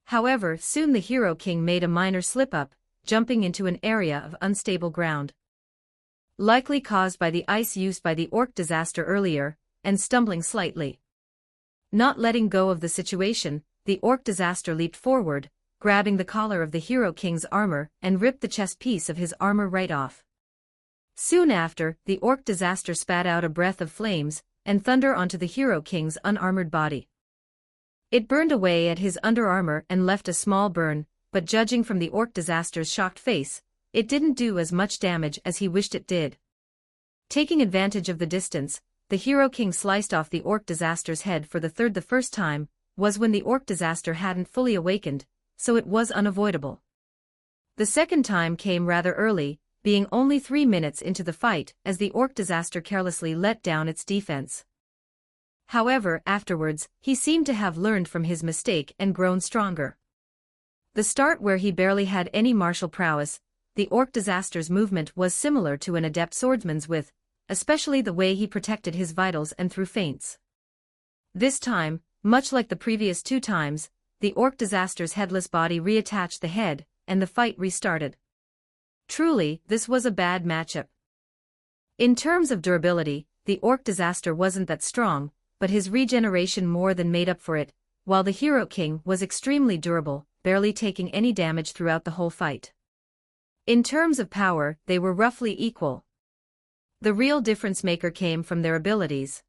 However, soon the hero king made a minor slip-up, jumping into an area of unstable ground. Likely caused by the ice used by the orc disaster earlier, and stumbling slightly. Not letting go of the situation, the orc disaster leaped forward, grabbing the collar of the hero king's armor and ripped the chest piece of his armor right off. Soon after, the orc disaster spat out a breath of flames and thunder onto the hero king's unarmored body. It burned away at his underarmor and left a small burn, but judging from the orc disaster's shocked face, it didn't do as much damage as he wished it did. Taking advantage of the distance, the hero king sliced off the orc disaster's head for the first time, was when the orc disaster hadn't fully awakened, so it was unavoidable. The second time came rather early, being only 3 minutes into the fight as the orc disaster carelessly let down its defense. However, afterwards, he seemed to have learned from his mistake and grown stronger. The start where he barely had any martial prowess, the orc disaster's movement was similar to an adept swordsman's with, especially the way he protected his vitals and threw feints. This time, much like the previous 2 times, the orc disaster's headless body reattached the head, and the fight restarted. Truly, this was a bad matchup. In terms of durability, the orc disaster wasn't that strong, but his regeneration more than made up for it, while the hero king was extremely durable, barely taking any damage throughout the whole fight. In terms of power, they were roughly equal. The real difference maker came from their abilities.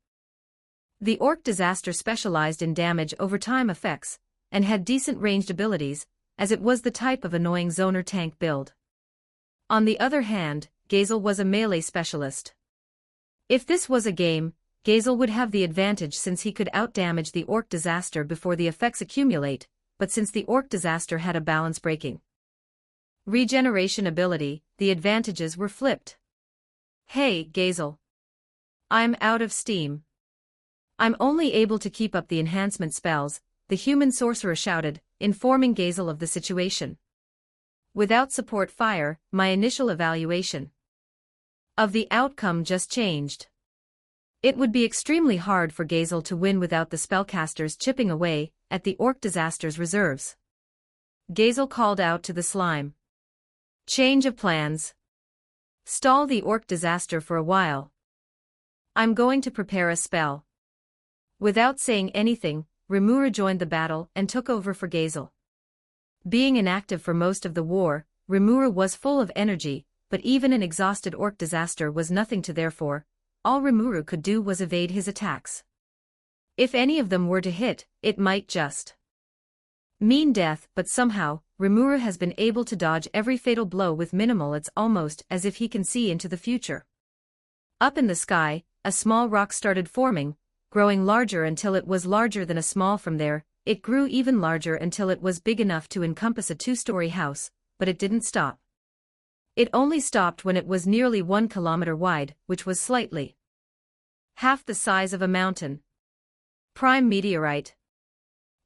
The orc disaster specialized in damage over time effects, and had decent ranged abilities, as it was the type of annoying zoner tank build. On the other hand, Gazel was a melee specialist. If this was a game, Gazel would have the advantage since he could outdamage the orc disaster before the effects accumulate, but since the orc disaster had a balance-breaking regeneration ability, the advantages were flipped. Hey, Gazel. I'm out of steam. I'm only able to keep up the enhancement spells, the human sorcerer shouted, informing Gazel of the situation. Without support fire, my initial evaluation of the outcome just changed. It would be extremely hard for Gazel to win without the spellcasters chipping away at the orc disaster's reserves. Gazel called out to the slime. Change of plans. Stall the orc disaster for a while. I'm going to prepare a spell. Without saying anything, Rimuru joined the battle and took over for Gazel. Being inactive for most of the war, Rimuru was full of energy, but even an exhausted orc disaster was nothing to therefore, all Rimuru could do was evade his attacks. If any of them were to hit, it might just mean death, but somehow, Rimuru has been able to dodge every fatal blow with minimal. It's almost as if he can see into the future. Up in the sky, a small rock started forming, growing larger until it was larger than a small. From there, it grew even larger until it was big enough to encompass a two-story house, but it didn't stop. It only stopped when it was nearly 1 kilometer wide, which was slightly half the size of a mountain. Prime meteorite.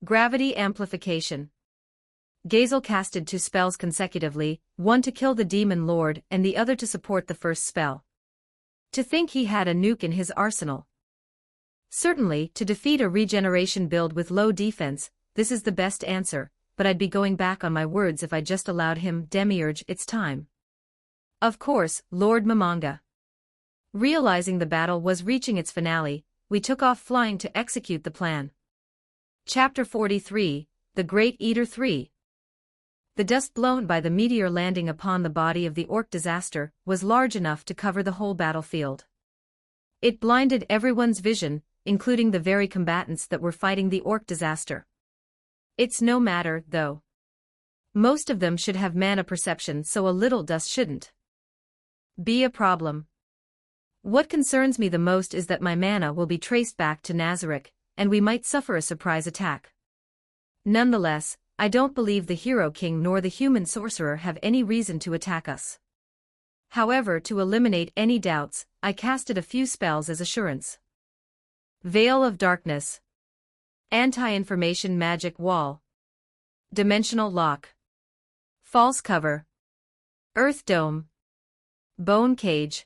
Gravity amplification. Gazel casted 2 spells consecutively, one to kill the demon lord and the other to support the first spell. To think he had a nuke in his arsenal. Certainly, to defeat a regeneration build with low defense, this is the best answer, but I'd be going back on my words if I just allowed him. Demiurge, it's time. Of course, Lord Mamanga. Realizing the battle was reaching its finale, we took off flying to execute the plan. Chapter 43, The Great Eater 3. The dust blown by the meteor landing upon the body of the orc disaster was large enough to cover the whole battlefield. It blinded everyone's vision, including the very combatants that were fighting the orc disaster. It's no matter, though. Most of them should have mana perception, so a little dust shouldn't be a problem. What concerns me the most is that my mana will be traced back to Nazarick, and we might suffer a surprise attack. Nonetheless, I don't believe the Hero King nor the human sorcerer have any reason to attack us. However, to eliminate any doubts, I casted a few spells as assurance. Veil of Darkness. Anti-information magic wall. Dimensional lock. False cover. Earth dome. Bone cage.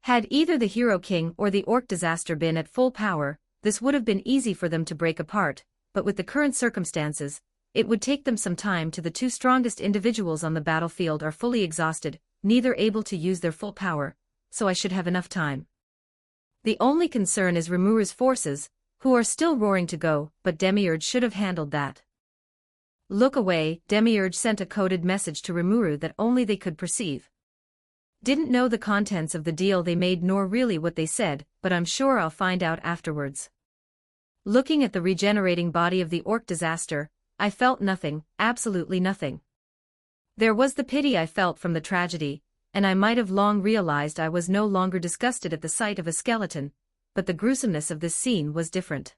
Had either the Hero King or the orc disaster been at full power, this would have been easy for them to break apart, but with the current circumstances, it would take them some time. The 2 strongest individuals on the battlefield are fully exhausted, neither able to use their full power, so I should have enough time. The only concern is Rimuru's forces, who are still roaring to go, but Demiurge should have handled that. Look away. Demiurge sent a coded message to Rimuru that only they could perceive. Didn't know the contents of the deal they made nor really what they said, but I'm sure I'll find out afterwards. Looking at the regenerating body of the orc disaster, I felt nothing, absolutely nothing. There was the pity I felt from the tragedy, and I might have long realized I was no longer disgusted at the sight of a skeleton, but the gruesomeness of this scene was different.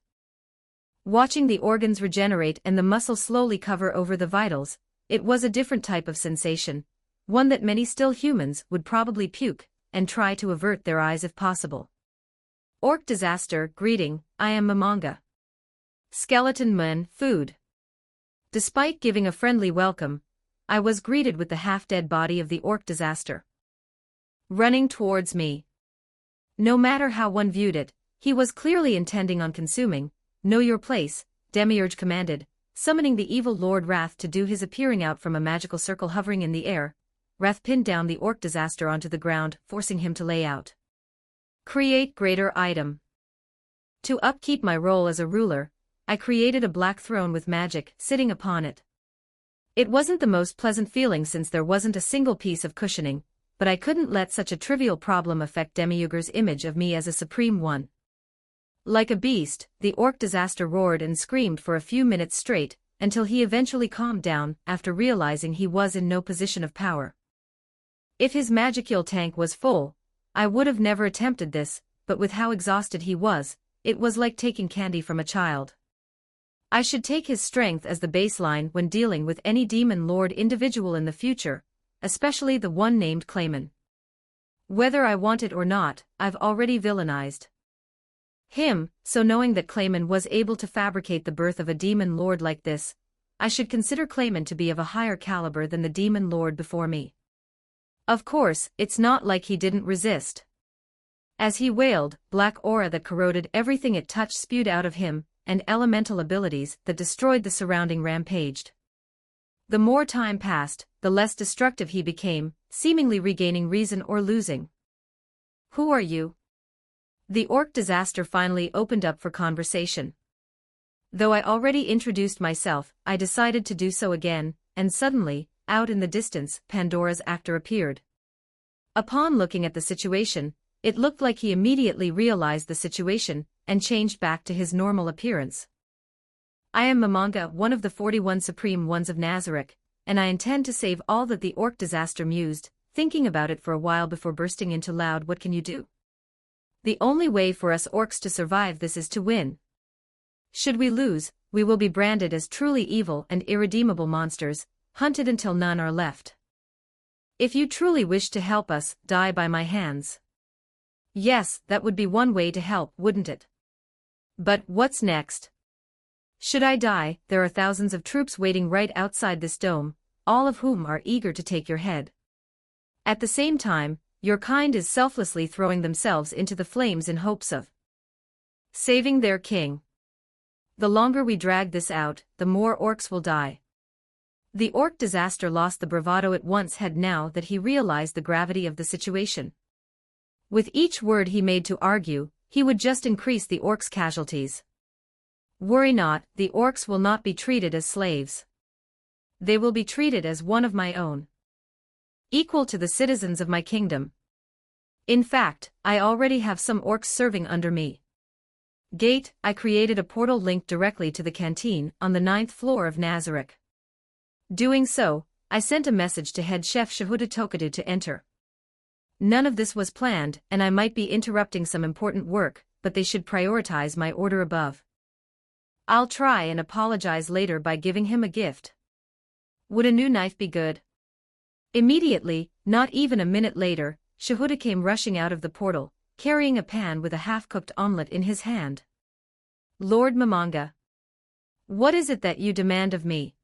Watching the organs regenerate and the muscle slowly cover over the vitals, it was a different type of sensation, one that many still humans would probably puke and try to avert their eyes if possible. Orc disaster, greeting, I am Mamanga. Skeleton man, food. Despite giving a friendly welcome, I was greeted with the half-dead body of the orc disaster running towards me. No matter how one viewed it, he was clearly intending on consuming. Know your place, Demiurge commanded, summoning the evil Lord Wrath to do his appearing out from a magical circle hovering in the air. Wrath pinned down the orc disaster onto the ground, forcing him to lay out. Create greater item. To upkeep my role as a ruler, I created a black throne with magic sitting upon it. It wasn't the most pleasant feeling since there wasn't a single piece of cushioning, but I couldn't let such a trivial problem affect Demiurge's image of me as a supreme one. Like a beast, the orc disaster roared and screamed for a few minutes straight, until he eventually calmed down after realizing he was in no position of power. If his magicule tank was full, I would have never attempted this, but with how exhausted he was, it was like taking candy from a child. I should take his strength as the baseline when dealing with any demon lord individual in the future, especially the one named Clayman. Whether I want it or not, I've already villainized him, so knowing that Clayman was able to fabricate the birth of a demon lord like this, I should consider Clayman to be of a higher caliber than the demon lord before me. Of course, it's not like he didn't resist. As he wailed, black aura that corroded everything it touched spewed out of him, and elemental abilities that destroyed the surrounding rampaged. The more time passed, the less destructive he became, seemingly regaining reason or losing. "Who are you?" The orc disaster finally opened up for conversation. Though I already introduced myself, I decided to do so again, and suddenly, out in the distance, Pandora's actor appeared. Upon looking at the situation, it looked like he immediately realized the situation, and changed back to his normal appearance. "I am Mamanga, one of the 41 Supreme Ones of Nazarick, and I intend to save all," that the orc disaster mused, thinking about it for a while before bursting into loud, "What can you do? The only way for us orcs to survive this is to win. Should we lose, we will be branded as truly evil and irredeemable monsters, hunted until none are left. If you truly wish to help us, die by my hands." Yes, that would be one way to help, wouldn't it? But what's next? Should I die, there are thousands of troops waiting right outside this dome, all of whom are eager to take your head. At the same time, your kind is selflessly throwing themselves into the flames in hopes of saving their king. The longer we drag this out, the more orcs will die. The orc disaster lost the bravado it once had now that he realized the gravity of the situation. With each word he made to argue, he would just increase the orcs' casualties. "Worry not, the orcs will not be treated as slaves. They will be treated as one of my own, equal to the citizens of my kingdom. In fact, I already have some orcs serving under me." Gate, I created a portal linked directly to the canteen on the 9th floor of Nazarick. Doing so, I sent a message to head chef Shahuda Tokadu to enter. None of this was planned, and I might be interrupting some important work, but they should prioritize my order above. I'll try and apologize later by giving him a gift. Would a new knife be good? Immediately, not even a minute later, Shahuda came rushing out of the portal, carrying a pan with a half-cooked omelette in his hand. "Lord Mamanga, what is it that you demand of me?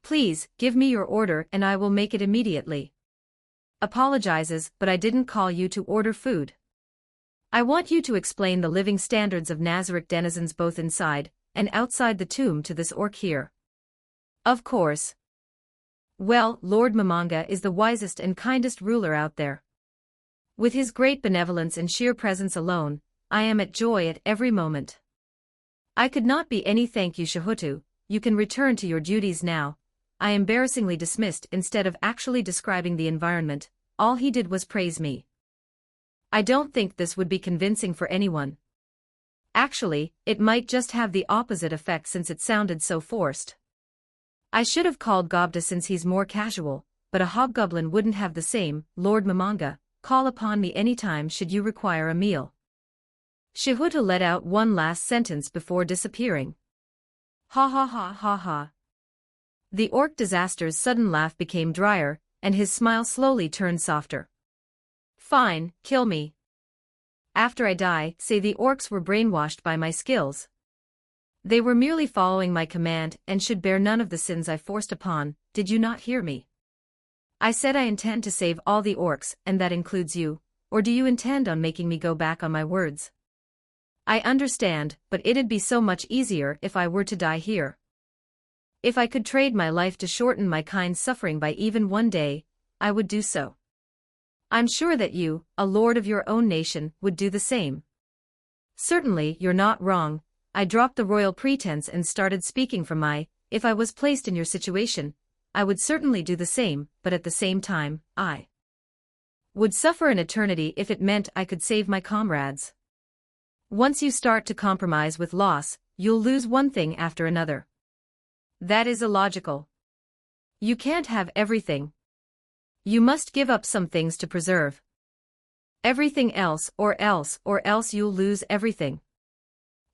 Please, give me your order and I will make it immediately." "Apologizes, but I didn't call you to order food. I want you to explain the living standards of Nazarick denizens both inside and outside the tomb to this orc here." "Of course. Well, Lord Mamanga is the wisest and kindest ruler out there. With his great benevolence and sheer presence alone, I am at joy at every moment. I could not be any thank you Shahutu, you can return to your duties now." I embarrassingly dismissed instead of actually describing the environment. All he did was praise me. I don't think this would be convincing for anyone. Actually, it might just have the opposite effect since it sounded so forced. I should have called Gobda since he's more casual, but a hobgoblin wouldn't have the same. "Lord Mamanga, call upon me anytime should you require a meal." Shahuta let out one last sentence before disappearing. Ha ha ha ha ha. The orc disaster's sudden laugh became drier, and his smile slowly turned softer. "Fine, kill me. After I die, say the orcs were brainwashed by my skills. They were merely following my command and should bear none of the sins I forced upon. Did you not hear me? I said I intend to save all the orcs, and that includes you, or do you intend on making me go back on my words? I understand, but it'd be so much easier if I were to die here. If I could trade my life to shorten my kind's suffering by even one day, I would do so. I'm sure that you, a lord of your own nation, would do the same." "Certainly, you're not wrong." I dropped the royal pretense and started speaking from if I was placed in your situation, I would certainly do the same, but at the same time, I would suffer an eternity if it meant I could save my comrades. Once you start to compromise with loss, you'll lose one thing after another. That is illogical. You can't have everything. You must give up some things to preserve everything else, or else you'll lose everything.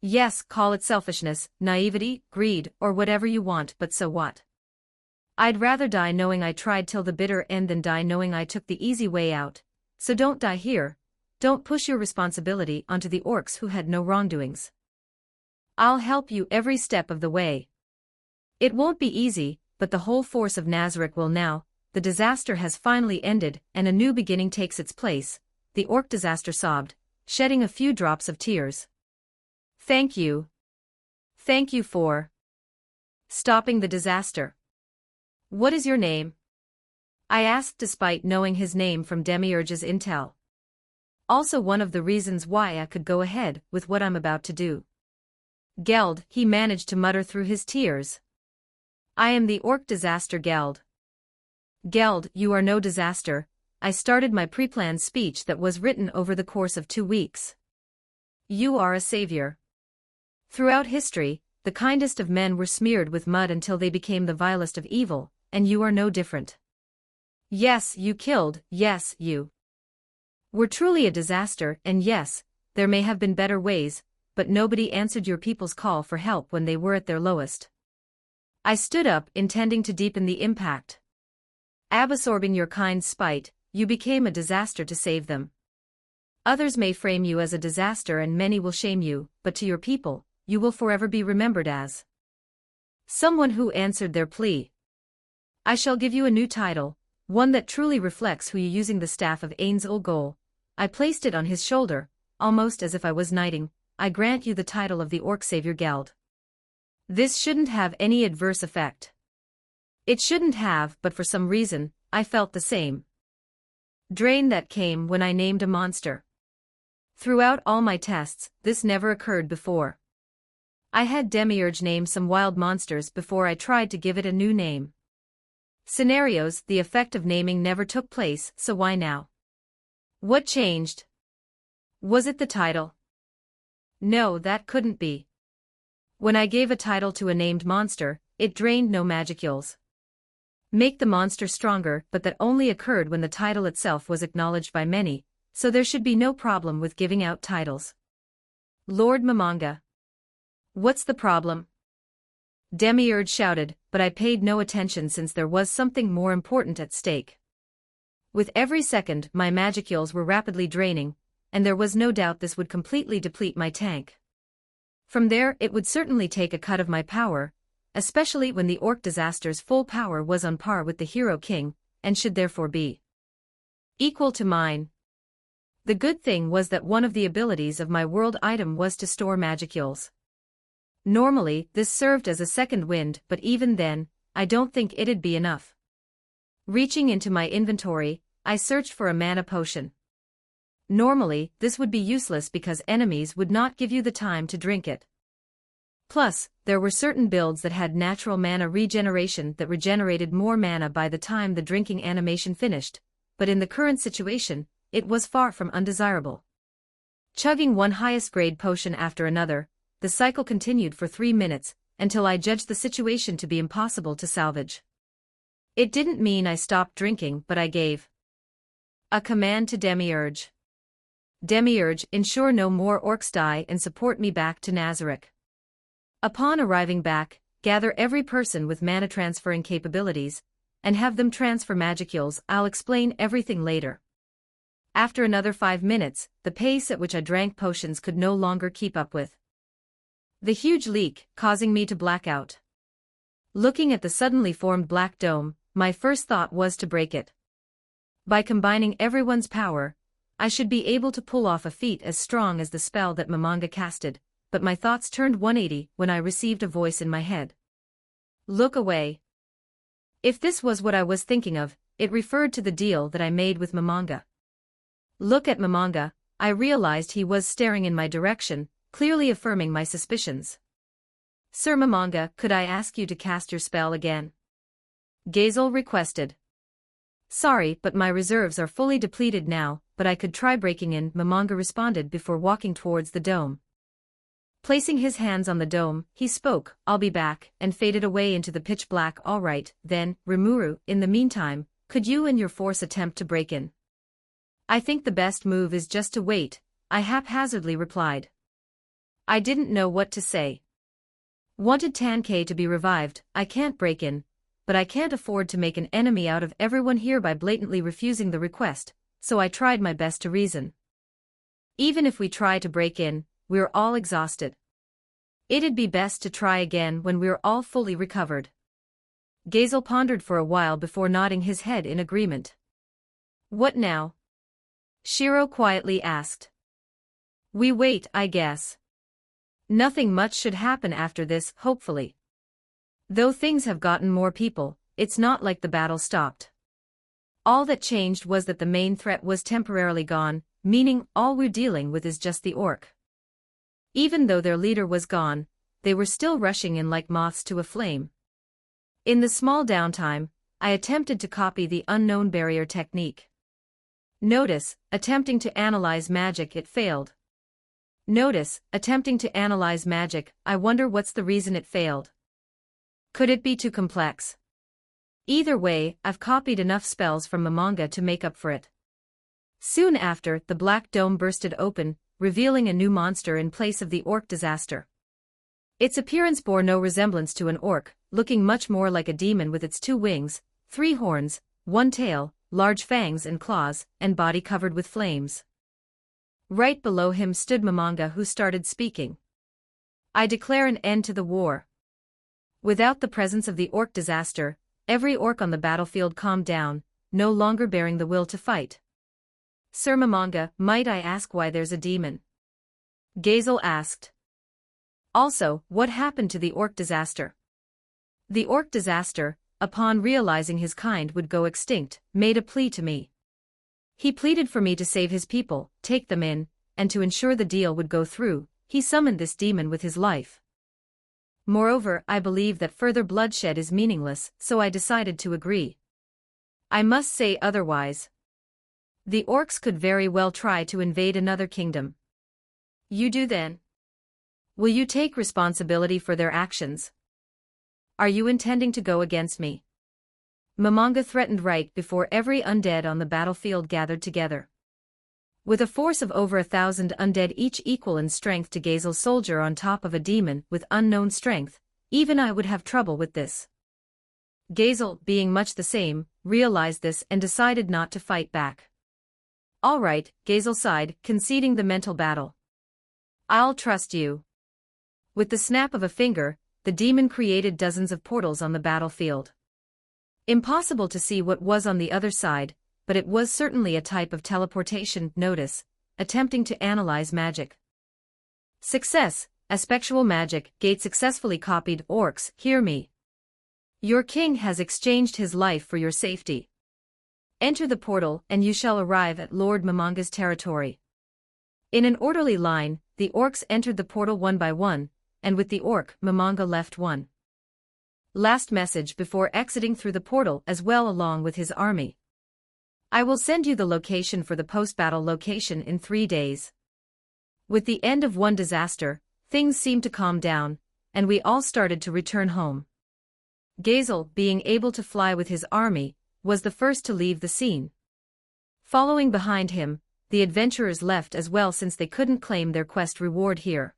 Yes, call it selfishness, naivety, greed, or whatever you want, but so what? I'd rather die knowing I tried till the bitter end than die knowing I took the easy way out. So don't die here. Don't push your responsibility onto the orcs who had no wrongdoings. I'll help you every step of the way. It won't be easy, but the whole force of Nazarick will now. The disaster has finally ended, and a new beginning takes its place." The orc disaster sobbed, shedding a few drops of tears. Thank you. Thank you for stopping the disaster. What is your name? I asked despite knowing his name from Demiurge's intel. Also one of the reasons why I could go ahead with what I'm about to do. Geld, he managed to mutter through his tears. I am the orc disaster Geld. Geld, you are no disaster. I started my pre-planned speech that was written over the course of 2 weeks. You are a savior. Throughout history, the kindest of men were smeared with mud until they became the vilest of evil, and you are no different. Yes, you killed, yes, you were truly a disaster, and yes, there may have been better ways, but nobody answered your people's call for help when they were at their lowest. I stood up, intending to deepen the impact. Absorbing your kind spite, you became a disaster to save them. Others may frame you as a disaster and many will shame you, but to your people, you will forever be remembered as someone who answered their plea. I shall give you a new title, one that truly reflects who you using the staff of Ain's Ul-Gol. I placed it on his shoulder, almost as if I was knighting. I grant you the title of the Orc Savior Geld. This shouldn't have any adverse effect. It shouldn't have, but for some reason, I felt the same drain that came when I named a monster. Throughout all my tests, this never occurred before. I had Demiurge name some wild monsters before I tried to give it a new name. Scenarios, the effect of naming never took place, so why now? What changed? Was it the title? No, that couldn't be. When I gave a title to a named monster, it drained no magicules. Make the monster stronger, but that only occurred when the title itself was acknowledged by many, so there should be no problem with giving out titles. Lord Mamanga. What's the problem? Demiurge shouted, but I paid no attention since there was something more important at stake. With every second, my magicules were rapidly draining, and there was no doubt this would completely deplete my tank. From there, it would certainly take a cut of my power, especially when the orc disaster's full power was on par with the Hero King, and should therefore be equal to mine. The good thing was that one of the abilities of my world item was to store magicules. Normally, this served as a second wind, but even then, I don't think it'd be enough. Reaching into my inventory, I searched for a mana potion. Normally, this would be useless because enemies would not give you the time to drink it. Plus, there were certain builds that had natural mana regeneration that regenerated more mana by the time the drinking animation finished, but in the current situation, it was far from undesirable. Chugging one highest grade potion after another, the cycle continued for 3 minutes, until I judged the situation to be impossible to salvage. It didn't mean I stopped drinking, but I gave a command to Demiurge. Demiurge, ensure no more orcs die and support me back to Nazarick. Upon arriving back, gather every person with mana transferring capabilities, and have them transfer magicules. I'll explain everything later. After another 5 minutes, the pace at which I drank potions could no longer keep up with the huge leak, causing me to black out. Looking at the suddenly formed black dome, my first thought was to break it. By combining everyone's power, I should be able to pull off a feat as strong as the spell that Mamanga casted, but my thoughts turned 180 when I received a voice in my head. Look away. If this was what I was thinking of, it referred to the deal that I made with Mamanga. Look at Mamanga, I realized he was staring in my direction, clearly affirming my suspicions. Sir Mamanga, could I ask you to cast your spell again? Gazel requested. Sorry, but my reserves are fully depleted now, but I could try breaking in, Mamanga responded before walking towards the dome. Placing his hands on the dome, he spoke, I'll be back, and faded away into the pitch black. All right, then, Rimuru, in the meantime, could you and your force attempt to break in? I think the best move is just to wait, I haphazardly replied. I didn't know what to say. Wanted Tankei to be revived. I can't break in, but I can't afford to make an enemy out of everyone here by blatantly refusing the request, so I tried my best to reason. Even if we try to break in, we're all exhausted. It'd be best to try again when we're all fully recovered. Gazel pondered for a while before nodding his head in agreement. What now? Shiro quietly asked. We wait, I guess. Nothing much should happen after this, hopefully. Though things have gotten more people, it's not like the battle stopped. All that changed was that the main threat was temporarily gone, meaning all we're dealing with is just the orc. Even though their leader was gone, they were still rushing in like moths to a flame. In the small downtime, I attempted to copy the unknown barrier technique. Notice, attempting to analyze magic, it failed. Notice, attempting to analyze magic, I wonder what's the reason it failed. Could it be too complex? Either way, I've copied enough spells from the manga to make up for it. Soon after, the black dome bursted open, revealing a new monster in place of the orc disaster. Its appearance bore no resemblance to an orc, looking much more like a demon with its 2 wings, 3 horns, 1 tail, large fangs and claws, and body covered with flames. Right below him stood Momonga, who started speaking. I declare an end to the war. Without the presence of the orc disaster, every orc on the battlefield calmed down, no longer bearing the will to fight. Sir Momonga, might I ask why there's a demon? Gazel asked. Also, what happened to the orc disaster? The orc disaster, upon realizing his kind would go extinct, made a plea to me. He pleaded for me to save his people, take them in, and to ensure the deal would go through, he summoned this demon with his life. Moreover, I believe that further bloodshed is meaningless, so I decided to agree. I must say otherwise. The orcs could very well try to invade another kingdom. You do then? Will you take responsibility for their actions? Are you intending to go against me? Momonga threatened right before every undead on the battlefield gathered together. With a force of over 1,000 undead, each equal in strength to Gazel's soldier on top of a demon with unknown strength, even I would have trouble with this. Gazel, being much the same, realized this and decided not to fight back. All right, Gazel sighed, conceding the mental battle. I'll trust you. With the snap of a finger, the demon created dozens of portals on the battlefield. Impossible to see what was on the other side, but it was certainly a type of teleportation. Notice, attempting to analyze magic. Success, aspectual magic, Gate successfully copied. Orcs, hear me. Your king has exchanged his life for your safety. Enter the portal and you shall arrive at Lord Momonga's territory. In an orderly line, the orcs entered the portal one by one, and with the orc, Momonga left one last message before exiting through the portal as well along with his army. I will send you the location for the post-battle location in 3 days. With the end of one disaster, things seemed to calm down, and we all started to return home. Gazel, being able to fly with his army, was the first to leave the scene. Following behind him, the adventurers left as well since they couldn't claim their quest reward here.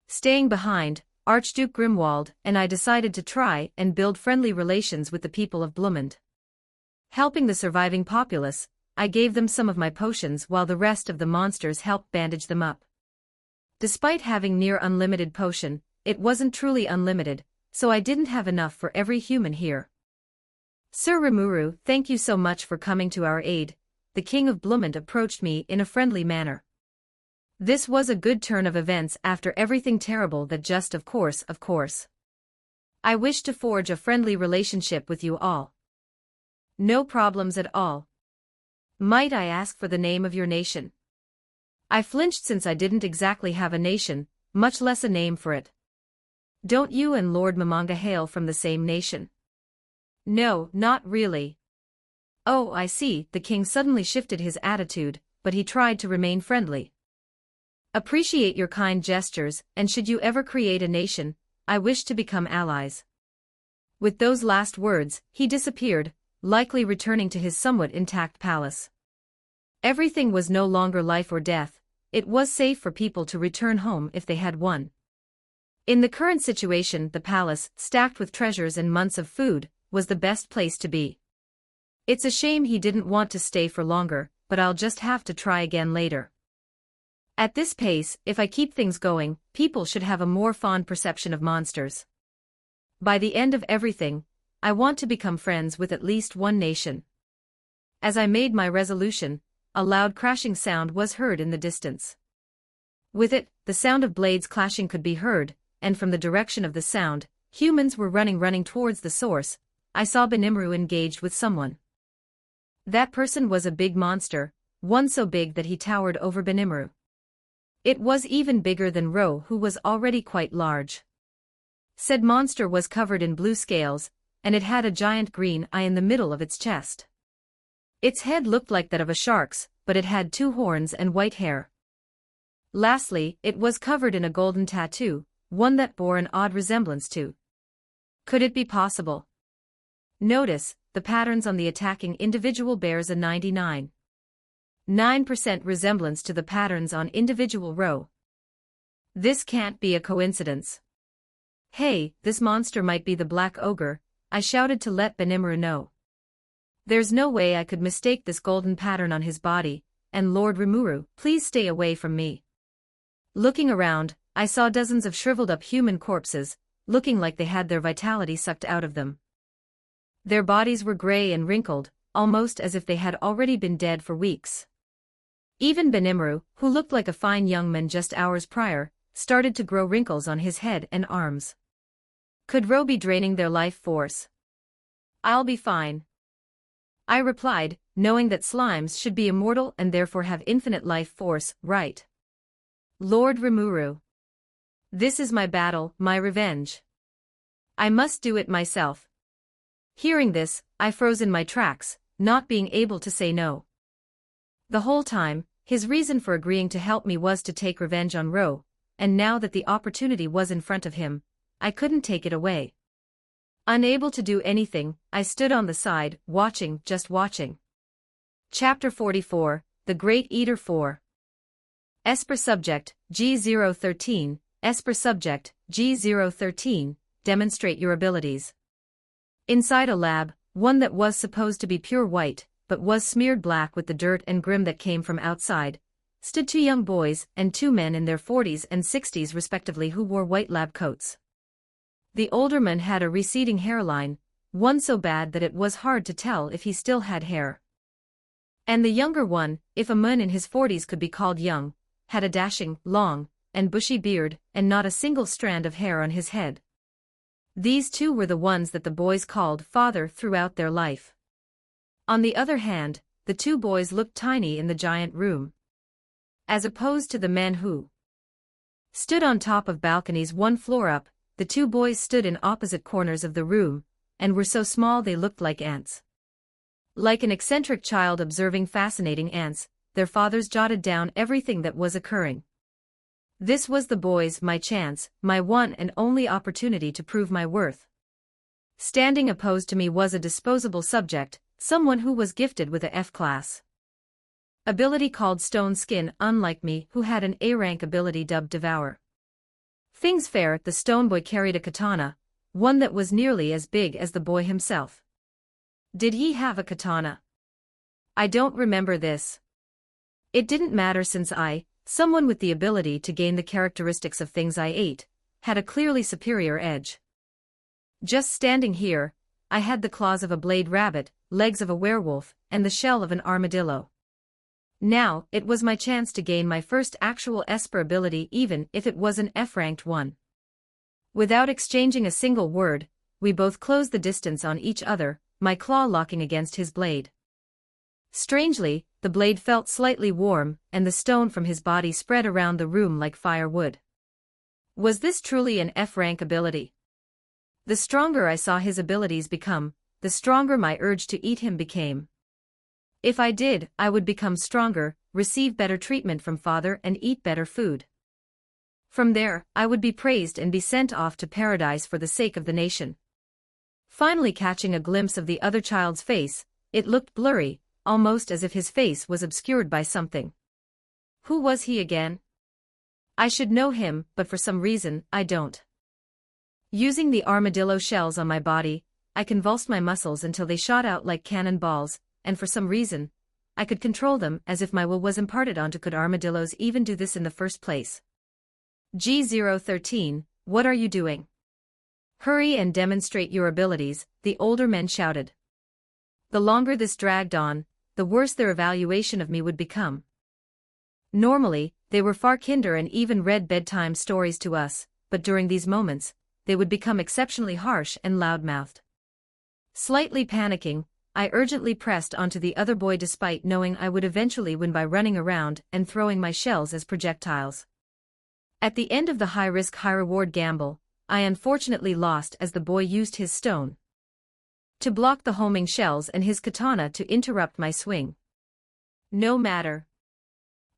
Staying behind, Archduke Grimwald and I decided to try and build friendly relations with the people of Blumend. Helping the surviving populace, I gave them some of my potions while the rest of the monsters helped bandage them up. Despite having near unlimited potion, it wasn't truly unlimited, so I didn't have enough for every human here. Sir Rimuru, thank you so much for coming to our aid. The King of Blumend approached me in a friendly manner. This was a good turn of events after everything terrible that just of course. I wish to forge a friendly relationship with you all. No problems at all. Might I ask for the name of your nation? I flinched since I didn't exactly have a nation, much less a name for it. Don't you and Lord Momonga hail from the same nation? No, not really. Oh, I see, the king suddenly shifted his attitude, but he tried to remain friendly. Appreciate your kind gestures, and should you ever create a nation, I wish to become allies. With those last words, he disappeared, likely returning to his somewhat intact palace. Everything was no longer life or death, it was safe for people to return home if they had one. In the current situation, the palace, stacked with treasures and months of food, was the best place to be. It's a shame he didn't want to stay for longer, but I'll just have to try again later. At this pace, if I keep things going, people should have a more fond perception of monsters. By the end of everything, I want to become friends with at least one nation. As I made my resolution, a loud crashing sound was heard in the distance. With it, the sound of blades clashing could be heard, and from the direction of the sound, humans were running towards the source. I saw Benimru engaged with someone. That person was a big monster, one so big that he towered over Benimru. It was even bigger than Ro, who was already quite large. Said monster was covered in blue scales, and it had a giant green eye in the middle of its chest. Its head looked like that of a shark's, but it had 2 horns and white hair. Lastly, it was covered in a golden tattoo, one that bore an odd resemblance to. Could it be possible? Notice, the patterns on the attacking individual bears a 99.9% resemblance to the patterns on individual Ro. This can't be a coincidence. Hey, this monster might be the Black Ogre, I shouted to let Benimru know. There's no way I could mistake this golden pattern on his body, and Lord Rimuru, please stay away from me. Looking around, I saw dozens of shriveled-up human corpses, looking like they had their vitality sucked out of them. Their bodies were gray and wrinkled, almost as if they had already been dead for weeks. Even Benimru, who looked like a fine young man just hours prior, started to grow wrinkles on his head and arms. Could Ro be draining their life force? I'll be fine, I replied, knowing that slimes should be immortal and therefore have infinite life force, right? Lord Rimuru. This is my battle, my revenge. I must do it myself. Hearing this, I froze in my tracks, not being able to say no. The whole time, his reason for agreeing to help me was to take revenge on Ro, and now that the opportunity was in front of him, I couldn't take it away. Unable to do anything, I stood on the side, watching, just watching. Chapter 44, The Great Eater 4. Esper Subject, G013, Esper Subject, G013, demonstrate your abilities. Inside a lab, one that was supposed to be pure white, but was smeared black with the dirt and grime that came from outside, stood 2 young boys and 2 men in their 40s and 60s respectively who wore white lab coats. The older man had a receding hairline, one so bad that it was hard to tell if he still had hair. And the younger one, if a man in his 40s could be called young, had a dashing, long, and bushy beard and not a single strand of hair on his head. These 2 were the ones that the boys called father throughout their life. On the other hand, the 2 boys looked tiny in the giant room, as opposed to the men who stood on top of balconies 1 floor up. The 2 boys stood in opposite corners of the room, and were so small they looked like ants. Like an eccentric child observing fascinating ants, their fathers jotted down everything that was occurring. This was the boys' my chance, my one and only opportunity to prove my worth. Standing opposed to me was a disposable subject, someone who was gifted with a F-class ability called Stone Skin, unlike me who had an A-rank ability dubbed Devour. Things fair, the stone boy carried a katana, one that was nearly as big as the boy himself. Did he have a katana? I don't remember this. It didn't matter since someone with the ability to gain the characteristics of things I ate, had a clearly superior edge. Just standing here, I had the claws of a blade rabbit, legs of a werewolf, and the shell of an armadillo. Now, it was my chance to gain my first actual Esper ability even if it was an F-ranked one. Without exchanging a single word, we both closed the distance on each other, my claw locking against his blade. Strangely, the blade felt slightly warm, and the stone from his body spread around the room like firewood. Was this truly an F-rank ability? The stronger I saw his abilities become, the stronger my urge to eat him became. If I did, I would become stronger, receive better treatment from father and eat better food. From there, I would be praised and be sent off to paradise for the sake of the nation. Finally catching a glimpse of the other child's face, it looked blurry, almost as if his face was obscured by something. Who was he again? I should know him, but for some reason, I don't. Using the armadillo shells on my body, I convulsed my muscles until they shot out like cannonballs, and for some reason, I could control them as if my will was imparted onto. Could armadillos even do this in the first place? G013, what are you doing? Hurry and demonstrate your abilities, the older men shouted. The longer this dragged on, the worse their evaluation of me would become. Normally, they were far kinder and even read bedtime stories to us, but during these moments, they would become exceptionally harsh and loud-mouthed. Slightly panicking, I urgently pressed onto the other boy despite knowing I would eventually win by running around and throwing my shells as projectiles. At the end of the high-risk high-reward gamble, I unfortunately lost as the boy used his stone to block the homing shells and his katana to interrupt my swing. No matter.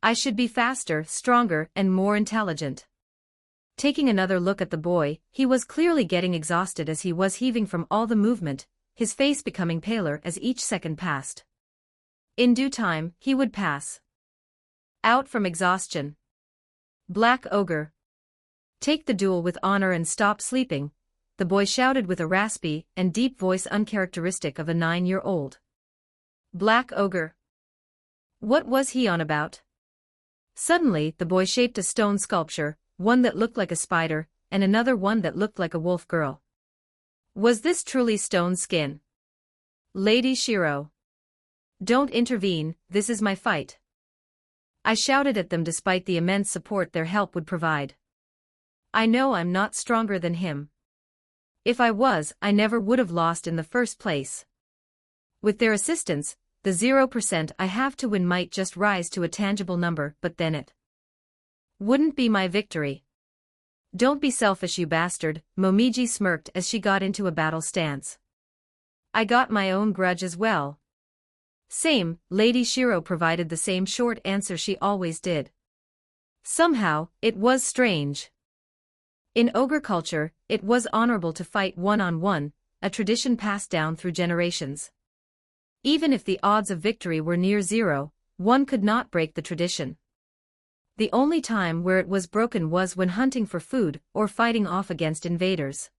I should be faster, stronger, and more intelligent. Taking another look at the boy, he was clearly getting exhausted as he was heaving from all the movement, his face becoming paler as each second passed. In due time, he would pass out from exhaustion. Black Ogre. Take the duel with honor and stop sleeping, the boy shouted with a raspy and deep voice uncharacteristic of a 9-year-old. Black Ogre. What was he on about? Suddenly, the boy shaped a stone sculpture, one that looked like a spider, and another one that looked like a wolf girl. Was this truly stone skin? Lady Shiro. Don't intervene, this is my fight. I shouted at them despite the immense support their help would provide. I know I'm not stronger than him. If I was, I never would have lost in the first place. With their assistance, the 0% I have to win might just rise to a tangible number, but then it wouldn't be my victory. Don't be selfish, you bastard, Momiji smirked as she got into a battle stance. I got my own grudge as well. Same, Lady Shiro provided the same short answer she always did. Somehow, it was strange. In ogre culture, it was honorable to fight one-on-one, a tradition passed down through generations. Even if the odds of victory were near zero, one could not break the tradition. The only time where it was broken was when hunting for food or fighting off against invaders.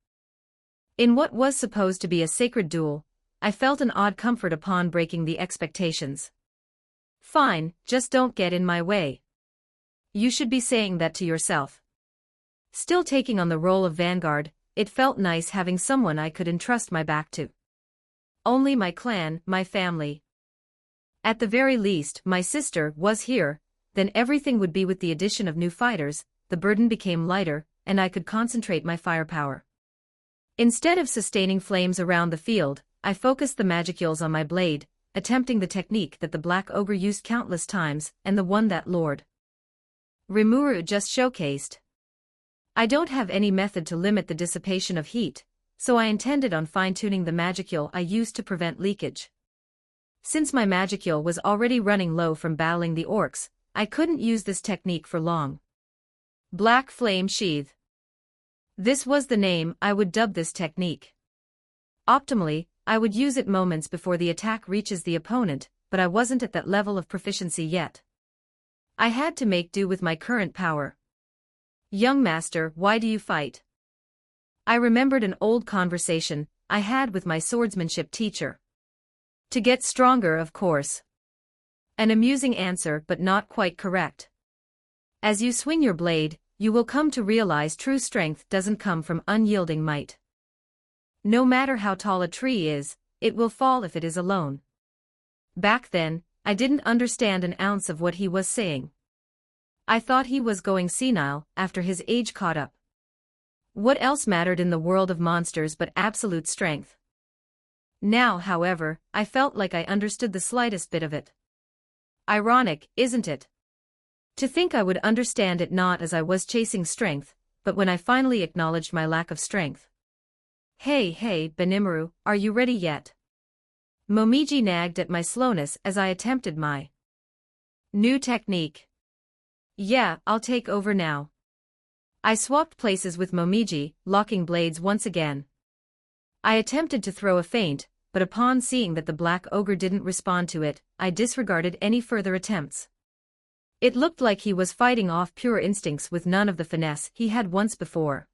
In what was supposed to be a sacred duel, I felt an odd comfort upon breaking the expectations. Fine, just don't get in my way. You should be saying that to yourself. Still taking on the role of vanguard, it felt nice having someone I could entrust my back to. Only my clan, my family. At the very least, my sister was here, then everything would be with the addition of new fighters, the burden became lighter, and I could concentrate my firepower. Instead of sustaining flames around the field, I focused the magicules on my blade, attempting the technique that the Black Ogre used countless times, and the one that Lord Rimuru just showcased. I don't have any method to limit the dissipation of heat, so I intended on fine-tuning the magicule I used to prevent leakage. Since my magicule was already running low from battling the orcs, I couldn't use this technique for long. Black Flame Sheath. This was the name I would dub this technique. Optimally, I would use it moments before the attack reaches the opponent, but I wasn't at that level of proficiency yet. I had to make do with my current power. Young master, why do you fight? I remembered an old conversation I had with my swordsmanship teacher. To get stronger, of course. An amusing answer, but not quite correct. As you swing your blade, you will come to realize true strength doesn't come from unyielding might. No matter how tall a tree is, it will fall if it is alone. Back then, I didn't understand an ounce of what he was saying. I thought he was going senile after his age caught up. What else mattered in the world of monsters but absolute strength? Now, however, I felt like I understood the slightest bit of it. Ironic, isn't it? To think I would understand it not as I was chasing strength, but when I finally acknowledged my lack of strength. Hey, Benimaru, are you ready yet? Momiji nagged at my slowness as I attempted my new technique. Yeah, I'll take over now. I swapped places with Momiji, locking blades once again. I attempted to throw a feint, but upon seeing that the Black Ogre didn't respond to it, I disregarded any further attempts. It looked like he was fighting off pure instincts with none of the finesse he had once before.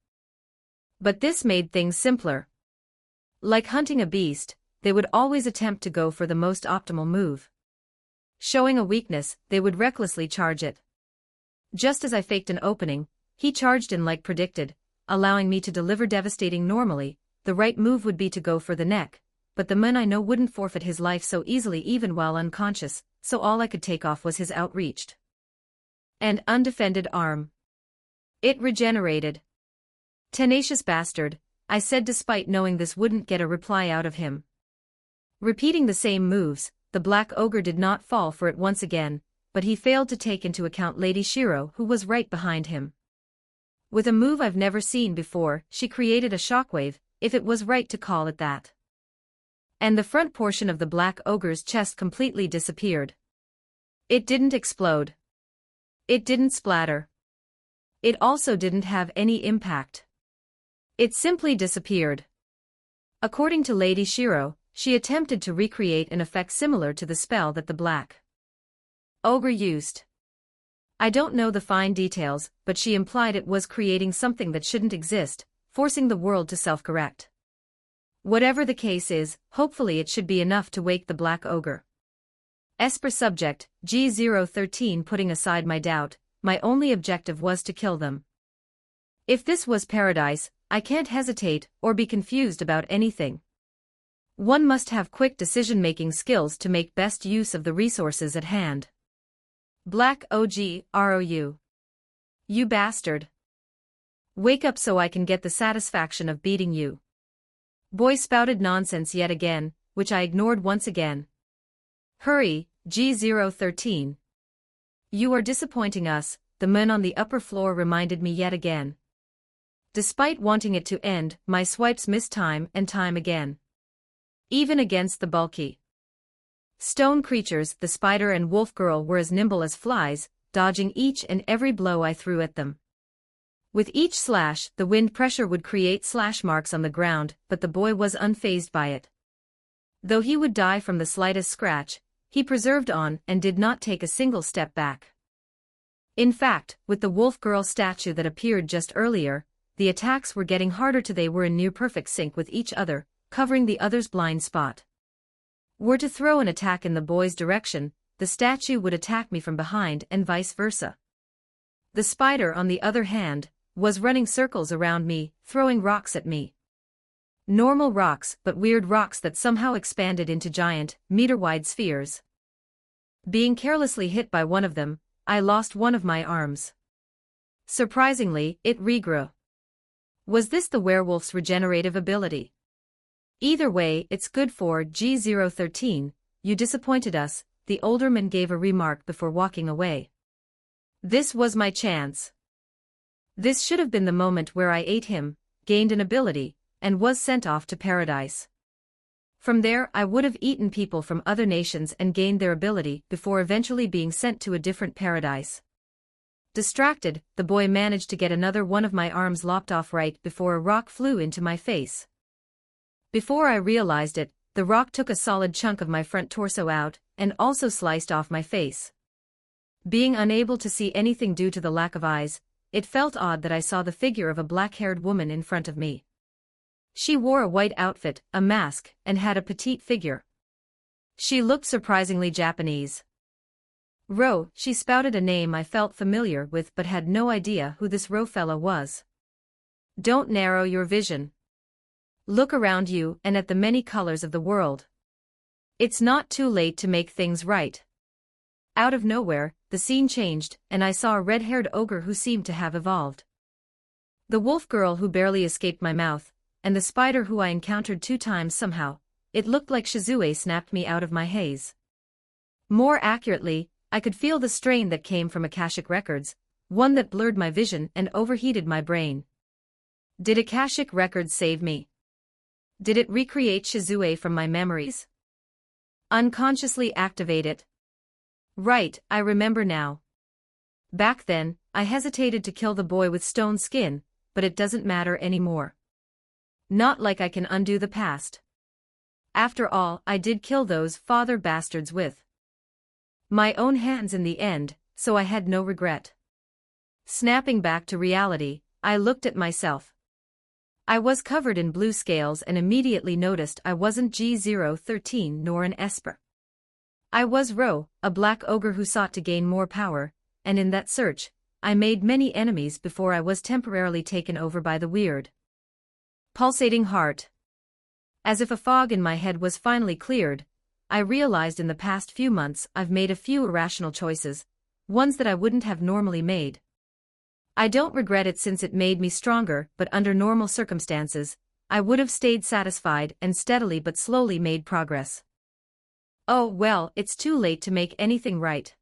But this made things simpler. Like hunting a beast, they would always attempt to go for the most optimal move. Showing a weakness, they would recklessly charge it. Just as I faked an opening, he charged in like predicted, allowing me to deliver devastating. Normally, the right move would be to go for the neck, but the man I know wouldn't forfeit his life so easily even while unconscious, so all I could take off was his outreached And undefended arm. It regenerated. Tenacious bastard, I said despite knowing this wouldn't get a reply out of him. Repeating the same moves, the black ogre did not fall for it once again, but he failed to take into account Lady Shiro who was right behind him. With a move I've never seen before, she created a shockwave, if it was right to call it that. And the front portion of the black ogre's chest completely disappeared. It didn't explode. It didn't splatter. It also didn't have any impact. It simply disappeared. According to Lady Shiro, she attempted to recreate an effect similar to the spell that the black ogre used. I don't know the fine details, but she implied it was creating something that shouldn't exist, forcing the world to self-correct. Whatever the case is, hopefully it should be enough to wake the black ogre. Esper subject, G013. Putting aside my doubt, my only objective was to kill them. If this was paradise, I can't hesitate or be confused about anything. One must have quick decision-making skills to make best use of the resources at hand. Black OG, ROU. You bastard. Wake up so I can get the satisfaction of beating you. Boy spouted nonsense yet again, which I ignored once again. Hurry, G013. You are disappointing us, the men on the upper floor reminded me yet again. Despite wanting it to end, my swipes missed time and time again. Even against the bulky stone creatures, the spider and wolf girl were as nimble as flies, dodging each and every blow I threw at them. With each slash, the wind pressure would create slash marks on the ground, but the boy was unfazed by it. Though he would die from the slightest scratch, he persevered on and did not take a single step back. In fact, with the wolf girl statue that appeared just earlier, the attacks were getting harder till they were in near-perfect sync with each other, covering the other's blind spot. Were to throw an attack in the boy's direction, the statue would attack me from behind and vice versa. The spider, on the other hand, was running circles around me, throwing rocks at me. Normal rocks, but weird rocks that somehow expanded into giant, meter-wide spheres. Being carelessly hit by one of them, I lost one of my arms. Surprisingly, it regrew. Was this the werewolf's regenerative ability? Either way, it's good for G013, you disappointed us, the older man gave a remark before walking away. This was my chance. This should have been the moment where I ate him, gained an ability, and was sent off to paradise. From there I would have eaten people from other nations and gained their ability before eventually being sent to a different paradise. Distracted, the boy managed to get another one of my arms lopped off right before a rock flew into my face. Before I realized it, the rock took a solid chunk of my front torso out, and also sliced off my face. Being unable to see anything due to the lack of eyes, it felt odd that I saw the figure of a black-haired woman in front of me. She wore a white outfit, a mask, and had a petite figure. She looked surprisingly Japanese. Ro, she spouted a name I felt familiar with but had no idea who this Ro fella was. Don't narrow your vision. Look around you and at the many colors of the world. It's not too late to make things right. Out of nowhere, the scene changed, and I saw a red-haired ogre who seemed to have evolved. The wolf girl who barely escaped my mouth, and the spider who I encountered 2 times somehow, it looked like Shizue snapped me out of my haze. More accurately, I could feel the strain that came from Akashic records, one that blurred my vision and overheated my brain. Did Akashic records save me? Did it recreate Shizue from my memories? Unconsciously activate it? Right, I remember now. Back then, I hesitated to kill the boy with stone skin, but it doesn't matter anymore. Not like I can undo the past. After all, I did kill those father bastards with my own hands in the end, so I had no regret. Snapping back to reality, I looked at myself. I was covered in blue scales and immediately noticed I wasn't G013 nor an Esper. I was Ro, a black ogre who sought to gain more power, and in that search, I made many enemies before I was temporarily taken over by the weird, pulsating heart. As if a fog in my head was finally cleared, I realized in the past few months I've made a few irrational choices, ones that I wouldn't have normally made. I don't regret it since it made me stronger, but under normal circumstances, I would have stayed satisfied and steadily but slowly made progress. Oh well, it's too late to make anything right.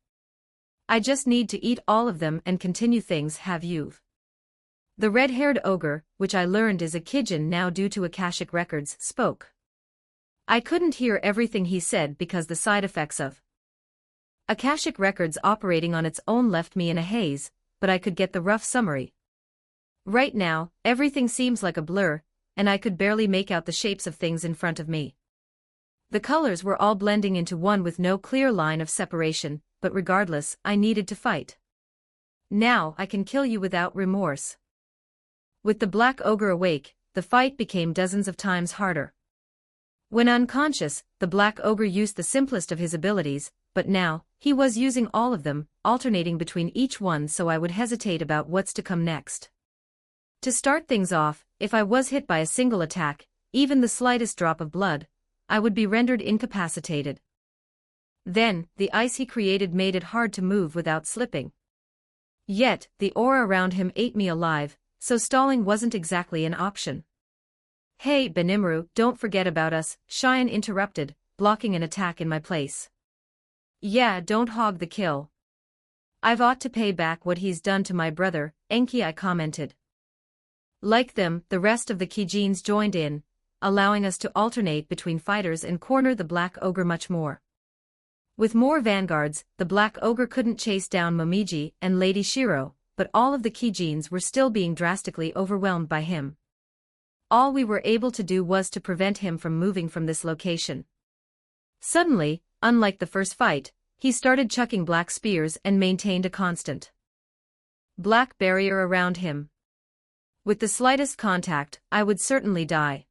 I just need to eat all of them and continue things. Have you? The red-haired ogre, which I learned is a Kijin now due to Akashic records, spoke. I couldn't hear everything he said because the side effects of Akashic records operating on its own left me in a haze, but I could get the rough summary. Right now, everything seems like a blur, and I could barely make out the shapes of things in front of me. The colors were all blending into one with no clear line of separation, but regardless, I needed to fight. Now I can kill you without remorse. With the black ogre awake, the fight became dozens of times harder. When unconscious, the black ogre used the simplest of his abilities, but now, he was using all of them, alternating between each one, so I would hesitate about what's to come next. To start things off, if I was hit by a single attack, even the slightest drop of blood, I would be rendered incapacitated. Then, the ice he created made it hard to move without slipping. Yet, the aura around him ate me alive, so stalling wasn't exactly an option. Hey Benimaru, don't forget about us, Cheyenne interrupted, blocking an attack in my place. Yeah, don't hog the kill. I've ought to pay back what he's done to my brother, Enki, I commented. Like them, the rest of the Kijins joined in, allowing us to alternate between fighters and corner the black ogre much more. With more vanguards, the black ogre couldn't chase down Momiji and Lady Shiro, but all of the Kijins were still being drastically overwhelmed by him. All we were able to do was to prevent him from moving from this location. Suddenly, unlike the first fight, he started chucking black spears and maintained a constant black barrier around him. With the slightest contact, I would certainly die.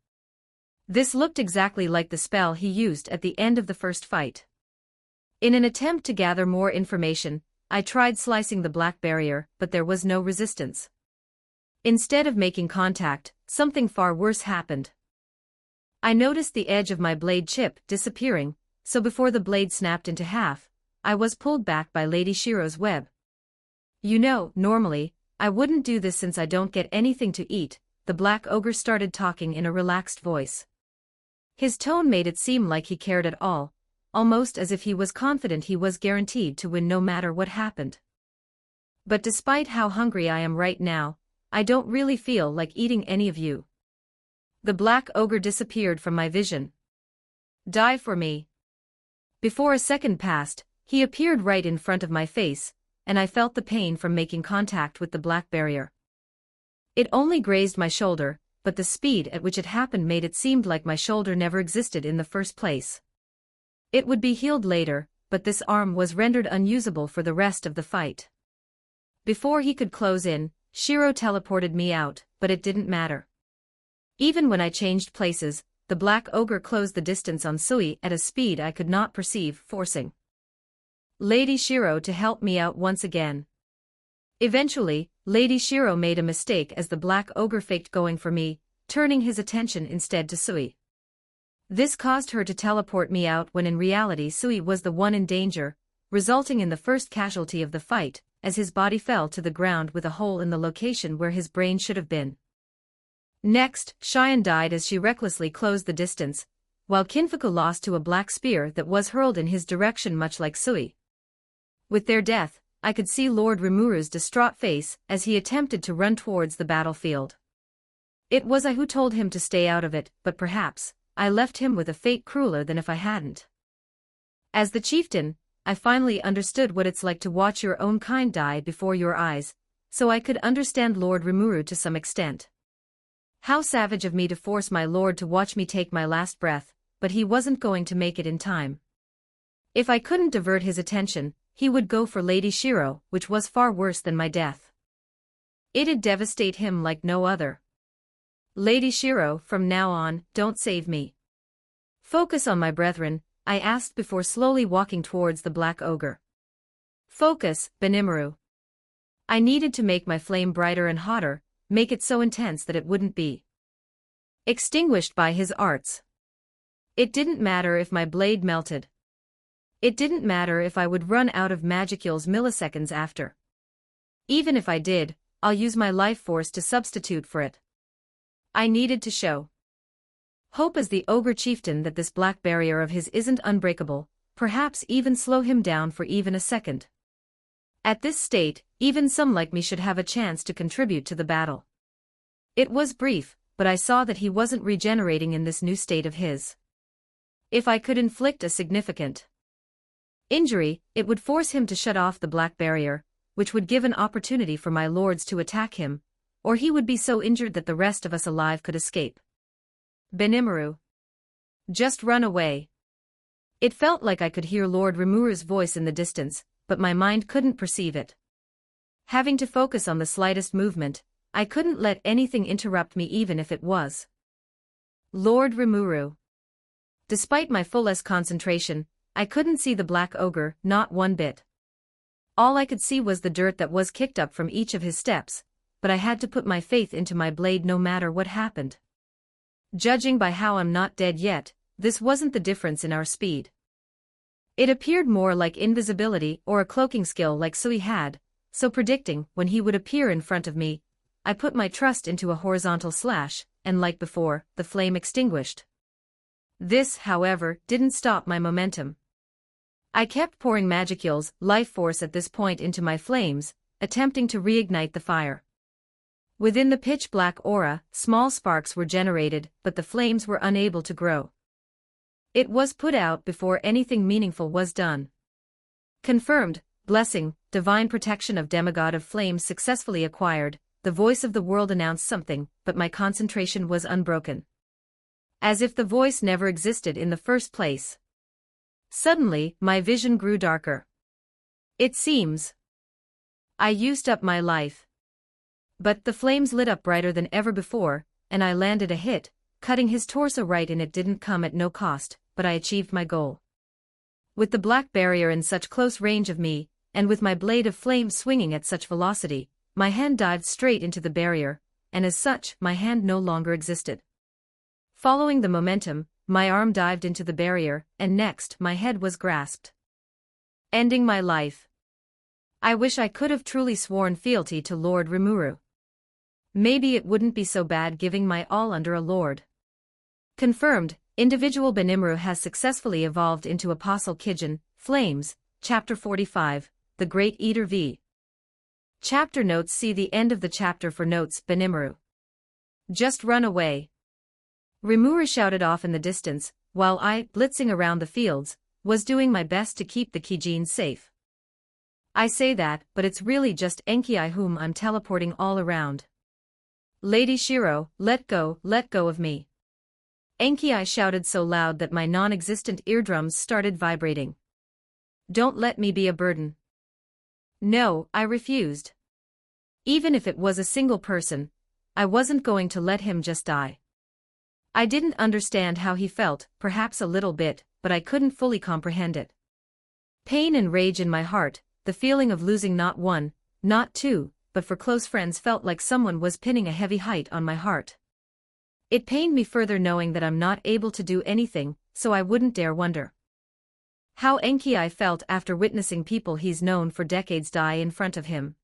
This looked exactly like the spell he used at the end of the first fight. In an attempt to gather more information, I tried slicing the black barrier, but there was no resistance. Instead of making contact, something far worse happened. I noticed the edge of my blade chip disappearing, so before the blade snapped into half, I was pulled back by Lady Shiro's web. You know, normally, I wouldn't do this since I don't get anything to eat, the black ogre started talking in a relaxed voice. His tone made it seem like he cared at all, almost as if he was confident he was guaranteed to win no matter what happened. But despite how hungry I am right now, I don't really feel like eating any of you. The black ogre disappeared from my vision. Die for me. Before a second passed, he appeared right in front of my face, and I felt the pain from making contact with the black barrier. It only grazed my shoulder, but the speed at which it happened made it seem like my shoulder never existed in the first place. It would be healed later, but this arm was rendered unusable for the rest of the fight. Before he could close in, Shiro teleported me out, but it didn't matter. Even when I changed places, the black ogre closed the distance on Sui at a speed I could not perceive, forcing Lady Shiro to help me out once again. Eventually, Lady Shiro made a mistake as the black ogre faked going for me, turning his attention instead to Sui. This caused her to teleport me out when in reality Sui was the one in danger, resulting in the first casualty of the fight, as his body fell to the ground with a hole in the location where his brain should have been. Next, Cheyenne died as she recklessly closed the distance, while Kinfuku lost to a black spear that was hurled in his direction much like Sui. With their death, I could see Lord Rimuru's distraught face as he attempted to run towards the battlefield. It was I who told him to stay out of it, but perhaps I left him with a fate crueler than if I hadn't. As the chieftain, I finally understood what it's like to watch your own kind die before your eyes, so I could understand Lord Rimuru to some extent. How savage of me to force my lord to watch me take my last breath, but he wasn't going to make it in time. If I couldn't divert his attention, he would go for Lady Shiro, which was far worse than my death. It'd devastate him like no other. Lady Shiro, from now on, don't save me. Focus on my brethren, I asked before slowly walking towards the black ogre. Focus, Benimaru. I needed to make my flame brighter and hotter, make it so intense that it wouldn't be extinguished by his arts. It didn't matter if my blade melted. It didn't matter if I would run out of magicules milliseconds after. Even if I did, I'll use my life force to substitute for it. I needed to show hope as the ogre chieftain that this black barrier of his isn't unbreakable, perhaps even slow him down for even a second. At this state, even some like me should have a chance to contribute to the battle. It was brief, but I saw that he wasn't regenerating in this new state of his. If I could inflict a significant injury, it would force him to shut off the black barrier, which would give an opportunity for my lords to attack him, or he would be so injured that the rest of us alive could escape. Benimaru. Just run away. It felt like I could hear Lord Rimuru's voice in the distance, but my mind couldn't perceive it. Having to focus on the slightest movement, I couldn't let anything interrupt me even if it was Lord Rimuru. Despite my fullest concentration, I couldn't see the black ogre, not one bit. All I could see was the dirt that was kicked up from each of his steps, but I had to put my faith into my blade no matter what happened. Judging by how I'm not dead yet, this wasn't the difference in our speed. It appeared more like invisibility or a cloaking skill like Sui had, so predicting when he would appear in front of me, I put my trust into a horizontal slash, and like before, the flame extinguished. This, however, didn't stop my momentum. I kept pouring magicules, life force at this point into my flames, attempting to reignite the fire. Within the pitch-black aura, small sparks were generated, but the flames were unable to grow. It was put out before anything meaningful was done. Confirmed, blessing, divine protection of demigod of flames successfully acquired, the voice of the world announced something, but my concentration was unbroken. As if the voice never existed in the first place. Suddenly, my vision grew darker. It seems I used up my life. But the flames lit up brighter than ever before, and I landed a hit, cutting his torso right in. It didn't come at no cost, but I achieved my goal. With the black barrier in such close range of me, and with my blade of flame swinging at such velocity, my hand dived straight into the barrier, and as such, my hand no longer existed. Following the momentum, my arm dived into the barrier, and next, my head was grasped. Ending my life. I wish I could have truly sworn fealty to Lord Rimuru. Maybe it wouldn't be so bad giving my all under a lord. Confirmed, individual Benimaru has successfully evolved into Apostle Kijin, Flames, Chapter 45, The Great Eater v. Chapter notes. See the end of the chapter for notes. Benimaru. Just run away. Rimuru shouted off in the distance, while I, blitzing around the fields, was doing my best to keep the Kijin safe. I say that, but it's really just Enki whom I'm teleporting all around. Lady Shiro, let go of me. Enki shouted so loud that my non-existent eardrums started vibrating. Don't let me be a burden. No, I refused. Even if it was a single person, I wasn't going to let him just die. I didn't understand how he felt, perhaps a little bit, but I couldn't fully comprehend it. Pain and rage in my heart, the feeling of losing not one, not two, but for close friends felt like someone was pinning a heavy height on my heart. It pained me further knowing that I'm not able to do anything, so I wouldn't dare wonder how Enki felt after witnessing people he's known for decades die in front of him.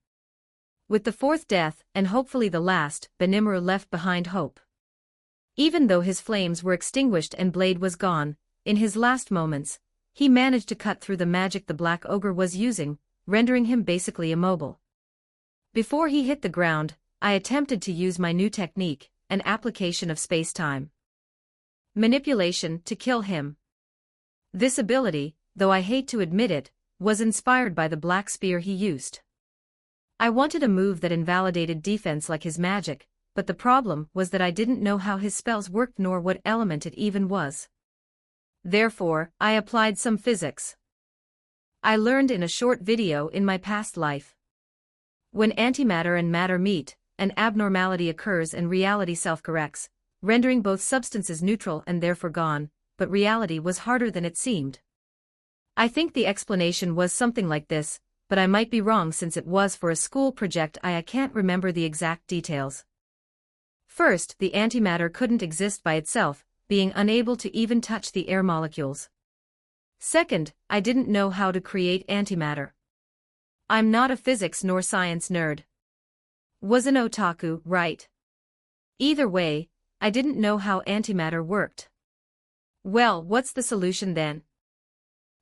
With the fourth death, and hopefully the last, Benimaru left behind hope. Even though his flames were extinguished and blade was gone, in his last moments, he managed to cut through the magic the black ogre was using, rendering him basically immobile. Before he hit the ground, I attempted to use my new technique, an application of space-time manipulation, to kill him. This ability, though I hate to admit it, was inspired by the black spear he used. I wanted a move that invalidated defense like his magic, but the problem was that I didn't know how his spells worked nor what element it even was. Therefore, I applied some physics I learned in a short video in my past life. When antimatter and matter meet, an abnormality occurs and reality self-corrects, rendering both substances neutral and therefore gone, but reality was harder than it seemed. I think the explanation was something like this, but I might be wrong since it was for a school project. I can't remember the exact details. First, the antimatter couldn't exist by itself, being unable to even touch the air molecules. Second, I didn't know how to create antimatter. I'm not a physics nor science nerd. Was an otaku, right? Either way, I didn't know how antimatter worked. Well, what's the solution then?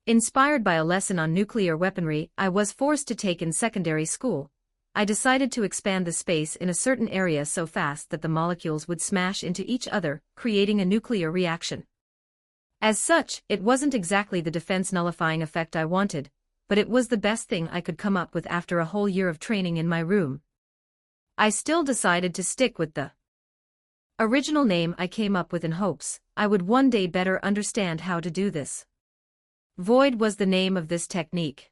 Inspired by a lesson on nuclear weaponry I was forced to take in secondary school, I decided to expand the space in a certain area so fast that the molecules would smash into each other, creating a nuclear reaction. As such, it wasn't exactly the defense nullifying effect I wanted, but it was the best thing I could come up with after a whole year of training in my room. I still decided to stick with the original name I came up with in hopes I would one day better understand how to do this. Void was the name of this technique.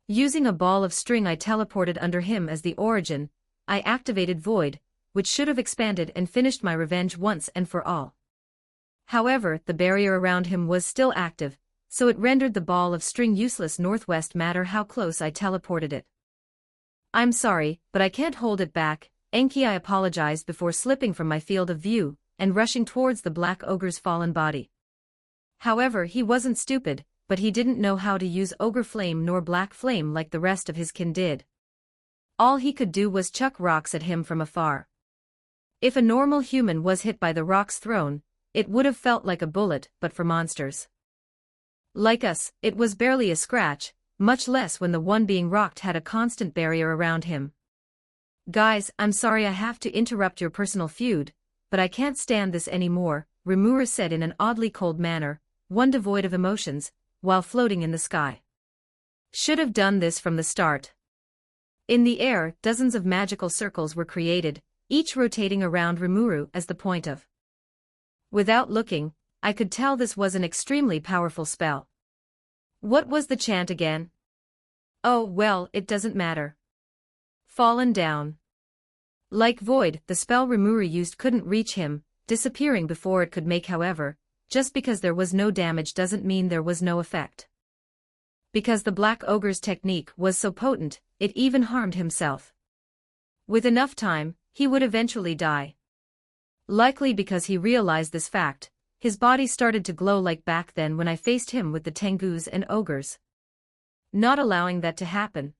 Using a ball of string I teleported under him as the origin, I activated Void, which should have expanded and finished my revenge once and for all. However, the barrier around him was still active, so it rendered the ball of string useless northwest matter how close I teleported it. I'm sorry, but I can't hold it back, Enki. I apologized before slipping from my field of view and rushing towards the Black Ogre's fallen body. However, he wasn't stupid, but he didn't know how to use Ogre Flame nor Black Flame like the rest of his kin did. All he could do was chuck rocks at him from afar. If a normal human was hit by the rocks thrown, it would have felt like a bullet, but for monsters like us, it was barely a scratch, much less when the one being rocked had a constant barrier around him. Guys, I'm sorry I have to interrupt your personal feud, but I can't stand this anymore, Rimuru said in an oddly cold manner, one devoid of emotions, while floating in the sky. Should have done this from the start. In the air, dozens of magical circles were created, each rotating around Rimuru as the point of. Without looking, I could tell this was an extremely powerful spell. What was the chant again? Oh well, it doesn't matter. Fallen down. Like Void, the spell Rimuru used couldn't reach him, disappearing before it could make. However, just because there was no damage doesn't mean there was no effect. Because the Black Ogre's technique was so potent, it even harmed himself. With enough time, he would eventually die. Likely because he realized this fact, his body started to glow like back then when I faced him with the Tengus and Ogres. Not allowing that to happen.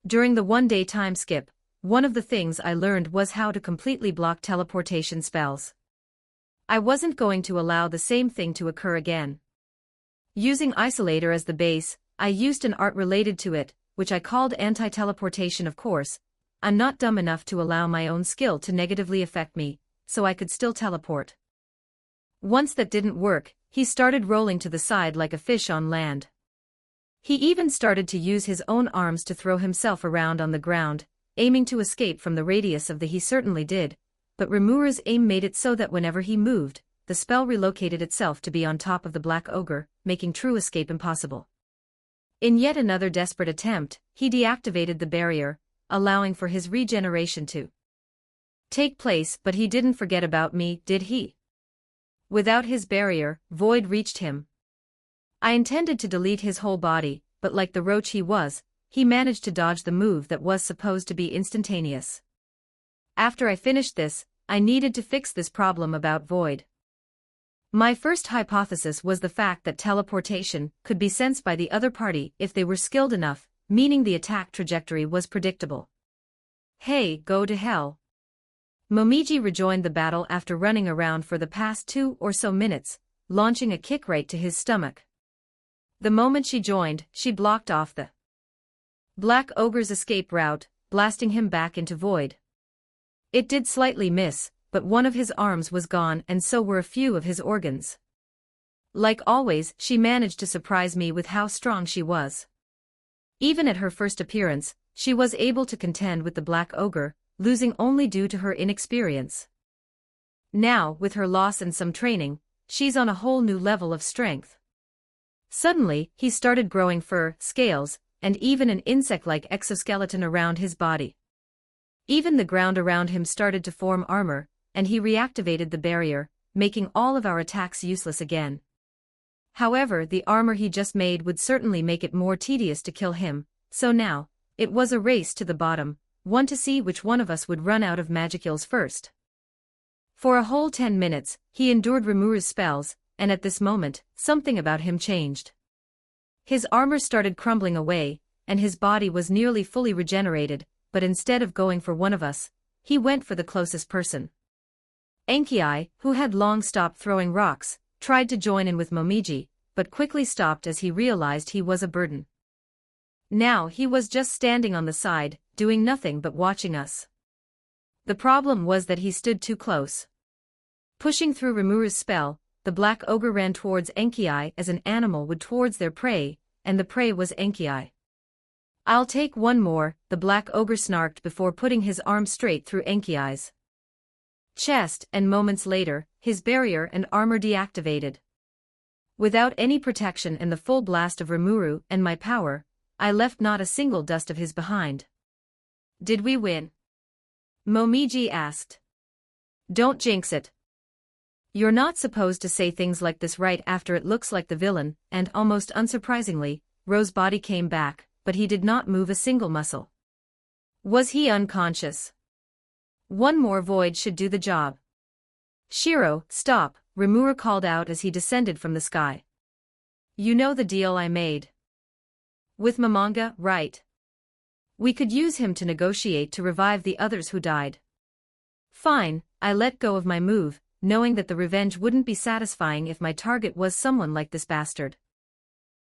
During the one-day time skip, one of the things I learned was how to completely block teleportation spells. I wasn't going to allow the same thing to occur again. Using Isolator as the base, I used an art related to it, which I called anti-teleportation. Of course, I'm not dumb enough to allow my own skill to negatively affect me, so I could still teleport. Once that didn't work, he started rolling to the side like a fish on land. He even started to use his own arms to throw himself around on the ground, aiming to escape from the radius of the. He certainly did, but Rimuru's aim made it so that whenever he moved, the spell relocated itself to be on top of the Black Ogre, making true escape impossible. In yet another desperate attempt, he deactivated the barrier, allowing for his regeneration to take place, but he didn't forget about me, did he? Without his barrier, Void reached him. I intended to delete his whole body, but like the roach he was, he managed to dodge the move that was supposed to be instantaneous. After I finished this, I needed to fix this problem about Void. My first hypothesis was the fact that teleportation could be sensed by the other party if they were skilled enough, meaning the attack trajectory was predictable. Hey, go to hell. Momiji rejoined the battle after running around for the past 2 or so minutes, launching a kick right to his stomach. The moment she joined, she blocked off the Black Ogre's escape route, blasting him back into Void. It did slightly miss, but one of his arms was gone and so were a few of his organs. Like always, she managed to surprise me with how strong she was. Even at her first appearance, she was able to contend with the Black Ogre, losing only due to her inexperience. Now, with her loss and some training, she's on a whole new level of strength. Suddenly, he started growing fur, scales, and even an insect-like exoskeleton around his body. Even the ground around him started to form armor, and he reactivated the barrier, making all of our attacks useless again. However, the armor he just made would certainly make it more tedious to kill him, so now, it was a race to the bottom, one to see which one of us would run out of magicals first. For a whole 10 minutes, he endured Rimuru's spells, and at this moment, something about him changed. His armor started crumbling away, and his body was nearly fully regenerated, but instead of going for one of us, he went for the closest person. Enki, who had long stopped throwing rocks, tried to join in with Momiji, but quickly stopped as he realized he was a burden. Now he was just standing on the side, doing nothing but watching us. The problem was that he stood too close. Pushing through Rimuru's spell, the black ogre ran towards Enki as an animal would towards their prey, and the prey was Enki. "I'll take one more," the black ogre snarked before putting his arm straight through Enki's chest, and moments later, his barrier and armor deactivated. Without any protection and the full blast of Rimuru and my power, I left not a single dust of his behind. "Did we win?" Momiji asked. "Don't jinx it. You're not supposed to say things like this right after it looks like the villain," and almost unsurprisingly, Ro's body came back, but he did not move a single muscle. Was he unconscious? One more void should do the job. "Shiro, stop," Rimuru called out as he descended from the sky. "You know the deal I made with Momonga, right? We could use him to negotiate to revive the others who died." "Fine," I let go of my move, knowing that the revenge wouldn't be satisfying if my target was someone like this bastard.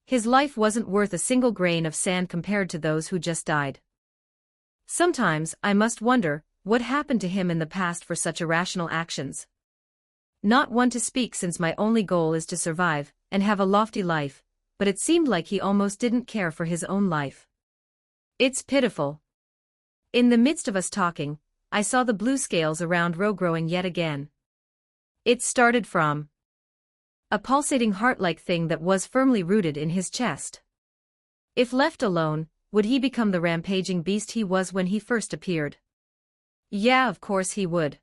His life wasn't worth a single grain of sand compared to those who just died. Sometimes I must wonder what happened to him in the past for such irrational actions. Not one to speak since my only goal is to survive and have a lofty life, but it seemed like he almost didn't care for his own life. It's pitiful. In the midst of us talking, I saw the blue scales around Ro growing yet again. It started from a pulsating heart-like thing that was firmly rooted in his chest. If left alone, would he become the rampaging beast he was when he first appeared? Yeah, of course he would.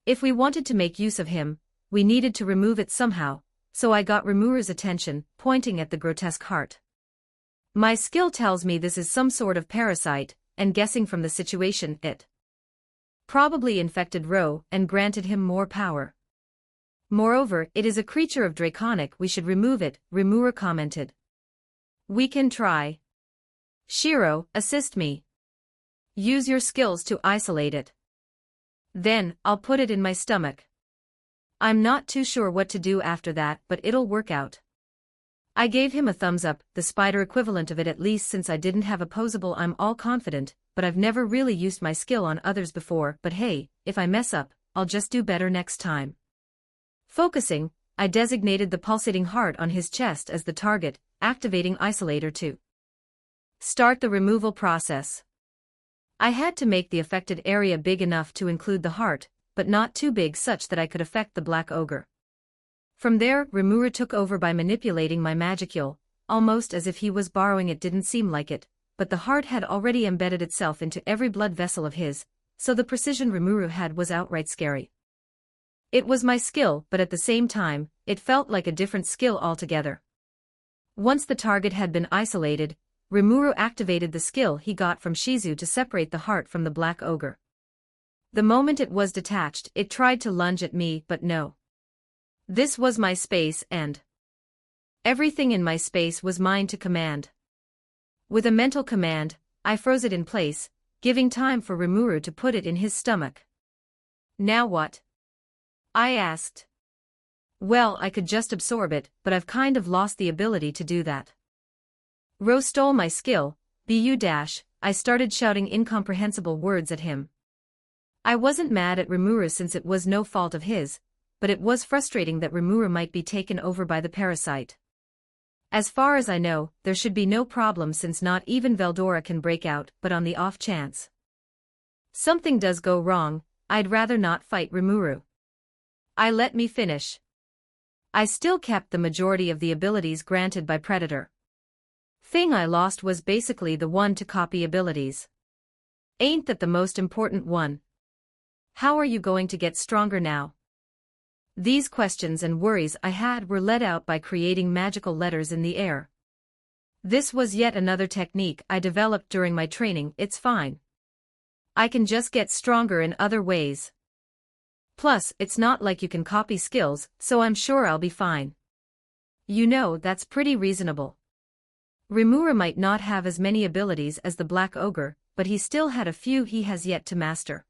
If we wanted to make use of him, we needed to remove it somehow, so I got Rimuru's attention, pointing at the grotesque heart. My skill tells me this is some sort of parasite, and guessing from the situation it probably infected Ro and granted him more power. Moreover, it is a creature of Draconic, we should remove it, Rimuru commented. We can try. Shiro, assist me. Use your skills to isolate it. Then, I'll put it in my stomach. I'm not too sure what to do after that, but it'll work out. I gave him a thumbs up, the spider equivalent of it at least since I didn't have opposable. I'm all confident, but I've never really used my skill on others before, but hey, if I mess up, I'll just do better next time. Focusing, I designated the pulsating heart on his chest as the target, activating Isolator to start the removal process. I had to make the affected area big enough to include the heart, but not too big such that I could affect the black ogre. From there, Rimuru took over by manipulating my magicule, almost as if he was borrowing it. Didn't seem like it, but the heart had already embedded itself into every blood vessel of his, so the precision Rimuru had was outright scary. It was my skill, but at the same time, it felt like a different skill altogether. Once the target had been isolated, Rimuru activated the skill he got from Shizu to separate the heart from the black ogre. The moment it was detached, it tried to lunge at me, but no. This was my space and everything in my space was mine to command. With a mental command, I froze it in place, giving time for Rimuru to put it in his stomach. Now what? I asked. Well, I could just absorb it, but I've kind of lost the ability to do that. Ro stole my skill, I started shouting incomprehensible words at him. I wasn't mad at Rimuru since it was no fault of his, but it was frustrating that Rimuru might be taken over by the parasite. As far as I know, there should be no problem since not even Veldora can break out, but on the off chance something does go wrong, I'd rather not fight Rimuru. Let me finish. I still kept the majority of the abilities granted by Predator. Thing I lost was basically the one to copy abilities. Ain't that the most important one? How are you going to get stronger now? These questions and worries I had were let out by creating magical letters in the air. This was yet another technique I developed during my training. It's fine. I can just get stronger in other ways. Plus, it's not like you can copy skills, so I'm sure I'll be fine. You know, that's pretty reasonable. Rimura might not have as many abilities as the Black Ogre, but he still had a few he has yet to master.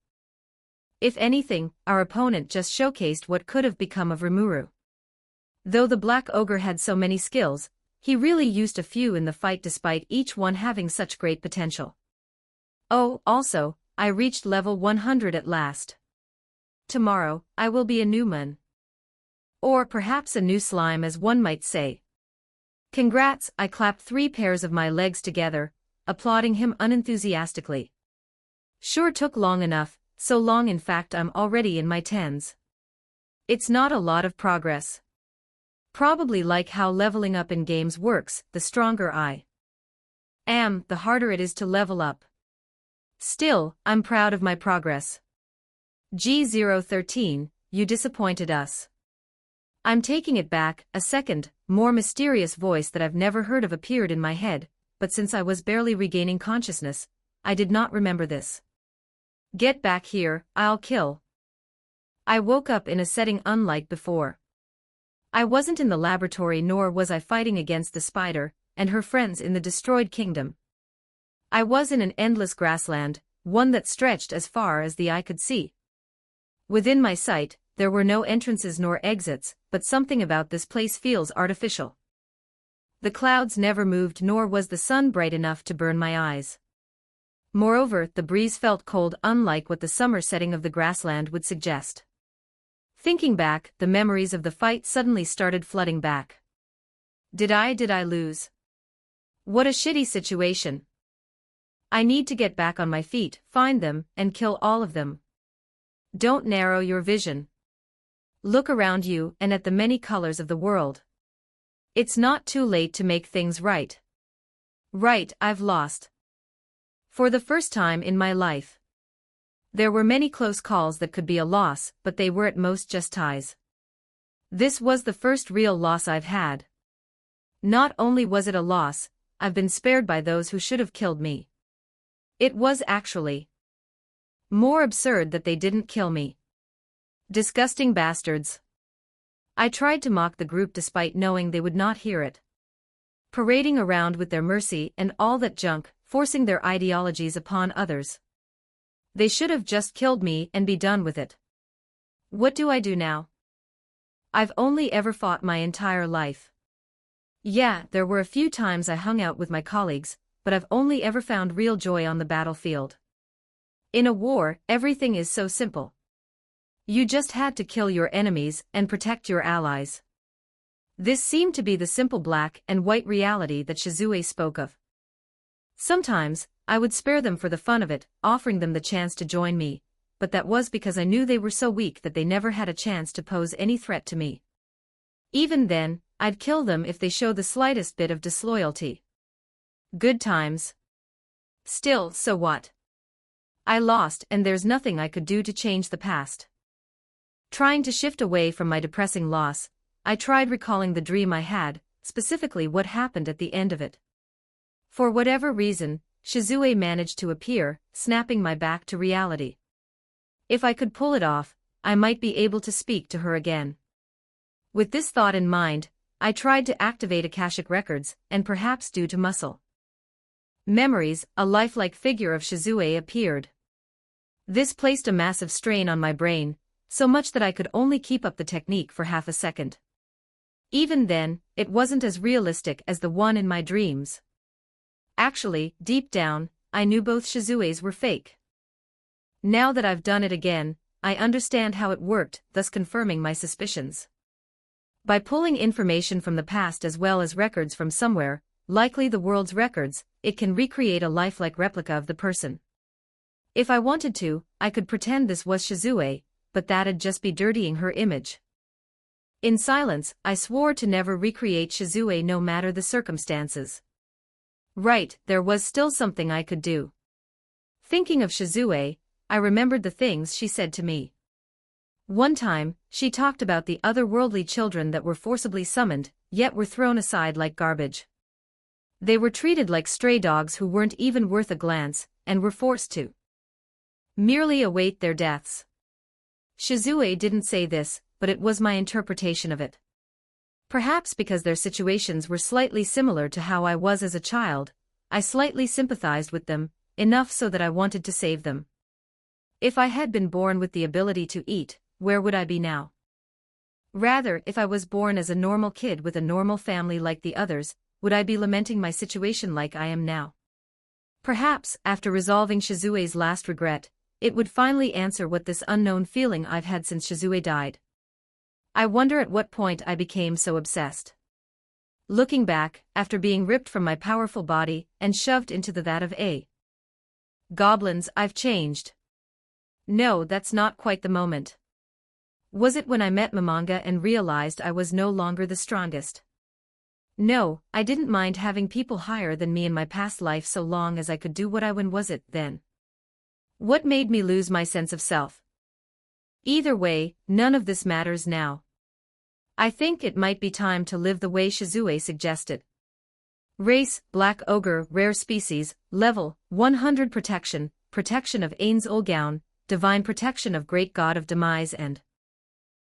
If anything, our opponent just showcased what could have become of Rimuru. Though the Black Ogre had so many skills, he really used a few in the fight despite each one having such great potential. Oh, also, I reached level 100 at last. Tomorrow, I will be a new man. Or perhaps a new slime, as one might say. Congrats, I clapped 3 pairs of my legs together, applauding him unenthusiastically. Sure took long enough, so long in fact I'm already in my 10s. It's not a lot of progress. Probably like how leveling up in games works, the stronger I am, the harder it is to level up. Still, I'm proud of my progress. G013, you disappointed us. I'm taking it back. A second, more mysterious voice that I've never heard of appeared in my head, but since I was barely regaining consciousness, I did not remember this. Get back here, I'll kill. I woke up in a setting unlike before. I wasn't in the laboratory, nor was I fighting against the spider and her friends in the destroyed kingdom. I was in an endless grassland, one that stretched as far as the eye could see. Within my sight, there were no entrances nor exits, but something about this place feels artificial. The clouds never moved, nor was the sun bright enough to burn my eyes. Moreover, the breeze felt cold, unlike what the summer setting of the grassland would suggest. Thinking back, the memories of the fight suddenly started flooding back. Did I lose? What a shitty situation. I need to get back on my feet, find them, and kill all of them. Don't narrow your vision. Look around you and at the many colors of the world. It's not too late to make things right. Right, I've lost. For the first time in my life. There were many close calls that could be a loss, but they were at most just ties. This was the first real loss I've had. Not only was it a loss, I've been spared by those who should have killed me. It was actually more absurd that they didn't kill me. Disgusting bastards. I tried to mock the group despite knowing they would not hear it. Parading around with their mercy and all that junk, forcing their ideologies upon others. They should have just killed me and be done with it. What do I do now? I've only ever fought my entire life. Yeah, there were a few times I hung out with my colleagues, but I've only ever found real joy on the battlefield. In a war, everything is so simple. You just had to kill your enemies and protect your allies. This seemed to be the simple black and white reality that Shizue spoke of. Sometimes, I would spare them for the fun of it, offering them the chance to join me, but that was because I knew they were so weak that they never had a chance to pose any threat to me. Even then, I'd kill them if they showed the slightest bit of disloyalty. Good times. Still, so what? I lost, and there's nothing I could do to change the past. Trying to shift away from my depressing loss, I tried recalling the dream I had, specifically what happened at the end of it. For whatever reason, Shizue managed to appear, snapping my back to reality. If I could pull it off, I might be able to speak to her again. With this thought in mind, I tried to activate Akashic records, and perhaps due to muscle memories, a lifelike figure of Shizue appeared. This placed a massive strain on my brain, so much that I could only keep up the technique for half a second. Even then, it wasn't as realistic as the one in my dreams. Actually, deep down, I knew both Shizues were fake. Now that I've done it again, I understand how it worked, thus confirming my suspicions. By pulling information from the past as well as records from somewhere, likely the world's records, it can recreate a lifelike replica of the person. If I wanted to, I could pretend this was Shizue, but that'd just be dirtying her image. In silence, I swore to never recreate Shizue no matter the circumstances. Right, there was still something I could do. Thinking of Shizue, I remembered the things she said to me. One time, she talked about the otherworldly children that were forcibly summoned, yet were thrown aside like garbage. They were treated like stray dogs who weren't even worth a glance, and were forced to merely await their deaths. Shizue didn't say this, but it was my interpretation of it. Perhaps because their situations were slightly similar to how I was as a child, I slightly sympathized with them, enough so that I wanted to save them. If I had been born with the ability to eat, where would I be now? Rather, if I was born as a normal kid with a normal family like the others, would I be lamenting my situation like I am now? Perhaps, after resolving Shizue's last regret, it would finally answer what this unknown feeling I've had since Shizue died. I wonder at what point I became so obsessed. Looking back, after being ripped from my powerful body and shoved into that of a goblins, I've changed. No, that's not quite the moment. Was it when I met Momonga and realized I was no longer the strongest? No, I didn't mind having people higher than me in my past life so long as I could do what I when was it then? What made me lose my sense of self? Either way, none of this matters now. I think it might be time to live the way Shizue suggested. Race, Black Ogre, Rare Species, Level, 100 Protection, Protection of Ain's Ulgown, Divine Protection of Great God of Demise and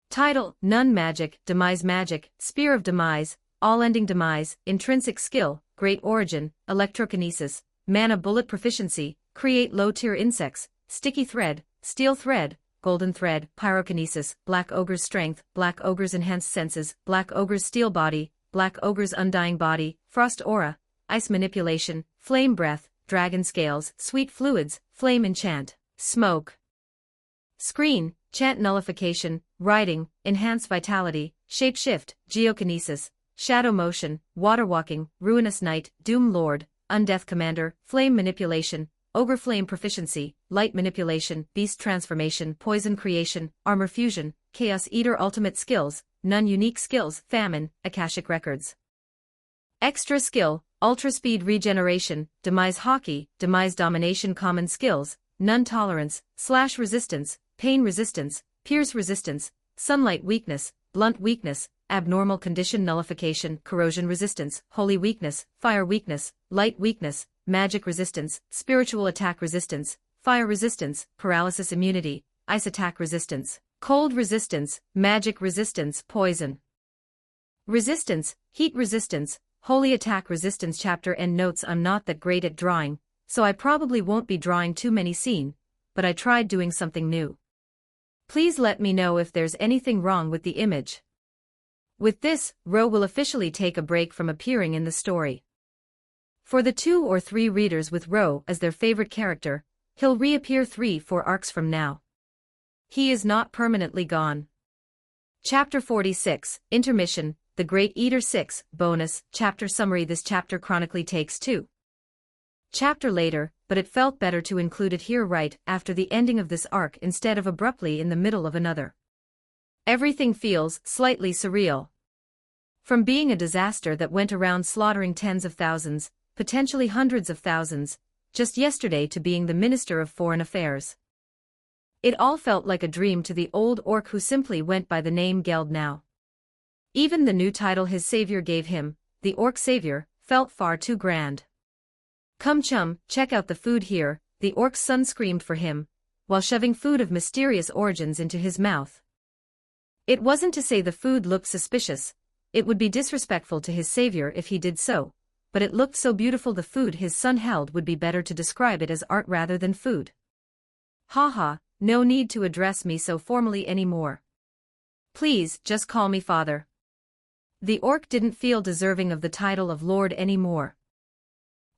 Title, None Magic, Demise Magic, Spear of Demise, All-Ending Demise, Intrinsic Skill, Great Origin, Electrokinesis, Mana Bullet Proficiency, Create Low-Tier Insects, Sticky Thread, Steel Thread, Golden Thread, Pyrokinesis, Black Ogre's Strength, Black Ogre's Enhanced Senses, Black Ogre's Steel Body, Black Ogre's Undying Body, Frost Aura, Ice Manipulation, Flame Breath, Dragon Scales, Sweet Fluids, Flame Enchant, Smoke, Screen, Chant Nullification, Riding, Enhance Vitality, Shapeshift, Geokinesis, Shadow Motion, Water Walking, Ruinous Knight, Doom Lord, Undeath Commander, Flame Manipulation, Ogre Flame Proficiency, Light Manipulation, Beast Transformation, Poison Creation, Armor Fusion, Chaos Eater Ultimate Skills, None Unique Skills, Famine, Akashic Records. Extra Skill, Ultra Speed Regeneration, Demise Hockey, Demise Domination Common Skills, None Tolerance, Slash Resistance, Pain Resistance, Pierce Resistance, Sunlight Weakness, Blunt Weakness, Abnormal Condition Nullification, Corrosion Resistance, Holy Weakness, Fire Weakness, Light Weakness, Magic Resistance, Spiritual Attack Resistance, Fire Resistance, Paralysis Immunity, Ice Attack Resistance, Cold Resistance, Magic Resistance, Poison Resistance, Heat Resistance, Holy Attack Resistance. Chapter End notes. I'm not that great at drawing, so I probably won't be drawing too many scenes, but I tried doing something new. Please let me know if there's anything wrong with the image. With this, Ro will officially take a break from appearing in the story. For the 2 or 3 readers with Ro as their favorite character, he'll reappear 3-4 arcs from now. He is not permanently gone. Chapter 46, Intermission, The Great Eater 6, Bonus, Chapter Summary. This chapter chronically takes 2 chapters later, but it felt better to include it here right after the ending of this arc instead of abruptly in the middle of another. Everything feels slightly surreal. From being a disaster that went around slaughtering tens of thousands, potentially hundreds of thousands, just yesterday to being the Minister of Foreign Affairs. It all felt like a dream to the old orc who simply went by the name Geld now. Even the new title his savior gave him, the Orc Savior, felt far too grand. Come chum, check out the food here, the orc's son screamed for him, while shoving food of mysterious origins into his mouth. It wasn't to say the food looked suspicious, it would be disrespectful to his savior if he did so, but it looked so beautiful the food his son held would be better to describe it as art rather than food. Haha, no need to address me so formally anymore. Please, just call me father. The orc didn't feel deserving of the title of lord anymore.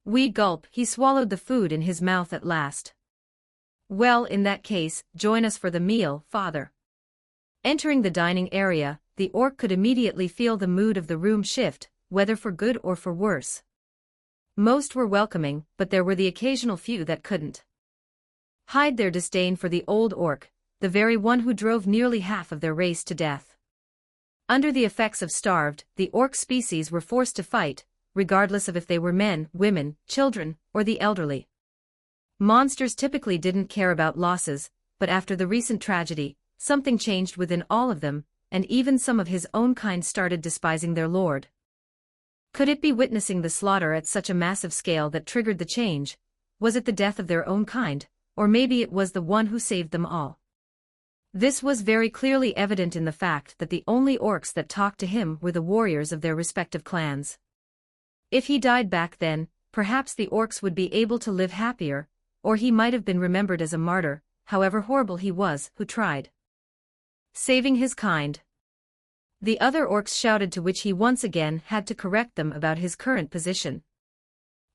Wee gulp, he swallowed the food in his mouth at last. Well, in that case, join us for the meal, father. Entering the dining area, the orc could immediately feel the mood of the room shift, whether for good or for worse. Most were welcoming, but there were the occasional few that couldn't hide their disdain for the old orc, the very one who drove nearly half of their race to death. Under the effects of starved, the orc species were forced to fight, regardless of if they were men, women, children, or the elderly. Monsters typically didn't care about losses, but after the recent tragedy, something changed within all of them, and even some of his own kind started despising their lord. Could it be witnessing the slaughter at such a massive scale that triggered the change? Was it the death of their own kind, or maybe it was the one who saved them all? This was very clearly evident in the fact that the only orcs that talked to him were the warriors of their respective clans. If he died back then, perhaps the orcs would be able to live happier, or he might have been remembered as a martyr, however horrible he was who tried saving his kind. The other orcs shouted, to which he once again had to correct them about his current position.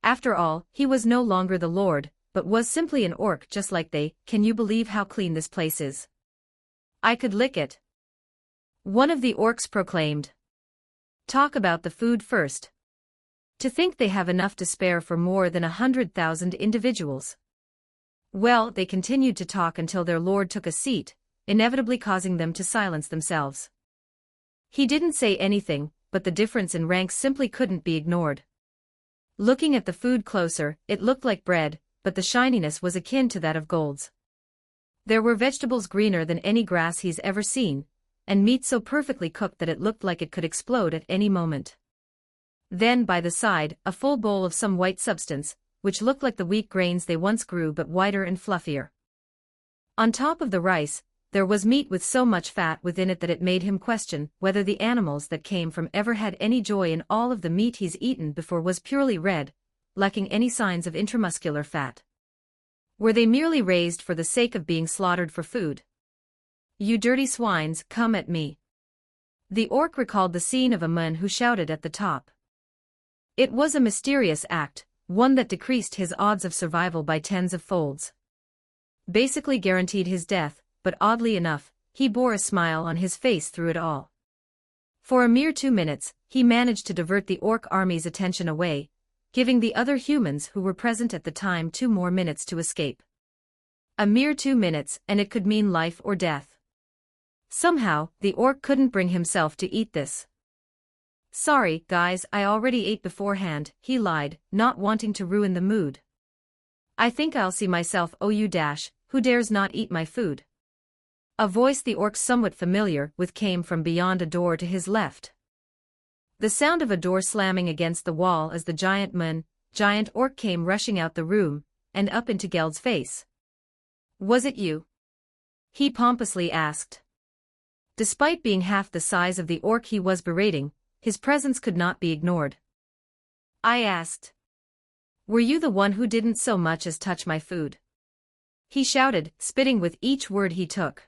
After all, he was no longer the lord, but was simply an orc just like they. Can you believe how clean this place is? I could lick it. One of the orcs proclaimed. Talk about the food first. To think they have enough to spare for more than 100,000 individuals. Well, they continued to talk until their lord took a seat, inevitably causing them to silence themselves. He didn't say anything, but the difference in ranks simply couldn't be ignored. Looking at the food closer, it looked like bread, but the shininess was akin to that of golds. There were vegetables greener than any grass he's ever seen, and meat so perfectly cooked that it looked like it could explode at any moment. Then by the side, a full bowl of some white substance, which looked like the wheat grains they once grew but whiter and fluffier. On top of the rice, there was meat with so much fat within it that it made him question whether the animals that came from ever had any joy in all of the meat he's eaten before was purely red, lacking any signs of intramuscular fat. Were they merely raised for the sake of being slaughtered for food? You dirty swines, come at me. The orc recalled the scene of a man who shouted at the top. It was a mysterious act, one that decreased his odds of survival by tens of folds. Basically guaranteed his death, but oddly enough, he bore a smile on his face through it all. For a mere 2 minutes, he managed to divert the orc army's attention away, giving the other humans who were present at the time 2 more minutes to escape. A mere 2 minutes, and it could mean life or death. Somehow, the orc couldn't bring himself to eat this. Sorry, guys, I already ate beforehand, he lied, not wanting to ruin the mood. I think I'll see myself. Oh, you dash, who dares not eat my food? A voice the orc somewhat familiar with came from beyond a door to his left. The sound of a door slamming against the wall as the giant orc came rushing out the room, and up into Geld's face. Was it you? He pompously asked. Despite being half the size of the orc he was berating, his presence could not be ignored. I asked. Were you the one who didn't so much as touch my food? He shouted, spitting with each word he took.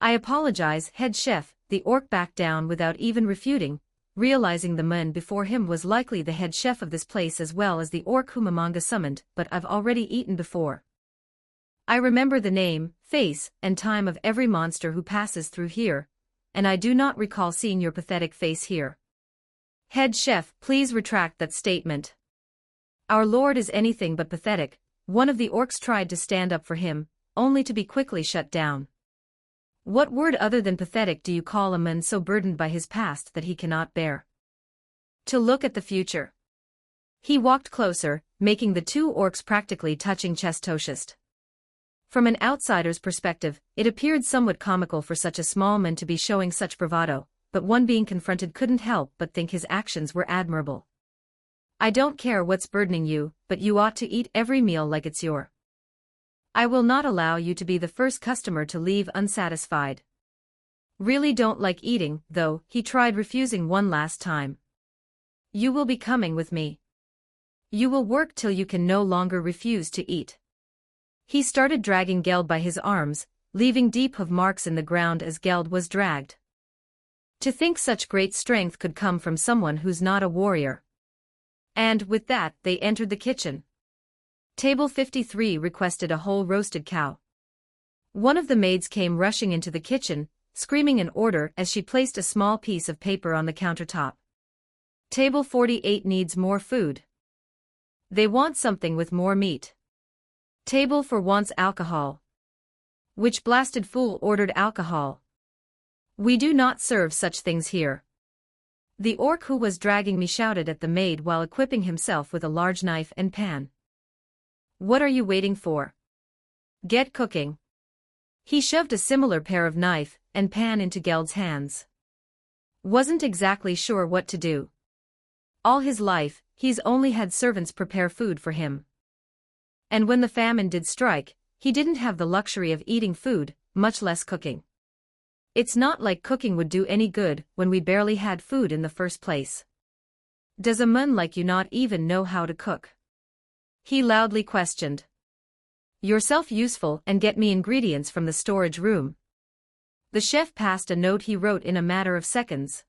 I apologize, head chef. The orc backed down without even refuting, realizing the man before him was likely the head chef of this place as well as the orc whom Amanga summoned, but I've already eaten before. I remember the name, face, and time of every monster who passes through here, and I do not recall seeing your pathetic face here. Head chef, please retract that statement. Our lord is anything but pathetic. One of the orcs tried to stand up for him, only to be quickly shut down. What word other than pathetic do you call a man so burdened by his past that he cannot bear to look at the future? He walked closer, making the 2 orcs practically touching chest-to-chest. From an outsider's perspective, it appeared somewhat comical for such a small man to be showing such bravado, but one being confronted couldn't help but think his actions were admirable. I don't care what's burdening you, but you ought to eat every meal like it's your. I will not allow you to be the first customer to leave unsatisfied. Really don't like eating, though. He tried refusing one last time. You will be coming with me. You will work till you can no longer refuse to eat. He started dragging Geld by his arms, leaving deep hoof marks in the ground as Geld was dragged. To think such great strength could come from someone who's not a warrior. And with that, they entered the kitchen. Table 53 requested a whole roasted cow. One of the maids came rushing into the kitchen, screaming an order as she placed a small piece of paper on the countertop. Table 48 needs more food. They want something with more meat. Table 4 wants alcohol. Which blasted fool ordered alcohol? We do not serve such things here. The orc who was dragging me shouted at the maid while equipping himself with a large knife and pan. What are you waiting for? Get cooking. He shoved a similar pair of knife and pan into Geld's hands. Wasn't exactly sure what to do. All his life, he's only had servants prepare food for him. And when the famine did strike, he didn't have the luxury of eating food, much less cooking. It's not like cooking would do any good when we barely had food in the first place. Does a man like you not even know how to cook? He loudly questioned. Yourself useful and get me ingredients from the storage room. The chef passed a note he wrote in a matter of seconds.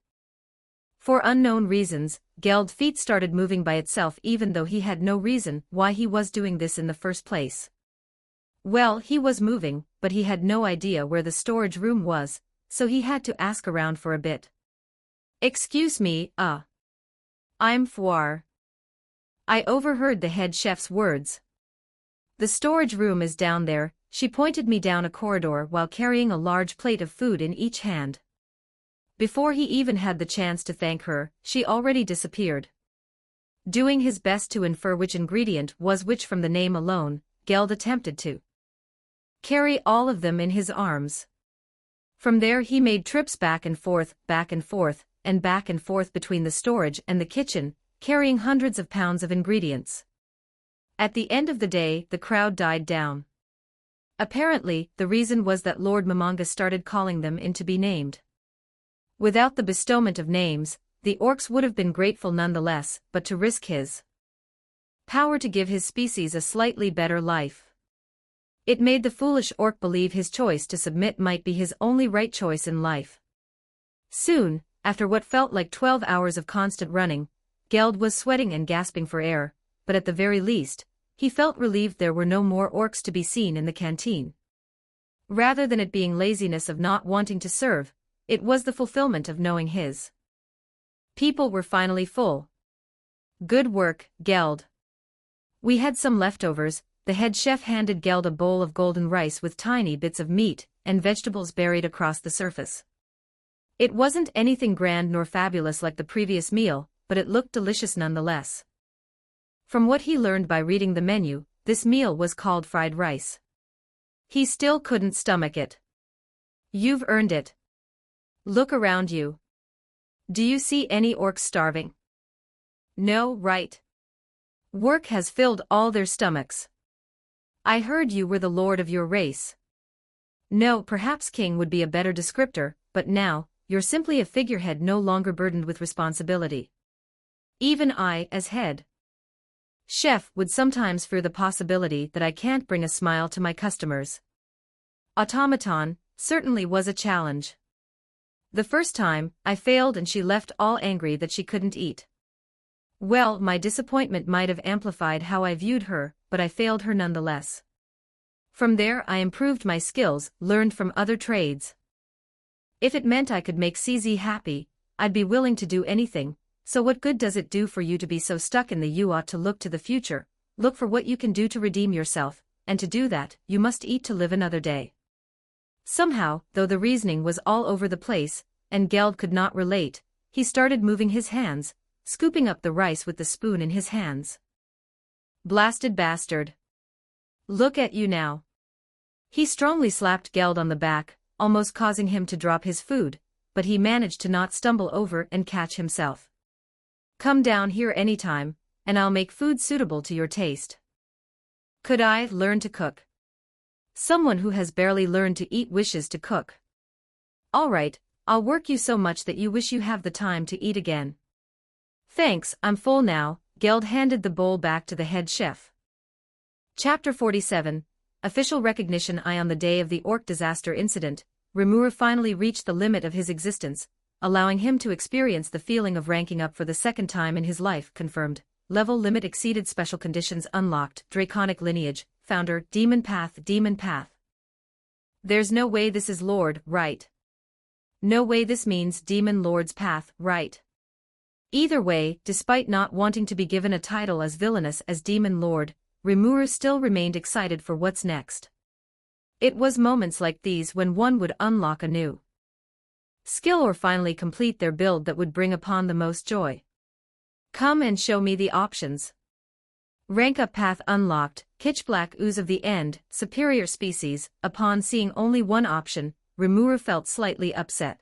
For unknown reasons, Geld's feet started moving by itself even though he had no reason why he was doing this in the first place. Well, he was moving, but he had no idea where the storage room was, so he had to ask around for a bit. Excuse me, I'm Fouar. I overheard the head chef's words. The storage room is down there. She pointed me down a corridor while carrying a large plate of food in each hand. Before he even had the chance to thank her, she already disappeared. Doing his best to infer which ingredient was which from the name alone, Geld attempted to carry all of them in his arms. From there he made trips back and forth, and back and forth between the storage and the kitchen, carrying hundreds of pounds of ingredients. At the end of the day, the crowd died down. Apparently, the reason was that Lord Mamanga started calling them in to be named. Without the bestowment of names, the orcs would have been grateful nonetheless, but to risk his power to give his species a slightly better life. It made the foolish orc believe his choice to submit might be his only right choice in life. Soon, after what felt like 12 hours of constant running, Geld was sweating and gasping for air, but at the very least, he felt relieved there were no more orcs to be seen in the canteen. Rather than it being laziness of not wanting to serve, it was the fulfillment of knowing his people were finally full. Good work, Geld. We had some leftovers. The head chef handed Geld a bowl of golden rice with tiny bits of meat and vegetables buried across the surface. It wasn't anything grand nor fabulous like the previous meal, but it looked delicious nonetheless. From what he learned by reading the menu, this meal was called fried rice. He still couldn't stomach it. You've earned it. Look around you. Do you see any orcs starving? No, right? Work has filled all their stomachs. I heard you were the lord of your race. No, perhaps king would be a better descriptor, but now, you're simply a figurehead no longer burdened with responsibility. Even I, as head chef, would sometimes fear the possibility that I can't bring a smile to my customers. Automaton certainly was a challenge. The first time, I failed and she left all angry that she couldn't eat. Well, my disappointment might have amplified how I viewed her, but I failed her nonetheless. From there I improved my skills, learned from other trades. If it meant I could make CZ happy, I'd be willing to do anything, so what good does it do for you to be so stuck in the you ought to look to the future, look for what you can do to redeem yourself, and to do that, you must eat to live another day. Somehow, though the reasoning was all over the place, and Geld could not relate, he started moving his hands, scooping up the rice with the spoon in his hands. Blasted bastard. Look at you now. He strongly slapped Geld on the back, almost causing him to drop his food, but he managed to not stumble over and catch himself. Come down here anytime, and I'll make food suitable to your taste. Could I learn to cook? Someone who has barely learned to eat wishes to cook. All right, I'll work you so much that you wish you have the time to eat again. Thanks, I'm full now. Geld handed the bowl back to the head chef. Chapter 47, Official Recognition. On the day of the orc disaster incident, Rimuru finally reached the limit of his existence, allowing him to experience the feeling of ranking up for the second time in his life. Confirmed. Level limit exceeded. Special conditions unlocked. Draconic lineage. Founder, Demon Path. Demon Path. There's no way this is Lord, right? No way this means Demon Lord's path, right? Either way, despite not wanting to be given a title as villainous as Demon Lord, Rimuru still remained excited for what's next. It was moments like these when one would unlock a new skill or finally complete their build that would bring upon the most joy. Come and show me the options. Rank up path unlocked, Kitchblack Ooze of the End, Superior Species. Upon seeing only one option, Rimuru felt slightly upset.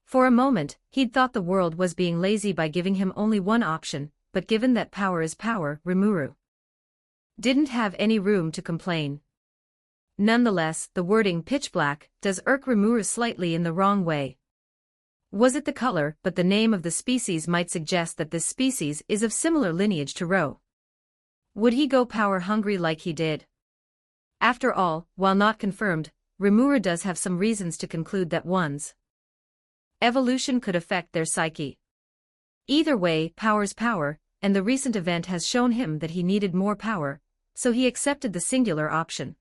For a moment, he'd thought the world was being lazy by giving him only one option, but given that power is power, Rimuru didn't have any room to complain. Nonetheless, the wording pitch black does irk Rimuru slightly in the wrong way. Was it the color? But the name of the species might suggest that this species is of similar lineage to Ro. Would he go power-hungry like he did? After all, while not confirmed, Rimuru does have some reasons to conclude that one's evolution could affect their psyche. Either way, power's power, and the recent event has shown him that he needed more power, so he accepted the singular option.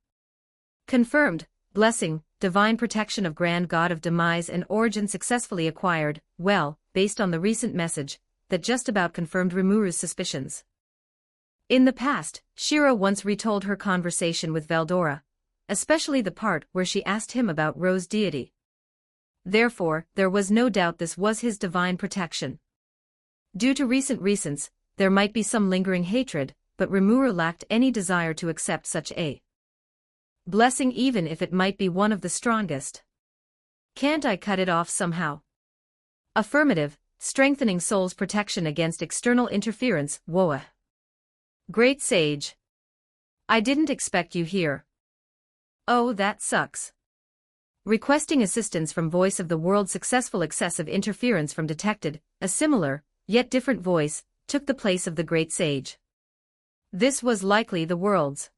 Confirmed, blessing, divine protection of Grand God of Demise and Origin successfully acquired, well, based on the recent message, that just about confirmed Rimuru's suspicions. In the past, Shiro once retold her conversation with Veldora, especially the part where she asked him about Ro's deity. Therefore, there was no doubt this was his divine protection. Due to recent recents, there might be some lingering hatred, but Rimuru lacked any desire to accept such a blessing even if it might be one of the strongest. Can't I cut it off somehow? Affirmative, strengthening soul's protection against external interference, Woa. Great sage. I didn't expect you here. Oh, that sucks. Requesting assistance from voice of the world successful excessive interference from detected, a similar, yet different voice, took the place of the great sage. This was likely the world's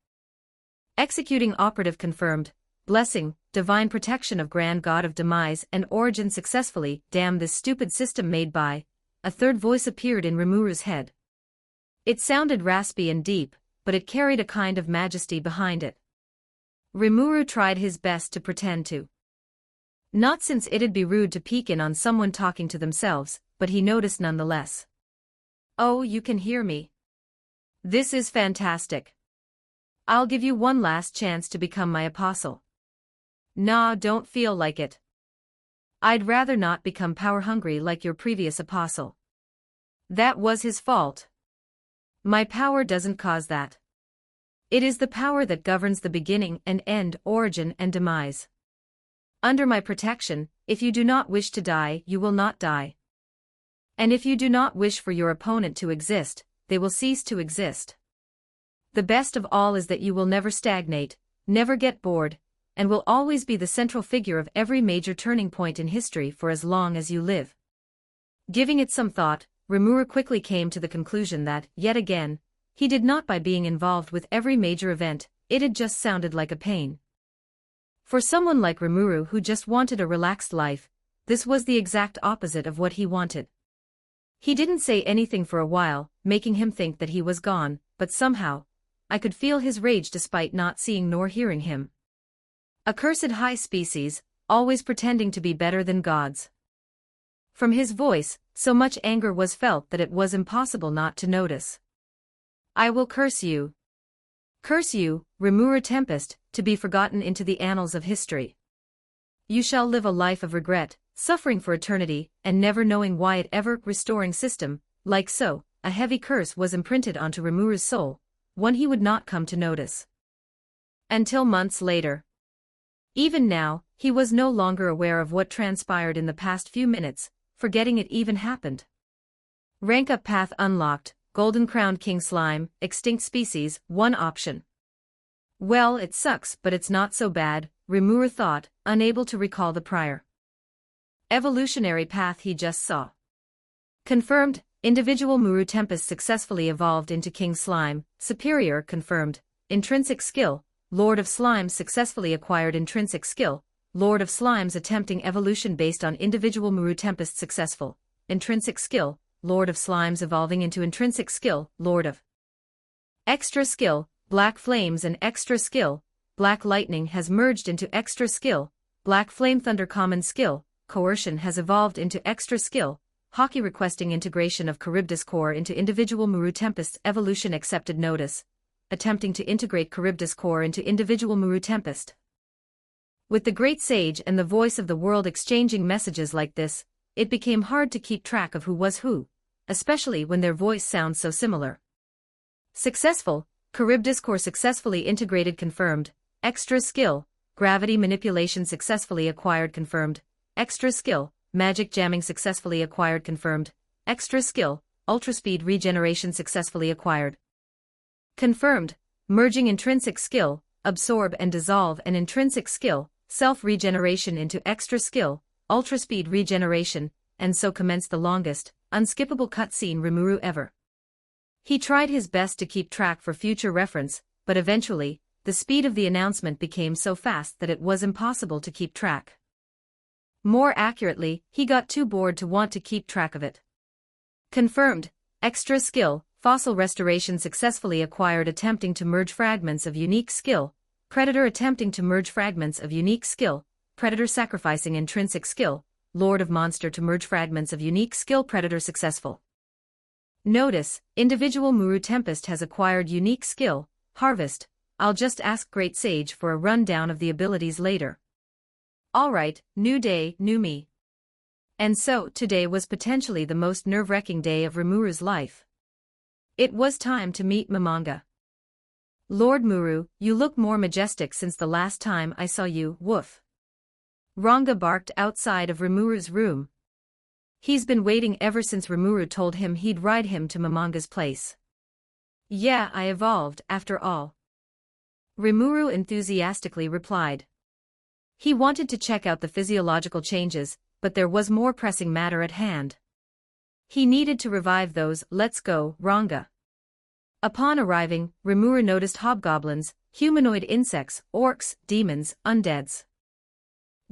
executing operative confirmed, blessing, divine protection of Grand God of Demise and Origin successfully, damn this stupid system made by, a third voice appeared in Rimuru's head. It sounded raspy and deep, but it carried a kind of majesty behind it. Rimuru tried his best to pretend to not, since it'd be rude to peek in on someone talking to themselves, but he noticed nonetheless. Oh, you can hear me. This is fantastic. I'll give you one last chance to become my apostle. Nah, don't feel like it. I'd rather not become power-hungry like your previous apostle. That was his fault. My power doesn't cause that. It is the power that governs the beginning and end, origin and demise. Under my protection, if you do not wish to die, you will not die. And if you do not wish for your opponent to exist, they will cease to exist. The best of all is that you will never stagnate, never get bored, and will always be the central figure of every major turning point in history for as long as you live. Giving it some thought, Rimuru quickly came to the conclusion that, yet again, he did not by being involved with every major event, it had just sounded like a pain. For someone like Rimuru who just wanted a relaxed life, this was the exact opposite of what he wanted. He didn't say anything for a while, making him think that he was gone, but somehow, I could feel his rage despite not seeing nor hearing him. Accursed high species, always pretending to be better than gods. From his voice, so much anger was felt that it was impossible not to notice. I will curse you. Curse you, Rimuru Tempest, to be forgotten into the annals of history. You shall live a life of regret, suffering for eternity, and never knowing why it ever restoring system, like so, a heavy curse was imprinted onto Rimuru's soul, one he would not come to notice until months later. Even now, he was no longer aware of what transpired in the past few minutes, forgetting it even happened. Rank up path unlocked, golden-crowned king slime, extinct species, one option. Well, it sucks, but it's not so bad, Rimuru thought, unable to recall the prior evolutionary path he just saw. Confirmed, individual Muru Tempest successfully evolved into King Slime, superior confirmed, intrinsic skill, Lord of Slimes successfully acquired intrinsic skill, Lord of Slimes attempting evolution based on individual Muru Tempest successful, intrinsic skill, Lord of Slimes evolving into intrinsic skill, Lord of extra skill, Black Flames and extra skill, Black Lightning has merged into extra skill, Black Flame Thunder common skill, Coercion has evolved into extra skill, Hockey requesting integration of Charybdis core into individual Muru Tempest's evolution accepted notice, attempting to integrate Charybdis core into individual Muru Tempest. With the Great Sage and the voice of the world exchanging messages like this, it became hard to keep track of who was who, especially when their voice sounds so similar. Successful, Charybdis core successfully integrated confirmed, extra skill, gravity manipulation successfully acquired confirmed, extra skill, magic jamming successfully acquired confirmed, extra skill, ultra speed regeneration successfully acquired. Confirmed, merging intrinsic skill, absorb and dissolve an intrinsic skill, self-regeneration into extra skill, ultra-speed regeneration, and so commenced the longest, unskippable cutscene Rimuru ever. He tried his best to keep track for future reference, but eventually, the speed of the announcement became so fast that it was impossible to keep track. More accurately, he got too bored to want to keep track of it. Confirmed, extra skill, fossil restoration successfully acquired attempting to merge fragments of unique skill, predator attempting to merge fragments of unique skill, predator sacrificing intrinsic skill, lord of monster to merge fragments of unique skill predator successful. Notice, individual Muru Tempest has acquired unique skill, harvest. I'll just ask Great Sage for a rundown of the abilities later. Alright, new day, new me. And so, today was potentially the most nerve-wracking day of Rimuru's life. It was time to meet Momonga. Lord Muru, you look more majestic since the last time I saw you, woof. Ranga barked outside of Rimuru's room. He's been waiting ever since Rimuru told him he'd ride him to Momonga's place. Yeah, I evolved, after all. Rimuru enthusiastically replied. He wanted to check out the physiological changes, but there was more pressing matter at hand. He needed to revive those. Let's go, Ranga. Upon arriving, Rimuru noticed hobgoblins, humanoid insects, orcs, demons, undeads,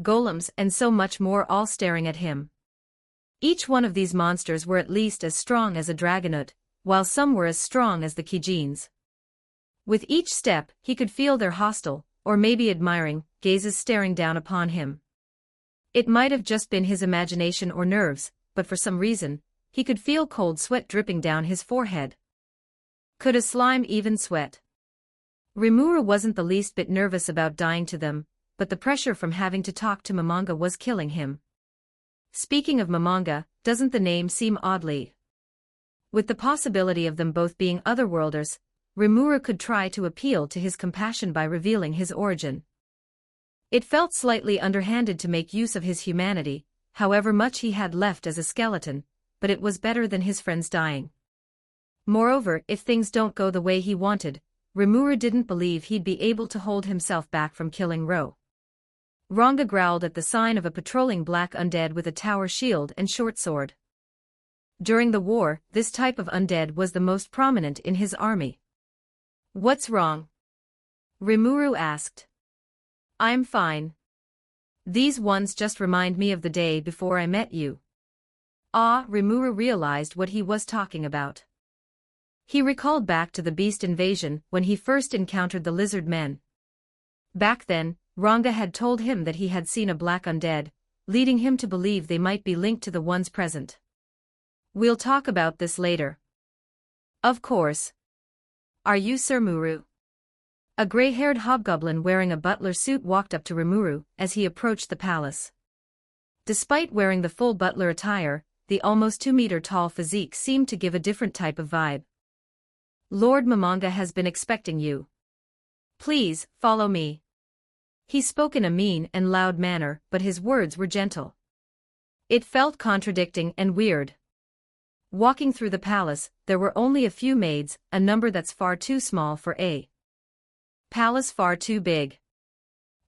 golems, and so much more all staring at him. Each one of these monsters were at least as strong as a dragonoot, while some were as strong as the Kijins. With each step, he could feel their hostile, or maybe admiring, gazes staring down upon him. It might have just been his imagination or nerves, but for some reason, he could feel cold sweat dripping down his forehead. Could a slime even sweat? Rimuru wasn't the least bit nervous about dying to them, but the pressure from having to talk to Momonga was killing him. Speaking of Momonga, doesn't the name seem oddly? With the possibility of them both being otherworlders, Rimuru could try to appeal to his compassion by revealing his origin. It felt slightly underhanded to make use of his humanity, however much he had left as a skeleton, but it was better than his friends dying. Moreover, if things don't go the way he wanted, Rimuru didn't believe he'd be able to hold himself back from killing Ro. Ranga growled at the sign of a patrolling black undead with a tower shield and short sword. During the war, this type of undead was the most prominent in his army. What's wrong? Rimuru asked. I'm fine. These ones just remind me of the day before I met you. Ah, Rimuru realized what he was talking about. He recalled back to the beast invasion when he first encountered the lizard men. Back then, Ranga had told him that he had seen a black undead, leading him to believe they might be linked to the ones present. We'll talk about this later. Of course. Are you Sir Muru? A gray-haired hobgoblin wearing a butler suit walked up to Rimuru as he approached the palace. Despite wearing the full butler attire, the almost 2-meter-tall physique seemed to give a different type of vibe. Lord Momonga has been expecting you. Please, follow me. He spoke in a mean and loud manner, but his words were gentle. It felt contradicting and weird. Walking through the palace, there were only a few maids, a number that's far too small for a palace, far too big.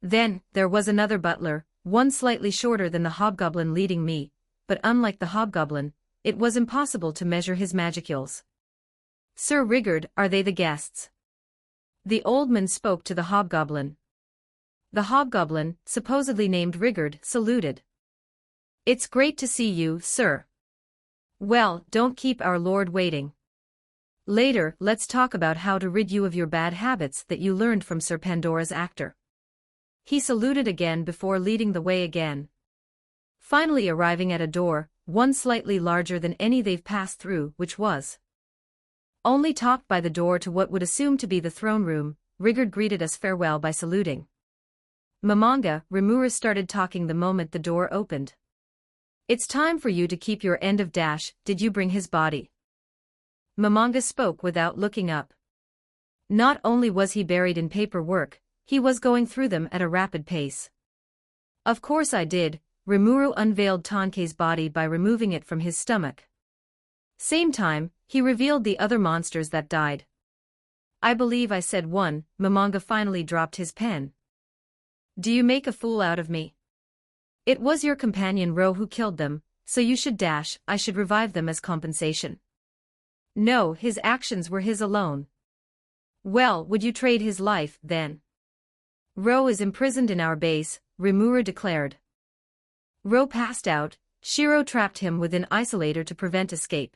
Then, there was another butler, one slightly shorter than the hobgoblin leading me, but unlike the hobgoblin, it was impossible to measure his magicules. Sir Rigard, are they the guests? The old man spoke to the hobgoblin. The hobgoblin, supposedly named Rigard, saluted. It's great to see you, sir. Well, don't keep our lord waiting. Later, let's talk about how to rid you of your bad habits that you learned from Sir Pandora's actor. He saluted again before leading the way again. Finally arriving at a door, one slightly larger than any they've passed through, which was only topped by the door to what would assume to be the throne room. Rigard greeted us farewell by saluting. Momonga, Rimuru started talking the moment the door opened. It's time for you to keep your end of dash. Did you bring his body? Momonga spoke without looking up. Not only was he buried in paperwork, he was going through them at a rapid pace. Of course I did. Rimuru unveiled Tonkei's body by removing it from his stomach. Same time, he revealed the other monsters that died. I believe I said one. Momonga finally dropped his pen. Do you make a fool out of me? It was your companion Ro who killed them, so you should dash. I should revive them as compensation. No, his actions were his alone. Well, would you trade his life, then? Ro is imprisoned in our base, Rimuru declared. Ro passed out. Shiro trapped him within isolator to prevent escape.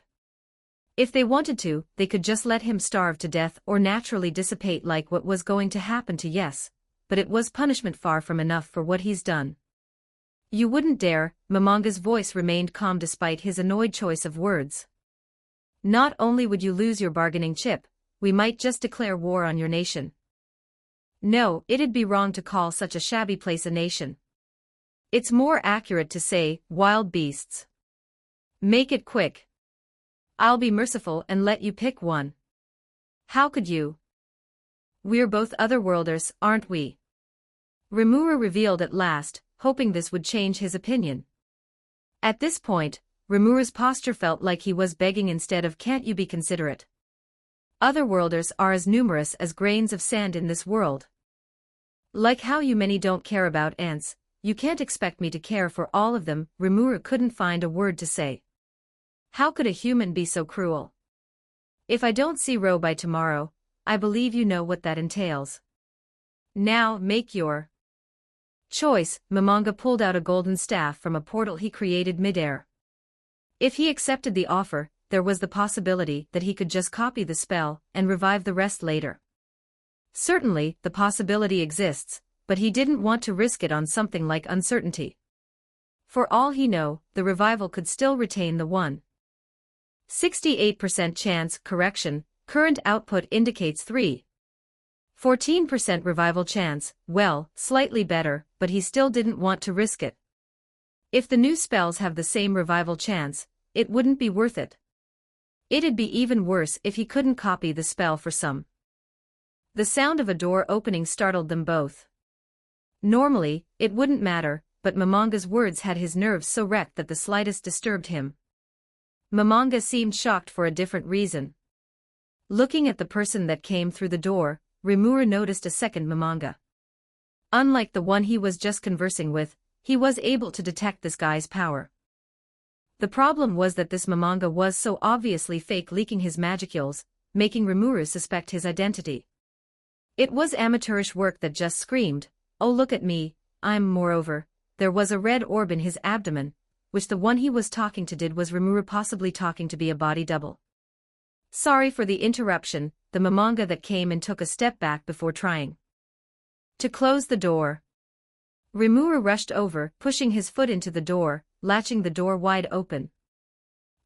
If they wanted to, they could just let him starve to death or naturally dissipate like what was going to happen to Yes, but it was punishment far from enough for what he's done. You wouldn't dare. Momonga's voice remained calm despite his annoyed choice of words. Not only would you lose your bargaining chip, we might just declare war on your nation. No, it'd be wrong to call such a shabby place a nation. It's more accurate to say, wild beasts. Make it quick. I'll be merciful and let you pick one. How could you? We're both otherworlders, aren't we? Rimuru revealed at last, hoping this would change his opinion. At this point, Rimuru's posture felt like he was begging instead of can't you be considerate. Otherworlders are as numerous as grains of sand in this world. Like how you many don't care about ants, you can't expect me to care for all of them. Rimuru couldn't find a word to say. How could a human be so cruel? If I don't see Ro by tomorrow, I believe you know what that entails. Now make your choice. Momonga pulled out a golden staff from a portal he created midair. If he accepted the offer, there was the possibility that he could just copy the spell and revive the rest later. Certainly, the possibility exists, but he didn't want to risk it on something like uncertainty. For all he knew, the revival could still retain the 1.68% chance. Correction, current output indicates 3.14% revival chance. Well, slightly better, but he still didn't want to risk it. If the new spells have the same revival chance, it wouldn't be worth it. It'd be even worse if he couldn't copy the spell for some. The sound of a door opening startled them both. Normally, it wouldn't matter, but Momonga's words had his nerves so wrecked that the slightest disturbed him. Momonga seemed shocked for a different reason. Looking at the person that came through the door, Rimuru noticed a second Momonga. Unlike the one he was just conversing with, he was able to detect this guy's power. The problem was that this Momonga was so obviously fake, leaking his magicules, making Rimuru suspect his identity. It was amateurish work that just screamed, "Oh, look at me, I'm." Moreover, there was a red orb in his abdomen, which the one he was talking to did. Was Rimuru possibly talking to be a body double? Sorry for the interruption. The Momonga that came in took a step back before trying to close the door. Rimuru rushed over, pushing his foot into the door, latching the door wide open.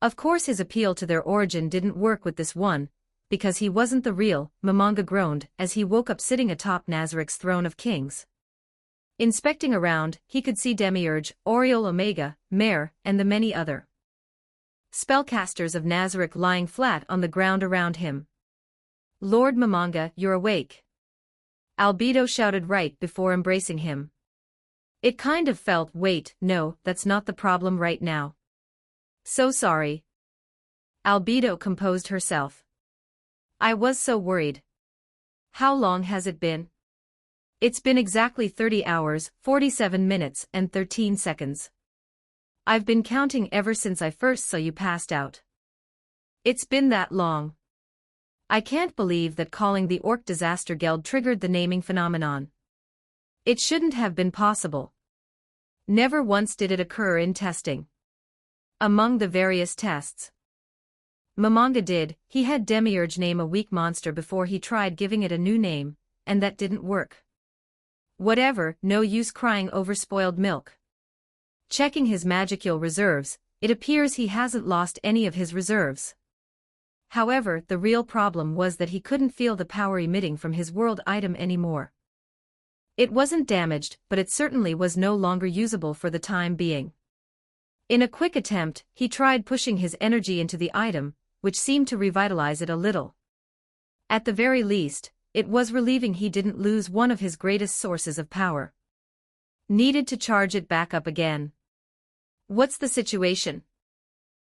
Of course his appeal to their origin didn't work with this one, because he wasn't the real. Momonga groaned as he woke up sitting atop Nazarik's throne of kings. Inspecting around, he could see Demiurge, Oriole Omega, Mare, and the many other spellcasters of Nazarik lying flat on the ground around him. Lord Momonga, you're awake. Albedo shouted right before embracing him. It kind of felt, wait, no, that's not the problem right now. So sorry. Albedo composed herself. I was so worried. How long has it been? It's been exactly 30 hours, 47 minutes, and 13 seconds. I've been counting ever since I first saw you passed out. It's been that long. I can't believe that calling the Orc Disaster Guild triggered the naming phenomenon. It shouldn't have been possible. Never once did it occur in testing. Among the various tests Momonga did, he had Demiurge name a weak monster before he tried giving it a new name, and that didn't work. Whatever, no use crying over spoiled milk. Checking his magicule reserves, it appears he hasn't lost any of his reserves. However, the real problem was that he couldn't feel the power emitting from his world item anymore. It wasn't damaged, but it certainly was no longer usable for the time being. In a quick attempt, he tried pushing his energy into the item, which seemed to revitalize it a little. At the very least, it was relieving he didn't lose one of his greatest sources of power. Needed to charge it back up again. What's the situation?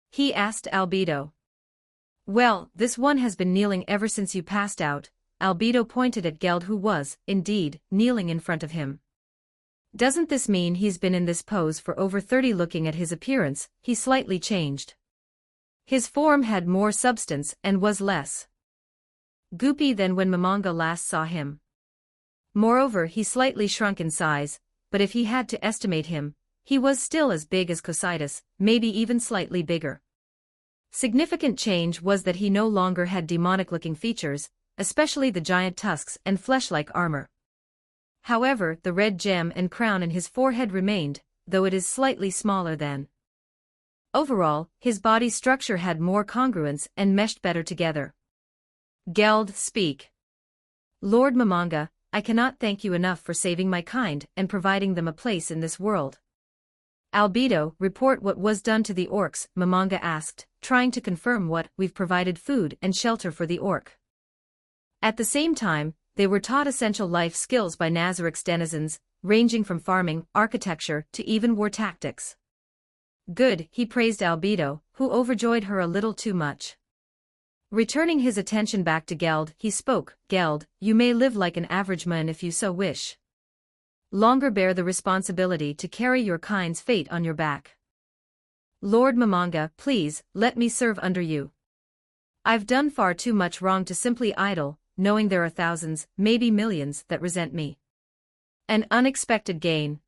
He asked Albedo. Well, this one has been kneeling ever since you passed out. Albedo pointed at Geld, who was, indeed, kneeling in front of him. Doesn't this mean he's been in this pose for over 30? Looking at his appearance, he slightly changed. His form had more substance and was less goopy than when Momonga last saw him. Moreover, he slightly shrunk in size, but if he had to estimate him, he was still as big as Cositus, maybe even slightly bigger. Significant change was that he no longer had demonic-looking features, especially the giant tusks and flesh-like armor. However, the red gem and crown in his forehead remained, though it is slightly smaller than. Overall, his body structure had more congruence and meshed better together. Geld, speak. Lord Momonga, I cannot thank you enough for saving my kind and providing them a place in this world. Albedo, report what was done to the orcs, Momonga asked, trying to confirm what. We've provided food and shelter for the orc. At the same time, they were taught essential life skills by Nazarik's denizens, ranging from farming, architecture, to even war tactics. Good, he praised Albedo, who overjoyed her a little too much. Returning his attention back to Geld, he spoke, Geld, you may live like an average man if you so wish. Longer bear the responsibility to carry your kind's fate on your back. Lord Momonga, please, let me serve under you. I've done far too much wrong to simply idle, knowing there are thousands, maybe millions, that resent me. An unexpected gain.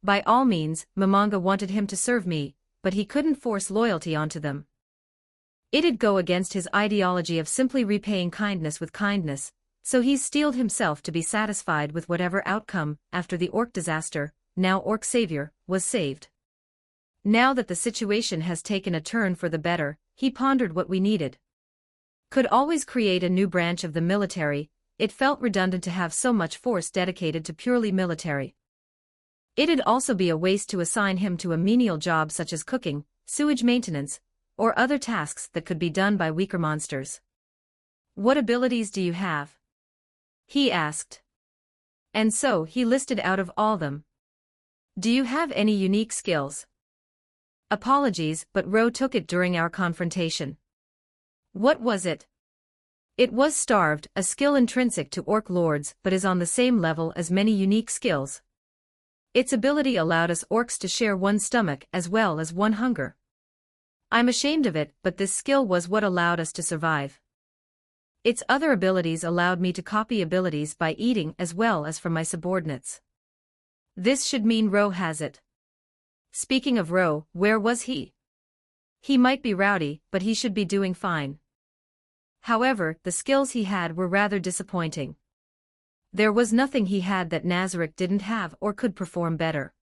By all means, Momonga wanted him to serve me, but he couldn't force loyalty onto them. It'd go against his ideology of simply repaying kindness with kindness, so he's steeled himself to be satisfied with whatever outcome. After the orc disaster, now orc savior, was saved. Now that the situation has taken a turn for the better, he pondered what we needed. Could always create a new branch of the military. It felt redundant to have so much force dedicated to purely military. It'd also be a waste to assign him to a menial job such as cooking, sewage maintenance, or other tasks that could be done by weaker monsters. What abilities do you have? He asked. And so he listed out of all them. Do you have any unique skills? Apologies, but Ro took it during our confrontation. What was it? It was starved, a skill intrinsic to orc lords but is on the same level as many unique skills. Its ability allowed us orcs to share one stomach as well as one hunger. I'm ashamed of it, but this skill was what allowed us to survive. Its other abilities allowed me to copy abilities by eating as well as from my subordinates. This should mean Ro has it. Speaking of Ro, where was he? He might be rowdy, but he should be doing fine. However, the skills he had were rather disappointing. There was nothing he had that Nazarik didn't have or could perform better.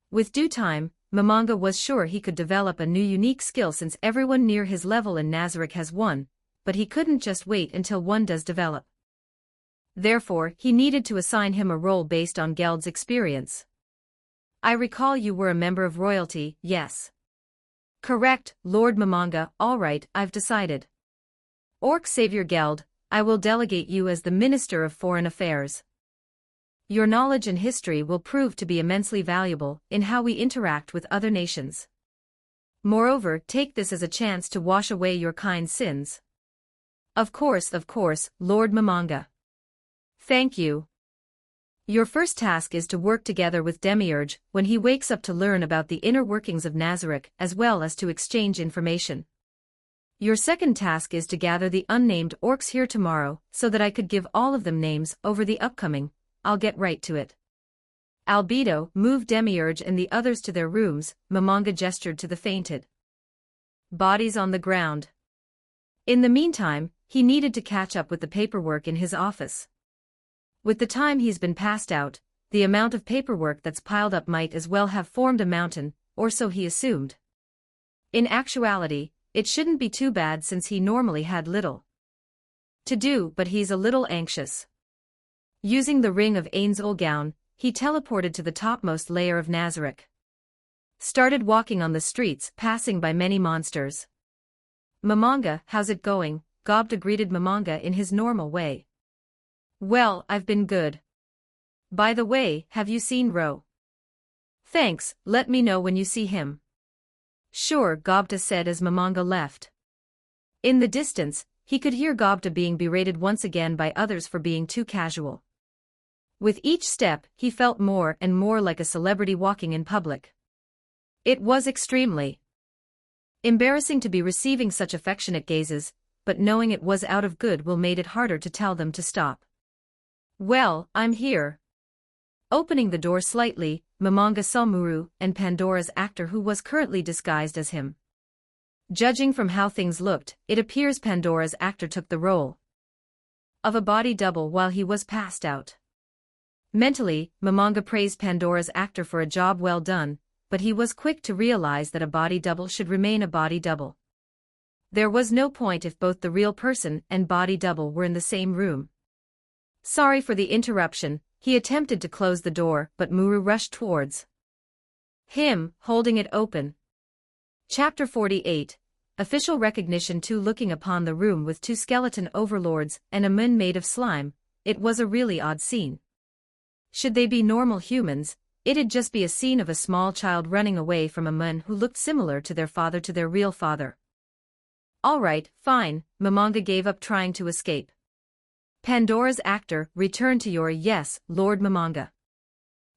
With due time, Momonga was sure he could develop a new unique skill since everyone near his level in Nazarik has one, but he couldn't just wait until one does develop. Therefore, he needed to assign him a role based on Geld's experience. I recall you were a member of royalty, yes. Correct, Lord Momonga, all right, I've decided. Orc Savior Geld, I will delegate you as the Minister of Foreign Affairs. Your knowledge and history will prove to be immensely valuable in how we interact with other nations. Moreover, take this as a chance to wash away your kind's sins. Of course, Lord Momonga. Thank you. Your first task is to work together with Demiurge when he wakes up to learn about the inner workings of Nazarik as well as to exchange information. Your second task is to gather the unnamed orcs here tomorrow so that I could give all of them names over the upcoming. I'll get right to it. Albedo, move Demiurge and the others to their rooms, Momonga gestured to the fainted bodies on the ground. In the meantime, he needed to catch up with the paperwork in his office. With the time he's been passed out, the amount of paperwork that's piled up might as well have formed a mountain, or so he assumed. In actuality, it shouldn't be too bad since he normally had little to do, but he's a little anxious. Using the ring of Ain's Olgown, he teleported to the topmost layer of Nazarik. Started walking on the streets, passing by many monsters. Momonga, how's it going? Gobda greeted Momonga in his normal way. Well, I've been good. By the way, have you seen Ro? Thanks, let me know when you see him. Sure, Gobda said as Momonga left. In the distance, he could hear Gobta being berated once again by others for being too casual. With each step, he felt more and more like a celebrity walking in public. It was extremely embarrassing to be receiving such affectionate gazes, but knowing it was out of goodwill made it harder to tell them to stop. "Well, I'm here." Opening the door slightly, Momonga saw Muru and Pandora's actor, who was currently disguised as him. Judging from how things looked, it appears Pandora's actor took the role of a body double while he was passed out. Mentally, Momonga praised Pandora's actor for a job well done, but he was quick to realize that a body double should remain a body double. There was no point if both the real person and body double were in the same room. Sorry for the interruption, he attempted to close the door, but Muru rushed towards him, holding it open. Chapter 48. Official recognition. 2. Looking upon the room with 2 skeleton overlords and a moon made of slime, it was a really odd scene. Should they be normal humans, it'd just be a scene of a small child running away from a moon who looked similar to their real father. Alright, fine, Momonga gave up trying to escape. Pandora's actor, return to your yes, Lord Momonga.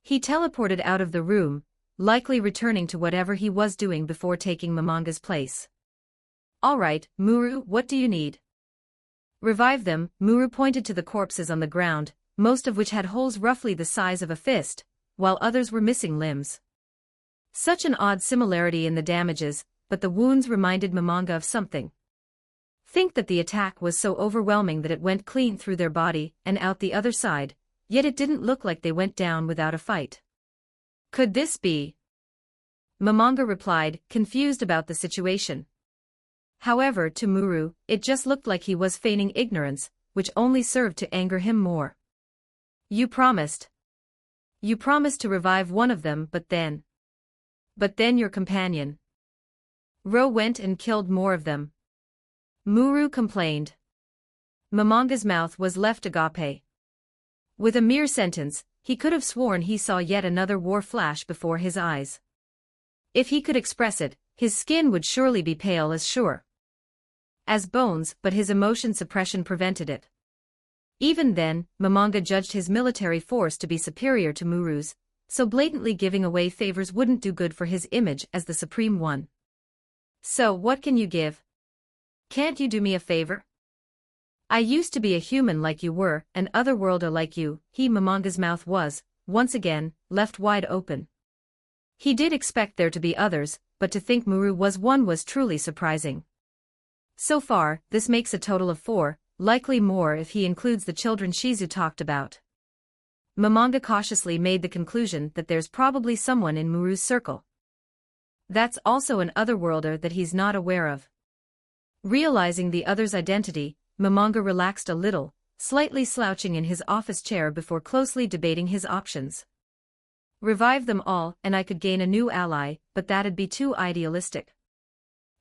He teleported out of the room, likely returning to whatever he was doing before taking Momonga's place. Alright, Muru, what do you need? Revive them. Muru pointed to the corpses on the ground, most of which had holes roughly the size of a fist, while others were missing limbs. Such an odd similarity in the damages, but the wounds reminded Momonga of something. Think that the attack was so overwhelming that it went clean through their body and out the other side, yet it didn't look like they went down without a fight. Could this be? Momonga replied, confused about the situation. However, to Muru, it just looked like he was feigning ignorance, which only served to anger him more. You promised. You promised to revive one of them, but then your companion Ro went and killed more of them. Muru complained. Momonga's mouth was left agape. With a mere sentence, he could have sworn he saw yet another war flash before his eyes. If he could express it, his skin would surely be pale as bones, but his emotion suppression prevented it. Even then, Momonga judged his military force to be superior to Muru's, so blatantly giving away favors wouldn't do good for his image as the Supreme One. So what can you give? Can't you do me a favor? I used to be a human like you were, an otherworlder like you. Momonga's mouth was, once again, left wide open. He did expect there to be others, but to think Muru was one was truly surprising. So far, this makes a total of 4, likely more if he includes the children Shizu talked about. Momonga cautiously made the conclusion that there's probably someone in Muru's circle that's also an otherworlder that he's not aware of. Realizing the other's identity, Momonga relaxed a little, slightly slouching in his office chair before closely debating his options. Revive them all and I could gain a new ally, but that'd be too idealistic.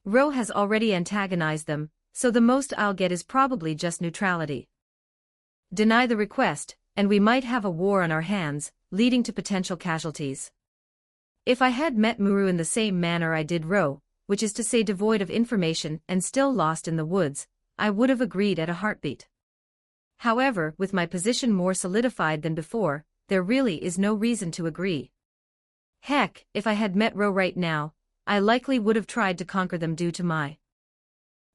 Ro has already antagonized them, so the most I'll get is probably just neutrality. Deny the request, and we might have a war on our hands, leading to potential casualties. If I had met Muru in the same manner I did Ro, which is to say devoid of information and still lost in the woods, I would have agreed at a heartbeat. However, with my position more solidified than before, there really is no reason to agree. Heck, if I had met Ro right now, I likely would have tried to conquer them due to my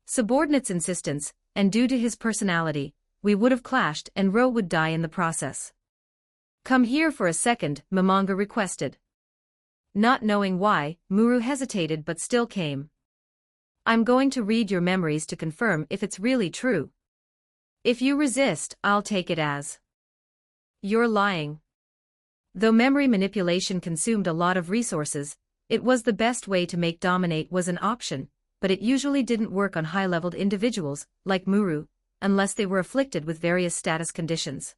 subordinate's insistence, and due to his personality, we would have clashed and Ro would die in the process. Come here for a second, Momonga requested. Not knowing why, Muru hesitated but still came. I'm going to read your memories to confirm if it's really true. If you resist, I'll take it as you're lying. Though memory manipulation consumed a lot of resources, it was the best way to make dominate was an option, but it usually didn't work on high-leveled individuals, like Muru, unless they were afflicted with various status conditions.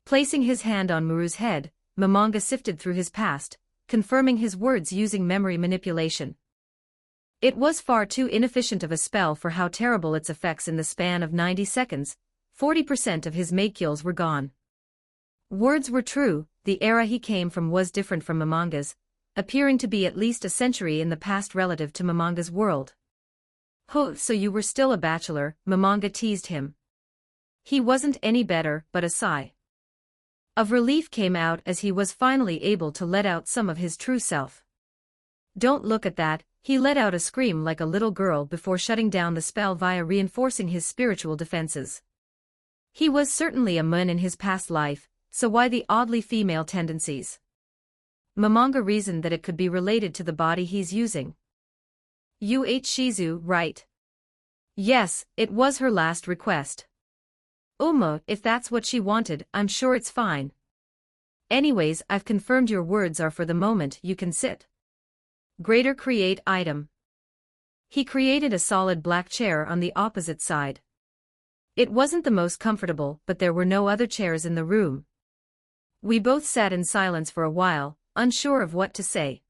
Placing his hand on Muru's head, Momonga sifted through his past, confirming his words using memory manipulation. It was far too inefficient of a spell for how terrible its effects in the span of 90 seconds, 40% of his makills were gone. Words were true, the era he came from was different from Momonga's, appearing to be at least a century in the past relative to Momonga's world. Oh, so you were still a bachelor, Momonga teased him. He wasn't any better, but a sigh of relief came out as he was finally able to let out some of his true self. Don't look at that, he let out a scream like a little girl before shutting down the spell via reinforcing his spiritual defenses. He was certainly a man in his past life, so why the oddly female tendencies? Momonga reasoned that it could be related to the body he's using. You ate Shizu, right? Yes, it was her last request. If that's what she wanted, I'm sure it's fine. Anyways, I've confirmed your words are for the moment, you can sit. Greater create item. He created a solid black chair on the opposite side. It wasn't the most comfortable, but there were no other chairs in the room. We both sat in silence for a while, unsure of what to say.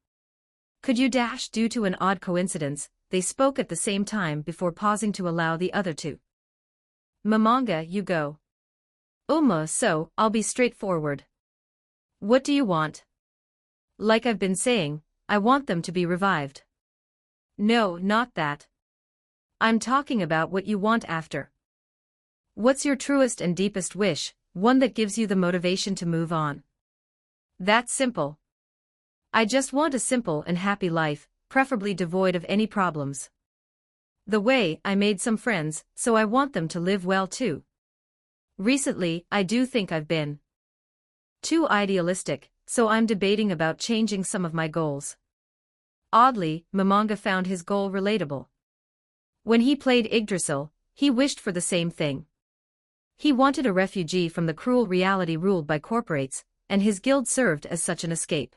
Could you dash? Due to an odd coincidence, they spoke at the same time before pausing to allow the other to. Momonga, you go. So, I'll be straightforward. What do you want? Like I've been saying, I want them to be revived. No, not that. I'm talking about what you want after. What's your truest and deepest wish, one that gives you the motivation to move on? That's simple. I just want a simple and happy life, preferably devoid of any problems. The way, I made some friends, so I want them to live well too. Recently, I do think I've been too idealistic, so I'm debating about changing some of my goals. Oddly, Momonga found his goal relatable. When he played Yggdrasil, he wished for the same thing. He wanted a refugee from the cruel reality ruled by corporates, and his guild served as such an escape.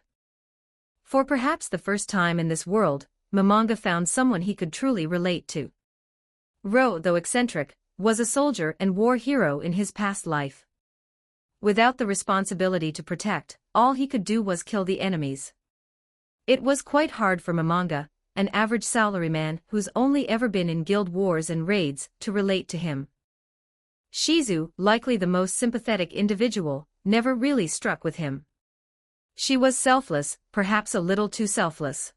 For perhaps the first time in this world, Momonga found someone he could truly relate to. Ro, though eccentric, was a soldier and war hero in his past life. Without the responsibility to protect, all he could do was kill the enemies. It was quite hard for Momonga, an average salaryman who's only ever been in guild wars and raids, to relate to him. Shizu, likely the most sympathetic individual, never really struck with him. She was selfless, perhaps a little too selfless.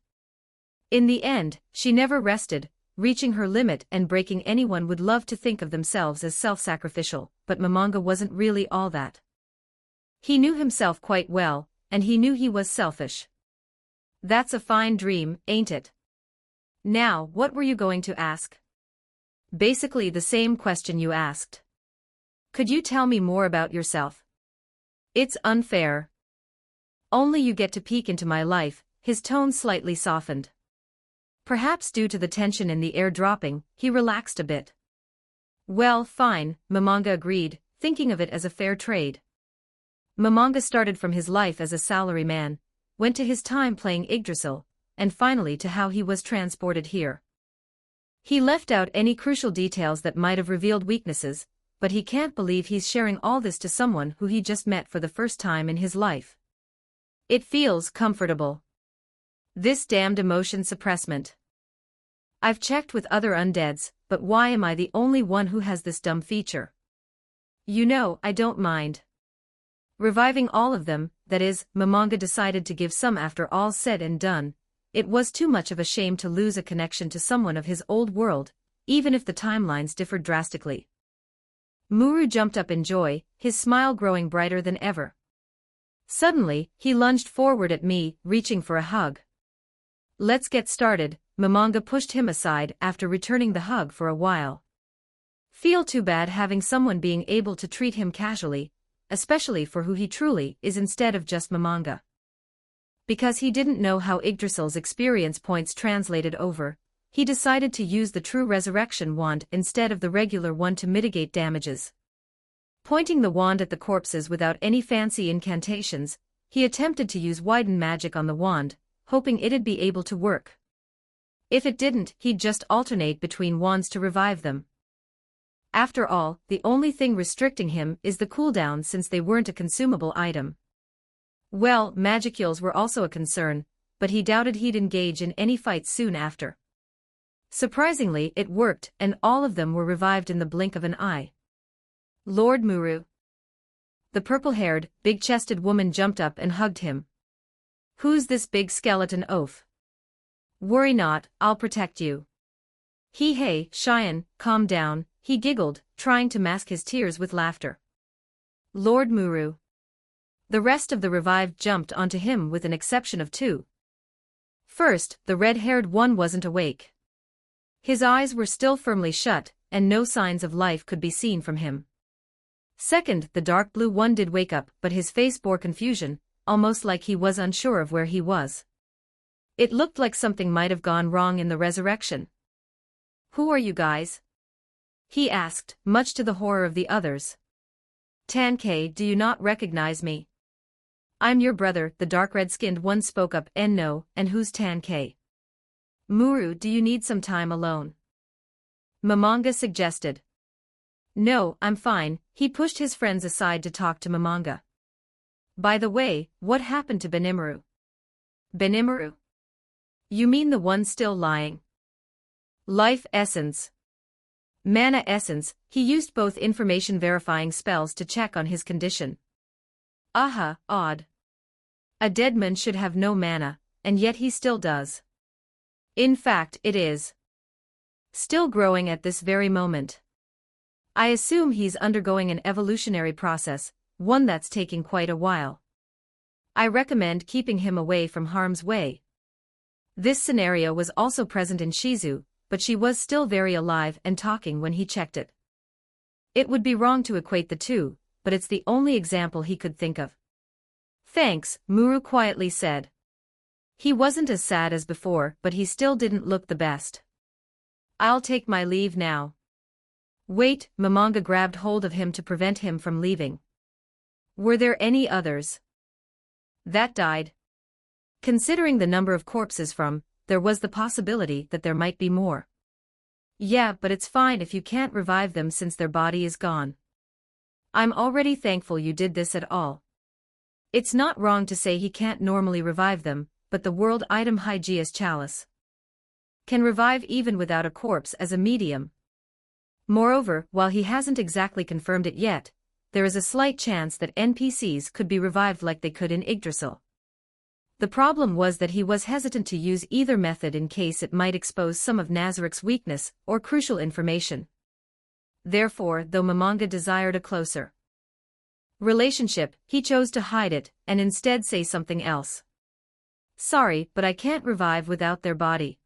In the end, she never rested, reaching her limit and breaking. Anyone would love to think of themselves as self-sacrificial, but Momonga wasn't really all that. He knew himself quite well, and he knew he was selfish. That's a fine dream, ain't it? Now, what were you going to ask? Basically the same question you asked. Could you tell me more about yourself? It's unfair. Only you get to peek into my life, his tone slightly softened. Perhaps due to the tension in the air dropping, he relaxed a bit. Well, fine, Momonga agreed, thinking of it as a fair trade. Momonga started from his life as a salaryman, went to his time playing Yggdrasil, and finally to how he was transported here. He left out any crucial details that might have revealed weaknesses, but he can't believe he's sharing all this to someone who he just met for the first time in his life. It feels comfortable. This damned emotion suppressment. I've checked with other undeads, but why am I the only one who has this dumb feature? You know, I don't mind reviving all of them, that is, Momonga decided to give some after all's said and done. It was too much of a shame to lose a connection to someone of his old world, even if the timelines differed drastically. Muru jumped up in joy, his smile growing brighter than ever. Suddenly, he lunged forward at me, reaching for a hug. Let's get started, Momonga pushed him aside after returning the hug for a while. Feel too bad having someone being able to treat him casually, especially for who he truly is instead of just Momonga. Because he didn't know how Yggdrasil's experience points translated over, he decided to use the true resurrection wand instead of the regular one to mitigate damages. Pointing the wand at the corpses without any fancy incantations, he attempted to use widen magic on the wand, hoping it'd be able to work. If it didn't, he'd just alternate between wands to revive them. After all, the only thing restricting him is the cooldown since they weren't a consumable item. Well, magicules were also a concern, but he doubted he'd engage in any fights soon after. Surprisingly, it worked, and all of them were revived in the blink of an eye. Lord Muru. The purple-haired, big-chested woman jumped up and hugged him. Who's this big skeleton oaf? Worry not, I'll protect you. Hey, Cheyenne, calm down, he giggled, trying to mask his tears with laughter. Lord Muru. The rest of the revived jumped onto him with an exception of two. First, the red-haired one wasn't awake. His eyes were still firmly shut, and no signs of life could be seen from him. Second, the dark blue one did wake up, but his face bore confusion, almost like he was unsure of where he was. It looked like something might have gone wrong in the resurrection. Who are you guys? He asked, much to the horror of the others. Tankei, do you not recognize me? I'm your brother, the dark red-skinned one spoke up. No, and who's Tankei? Muru, do you need some time alone? Momonga suggested. No, I'm fine, he pushed his friends aside to talk to Momonga. By the way, what happened to Benimaru? Benimaru? You mean the one still lying? Life essence. Mana essence, he used both information-verifying spells to check on his condition. Aha, odd. A dead man should have no mana, and yet he still does. In fact, it is still growing at this very moment. I assume he's undergoing an evolutionary process, one that's taking quite a while. I recommend keeping him away from harm's way. This scenario was also present in Shizu, but she was still very alive and talking when he checked it. It would be wrong to equate the two, but it's the only example he could think of. Thanks, Muru quietly said. He wasn't as sad as before, but he still didn't look the best. I'll take my leave now. Wait, Momonga grabbed hold of him to prevent him from leaving. Were there any others that died? Considering the number of corpses there was the possibility that there might be more. Yeah, but it's fine if you can't revive them since their body is gone. I'm already thankful you did this at all. It's not wrong to say he can't normally revive them, but the world item Hygeus Chalice can revive even without a corpse as a medium. Moreover, while he hasn't exactly confirmed it yet, there is a slight chance that NPCs could be revived like they could in Yggdrasil. The problem was that he was hesitant to use either method in case it might expose some of Nazarik's weakness or crucial information. Therefore, though Momonga desired a closer relationship, he chose to hide it and instead say something else. Sorry, but I can't revive without their body.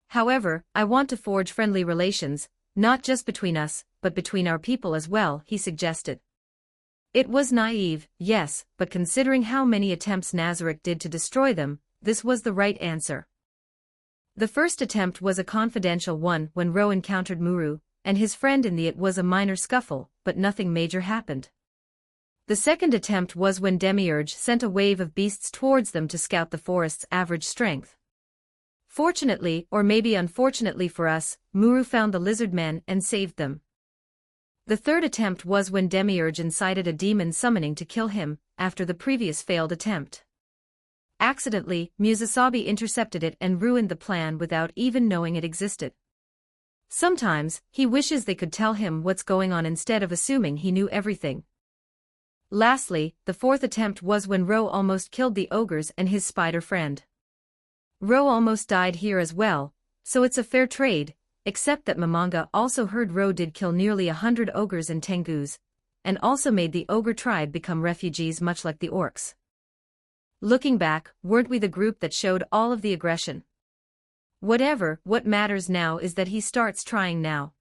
However, I want to forge friendly relations, not just between us, but between our people as well, he suggested. It was naive, yes, but considering how many attempts Nazarik did to destroy them, this was the right answer. The first attempt was a confidential one when Ro encountered Muru and his friend it was a minor scuffle, but nothing major happened. The second attempt was when Demiurge sent a wave of beasts towards them to scout the forest's average strength. Fortunately, or maybe unfortunately for us, Muru found the lizard men and saved them. The third attempt was when Demiurge incited a demon summoning to kill him, after the previous failed attempt. Accidentally, Musasabi intercepted it and ruined the plan without even knowing it existed. Sometimes, he wishes they could tell him what's going on instead of assuming he knew everything. Lastly, the fourth attempt was when Ro almost killed the ogres and his spider friend. Ro almost died here as well, so it's a fair trade, except that Momonga also heard Ro did kill nearly 100 ogres and tengus, and also made the ogre tribe become refugees much like the orcs. Looking back, weren't we the group that showed all of the aggression? Whatever, what matters now is that he starts trying now.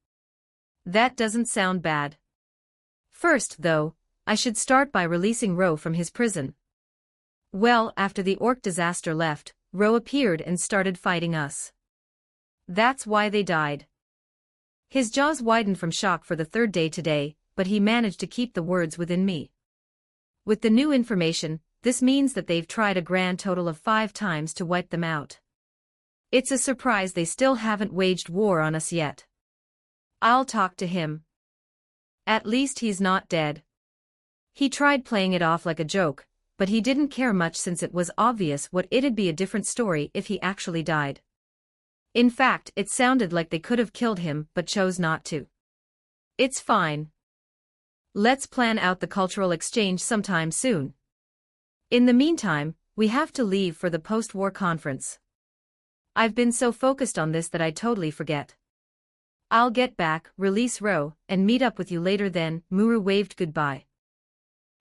That doesn't sound bad. First, though, I should start by releasing Ro from his prison. Well, after the orc disaster left, Ro appeared and started fighting us. That's why they died. His jaws widened from shock for the third day today, but he managed to keep the words within me. With the new information, this means that they've tried a grand total of 5 times to wipe them out. It's a surprise they still haven't waged war on us yet. I'll talk to him. At least he's not dead. He tried playing it off like a joke, but he didn't care much since it was obvious what it'd be a different story if he actually died. In fact, it sounded like they could have killed him but chose not to. It's fine. Let's plan out the cultural exchange sometime soon. In the meantime, we have to leave for the post-war conference. I've been so focused on this that I totally forget. I'll get back, release Ro, and meet up with you later then. Muru waved goodbye.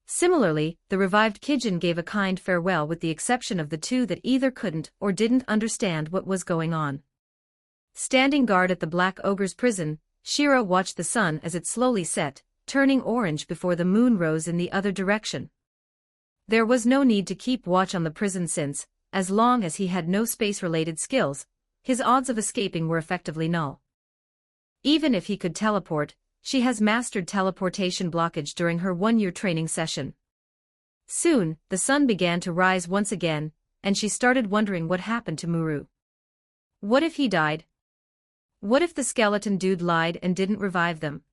Similarly, the revived Kijin gave a kind farewell with the exception of the two that either couldn't or didn't understand what was going on. Standing guard at the Black Ogre's prison, Shiro watched the sun as it slowly set, turning orange before the moon rose in the other direction. There was no need to keep watch on the prison since, as long as he had no space-related skills, his odds of escaping were effectively null. Even if he could teleport, she has mastered teleportation blockage during her one-year training session. Soon, the sun began to rise once again, and she started wondering what happened to Muru. What if he died? What if the skeleton dude lied and didn't revive them?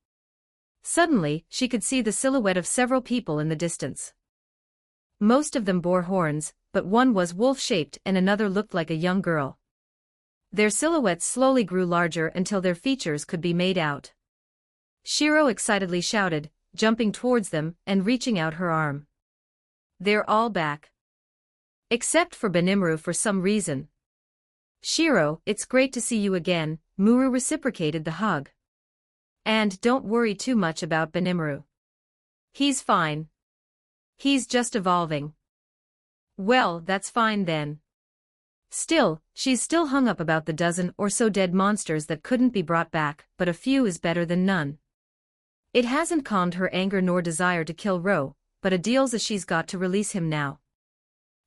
Suddenly, she could see the silhouette of several people in the distance. Most of them bore horns, but one was wolf-shaped and another looked like a young girl. Their silhouettes slowly grew larger until their features could be made out. Shiro excitedly shouted, jumping towards them and reaching out her arm. They're all back. Except for Benimaru for some reason. Shiro, it's great to see you again, Muru reciprocated the hug. And don't worry too much about Benimaru. He's fine. He's just evolving. Well, that's fine then. Still, she's still hung up about the dozen or so dead monsters that couldn't be brought back, but a few is better than none. It hasn't calmed her anger nor desire to kill Ro, but a deal's as she's got to release him now.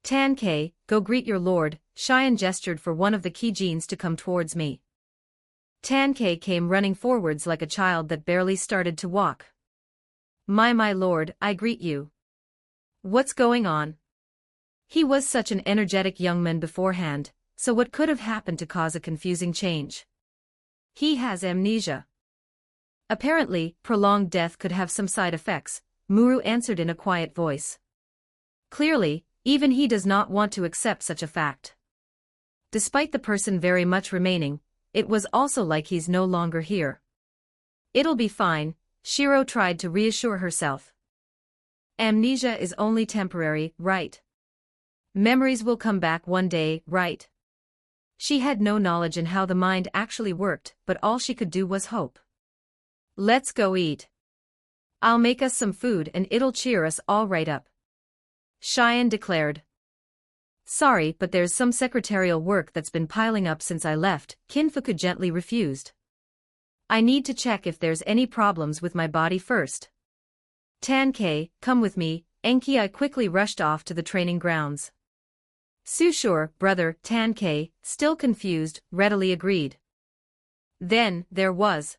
Tankei, go greet your lord, Cheyenne gestured for one of the Kijins to come towards me. Tankei came running forwards like a child that barely started to walk. My lord, I greet you. What's going on? He was such an energetic young man beforehand, so what could have happened to cause a confusing change? He has amnesia. Apparently, prolonged death could have some side effects, Muru answered in a quiet voice. Clearly, even he does not want to accept such a fact. Despite the person very much remaining, it was also like he's no longer here. It'll be fine, Shiro tried to reassure herself. Amnesia is only temporary, right? Memories will come back one day, right? She had no knowledge in how the mind actually worked, but all she could do was hope. Let's go eat. I'll make us some food and it'll cheer us all right up. Cheyenne declared. Sorry, but there's some secretarial work that's been piling up since I left, Kinfuku gently refused. I need to check if there's any problems with my body first. Tankei, come with me, Enki quickly rushed off to the training grounds. Susure, brother, Tankei, still confused, readily agreed. Then, there was.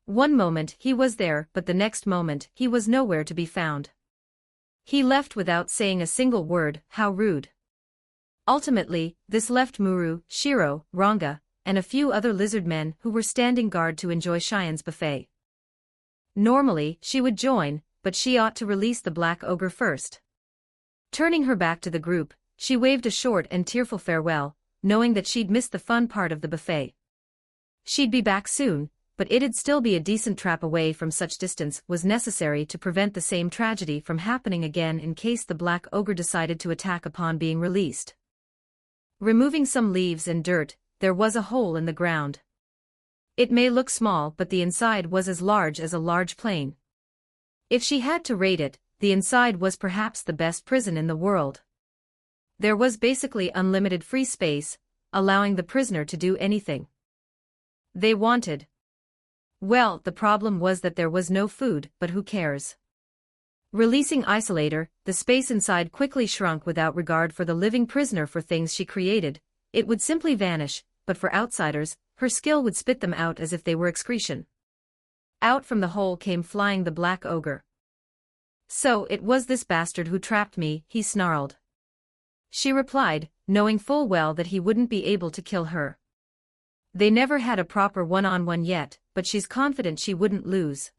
One moment he was there, but the next moment he was nowhere to be found. He left without saying a single word, how rude. Ultimately, this left Muru, Shiro, Ranga, and a few other lizard men who were standing guard to enjoy Cheyenne's buffet. Normally, she would join, but she ought to release the Black Ogre first. Turning her back to the group, she waved a short and tearful farewell, knowing that she'd missed the fun part of the buffet. She'd be back soon, but it'd still be a decent trap away from such distance was necessary to prevent the same tragedy from happening again in case the Black Ogre decided to attack upon being released. Removing some leaves and dirt, there was a hole in the ground. It may look small, but the inside was as large as a large plane. If she had to rate it, the inside was perhaps the best prison in the world. There was basically unlimited free space, allowing the prisoner to do anything they wanted. Well, the problem was that there was no food, but who cares? Releasing Isolator, the space inside quickly shrunk without regard for the living prisoner for things she created. It would simply vanish, but for outsiders, her skill would spit them out as if they were excretion. Out from the hole came flying the Black Ogre. So it was this bastard who trapped me, he snarled. She replied, knowing full well that he wouldn't be able to kill her. They never had a proper one-on-one yet, but she's confident she wouldn't lose.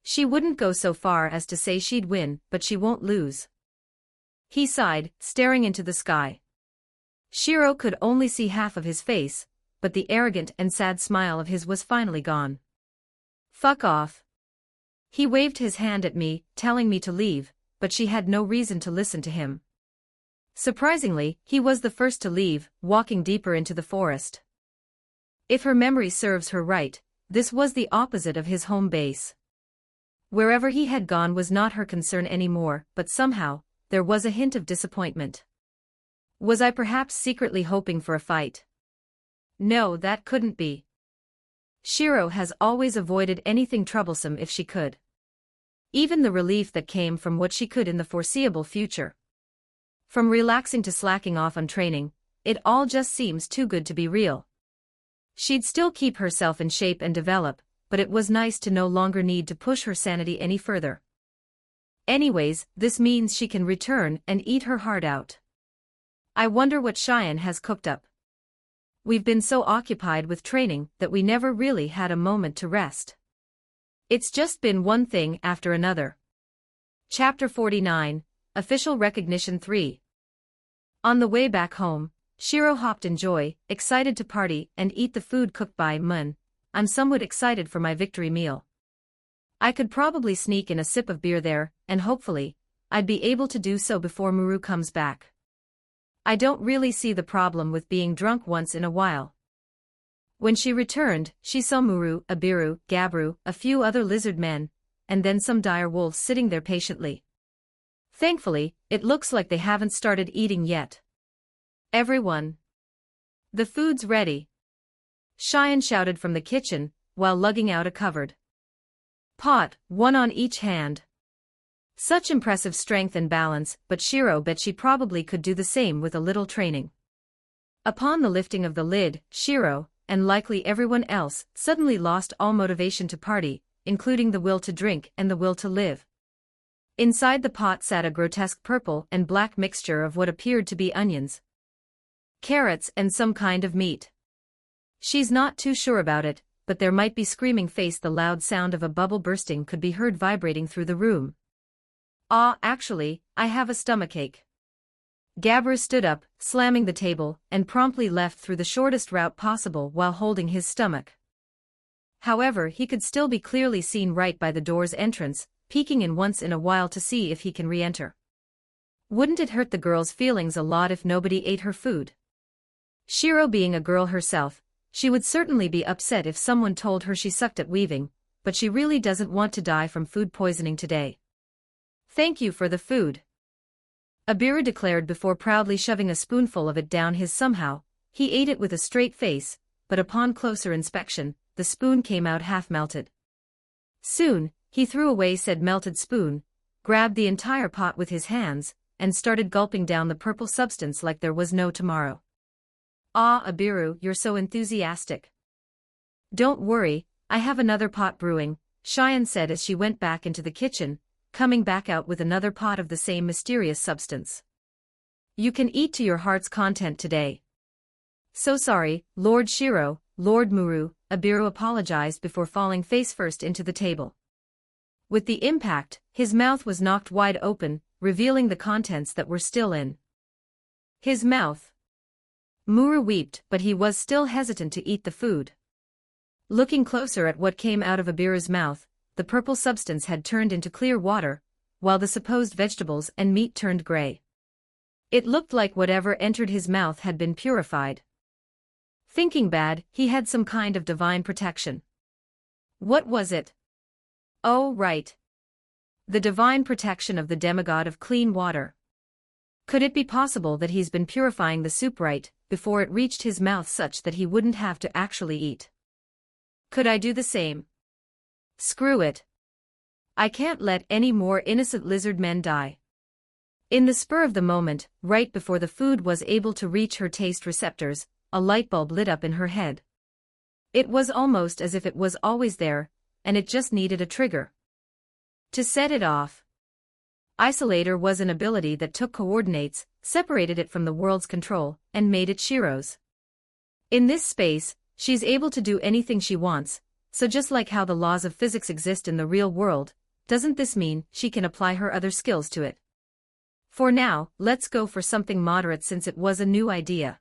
She wouldn't go so far as to say she'd win, but she won't lose. He sighed, staring into the sky. Shiro could only see half of his face, but the arrogant and sad smile of his was finally gone. Fuck off. He waved his hand at me, telling me to leave, but she had no reason to listen to him. Surprisingly, he was the first to leave, walking deeper into the forest. If her memory serves her right, This was the opposite of his home base. Wherever he had gone was not her concern anymore, but somehow, there was a hint of disappointment. Was I perhaps secretly hoping for a fight? No, that couldn't be. Shiro has always avoided anything troublesome if she could. Even the relief that came from what she could in the foreseeable future. From relaxing to slacking off on training, it all just seems too good to be real. She'd still keep herself in shape and develop, but it was nice to no longer need to push her sanity any further. Anyways, this means she can return and eat her heart out. I wonder what Cheyenne has cooked up. We've been so occupied with training that we never really had a moment to rest. It's just been one thing after another. Chapter 49, Official Recognition 3. On the way back home, Shiro hopped in joy, excited to party and eat the food cooked by Mun. I'm somewhat excited for my victory meal. I could probably sneak in a sip of beer there, and hopefully, I'd be able to do so before Muru comes back. I don't really see the problem with being drunk once in a while. When she returned, she saw Muru, Abiru, Gabru, a few other lizard men, and then some dire wolves sitting there patiently. Thankfully, it looks like they haven't started eating yet. Everyone. The food's ready. Cheyenne shouted from the kitchen, while lugging out a covered pot, one on each hand. Such impressive strength and balance, but Shiro bet she probably could do the same with a little training. Upon the lifting of the lid, Shiro, and likely everyone else, suddenly lost all motivation to party, including the will to drink and the will to live. Inside the pot sat a grotesque purple and black mixture of what appeared to be onions, carrots and some kind of meat. She's not too sure about it, but there might be screaming face. The loud sound of a bubble bursting could be heard vibrating through the room. Actually, I have a stomachache. Gabru stood up, slamming the table, and promptly left through the shortest route possible while holding his stomach. However, he could still be clearly seen right by the door's entrance, peeking in once in a while to see if he can re-enter. Wouldn't it hurt the girl's feelings a lot if nobody ate her food? Shiro being a girl herself, she would certainly be upset if someone told her she sucked at weaving, but she really doesn't want to die from food poisoning today. Thank you for the food. Abiru declared before proudly shoving a spoonful of it down his somehow. He ate it with a straight face, but upon closer inspection, the spoon came out half-melted. Soon, he threw away said melted spoon, grabbed the entire pot with his hands, and started gulping down the purple substance like there was no tomorrow. Abiru, you're so enthusiastic. Don't worry, I have another pot brewing, Cheyenne said as she went back into the kitchen, coming back out with another pot of the same mysterious substance. You can eat to your heart's content today. So sorry, Lord Shiro, Lord Muru, Abiru apologized before falling face first into the table. With the impact, his mouth was knocked wide open, revealing the contents that were still in his mouth. Muru wept, but he was still hesitant to eat the food. Looking closer at what came out of Abiru's mouth, the purple substance had turned into clear water, while the supposed vegetables and meat turned gray. It looked like whatever entered his mouth had been purified. Thinking bad, he had some kind of divine protection. What was it? Oh, right. The divine protection of the demigod of clean water. Could it be possible that he's been purifying the soup right before it reached his mouth such that he wouldn't have to actually eat? Could I do the same? Screw it. I can't let any more innocent lizard men die. In the spur of the moment, right before the food was able to reach her taste receptors, a light bulb lit up in her head. It was almost as if it was always there, and it just needed a trigger to set it off. Isolator was an ability that took coordinates, separated it from the world's control, and made it Shiro's. In this space, she's able to do anything she wants, so just like how the laws of physics exist in the real world, doesn't this mean she can apply her other skills to it? For now, let's go for something moderate since it was a new idea.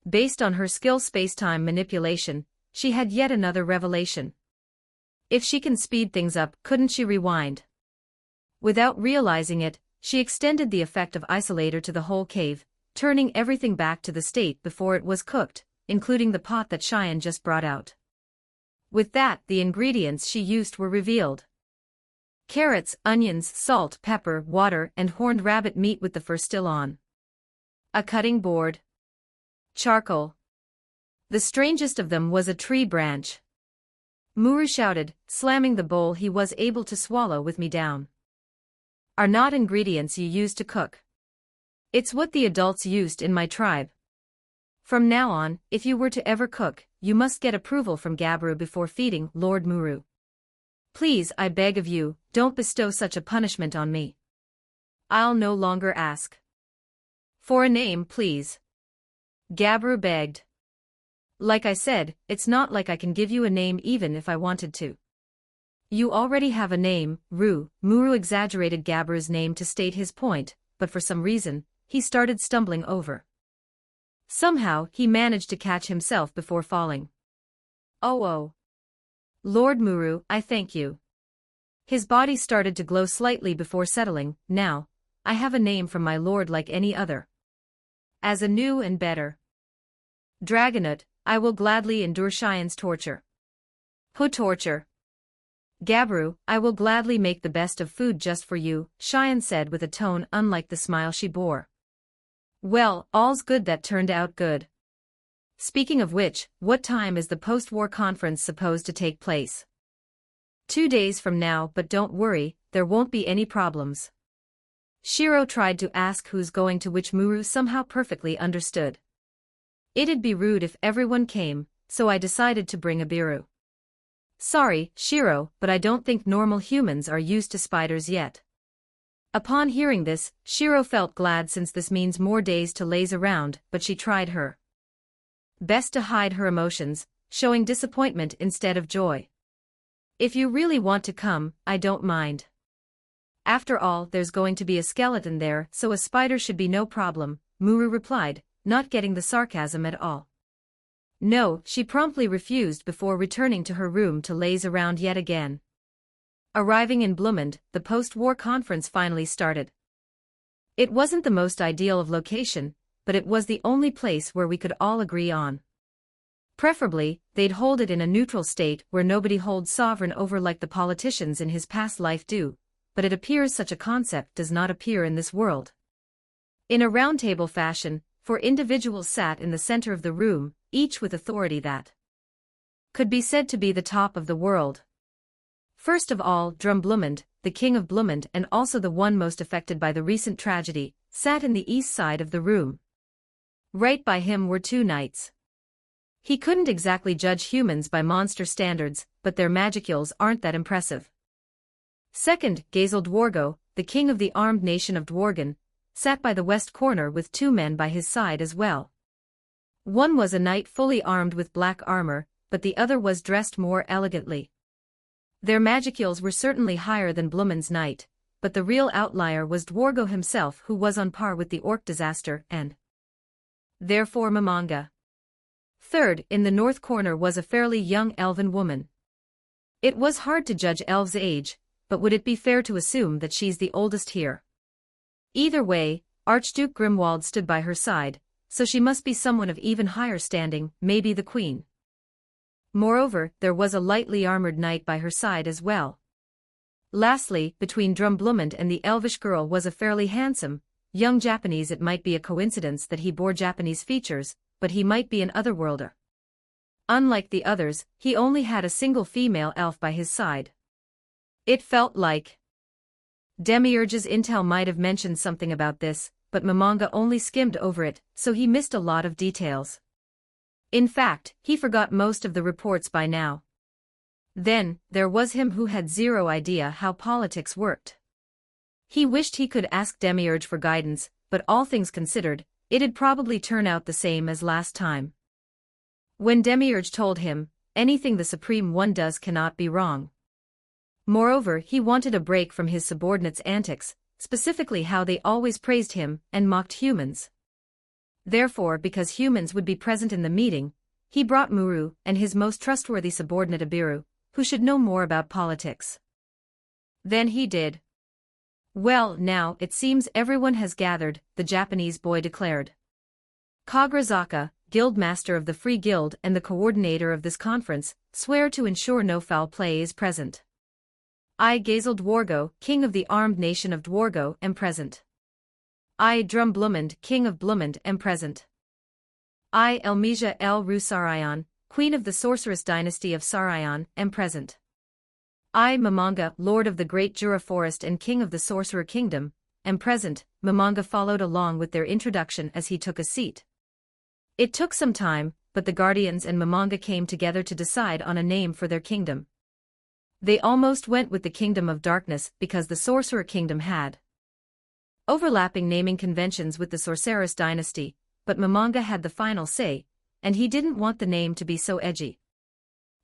Based on her skill space-time manipulation, she had yet another revelation. If she can speed things up, couldn't she rewind? Without realizing it, she extended the effect of Isolator to the whole cave, turning everything back to the state before it was cooked, including the pot that Cheyenne just brought out. With that, the ingredients she used were revealed. Carrots, onions, salt, pepper, water, and horned rabbit meat with the fur still on. A cutting board. Charcoal. The strangest of them was a tree branch. Muru shouted, slamming the bowl he was able to swallow with me down. Are not ingredients you use to cook. It's what the adults used in my tribe. From now on, if you were to ever cook, you must get approval from Gabru before feeding Lord Muru. Please, I beg of you, don't bestow such a punishment on me. I'll no longer ask. For a name, please. Gabru begged. Like I said, it's not like I can give you a name even if I wanted to. You already have a name, Ru. Muru exaggerated Gabru's name to state his point, but for some reason, he started stumbling over. Somehow, he managed to catch himself before falling. Oh. Lord Muru, I thank you. His body started to glow slightly before settling. Now, I have a name from my lord like any other. As a new and better Dragonut, I will gladly endure Cheyenne's torture. Who torture? Gabru, I will gladly make the best of food just for you, Cheyenne said with a tone unlike the smile she bore. Well, all's good that turned out good. Speaking of which, what time is the post-war conference supposed to take place? 2 days from now, but don't worry, there won't be any problems. Shiro tried to ask who's going to which Muru somehow perfectly understood. It'd be rude if everyone came, so I decided to bring Abiru. Sorry, Shiro, but I don't think normal humans are used to spiders yet. Upon hearing this, Shiro felt glad since this means more days to laze around, but she tried her best to hide her emotions, showing disappointment instead of joy. If you really want to come, I don't mind. After all, there's going to be a skeleton there, so a spider should be no problem, Muru replied, not getting the sarcasm at all. No, she promptly refused before returning to her room to laze around yet again. Arriving in Blumend, the post-war conference finally started. It wasn't the most ideal of location, but it was the only place where we could all agree on. Preferably, they'd hold it in a neutral state where nobody holds sovereign over like the politicians in his past life do, but it appears such a concept does not appear in this world. In a roundtable fashion, 4 individuals sat in the center of the room, each with authority that could be said to be the top of the world. First of all, Drum Blumend, the king of Blumend and also the one most affected by the recent tragedy, sat in the east side of the room. Right by him were 2 knights. He couldn't exactly judge humans by monster standards, but their magicules aren't that impressive. Second, Gazel Dwargo, the king of the armed nation of Dworgen, sat by the west corner with 2 men by his side as well. One was a knight fully armed with black armor, but the other was dressed more elegantly. Their magicules were certainly higher than Blumend's knight, but the real outlier was Dwargo himself, who was on par with the orc disaster and therefore Mamanga. Third, in the north corner was a fairly young elven woman. It was hard to judge elves' age, but would it be fair to assume that she's the oldest here? Either way, Archduke Grimwald stood by her side, so she must be someone of even higher standing, maybe the queen. Moreover, there was a lightly armored knight by her side as well. Lastly, between Drum Blumend and the elvish girl was a fairly handsome, young Japanese. It might be a coincidence that he bore Japanese features, but he might be an otherworlder. Unlike the others, he only had a single female elf by his side. It felt like Demiurge's intel might have mentioned something about this, but Mamanga only skimmed over it, so he missed a lot of details. In fact, he forgot most of the reports by now. Then, there was him who had zero idea how politics worked. He wished he could ask Demiurge for guidance, but all things considered, it'd probably turn out the same as last time. When Demiurge told him, anything the Supreme One does cannot be wrong. Moreover, he wanted a break from his subordinates' antics, specifically how they always praised him and mocked humans. Therefore, because humans would be present in the meeting, he brought Muru and his most trustworthy subordinate Abiru, who should know more about politics. Then he did. Well, now, it seems everyone has gathered, the Japanese boy declared. Kagrazaka, Guild Master of the Free Guild and the coordinator of this conference, swear to ensure no foul play is present. I, Gazel Dwargo, King of the armed nation of Dwargo, am present. I, Drum Blumend, King of Blumend, am present. I, Elmesia El Ru Sarayan, Queen of the Sorceress Dynasty of Sarayan, am present. I, Mamanga, Lord of the Great Jura Forest and King of the Sorcerer Kingdom, am present. Mamanga followed along with their introduction as he took a seat. It took some time, but the Guardians and Mamanga came together to decide on a name for their kingdom. They almost went with the Kingdom of Darkness because the Sorcerer Kingdom had overlapping naming conventions with the Sorceress Dynasty, but Mamanga had the final say, and he didn't want the name to be so edgy.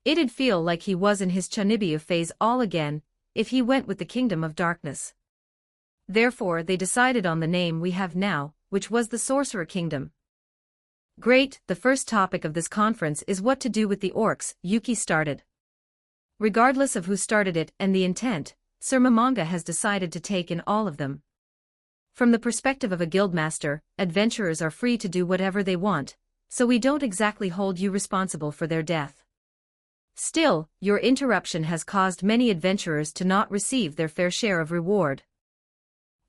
It'd feel like he was in his Chunibyo phase all again if he went with the Kingdom of Darkness. Therefore they decided on the name we have now, which was the Sorcerer Kingdom. Great, the first topic of this conference is what to do with the orcs, Yuki started. Regardless of who started it and the intent, Sir Mamanga has decided to take in all of them. From the perspective of a guildmaster, adventurers are free to do whatever they want, so we don't exactly hold you responsible for their death. Still, your interruption has caused many adventurers to not receive their fair share of reward.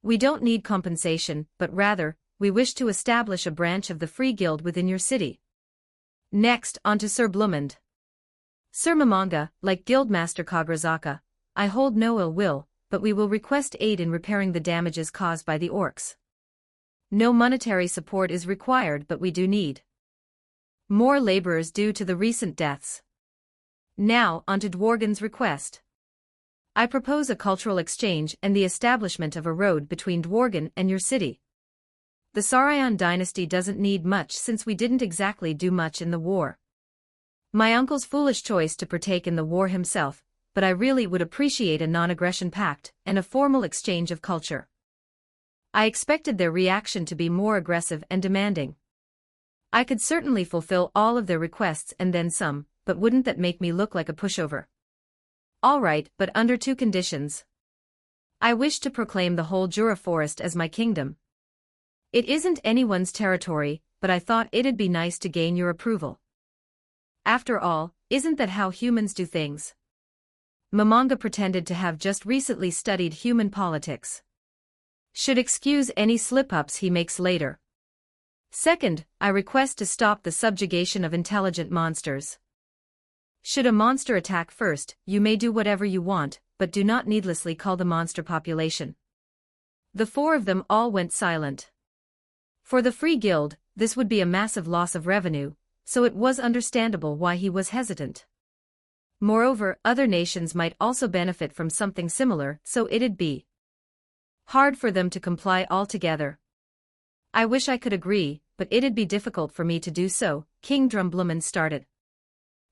We don't need compensation, but rather, we wish to establish a branch of the Free Guild within your city. Next, on to Sir Blumend. Sir Mamanga, like Guildmaster Kagrazaka, I hold no ill will, but we will request aid in repairing the damages caused by the orcs. No monetary support is required, but we do need more laborers due to the recent deaths. Now, on to Dworgan's request. I propose a cultural exchange and the establishment of a road between Dworgan and your city. The Sarayan dynasty doesn't need much since we didn't exactly do much in the war. My uncle's foolish choice to partake in the war himself, but I really would appreciate a non-aggression pact and a formal exchange of culture. I expected their reaction to be more aggressive and demanding. I could certainly fulfill all of their requests and then some, but wouldn't that make me look like a pushover? All right, but under two conditions. I wish to proclaim the whole Jura Forest as my kingdom. It isn't anyone's territory, but I thought it'd be nice to gain your approval. After all, isn't that how humans do things? Mamanga pretended to have just recently studied human politics. Should excuse any slip-ups he makes later. Second, I request to stop the subjugation of intelligent monsters. Should a monster attack first, you may do whatever you want, but do not needlessly call the monster population. The four of them all went silent. For the Free Guild, this would be a massive loss of revenue, so it was understandable why he was hesitant. Moreover, other nations might also benefit from something similar, so it'd be hard for them to comply altogether. I wish I could agree, but it'd be difficult for me to do so, King Drumblumend started.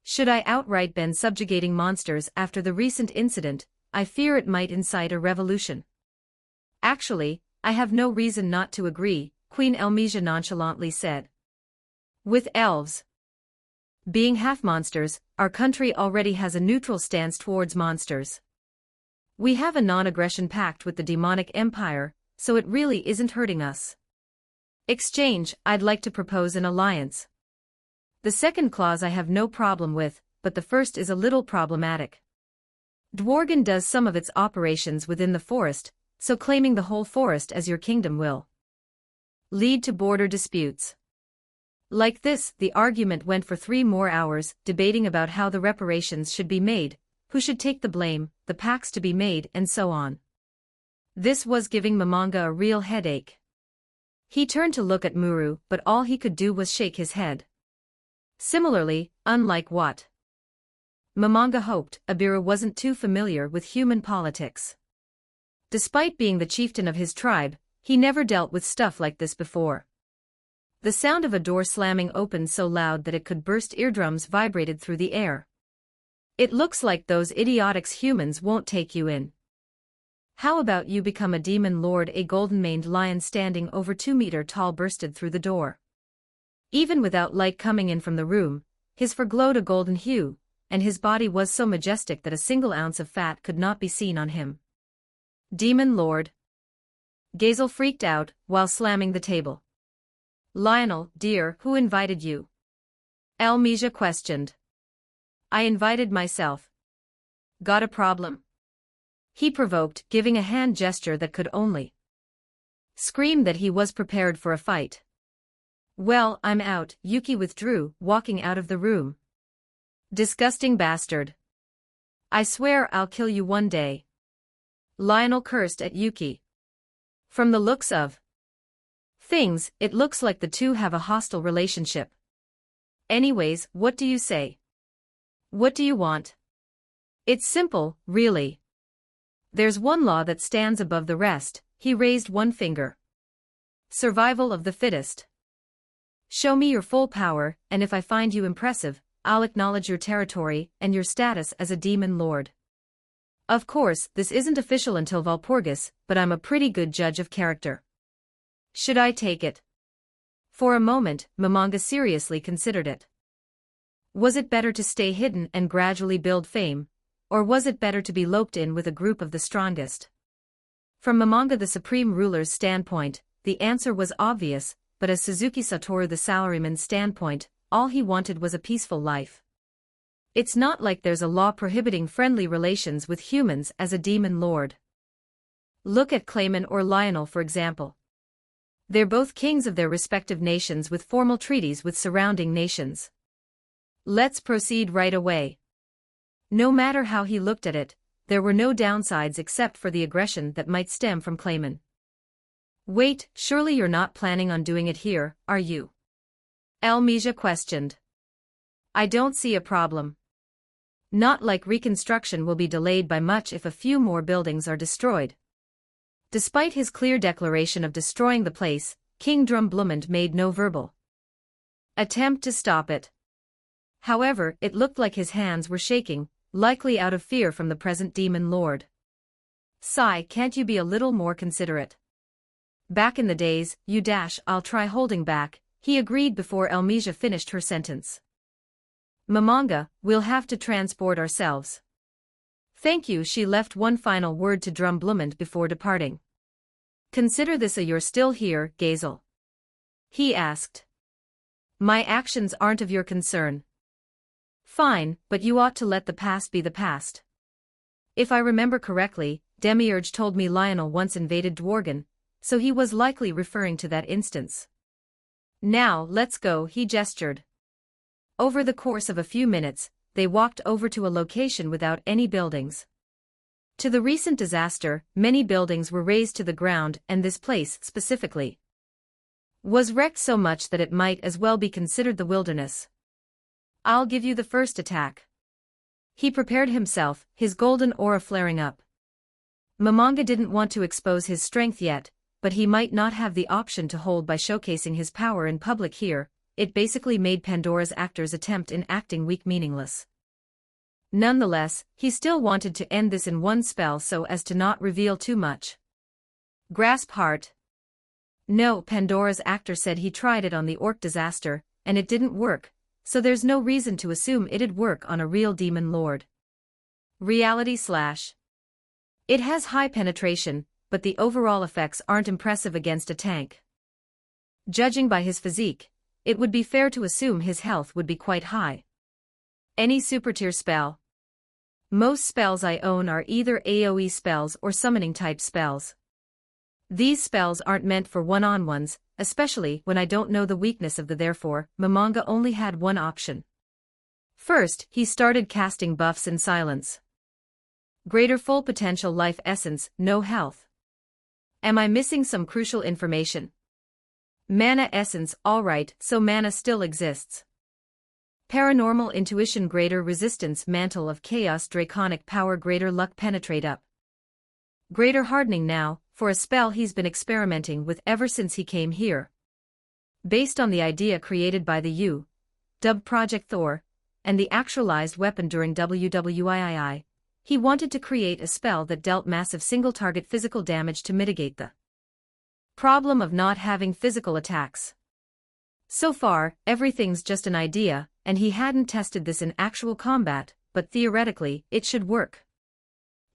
Should I outright ban subjugating monsters after the recent incident, I fear it might incite a revolution. Actually, I have no reason not to agree, Queen Elmesia nonchalantly said. With elves being half-monsters, our country already has a neutral stance towards monsters. We have a non-aggression pact with the demonic empire, so it really isn't hurting us. Exchange, I'd like to propose an alliance. The second clause I have no problem with, but the first is a little problematic. Dworgan does some of its operations within the forest, so claiming the whole forest as your kingdom will lead to border disputes. Like this, the argument went for 3 more hours, debating about how the reparations should be made, who should take the blame, the pacts to be made, and so on. This was giving Mamanga a real headache. He turned to look at Muru, but all he could do was shake his head. Similarly, unlike what Mamanga hoped, Abiru wasn't too familiar with human politics. Despite being the chieftain of his tribe, he never dealt with stuff like this before. The sound of a door slamming open so loud that it could burst eardrums vibrated through the air. It looks like those idiotics humans won't take you in. How about you become a demon lord? A golden-maned lion standing over 2 meters tall bursted through the door. Even without light coming in from the room, his fur glowed a golden hue, and his body was so majestic that a single ounce of fat could not be seen on him. Demon Lord. Gazel freaked out, while slamming the table. Lionel, dear, who invited you? Elmesia questioned. I invited myself. Got a problem? He provoked, giving a hand gesture that could only scream that he was prepared for a fight. Well, I'm out, Yuki withdrew, walking out of the room. Disgusting bastard. I swear I'll kill you one day. Lionel cursed at Yuki. From the looks of things, it looks like the two have a hostile relationship. Anyways, what do you say? What do you want? It's simple, really. There's one law that stands above the rest, he raised one finger. Survival of the fittest. Show me your full power, and if I find you impressive, I'll acknowledge your territory and your status as a demon lord. Of course, this isn't official until Walpurgis, but I'm a pretty good judge of character. Should I take it? For a moment, Momonga seriously considered it. Was it better to stay hidden and gradually build fame, or was it better to be loped in with a group of the strongest? From Momonga the supreme ruler's standpoint, the answer was obvious, but as Suzuki Satoru the salaryman's standpoint, all he wanted was a peaceful life. It's not like there's a law prohibiting friendly relations with humans as a demon lord. Look at Clayman or Lionel for example. They're both kings of their respective nations with formal treaties with surrounding nations. Let's proceed right away. No matter how he looked at it, there were no downsides except for the aggression that might stem from Clayman. Wait, surely you're not planning on doing it here, are you? Elmesia questioned. I don't see a problem. Not like reconstruction will be delayed by much if a few more buildings are destroyed. Despite his clear declaration of destroying the place, King Drumblumand made no verbal attempt to stop it. However, it looked like his hands were shaking, likely out of fear from the present demon lord. Sigh, can't you be a little more considerate? Back in the days, I'll try holding back, he agreed before Elmesia finished her sentence. Momonga, we'll have to transport ourselves. Thank you, she left one final word to Drumblumand before departing. Consider this a you're still here, Gazel. He asked. My actions aren't of your concern. Fine, but you ought to let the past be the past. If I remember correctly, Demiurge told me Lionel once invaded Dworgen, so he was likely referring to that instance. Now, let's go, he gestured. Over the course of a few minutes, they walked over to a location without any buildings. To the recent disaster, many buildings were razed to the ground and this place, specifically, was wrecked so much that it might as well be considered the wilderness. I'll give you the first attack. He prepared himself, his golden aura flaring up. Momonga didn't want to expose his strength yet, but he might not have the option to hold by showcasing his power in public here. It basically made Pandora's actor's attempt in acting weak meaningless. Nonetheless, he still wanted to end this in one spell so as to not reveal too much. Grasp heart. No, Pandora's actor said he tried it on the orc disaster, and it didn't work, so there's no reason to assume it'd work on a real demon lord. Reality slash. It has high penetration, but the overall effects aren't impressive against a tank. Judging by his physique, it would be fair to assume his health would be quite high. Any super-tier spell? Most spells I own are either AoE spells or summoning-type spells. These spells aren't meant for one-on-ones, especially when I don't know the weakness of the therefore, Momonga only had one option. First, he started casting buffs in silence. Greater full potential life essence, no health. Am I missing some crucial information? Mana essence, alright, so mana still exists. Paranormal intuition, greater resistance, mantle of chaos, draconic power, greater luck, penetrate up. Greater hardening now, for a spell he's been experimenting with ever since he came here. Based on the idea created by the dubbed Project Thor, and the actualized weapon during WWII, he wanted to create a spell that dealt massive single-target physical damage to mitigate the problem of not having physical attacks. So far, everything's just an idea, and he hadn't tested this in actual combat, but theoretically, it should work.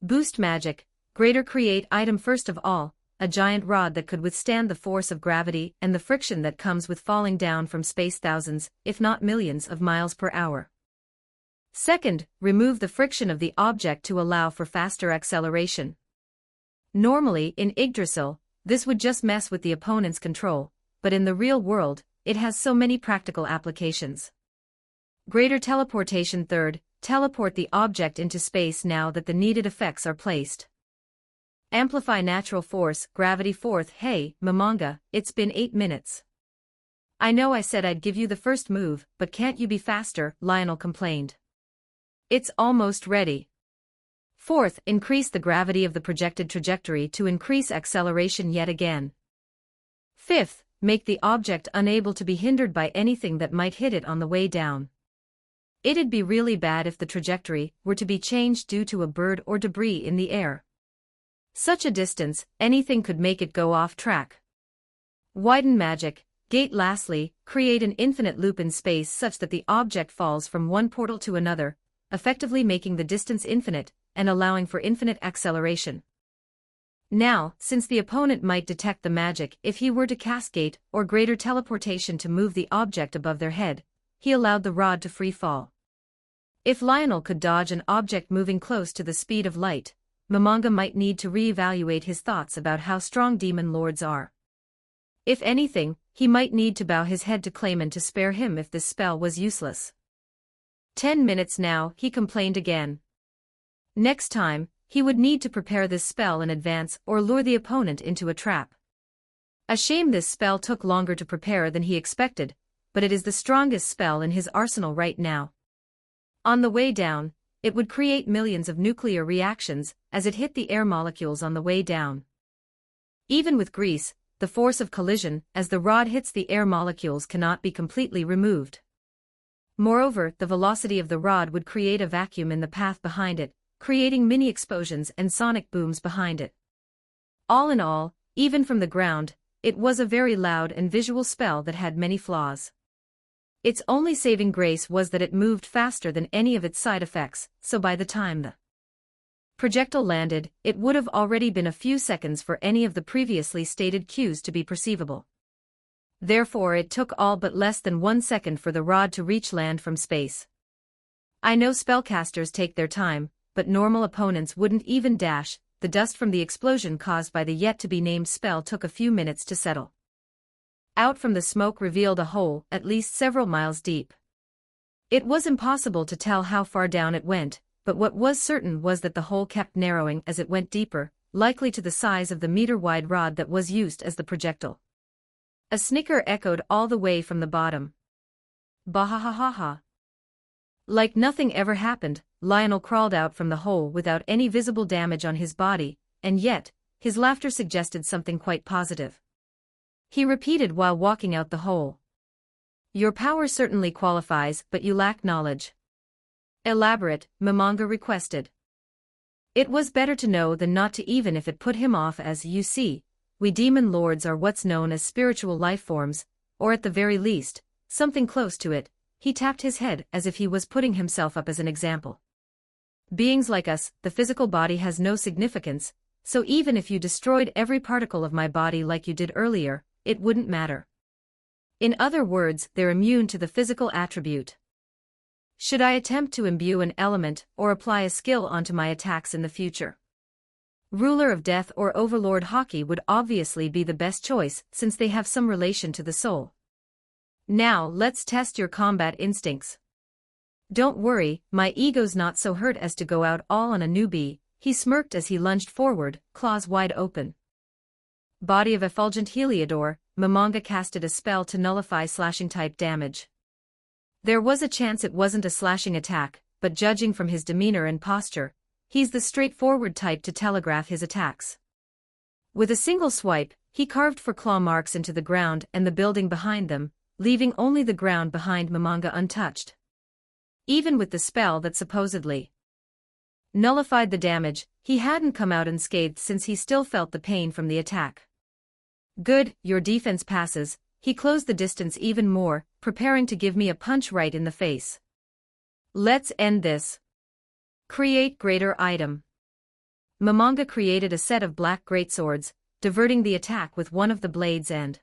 Boost magic, greater create item. First of all, a giant rod that could withstand the force of gravity and the friction that comes with falling down from space thousands, if not millions of miles per hour. Second, remove the friction of the object to allow for faster acceleration. Normally, in Yggdrasil, this would just mess with the opponent's control, but in the real world, it has so many practical applications. Greater teleportation. Third, teleport the object into space now that the needed effects are placed. Amplify natural force, gravity. Fourth, hey, Momonga, it's been 8 minutes. I know I said I'd give you the first move, but can't you be faster? Lionel complained. It's almost ready. Fourth, increase the gravity of the projected trajectory to increase acceleration yet again. Fifth, make the object unable to be hindered by anything that might hit it on the way down. It'd be really bad if the trajectory were to be changed due to a bird or debris in the air. Such a distance, anything could make it go off track. Widen magic gate. Lastly, create an infinite loop in space such that the object falls from one portal to another, effectively making the distance infinite and allowing for infinite acceleration. Now, since the opponent might detect the magic if he were to cast gate or greater teleportation to move the object above their head, he allowed the rod to free fall. If Lionel could dodge an object moving close to the speed of light, Momonga might need to re-evaluate his thoughts about how strong demon lords are. If anything, he might need to bow his head to Clayman to spare him if this spell was useless. 10 minutes now, he complained again. Next time, he would need to prepare this spell in advance or lure the opponent into a trap. A shame this spell took longer to prepare than he expected, but it is the strongest spell in his arsenal right now. On the way down, it would create millions of nuclear reactions as it hit the air molecules on the way down. Even with grease, the force of collision as the rod hits the air molecules cannot be completely removed. Moreover, the velocity of the rod would create a vacuum in the path behind it, creating mini explosions and sonic booms behind it. All in all, even from the ground, it was a very loud and visual spell that had many flaws. Its only saving grace was that it moved faster than any of its side effects, so by the time the projectile landed, it would have already been a few seconds for any of the previously stated cues to be perceivable. Therefore it took all but less than 1 second for the rod to reach land from space. I know spellcasters take their time, but normal opponents wouldn't even dash. The dust from the explosion caused by the yet-to-be-named spell took a few minutes to settle. Out from the smoke revealed a hole at least several miles deep. It was impossible to tell how far down it went, but what was certain was that the hole kept narrowing as it went deeper, likely to the size of the meter-wide rod that was used as the projectile. A snicker echoed all the way from the bottom. Bah-ha-ha-ha-ha. Like nothing ever happened, Lionel crawled out from the hole without any visible damage on his body, and yet, his laughter suggested something quite positive. He repeated while walking out the hole. Your power certainly qualifies, but you lack knowledge. Elaborate, Momonga requested. It was better to know than not to, even if it put him off. As you see, we demon lords are what's known as spiritual life forms, or at the very least, something close to it. He tapped his head as if he was putting himself up as an example. Beings like us, the physical body has no significance, so even if you destroyed every particle of my body like you did earlier, it wouldn't matter. In other words, they're immune to the physical attribute. Should I attempt to imbue an element or apply a skill onto my attacks in the future? Ruler of Death or Overlord Hockey would obviously be the best choice since they have some relation to the soul. Now let's test your combat instincts. Don't worry, my ego's not so hurt as to go out all on a newbie, he smirked as he lunged forward, claws wide open. Body of Effulgent Heliodor, Momonga casted a spell to nullify slashing-type damage. There was a chance it wasn't a slashing attack, but judging from his demeanor and posture, he's the straightforward type to telegraph his attacks. With a single swipe, he carved for claw marks into the ground and the building behind them, leaving only the ground behind Momonga untouched. Even with the spell that supposedly nullified the damage, he hadn't come out unscathed since he still felt the pain from the attack. Good, your defense passes. He closed the distance even more, preparing to give me a punch right in the face. Let's end this. Create greater item. Momonga created a set of black greatswords, diverting the attack with one of the blades and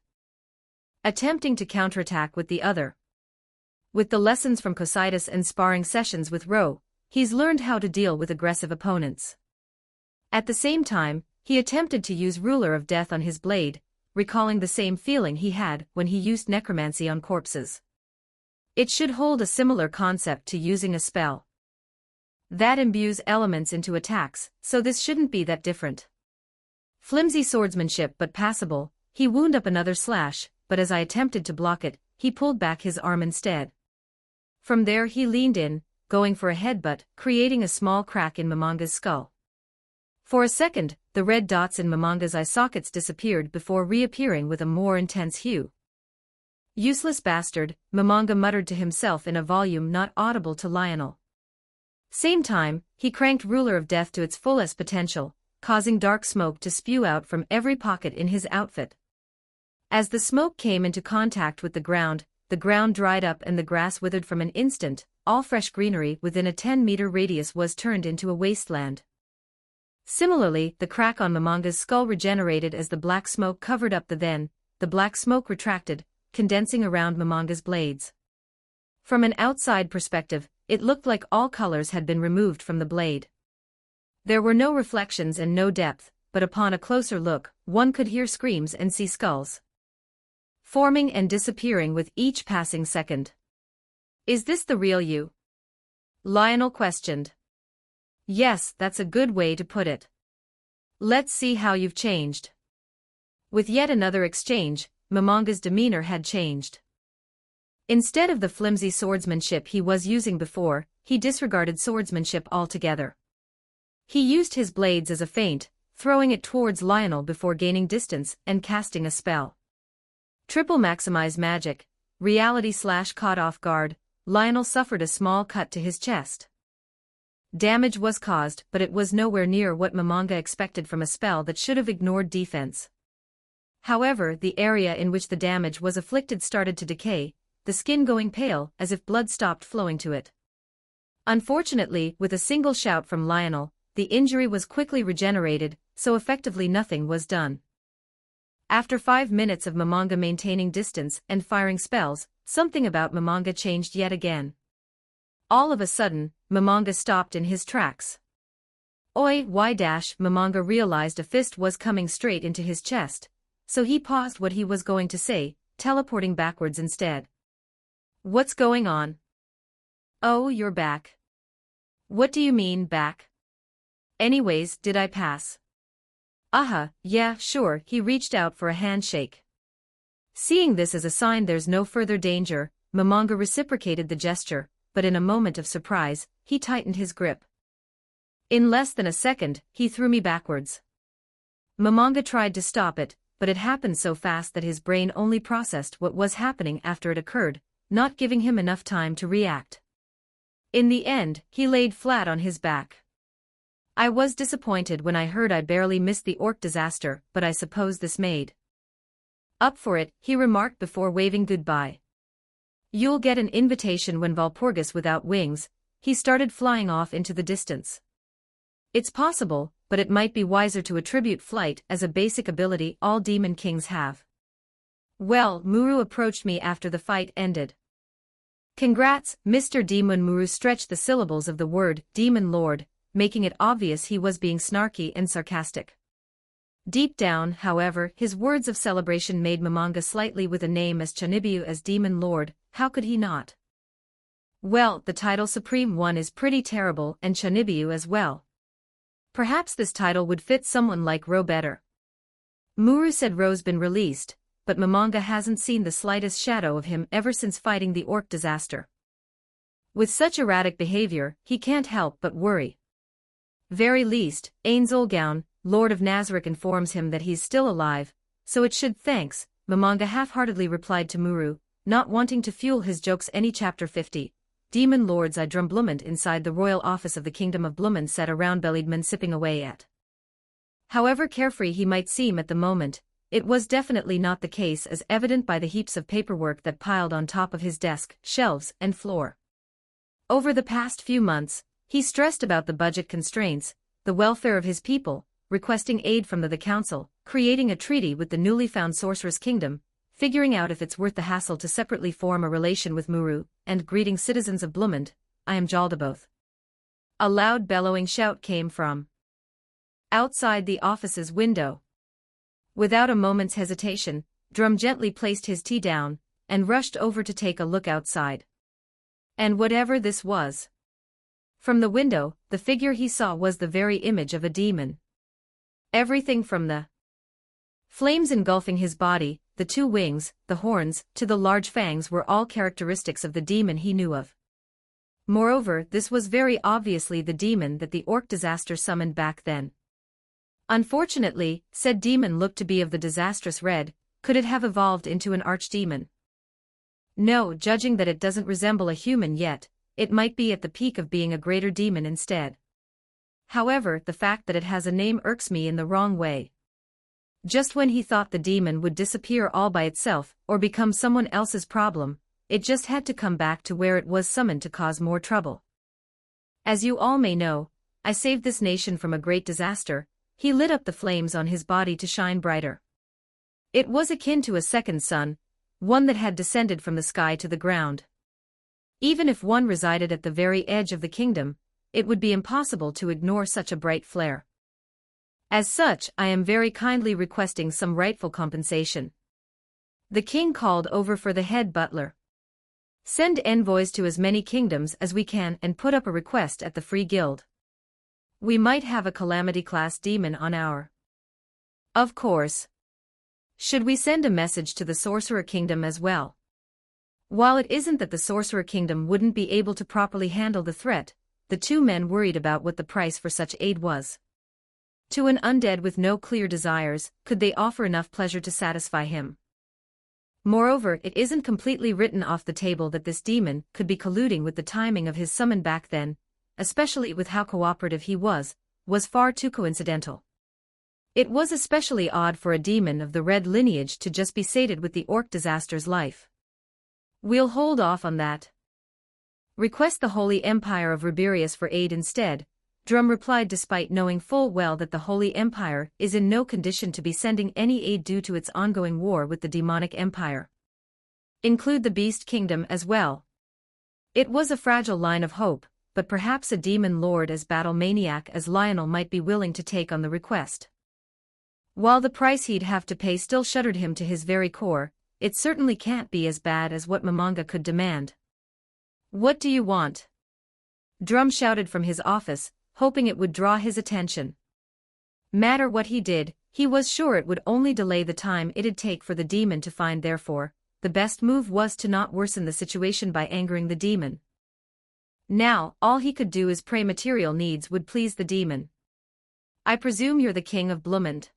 attempting to counterattack with the other. With the lessons from Cositus and sparring sessions with Ro, he's learned how to deal with aggressive opponents. At the same time, he attempted to use Ruler of Death on his blade, recalling the same feeling he had when he used necromancy on corpses. It should hold a similar concept to using a spell that imbues elements into attacks, so this shouldn't be that different. Flimsy swordsmanship but passable, he wound up another slash, but as I attempted to block it, he pulled back his arm instead. From there he leaned in, going for a headbutt, creating a small crack in Momonga's skull. For a second, the red dots in Momonga's eye sockets disappeared before reappearing with a more intense hue. Useless bastard, Momanga muttered to himself in a volume not audible to Lionel. Same time, he cranked Ruler of Death to its fullest potential, causing dark smoke to spew out from every pocket in his outfit. As the smoke came into contact with the ground dried up and the grass withered from an instant. All fresh greenery within a 10-meter radius was turned into a wasteland. Similarly, the crack on Momonga's skull regenerated as the black smoke covered up the black smoke retracted, condensing around Momonga's blades. From an outside perspective, it looked like all colors had been removed from the blade. There were no reflections and no depth, but upon a closer look, one could hear screams and see skulls forming and disappearing with each passing second. "Is this the real you?" Lionel questioned. "Yes, that's a good way to put it. Let's see how you've changed." With yet another exchange, Momonga's demeanor had changed. Instead of the flimsy swordsmanship he was using before, he disregarded swordsmanship altogether. He used his blades as a feint, throwing it towards Lionel before gaining distance and casting a spell. Triple maximize magic, reality/caught off guard. Lionel suffered a small cut to his chest. Damage was caused, but it was nowhere near what Momanga expected from a spell that should have ignored defense. However, the area in which the damage was inflicted started to decay, the skin going pale as if blood stopped flowing to it. Unfortunately, with a single shout from Lionel, the injury was quickly regenerated, so effectively nothing was done. After 5 minutes of Momanga maintaining distance and firing spells, something about Momanga changed yet again. All of a sudden, Momanga stopped in his tracks. Oi, why dash! Momanga realized a fist was coming straight into his chest, so he paused what he was going to say, teleporting backwards instead. "What's going on?" "Oh, you're back." "What do you mean, back?" "Anyways, did I pass?" Yeah, sure." He reached out for a handshake. Seeing this as a sign there's no further danger, Momanga reciprocated the gesture, but in a moment of surprise, he tightened his grip. In less than a second, he threw me backwards. Momanga tried to stop it, but it happened so fast that his brain only processed what was happening after it occurred, not giving him enough time to react. In the end, he laid flat on his back. I was disappointed when I heard I barely missed the orc disaster, but I suppose this made up for it, he remarked before waving goodbye. "You'll get an invitation when Walpurgis without wings." He started flying off into the distance. It's possible, but it might be wiser to attribute flight as a basic ability all demon kings have. Well, Muru approached me after the fight ended. "Congrats, Mr. Demon." Muru stretched the syllables of the word Demon Lord, making it obvious he was being snarky and sarcastic. Deep down, however, his words of celebration made Momanga slightly. With a name as Chanibiu as Demon Lord, how could he not? Well, the title Supreme One is pretty terrible, and Chanibiu as well. Perhaps this title would fit someone like Ro better. Muru said Ro's been released, but Momanga hasn't seen the slightest shadow of him ever since fighting the orc disaster. With such erratic behavior, he can't help but worry. Very least, Ainzolgaun, Lord of Nazarick, informs him that he's still alive, so it should. Thanks, Momanga half-heartedly replied to Muru, not wanting to fuel his jokes any. Chapter 50. Demon Lords. I Drumblumand. Inside the royal office of the Kingdom of Blumand sat a round-bellied man sipping away at. However carefree he might seem at the moment, it was definitely not the case, as evident by the heaps of paperwork that piled on top of his desk, shelves, and floor. Over the past few months, he stressed about the budget constraints, the welfare of his people, requesting aid from the council, creating a treaty with the newly found sorceress kingdom, figuring out if it's worth the hassle to separately form a relation with Muru, and greeting citizens of Blumend. I am Jaldaboth. A loud bellowing shout came from outside the office's window. Without a moment's hesitation, Drum gently placed his tea down, and rushed over to take a look outside. And whatever this was. From the window, the figure he saw was the very image of a demon. Everything from the flames engulfing his body, the two wings, the horns, to the large fangs were all characteristics of the demon he knew of. Moreover, this was very obviously the demon that the orc disaster summoned back then. Unfortunately, said demon looked to be of the disastrous red. Could it have evolved into an archdemon? No, judging that it doesn't resemble a human yet, it might be at the peak of being a greater demon instead. However, the fact that it has a name irks me in the wrong way. Just when he thought the demon would disappear all by itself, or become someone else's problem, it just had to come back to where it was summoned to cause more trouble. As you all may know, I saved this nation from a great disaster. He lit up the flames on his body to shine brighter. It was akin to a second sun, one that had descended from the sky to the ground. Even if one resided at the very edge of the kingdom, it would be impossible to ignore such a bright flare. As such, I am very kindly requesting some rightful compensation. The king called over for the head butler. Send envoys to as many kingdoms as we can and put up a request at the Free Guild. We might have a calamity-class demon on our. Of course. Should we send a message to the Sorcerer Kingdom as well? While it isn't that the Sorcerer Kingdom wouldn't be able to properly handle the threat, the two men worried about what the price for such aid was. To an undead with no clear desires, could they offer enough pleasure to satisfy him? Moreover, it isn't completely written off the table that this demon could be colluding with the timing of his summon back then, especially with how cooperative he was far too coincidental. It was especially odd for a demon of the red lineage to just be sated with the orc disaster's life. We'll hold off on that. Request the Holy Empire of Riberius for aid instead, Drum replied despite knowing full well that the Holy Empire is in no condition to be sending any aid due to its ongoing war with the demonic empire. Include the Beast Kingdom as well. It was a fragile line of hope, but perhaps a demon lord as battle maniac as Lionel might be willing to take on the request. While the price he'd have to pay still shuddered him to his very core, it certainly can't be as bad as what Mamanga could demand. What do you want? Drum shouted from his office, hoping it would draw his attention. Matter what he did, he was sure it would only delay the time it'd take for the demon to find. Therefore, the best move was to not worsen the situation by angering the demon. Now, all he could do is pray material needs would please the demon. I presume you're the king of Blumend.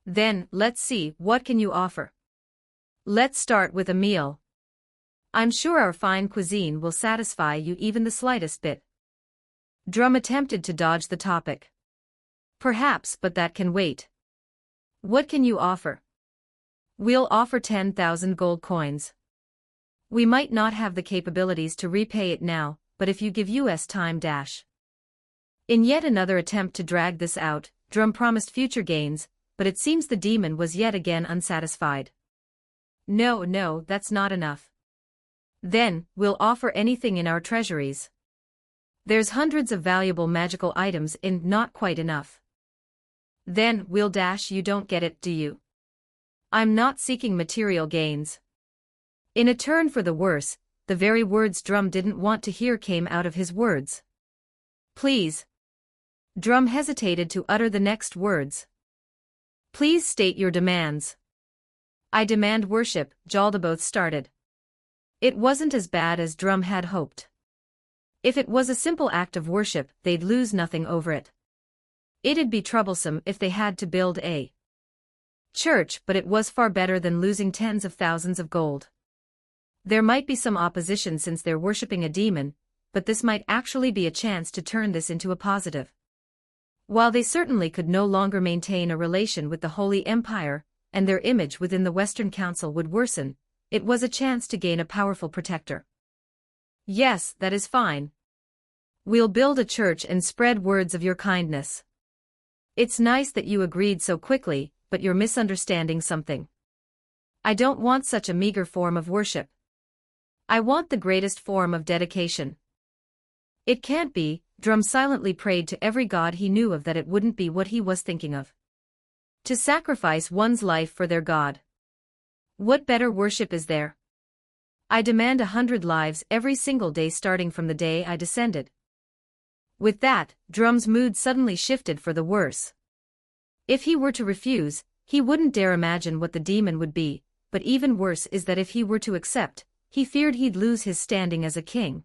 Then, let's see, what can you offer? Let's start with a meal. I'm sure our fine cuisine will satisfy you even the slightest bit. Drum attempted to dodge the topic. Perhaps, but that can wait. What can you offer? We'll offer 10,000 gold coins. We might not have the capabilities to repay it now, but if you give us time dash. In yet another attempt to drag this out, Drum promised future gains, but it seems the demon was yet again unsatisfied. No, that's not enough. Then, we'll offer anything in our treasuries. There's hundreds of valuable magical items in not quite enough. Then, we'll dash you don't get it, do you? I'm not seeking material gains. In a turn for the worse, the very words Drum didn't want to hear came out of his words. Please. Drum hesitated to utter the next words. Please state your demands. I demand worship, Jaldaboth started. It wasn't as bad as Drum had hoped. If it was a simple act of worship, they'd lose nothing over it. It'd be troublesome if they had to build a church, but it was far better than losing tens of thousands of gold. There might be some opposition since they're worshipping a demon, but this might actually be a chance to turn this into a positive. While they certainly could no longer maintain a relation with the Holy Empire, and their image within the Western Council would worsen, it was a chance to gain a powerful protector. Yes, that is fine. We'll build a church and spread words of your kindness. It's nice that you agreed so quickly, but you're misunderstanding something. I don't want such a meager form of worship. I want the greatest form of dedication. It can't be, Drum silently prayed to every god he knew of that it wouldn't be what he was thinking of. To sacrifice one's life for their god. What better worship is there? I demand 100 lives every single day starting from the day I descended. With that, Drum's mood suddenly shifted for the worse. If he were to refuse, he wouldn't dare imagine what the demon would be, but even worse is that if he were to accept, he feared he'd lose his standing as a king.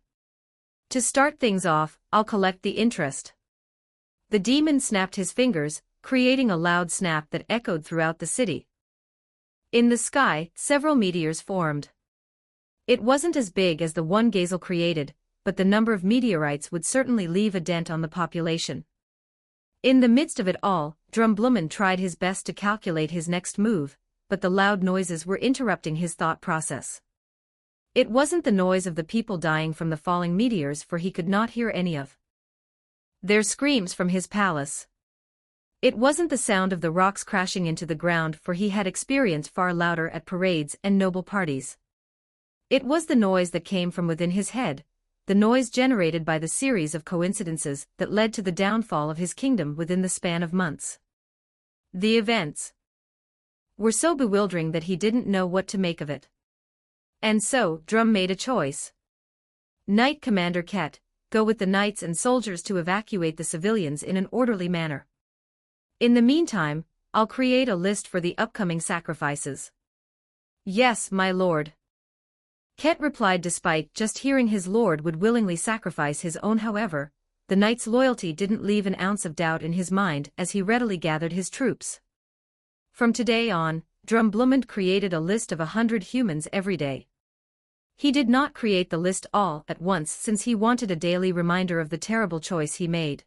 To start things off, I'll collect the interest. The demon snapped his fingers, creating a loud snap that echoed throughout the city. In the sky, several meteors formed. It wasn't as big as the one Gazel created, but the number of meteorites would certainly leave a dent on the population. In the midst of it all, Drumblumman tried his best to calculate his next move, but the loud noises were interrupting his thought process. It wasn't the noise of the people dying from the falling meteors, for he could not hear any of their screams from his palace. It wasn't the sound of the rocks crashing into the ground, for he had experience far louder at parades and noble parties. It was the noise that came from within his head, the noise generated by the series of coincidences that led to the downfall of his kingdom within the span of months. The events were so bewildering that he didn't know what to make of it. And so, Drum made a choice. Knight Commander Ket, go with the knights and soldiers to evacuate the civilians in an orderly manner. In the meantime, I'll create a list for the upcoming sacrifices. Yes, my lord. Ket replied despite just hearing his lord would willingly sacrifice his own. However, the knight's loyalty didn't leave an ounce of doubt in his mind as he readily gathered his troops. From today on, Drumblumman created a list of 100 humans every day. He did not create the list all at once since he wanted a daily reminder of the terrible choice he made.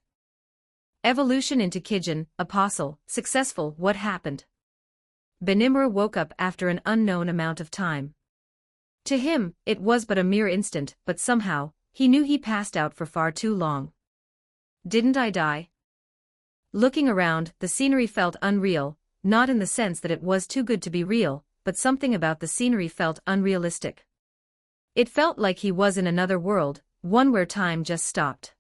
Evolution into Kijin, Apostle, successful. What happened? Benimru woke up after an unknown amount of time. To him, it was but a mere instant, but somehow, he knew he passed out for far too long. Didn't I die? Looking around, the scenery felt unreal, not in the sense that it was too good to be real, but something about the scenery felt unrealistic. It felt like he was in another world, one where time just stopped.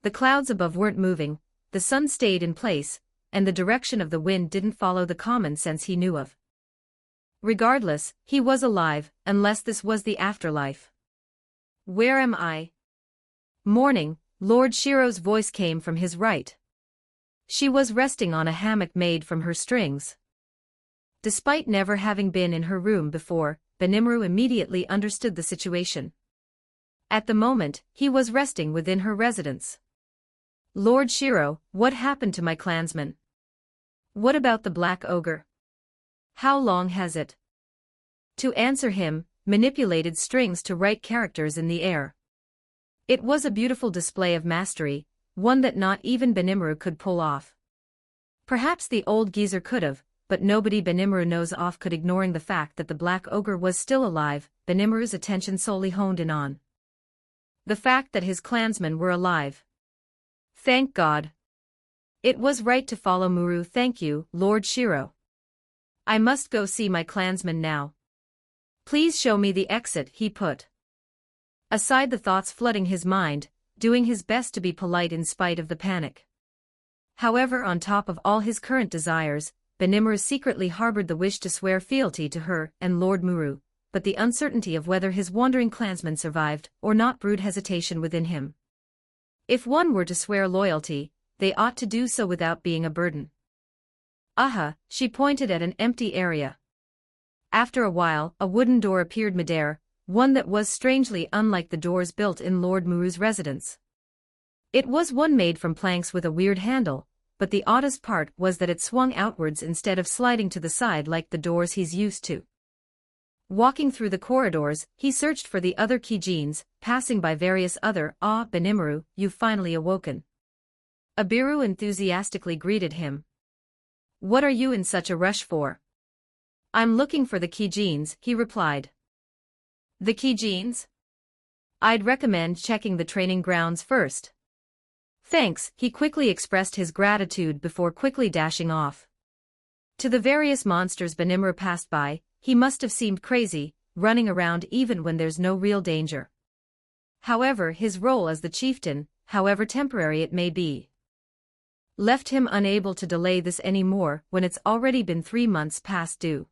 The clouds above weren't moving, the sun stayed in place, and the direction of the wind didn't follow the common sense he knew of. Regardless, he was alive, unless this was the afterlife. Where am I? Morning, Lord Shiro's voice came from his right. She was resting on a hammock made from her strings. Despite never having been in her room before, Benimru immediately understood the situation. At the moment, he was resting within her residence. Lord Shiro, what happened to my clansmen? What about the Black Ogre? How long has it? To answer him, manipulated strings to write characters in the air. It was a beautiful display of mastery, one that not even Benimru could pull off. Perhaps the old geezer could have, but nobody Benimru knows of could, ignoring the fact that the Black Ogre was still alive. Benimru's attention solely honed in on the fact that his clansmen were alive. Thank God. It was right to follow Muru. Thank you, Lord Shiro. I must go see my clansmen now. Please show me the exit, he put aside the thoughts flooding his mind, doing his best to be polite in spite of the panic. However, on top of all his current desires, Benimru secretly harbored the wish to swear fealty to her and Lord Muru, but the uncertainty of whether his wandering clansmen survived or not brewed hesitation within him. If one were to swear loyalty, they ought to do so without being a burden. Aha, she pointed at an empty area. After a while, a wooden door appeared midair, one that was strangely unlike the doors built in Lord Muru's residence. It was one made from planks with a weird handle, but the oddest part was that it swung outwards instead of sliding to the side like the doors he's used to. Walking through the corridors, he searched for the other Kijins, passing by various other. Ah, Benimru, you've finally awoken. Abiru enthusiastically greeted him. What are you in such a rush for? I'm looking for the Kijins, he replied. The Kijins? I'd recommend checking the training grounds first. Thanks, he quickly expressed his gratitude before quickly dashing off. To the various monsters Benimura passed by, he must have seemed crazy, running around even when there's no real danger. However, his role as the chieftain, however temporary it may be, left him unable to delay this anymore when it's already been 3 months past due.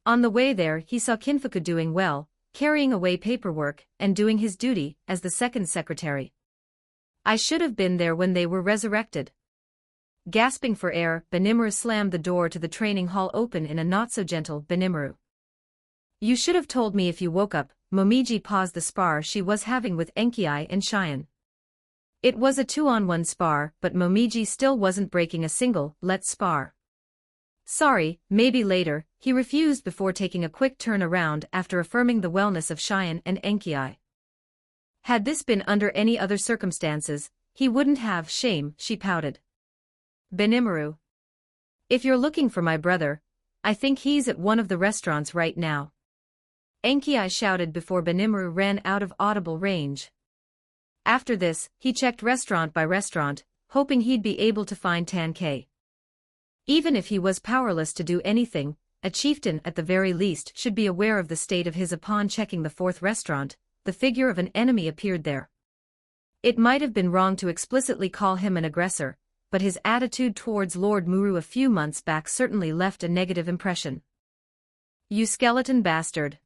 On the way there he saw Kinfuku doing well, carrying away paperwork and doing his duty as the second secretary. I should have been there when they were resurrected. Gasping for air, Benimura slammed the door to the training hall open in a not-so-gentle Benimuru. You should have told me if you woke up. Momiji paused the spar she was having with Enki and Cheyenne. It was a 2-on-1 spar, but Momiji still wasn't breaking a single let's spar. Sorry, maybe later, he refused before taking a quick turn around after affirming the wellness of Cheyenne and Enki. Had this been under any other circumstances, he wouldn't have. Shame, she pouted. Benimuru. If you're looking for my brother, I think he's at one of the restaurants right now. Enki shouted before Benimuru ran out of audible range. After this, he checked restaurant by restaurant, hoping he'd be able to find Tankei. Even if he was powerless to do anything, a chieftain at the very least should be aware of the state of his. Upon checking the 4th restaurant, the figure of an enemy appeared there. It might have been wrong to explicitly call him an aggressor, but his attitude towards Lord Muru a few months back certainly left a negative impression. You skeleton bastard.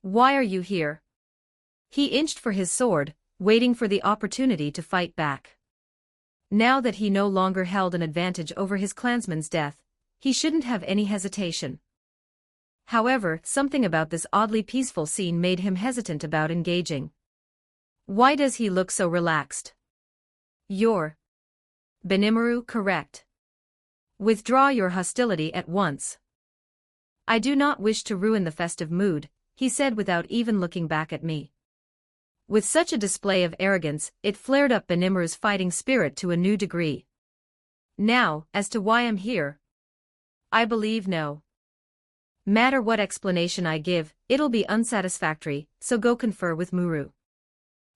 Why are you here? He inched for his sword, waiting for the opportunity to fight back. Now that he no longer held an advantage over his clansman's death, he shouldn't have any hesitation. However, something about this oddly peaceful scene made him hesitant about engaging. Why does he look so relaxed? You're Benimuru, correct. Withdraw your hostility at once. I do not wish to ruin the festive mood, he said without even looking back at me. With such a display of arrogance, it flared up Benimuru's fighting spirit to a new degree. Now, as to why I'm here, I believe no matter what explanation I give, it'll be unsatisfactory, so go confer with Muru.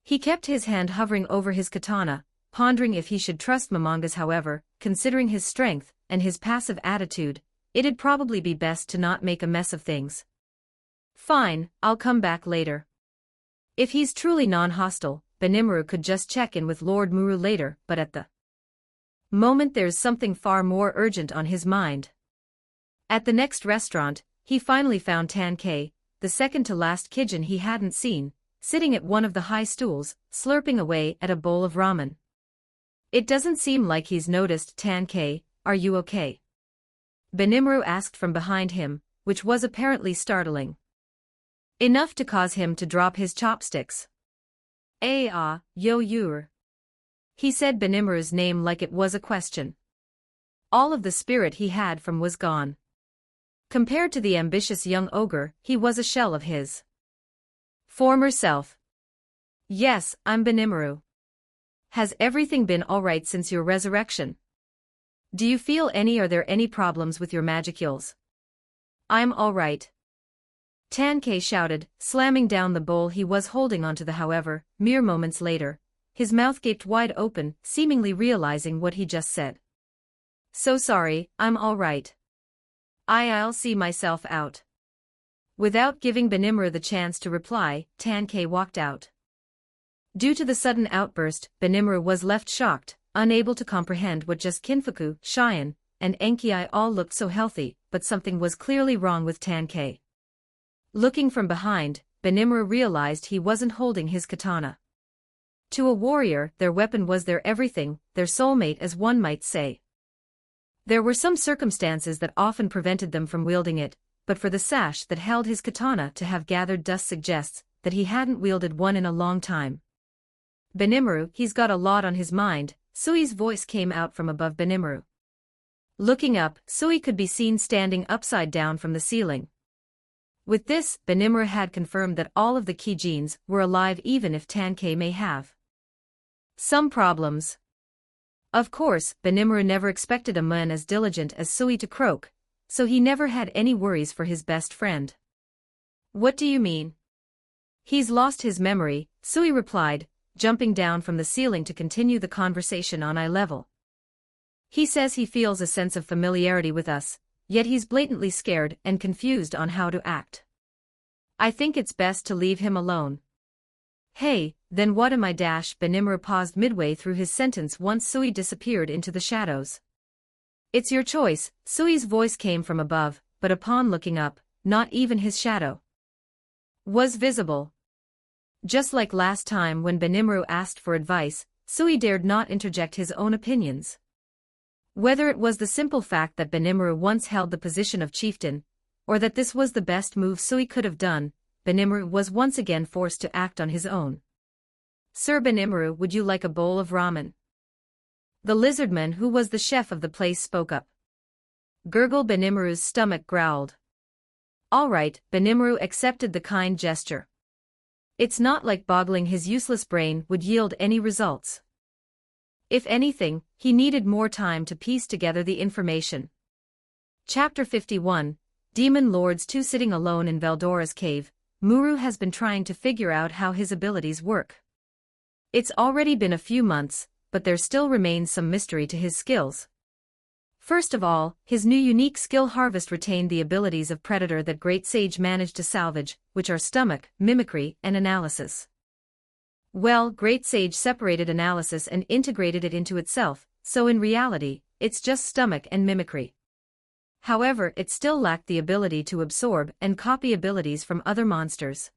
He kept his hand hovering over his katana, pondering if he should trust Momongas. However, considering his strength and his passive attitude, it'd probably be best to not make a mess of things. Fine, I'll come back later. If he's truly non-hostile, Benimuru could just check in with Lord Muru later, but at the moment there's something far more urgent on his mind. At the next restaurant, he finally found Tankei, the second-to-last Kijin he hadn't seen, sitting at one of the high stools, slurping away at a bowl of ramen. It doesn't seem like he's noticed. Tankei, are you okay? Benimuru asked from behind him, which was apparently startling enough to cause him to drop his chopsticks. Yo-ur. He said Benimuru's name like it was a question. All of the spirit he had from was gone. Compared to the ambitious young ogre, he was a shell of his former self. Yes, I'm Benimuru. Has everything been alright since your resurrection? Do you feel any? Are there any problems with your magicules? I'm alright. Tankei shouted, slamming down the bowl he was holding onto the. However, mere moments later, his mouth gaped wide open, seemingly realizing what he just said. So sorry, I'm alright. I'll see myself out. Without giving Benimuru the chance to reply, Tankei walked out. Due to the sudden outburst, Benimuru was left shocked, unable to comprehend what just Kinfuku, Cheyenne, and Enki all looked so healthy, but something was clearly wrong with Tankei. Looking from behind, Benimuru realized he wasn't holding his katana. To a warrior, their weapon was their everything, their soulmate as one might say. There were some circumstances that often prevented them from wielding it, but for the sash that held his katana to have gathered dust suggests that he hadn't wielded one in a long time. Benimuru, he's got a lot on his mind, Sui's voice came out from above Benimuru. Looking up, Sui could be seen standing upside down from the ceiling. With this, Benimuru had confirmed that all of the Kijins were alive, even if Tankei may have some problems. Of course, Benimuru never expected a man as diligent as Sui to croak, so he never had any worries for his best friend. What do you mean? He's lost his memory, Sui replied, jumping down from the ceiling to continue the conversation on eye level. He says he feels a sense of familiarity with us, yet he's blatantly scared and confused on how to act. I think it's best to leave him alone. Hey, then what am I? Benimaru paused midway through his sentence once Sui disappeared into the shadows. It's your choice, Sui's voice came from above, but upon looking up, not even his shadow was visible. Just like last time when Benimaru asked for advice, Sui dared not interject his own opinions. Whether it was the simple fact that Benimaru once held the position of chieftain, or that this was the best move Sui could have done, Benimaru was once again forced to act on his own. Sir Benimaru, would you like a bowl of ramen? The lizardman who was the chef of the place spoke up. Gurgle. Benimaru's stomach growled. All right, Benimaru accepted the kind gesture. It's not like boggling his useless brain would yield any results. If anything, he needed more time to piece together the information. Chapter 51, Demon Lords 2. Sitting alone in Veldora's cave, Muru has been trying to figure out how his abilities work. It's already been a few months, but there still remains some mystery to his skills. First of all, his new unique skill Harvest retained the abilities of Predator that Great Sage managed to salvage, which are Stomach, Mimicry, and Analysis. Well, Great Sage separated Analysis and integrated it into itself, so in reality, it's just Stomach and Mimicry. However, it still lacked the ability to absorb and copy abilities from other monsters.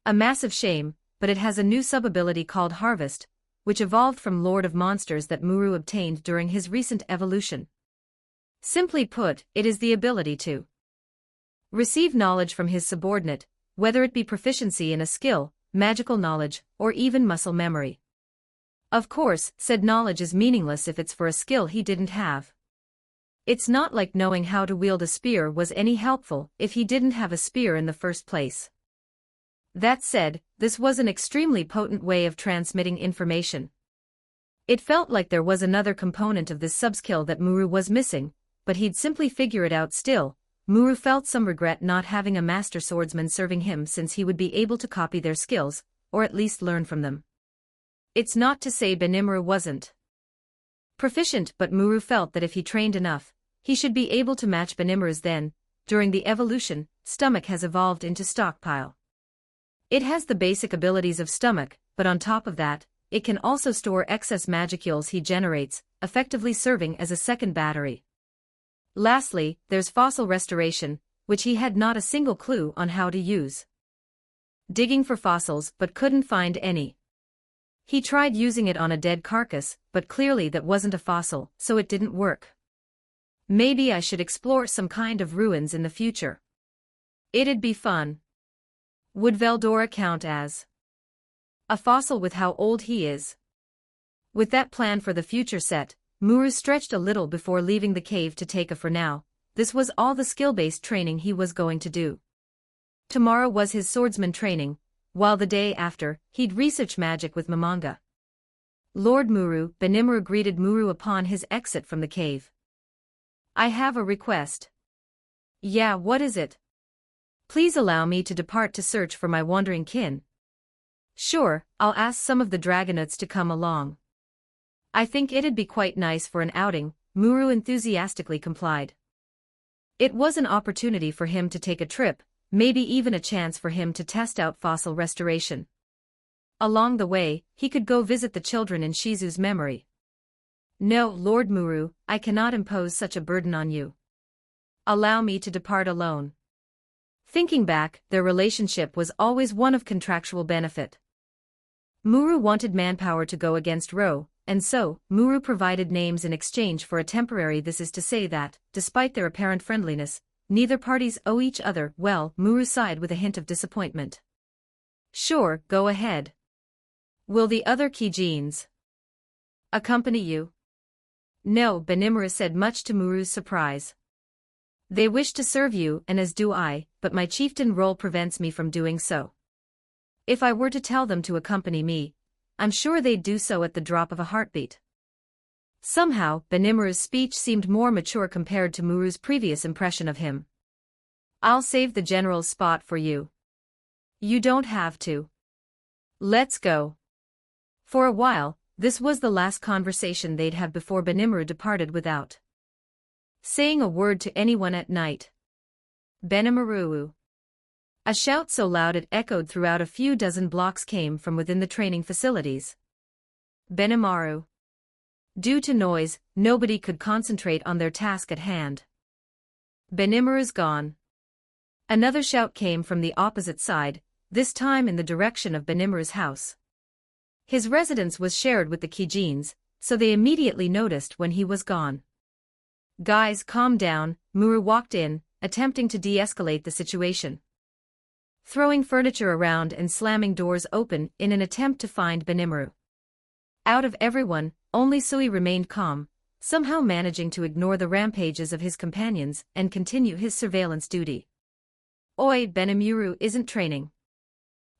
A massive shame, but it has a new sub-ability called Harvest, which evolved from Lord of Monsters that Muru obtained during his recent evolution. Simply put, it is the ability to receive knowledge from his subordinate, whether it be proficiency in a skill, magical knowledge, or even muscle memory. Of course, said knowledge is meaningless if it's for a skill he didn't have. It's not like knowing how to wield a spear was any helpful if he didn't have a spear in the first place. That said, this was an extremely potent way of transmitting information. It felt like there was another component of this subskill that Muru was missing, but he'd simply figure it out still. Muru felt some regret not having a master swordsman serving him since he would be able to copy their skills, or at least learn from them. It's not to say Benimaru wasn't proficient, but Muru felt that if he trained enough, he should be able to match Benimaru's. Then, during the evolution, Stomach has evolved into Stockpile. It has the basic abilities of Stomach, but on top of that, it can also store excess magicules he generates, effectively serving as a second battery. Lastly, there's Fossil Restoration, which he had not a single clue on how to use. Digging for fossils but couldn't find any. He tried using it on a dead carcass, but clearly that wasn't a fossil, so it didn't work. Maybe I should explore some kind of ruins in the future. It'd be fun. Would Veldora count as a fossil with how old he is? With that plan for the future set, Muru stretched a little before leaving the cave to take a for now. This was all the skill-based training he was going to do. Tomorrow was his swordsman training, while the day after, he'd research magic with Momonga. Lord Muru, Benimaru greeted Muru upon his exit from the cave. I have a request. Yeah, what is it? Please allow me to depart to search for my wandering kin. Sure, I'll ask some of the Dragonauts to come along. I think it'd be quite nice for an outing, Muru enthusiastically complied. It was an opportunity for him to take a trip, maybe even a chance for him to test out fossil restoration. Along the way, he could go visit the children in Shizu's memory. No, Lord Muru, I cannot impose such a burden on you. Allow me to depart alone. Thinking back, their relationship was always one of contractual benefit. Muru wanted manpower to go against Ro, and so, Muru provided names in exchange for a temporary. This is to say that, despite their apparent friendliness, neither parties owe each other. Well, Muru sighed with a hint of disappointment. Sure, go ahead. Will the other Kijins accompany you? No, Benimaru said, much to Muru's surprise. They wish to serve you, and as do I, but my chieftain role prevents me from doing so. If I were to tell them to accompany me, I'm sure they'd do so at the drop of a heartbeat. Somehow, Benimaru's speech seemed more mature compared to Muru's previous impression of him. I'll save the general's spot for you. You don't have to. Let's go. For a while, this was the last conversation they'd have before Benimaru departed without saying a word to anyone at night. Benimaru. A shout so loud it echoed throughout a few dozen blocks came from within the training facilities. Benimaru. Due to noise, nobody could concentrate on their task at hand. Benimaru's gone. Another shout came from the opposite side, this time in the direction of Benimaru's house. His residence was shared with the Kijins, so they immediately noticed when he was gone. Guys, calm down, Muru walked in, attempting to de-escalate the situation. Throwing furniture around and slamming doors open in an attempt to find Benimaru. Out of everyone, only Sui remained calm, somehow managing to ignore the rampages of his companions and continue his surveillance duty. Oi, Benimaru isn't training.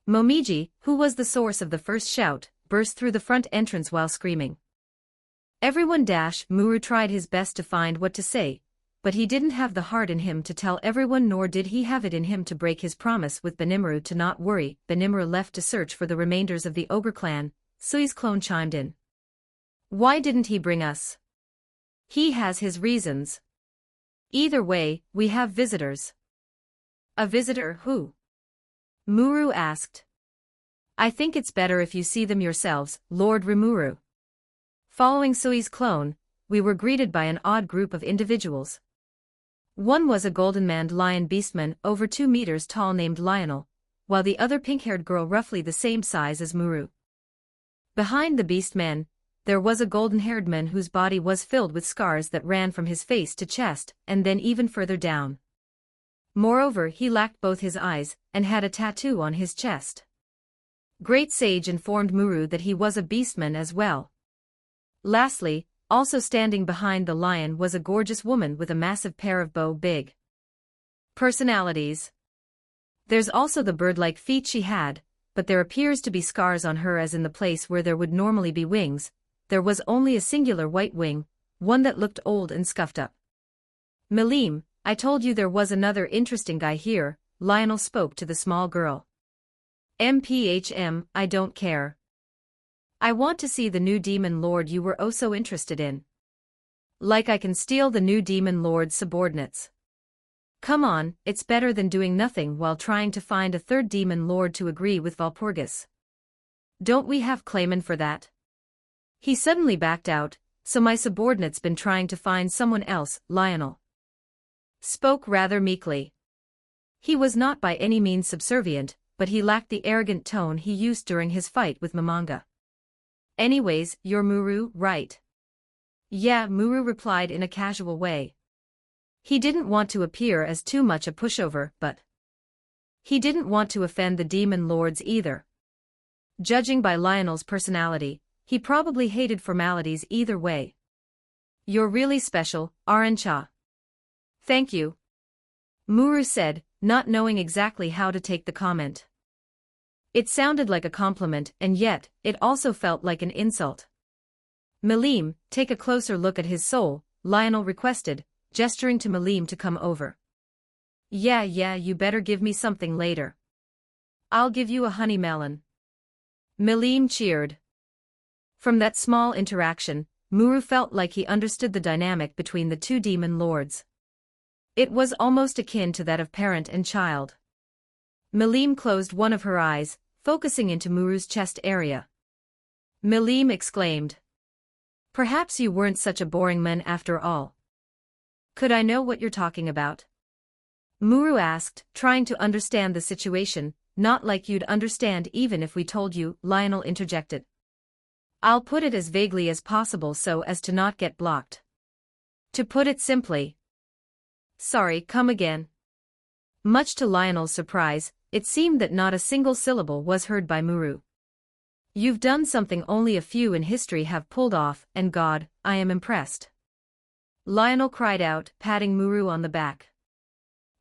Momiji, who was the source of the first shout, burst through the front entrance while screaming. Everyone Muru tried his best to find what to say, but he didn't have the heart in him to tell everyone, nor did he have it in him to break his promise with Benimaru to not worry. Benimaru left to search for the remainders of the ogre clan. Sui's clone chimed in. Why didn't he bring us? He has his reasons. Either way, we have visitors. A visitor who? Muru asked. I think it's better if you see them yourselves, Lord Rimuru. Following Sui's clone, we were greeted by an odd group of individuals. One was a golden-maned lion beastman over 2 meters tall named Lionel, while the other pink-haired girl roughly the same size as Muru. Behind the beastman, there was a golden-haired man whose body was filled with scars that ran from his face to chest and then even further down. Moreover, he lacked both his eyes and had a tattoo on his chest. Great Sage informed Muru that he was a beastman as well. Lastly, also standing behind the lion was a gorgeous woman with a massive pair of big personalities. There's also the bird-like feet she had, but there appears to be scars on her, as in the place where there would normally be wings, there was only a singular white wing, one that looked old and scuffed up. Milim, I told you there was another interesting guy here, Lionel spoke to the small girl. I don't care. I want to see the new demon lord you were oh so interested in. Like I can steal the new demon lord's subordinates. Come on, it's better than doing nothing while trying to find a third demon lord to agree with Walpurgis. Don't we have Clayman for that? He suddenly backed out, so my subordinate's been trying to find someone else, Lionel spoke rather meekly. He was not by any means subservient, but he lacked the arrogant tone he used during his fight with Mamanga. Anyways, you're Muru, right? Yeah, Muru replied in a casual way. He didn't want to appear as too much a pushover, but he didn't want to offend the demon lords either. Judging by Lionel's personality, he probably hated formalities either way. You're really special, Arancha. Thank you. Muru said, not knowing exactly how to take the comment. It sounded like a compliment, and yet, it also felt like an insult. Milim, take a closer look at his soul, Lionel requested, gesturing to Milim to come over. Yeah, you better give me something later. I'll give you a honey melon. Milim cheered. From that small interaction, Muru felt like he understood the dynamic between the two demon lords. It was almost akin to that of parent and child. Milim closed one of her eyes, focusing into Muru's chest area. Milim exclaimed. Perhaps you weren't such a boring man after all. Could I know what you're talking about? Muru asked, trying to understand the situation. Not like you'd understand even if we told you, Lionel interjected. I'll put it as vaguely as possible so as to not get blocked. To put it simply. Sorry, come again. Much to Lionel's surprise, it seemed that not a single syllable was heard by Muru. You've done something only a few in history have pulled off, and God, I am impressed. Lionel cried out, patting Muru on the back.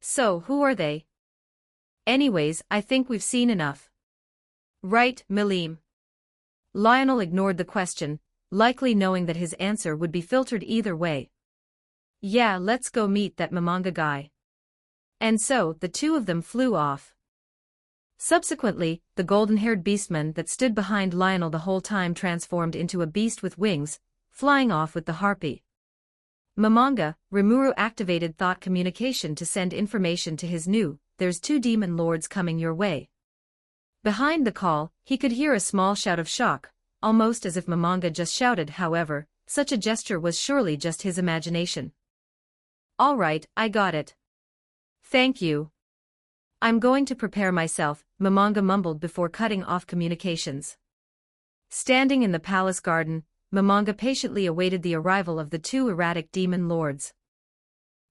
So, who are they? Anyways, I think we've seen enough. Right, Milim. Lionel ignored the question, likely knowing that his answer would be filtered either way. Yeah, let's go meet that Mamanga guy. And so, the two of them flew off. Subsequently, the golden-haired beastman that stood behind Lionel the whole time transformed into a beast with wings, flying off with the harpy. Momonga, Rimuru activated thought communication to send information to his there's 2 demon lords coming your way. Behind the call, he could hear a small shout of shock, almost as if Momonga just shouted. However, such a gesture was surely just his imagination. All right, I got it. Thank you. I'm going to prepare myself, Momonga mumbled before cutting off communications. Standing in the palace garden, Momonga patiently awaited the arrival of the 2 erratic demon lords.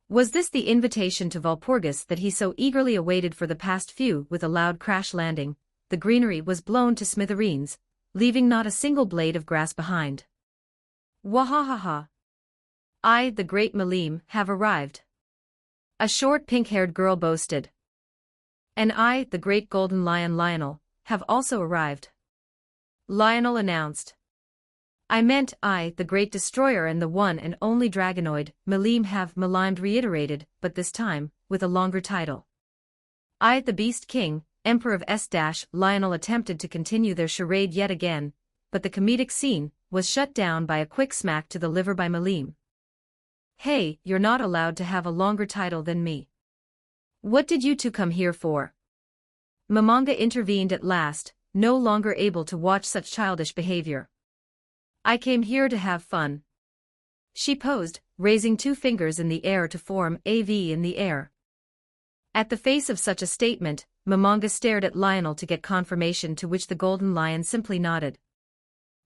Was this the invitation to Walpurgis that he so eagerly awaited for the past few? With a loud crash landing, the greenery was blown to smithereens, leaving not a single blade of grass behind. Wahahaha! I, the great Malim, have arrived. A short pink-haired girl boasted. And I, the great golden lion Lionel, have also arrived. Lionel announced. I meant I, the great destroyer and the one and only dragonoid, Malim have Malimed reiterated, but this time, with a longer title. I, the Beast King, Emperor of S-. Lionel attempted to continue their charade yet again, but the comedic scene was shut down by a quick smack to the liver by Malim. Hey, you're not allowed to have a longer title than me. What did you 2 come here for? Momonga intervened at last, no longer able to watch such childish behavior. I came here to have fun. She posed, raising 2 fingers in the air to form a V in the air. At the face of such a statement, Momonga stared at Lionel to get confirmation, to which the golden lion simply nodded.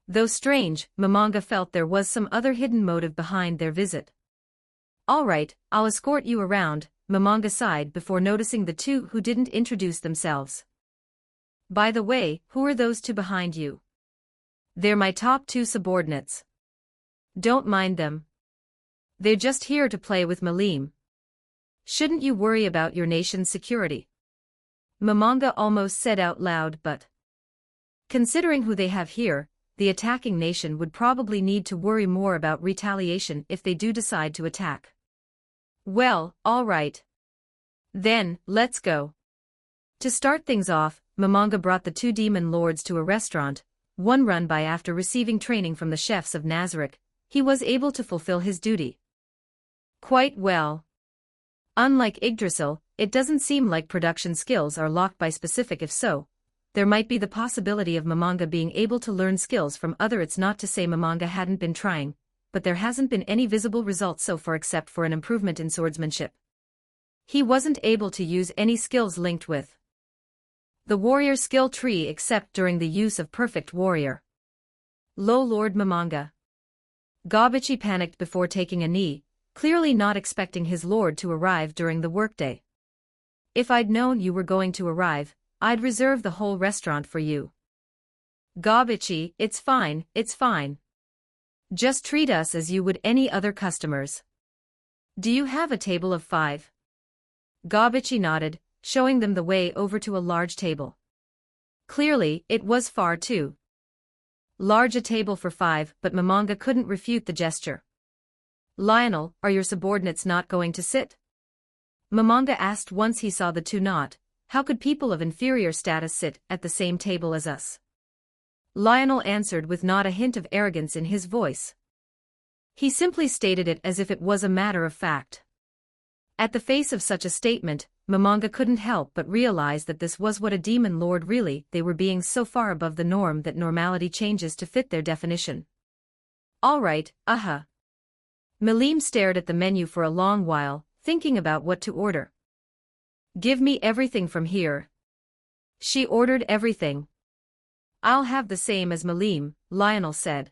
Though strange, Momonga felt there was some other hidden motive behind their visit. All right, I'll escort you around, Momonga sighed before noticing the 2 who didn't introduce themselves. By the way, who are those 2 behind you? They're my top 2 subordinates. Don't mind them. They're just here to play with Malim. Shouldn't you worry about your nation's security? Momonga almost said out loud, but considering who they have here, the attacking nation would probably need to worry more about retaliation if they do decide to attack. Well, all right. Then, let's go. To start things off, Momonga brought the 2 demon lords to a restaurant, one run by. After receiving training from the chefs of Nazarick, he was able to fulfill his duty quite well. Unlike Yggdrasil, it doesn't seem like production skills are locked by specific. If so, there might be the possibility of Momonga being able to learn skills from other. It's not to say Momonga hadn't been trying, but there hasn't been any visible results so far except for an improvement in swordsmanship. He wasn't able to use any skills linked with the warrior skill tree except during the use of perfect warrior. Lo Lord Momonga. Gobichi panicked before taking a knee, clearly not expecting his lord to arrive during the workday. If I'd known you were going to arrive, I'd reserve the whole restaurant for you. Gobichi, it's fine, it's fine. Just treat us as you would any other customers. Do you have a table of 5? Gobichi nodded, showing them the way over to a large table. Clearly, it was far too large a table for 5, but Momonga couldn't refute the gesture. Lionel, are your subordinates not going to sit? Momonga asked once he saw the 2 not. How could people of inferior status sit at the same table as us? Lionel answered with not a hint of arrogance in his voice. He simply stated it as if it was a matter of fact. At the face of such a statement, Momonga couldn't help but realize that this was what a demon lord really. They were being so far above the norm that normality changes to fit their definition. All right, Malim stared at the menu for a long while, thinking about what to order. Give me everything from here. She ordered everything. I'll have the same as Malim, Lionel said.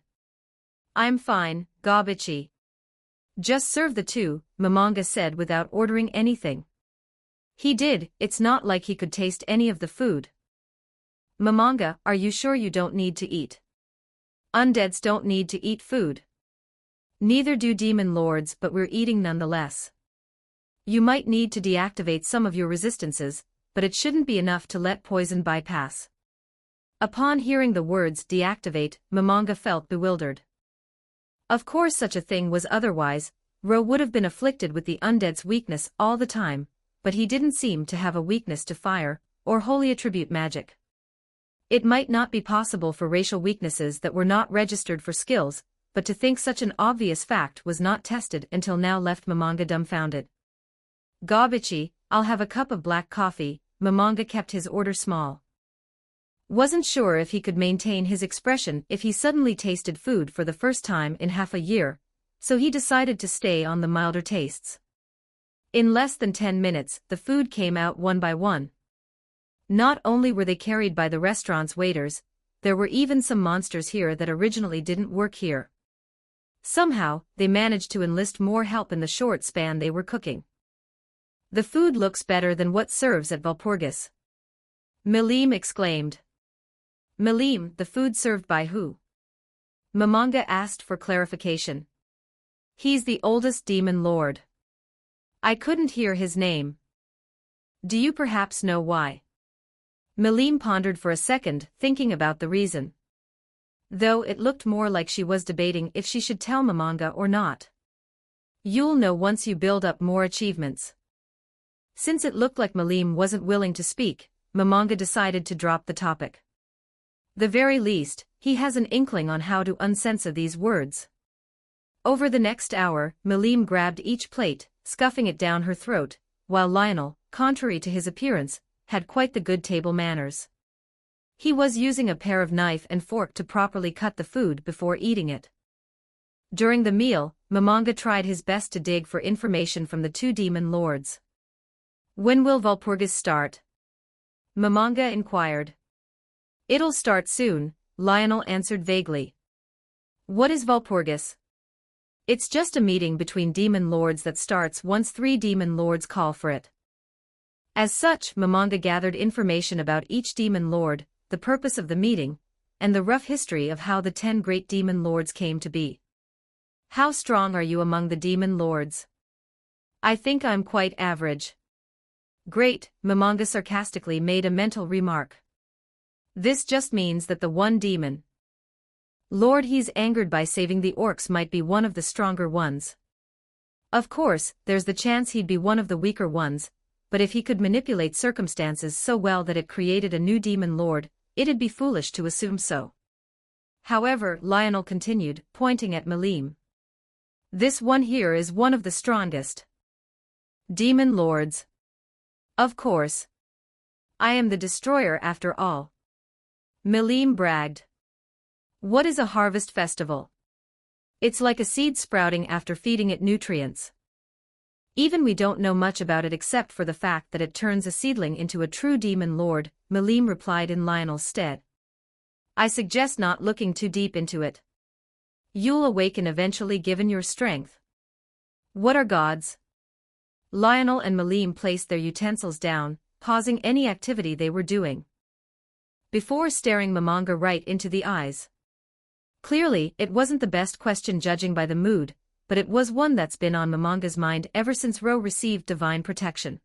I'm fine, Gobichi. Just serve the 2, Momonga said without ordering anything. He did, it's not like he could taste any of the food. Momonga, are you sure you don't need to eat? Undeads don't need to eat food. Neither do demon lords, but we're eating nonetheless. You might need to deactivate some of your resistances, but it shouldn't be enough to let poison bypass. Upon hearing the words deactivate, Momonga felt bewildered. Of course such a thing was otherwise, Ro would have been afflicted with the undead's weakness all the time, but he didn't seem to have a weakness to fire, or wholly attribute magic. It might not be possible for racial weaknesses that were not registered for skills, but to think such an obvious fact was not tested until now left Momonga dumbfounded. Gobichi, I'll have a cup of black coffee. Momonga kept his order small. Wasn't sure if he could maintain his expression if he suddenly tasted food for the first time in half a year, so he decided to stay on the milder tastes. In less than 10 minutes, the food came out one by one. Not only were they carried by the restaurant's waiters, there were even some monsters here that originally didn't work here. Somehow, they managed to enlist more help in the short span they were cooking. The food looks better than what serves at Walpurgis. Milim exclaimed. Milim, the food served by who? Momonga asked for clarification. He's the oldest demon lord. I couldn't hear his name. Do you perhaps know why? Milim pondered for a second, thinking about the reason. Though it looked more like she was debating if she should tell Momonga or not. You'll know once you build up more achievements. Since it looked like Milim wasn't willing to speak, Momonga decided to drop the topic. The very least, he has an inkling on how to uncensor these words. Over the next hour, Milim grabbed each plate, scuffing it down her throat, while Lionel, contrary to his appearance, had quite the good table manners. He was using a pair of knife and fork to properly cut the food before eating it. During the meal, Momonga tried his best to dig for information from the two demon lords. When will Walpurgis start? Momonga inquired. It'll start soon, Lionel answered vaguely. What is Walpurgis? It's just a meeting between demon lords that starts once 3 demon lords call for it. As such, Momonga gathered information about each demon lord, the purpose of the meeting, and the rough history of how the 10 great demon lords came to be. How strong are you among the demon lords? I think I'm quite average. Great, Momonga sarcastically made a mental remark. This just means that the one demon lord he's angered by saving the orcs might be one of the stronger ones. Of course, there's the chance he'd be one of the weaker ones, but if he could manipulate circumstances so well that it created a new demon lord, it'd be foolish to assume so. However, Lionel continued, pointing at Milim. This one here is one of the strongest demon lords. Of course. I am the destroyer after all. Milim bragged. What is a harvest festival? It's like a seed sprouting after feeding it nutrients. Even we don't know much about it except for the fact that it turns a seedling into a true demon lord, Milim replied in Lionel's stead. I suggest not looking too deep into it. You'll awaken eventually given your strength. What are gods? Lionel and Milim placed their utensils down, pausing any activity they were doing, before staring Momonga right into the eyes. Clearly, it wasn't the best question judging by the mood, but it was one that's been on Momonga's mind ever since Ro received divine protection.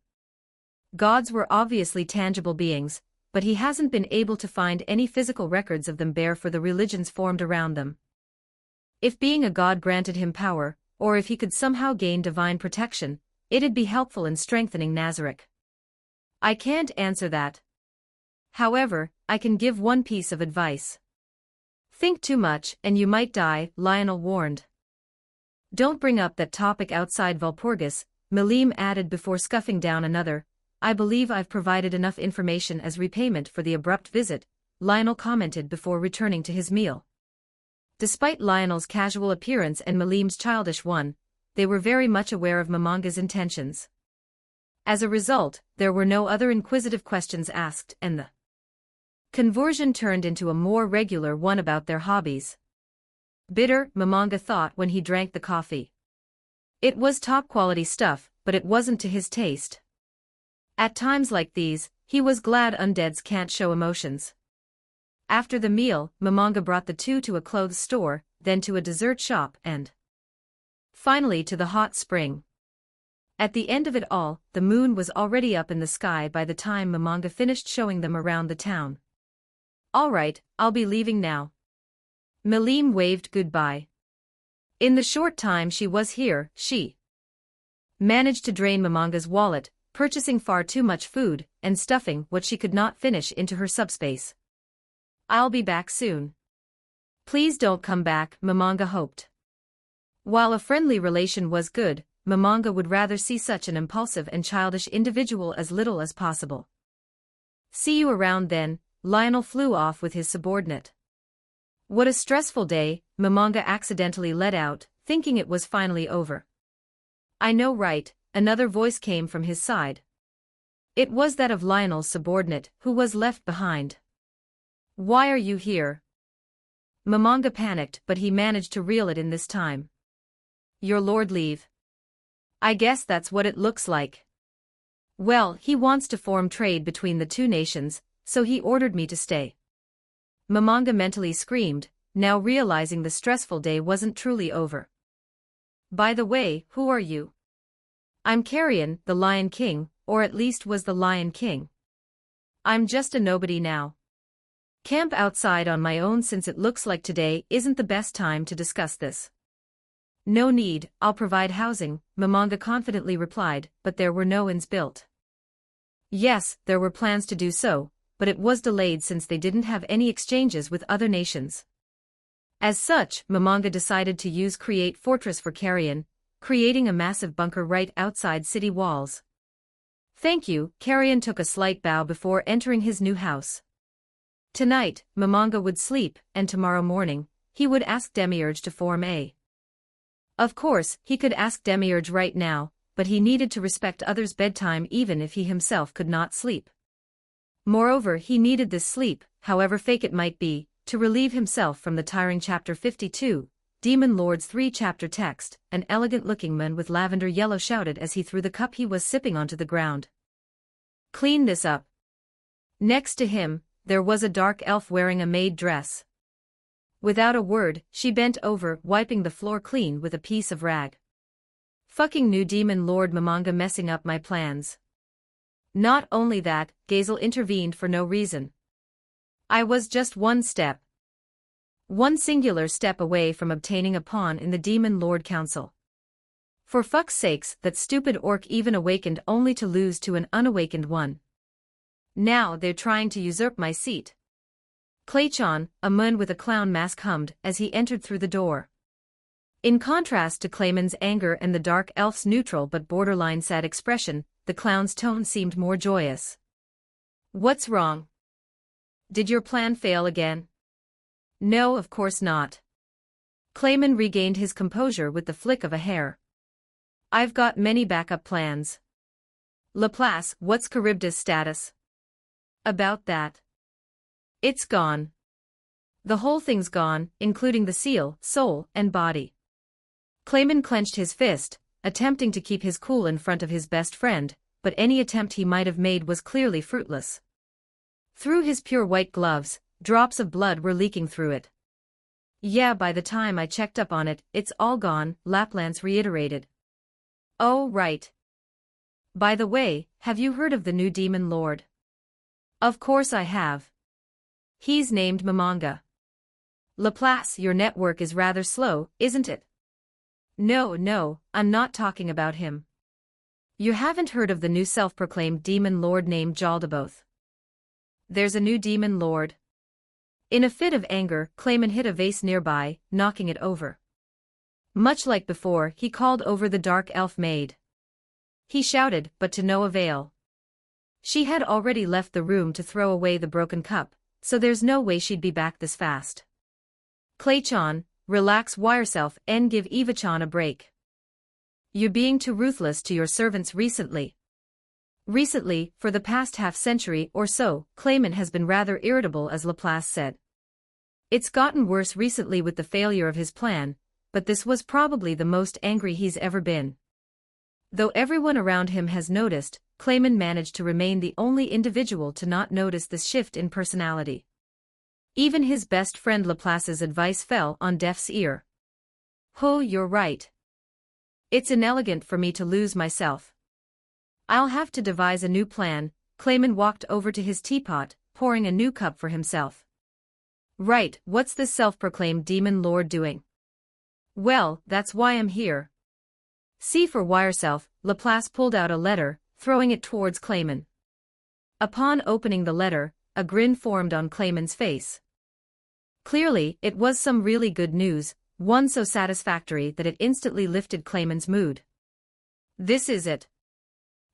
Gods were obviously tangible beings, but he hasn't been able to find any physical records of them bare for the religions formed around them. If being a god granted him power, or if he could somehow gain divine protection, it'd be helpful in strengthening Nazarick. I can't answer that. However, I can give one piece of advice. Think too much and you might die, Lionel warned. Don't bring up that topic outside Walpurgis, Milim added before scuffing down another. I believe I've provided enough information as repayment for the abrupt visit, Lionel commented before returning to his meal. Despite Lionel's casual appearance and Milim's childish one, they were very much aware of Momonga's intentions. As a result, there were no other inquisitive questions asked and the conversion turned into a more regular one about their hobbies. Bitter, Momonga thought when he drank the coffee. It was top-quality stuff, but it wasn't to his taste. At times like these, he was glad undeads can't show emotions. After the meal, Momonga brought the two to a clothes store, then to a dessert shop and finally to the hot spring. At the end of it all, the moon was already up in the sky by the time Momonga finished showing them around the town. All right, I'll be leaving now. Milim waved goodbye. In the short time she was here, she managed to drain Momonga's wallet, purchasing far too much food and stuffing what she could not finish into her subspace. I'll be back soon. Please don't come back, Momonga hoped. While a friendly relation was good, Momonga would rather see such an impulsive and childish individual as little as possible. See you around then, Lionel flew off with his subordinate. What a stressful day, Momonga accidentally let out, thinking it was finally over. I know, right, another voice came from his side. It was that of Lionel's subordinate, who was left behind. Why are you here? Momonga panicked, but he managed to reel it in this time. Your lord leave. I guess that's what it looks like. Well, he wants to form trade between the two nations, so he ordered me to stay. Momonga mentally screamed, now realizing the stressful day wasn't truly over. By the way, who are you? I'm Carrion, the Lion King, or at least was the Lion King. I'm just a nobody now. Camp outside on my own since it looks like today isn't the best time to discuss this. No need, I'll provide housing, Momonga confidently replied, but there were no inns built. Yes, there were plans to do so, but it was delayed since they didn't have any exchanges with other nations. As such, Momonga decided to use Create Fortress for Carrion, creating a massive bunker right outside city walls. Thank you, Carrion took a slight bow before entering his new house. Tonight, Momonga would sleep, and tomorrow morning, he would ask Demiurge to form a. Of course, he could ask Demiurge right now, but he needed to respect others' bedtime even if he himself could not sleep. Moreover, he needed this sleep, however fake it might be, to relieve himself from the tiring Chapter 52, Demon Lord's 3-chapter text. An elegant-looking man with lavender yellow shouted as he threw the cup he was sipping onto the ground. Clean this up. Next to him, there was a dark elf wearing a maid dress. Without a word, she bent over, wiping the floor clean with a piece of rag. Fucking new Demon Lord, Momonga, messing up my plans. Not only that, Gazel intervened for no reason. I was just one singular step away from obtaining a pawn in the Demon Lord Council. For fuck's sakes, that stupid orc even awakened only to lose to an unawakened one. Now they're trying to usurp my seat. Claychon, a man with a clown mask, hummed as he entered through the door. In contrast to Clayman's anger and the dark elf's neutral but borderline sad expression, the clown's tone seemed more joyous. What's wrong? Did your plan fail again? No, of course not. Clayman regained his composure with the flick of a hair. I've got many backup plans. Laplace, what's Charybdis' status? About that. It's gone. The whole thing's gone, including the seal, soul, and body. Clayman clenched his fist, attempting to keep his cool in front of his best friend, but any attempt he might have made was clearly fruitless. Through his pure white gloves, drops of blood were leaking through it. Yeah, by the time I checked up on it, it's all gone, Laplance reiterated. Oh, right. By the way, have you heard of the new Demon Lord? Of course I have. He's named Momonga. Laplace, your network is rather slow, isn't it? No, I'm not talking about him. You haven't heard of the new self-proclaimed Demon Lord named Jaldaboth? There's a new Demon Lord. In a fit of anger, Clayman hit a vase nearby, knocking it over. Much like before, he called over the dark elf maid. He shouted, but to no avail. She had already left the room to throw away the broken cup, so there's no way she'd be back this fast. Claychan, relax yourself and give Eva-chan a break. You're being too ruthless to your servants recently. Recently, for the past half-century or so, Clayman has been rather irritable, as Laplace said. It's gotten worse recently with the failure of his plan, but this was probably the most angry he's ever been. Though everyone around him has noticed, Clayman managed to remain the only individual to not notice this shift in personality. Even his best friend Laplace's advice fell on deaf's ear. Oh, you're right. It's inelegant for me to lose myself. I'll have to devise a new plan. Clayman walked over to his teapot, pouring a new cup for himself. Right, what's this self-proclaimed Demon Lord doing? Well, that's why I'm here. See for yourself. Laplace pulled out a letter, throwing it towards Clayman. Upon opening the letter, a grin formed on Clayman's face. Clearly, it was some really good news, one so satisfactory that it instantly lifted Clayman's mood. This is it.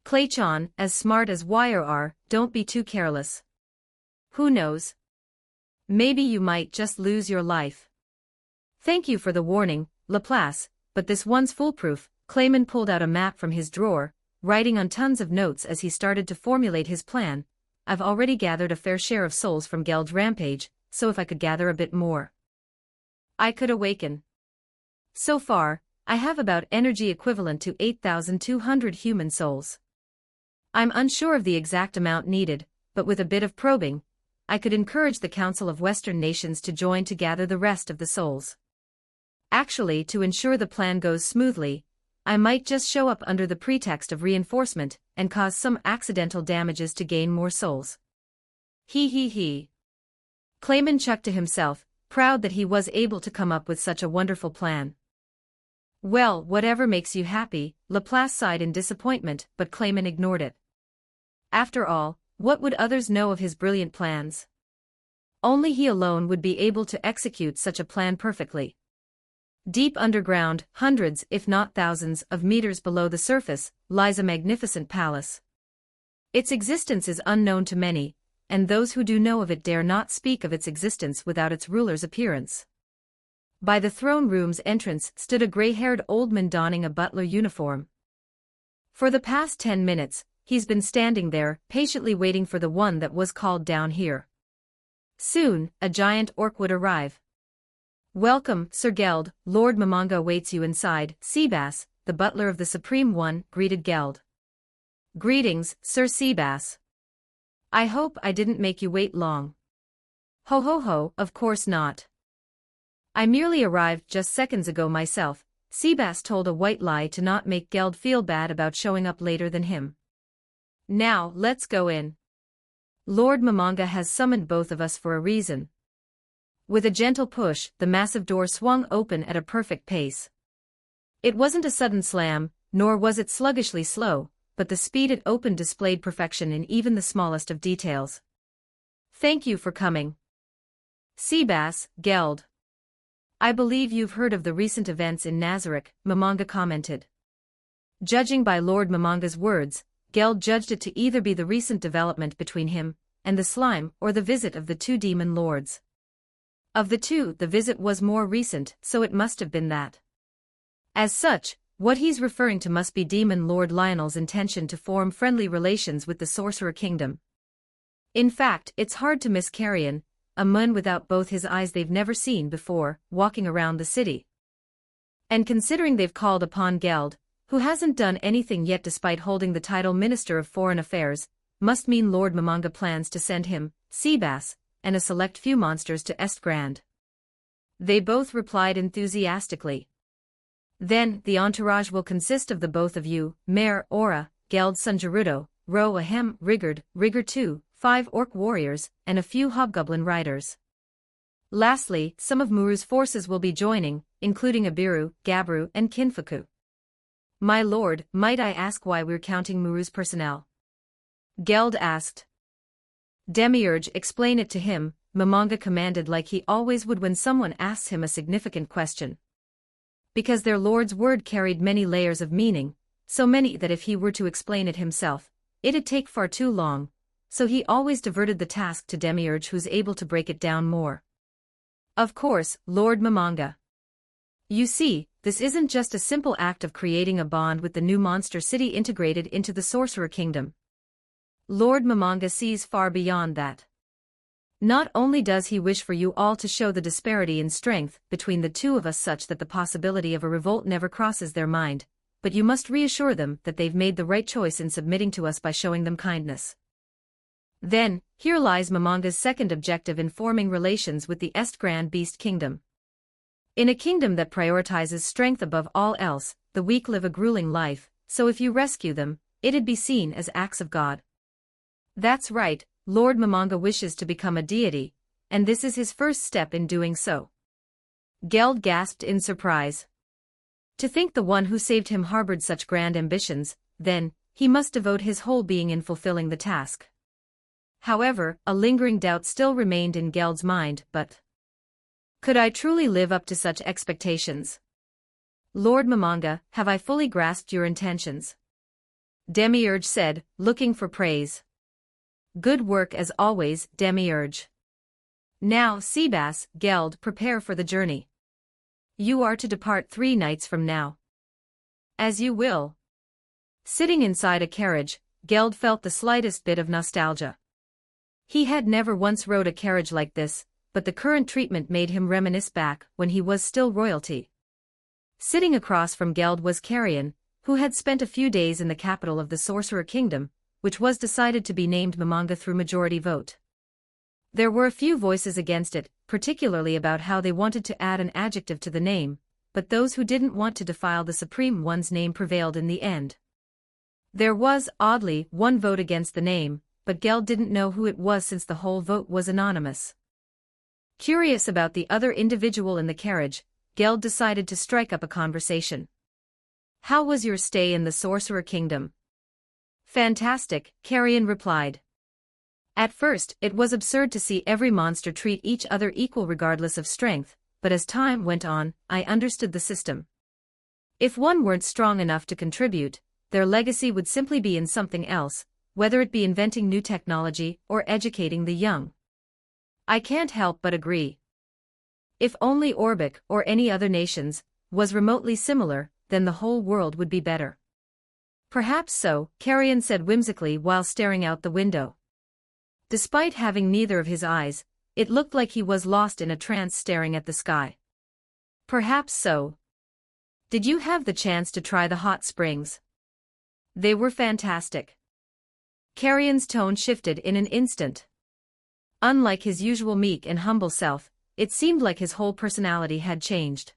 Clay-chan, as smart as YR, don't be too careless. Who knows? Maybe you might just lose your life. Thank you for the warning, Laplace, but this one's foolproof. Clayman pulled out a map from his drawer, writing on tons of notes as he started to formulate his plan. I've already gathered a fair share of souls from Geld's rampage, so if I could gather a bit more, I could awaken. So far, I have about energy equivalent to 8,200 human souls. I'm unsure of the exact amount needed, but with a bit of probing, I could encourage the Council of Western Nations to join to gather the rest of the souls. Actually, to ensure the plan goes smoothly, I might just show up under the pretext of reinforcement and cause some accidental damages to gain more souls. He. Clayman chuckled to himself, proud that he was able to come up with such a wonderful plan. Well, whatever makes you happy, Laplace sighed in disappointment, but Clayman ignored it. After all, what would others know of his brilliant plans? Only he alone would be able to execute such a plan perfectly. Deep underground, hundreds if not thousands of meters below the surface, lies a magnificent palace. Its existence is unknown to many, and those who do know of it dare not speak of its existence without its ruler's appearance. By the throne room's entrance stood a gray-haired old man donning a butler uniform. For the past 10 minutes, he's been standing there, patiently waiting for the one that was called down here. Soon, a giant orc would arrive. Welcome, Sir Geld, Lord Mamanga awaits you inside. Seabass, the butler of the Supreme One, greeted Geld. Greetings, Sir Seabass. I hope I didn't make you wait long. Ho, of course not. I merely arrived just seconds ago myself. Seabass told a white lie to not make Geld feel bad about showing up later than him. Now, let's go in. Lord Mamanga has summoned both of us for a reason. With a gentle push, the massive door swung open at a perfect pace. It wasn't a sudden slam, nor was it sluggishly slow, but the speed it opened displayed perfection in even the smallest of details. Thank you for coming. Seabass, Geld. I believe you've heard of the recent events in Nazarick, Mamanga commented. Judging by Lord Mamanga's words, Geld judged it to either be the recent development between him and the slime or the visit of the two demon lords. Of the two, the visit was more recent, so it must have been that. As such, what he's referring to must be Demon Lord Lionel's intention to form friendly relations with the Sorcerer Kingdom. In fact, it's hard to miss Carrion, a man without both his eyes they've never seen before, walking around the city. And considering they've called upon Geld, who hasn't done anything yet despite holding the title Minister of Foreign Affairs, must mean Lord Mamanga plans to send him, Seabass, and a select few monsters to Estgrand. They both replied enthusiastically. Then, the entourage will consist of the both of you, Mare Aura, Geld Sunjarudo, Ro Ahem, Rigger 2, 5 orc warriors, and a few hobgoblin riders. Lastly, some of Muru's forces will be joining, including Abiru, Gabru, and Kinfuku. My lord, might I ask why we're counting Muru's personnel? Geld asked. Demiurge, explain it to him, Mamanga commanded like he always would when someone asks him a significant question. Because their lord's word carried many layers of meaning, so many that if he were to explain it himself, it'd take far too long, so he always diverted the task to Demiurge who's able to break it down more. Of course, Lord Mamanga. You see, this isn't just a simple act of creating a bond with the new monster city integrated into the Sorcerer Kingdom. Lord Mamanga sees far beyond that. Not only does he wish for you all to show the disparity in strength between the two of us such that the possibility of a revolt never crosses their mind, but you must reassure them that they've made the right choice in submitting to us by showing them kindness. Then, here lies Mamanga's second objective in forming relations with the Estgrand Beast Kingdom. In a kingdom that prioritizes strength above all else, the weak live a grueling life, so if you rescue them, it'd be seen as acts of God. That's right, Lord Mamanga wishes to become a deity, and this is his first step in doing so. Geld gasped in surprise. To think the one who saved him harbored such grand ambitions, then, he must devote his whole being in fulfilling the task. However, a lingering doubt still remained in Geld's mind, but could I truly live up to such expectations? Lord Momonga, have I fully grasped your intentions? Demiurge said, looking for praise. Good work as always, Demiurge. Now, Seabass, Geld, prepare for the journey. You are to depart 3 nights from now. As you will. Sitting inside a carriage, Geld felt the slightest bit of nostalgia. He had never once rode a carriage like this, but the current treatment made him reminisce back when he was still royalty. Sitting across from Geld was Carrion, who had spent a few days in the capital of the Sorcerer Kingdom, which was decided to be named Momonga through majority vote. There were a few voices against it, particularly about how they wanted to add an adjective to the name, but those who didn't want to defile the Supreme One's name prevailed in the end. There was, oddly, one vote against the name, but Geld didn't know who it was since the whole vote was anonymous. Curious about the other individual in the carriage, Geld decided to strike up a conversation. How was your stay in the Sorcerer Kingdom? Fantastic, Carrion replied. At first, it was absurd to see every monster treat each other equal regardless of strength, but as time went on, I understood the system. If one weren't strong enough to contribute, their legacy would simply be in something else, whether it be inventing new technology or educating the young. I can't help but agree. If only Orbic or any other nations was remotely similar, then the whole world would be better. Perhaps so, Carrion said whimsically while staring out the window. Despite having neither of his eyes, it looked like he was lost in a trance staring at the sky. Perhaps so. Did you have the chance to try the hot springs? They were fantastic. Carrion's tone shifted in an instant. Unlike his usual meek and humble self, it seemed like his whole personality had changed.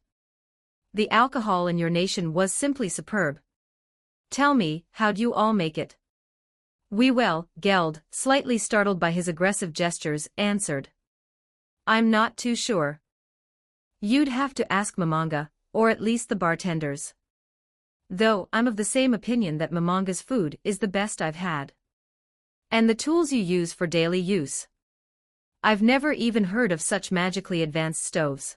The alcohol in your nation was simply superb. Tell me, how'd you all make it? We well, Geld, slightly startled by his aggressive gestures, answered. I'm not too sure. You'd have to ask Momonga, or at least the bartenders. Though, I'm of the same opinion that Momonga's food is the best I've had. And the tools you use for daily use. I've never even heard of such magically advanced stoves.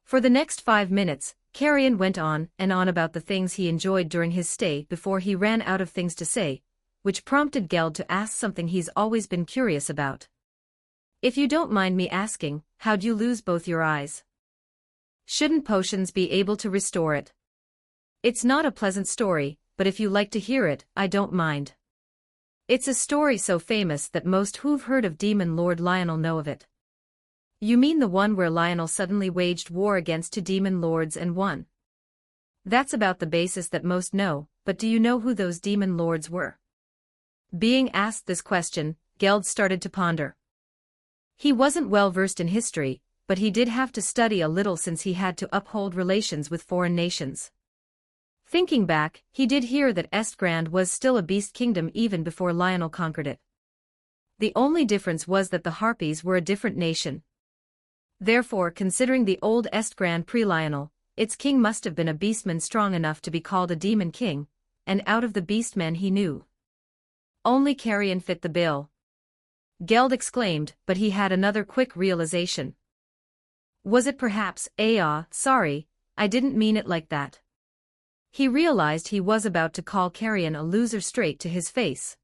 For the next 5 minutes, Carrion went on and on about the things he enjoyed during his stay before he ran out of things to say, which prompted Geld to ask something he's always been curious about. If you don't mind me asking, how'd you lose both your eyes? Shouldn't potions be able to restore it? It's not a pleasant story, but if you like to hear it, I don't mind. It's a story so famous that most who've heard of Demon Lord Lionel know of it. You mean the one where Lionel suddenly waged war against 2 demon lords and won? That's about the basis that most know, but do you know who those demon lords were? Being asked this question, Geld started to ponder. He wasn't well versed in history, but he did have to study a little since he had to uphold relations with foreign nations. Thinking back, he did hear that Estgrand was still a beast kingdom even before Lionel conquered it. The only difference was that the Harpies were a different nation. Therefore, considering the old Estgrand pre-Lionel, its king must have been a beastman strong enough to be called a demon king, and out of the beastmen he knew, only Carrion fit the bill. Geld exclaimed, but he had another quick realization. Was it perhaps, sorry, I didn't mean it like that. He realized he was about to call Carrion a loser straight to his face.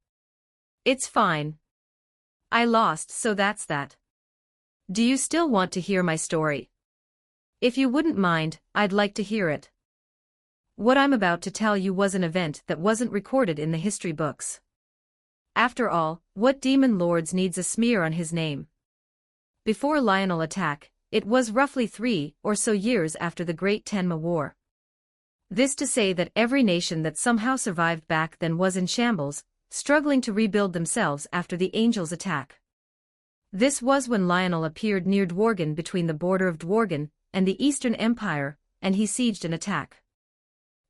It's fine. I lost, so that's that. Do you still want to hear my story? If you wouldn't mind, I'd like to hear it. What I'm about to tell you was an event that wasn't recorded in the history books. After all, what demon lords needs a smear on his name? Before Lionel attack, it was roughly 3 or so years after the Great Tenma War. This to say that every nation that somehow survived back then was in shambles, struggling to rebuild themselves after the Angels' attack. This was when Lionel appeared near Dworgen between the border of Dworgen and the Eastern Empire, and he sieged an attack.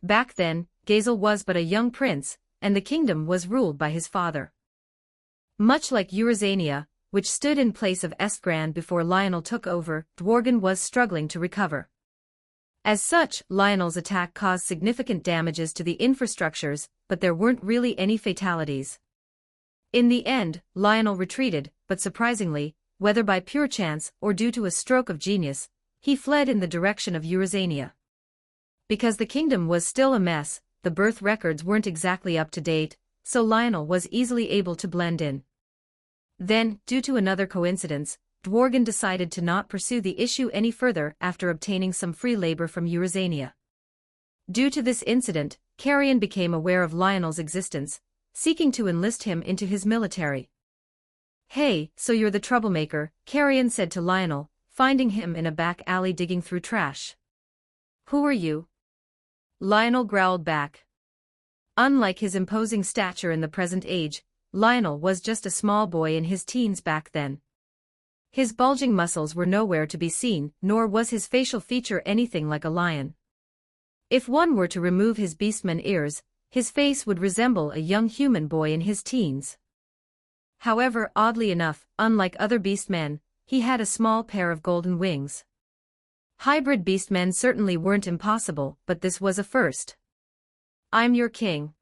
Back then, Gazel was but a young prince, and the kingdom was ruled by his father. Much like Eurazania, which stood in place of Estgrand before Lionel took over, Dworgen was struggling to recover. As such, Lionel's attack caused significant damages to the infrastructures, but there weren't really any fatalities. In the end, Lionel retreated, but surprisingly, whether by pure chance or due to a stroke of genius, he fled in the direction of Eurasania. Because the kingdom was still a mess, the birth records weren't exactly up to date, so Lionel was easily able to blend in. Then, due to another coincidence, Dworgen decided to not pursue the issue any further after obtaining some free labor from Eurasania. Due to this incident, Carrion became aware of Lionel's existence, seeking to enlist him into his military. "Hey, so you're the troublemaker," Carrion said to Lionel, finding him in a back alley digging through trash. "Who are you?" Lionel growled back. Unlike his imposing stature in the present age, Lionel was just a small boy in his teens back then. His bulging muscles were nowhere to be seen, nor was his facial feature anything like a lion. If one were to remove his beastman ears, his face would resemble a young human boy in his teens. However, oddly enough, unlike other beastmen, he had a small pair of golden wings. Hybrid beastmen certainly weren't impossible, but this was a first. "I'm your king."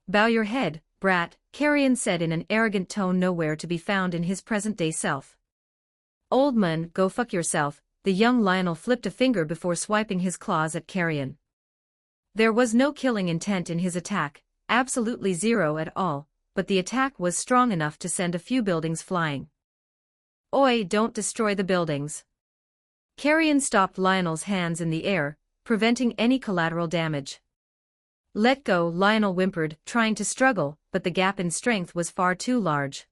"Bow your head, brat," Carrion said in an arrogant tone nowhere to be found in his present-day self. "Old man, go fuck yourself," the young Lionel flipped a finger before swiping his claws at Carrion. There was no killing intent in his attack, absolutely zero at all, but the attack was strong enough to send a few buildings flying. "Oi, don't destroy the buildings." Carrion stopped Lionel's hands in the air, preventing any collateral damage. "Let go," Lionel whimpered, trying to struggle, but the gap in strength was far too large.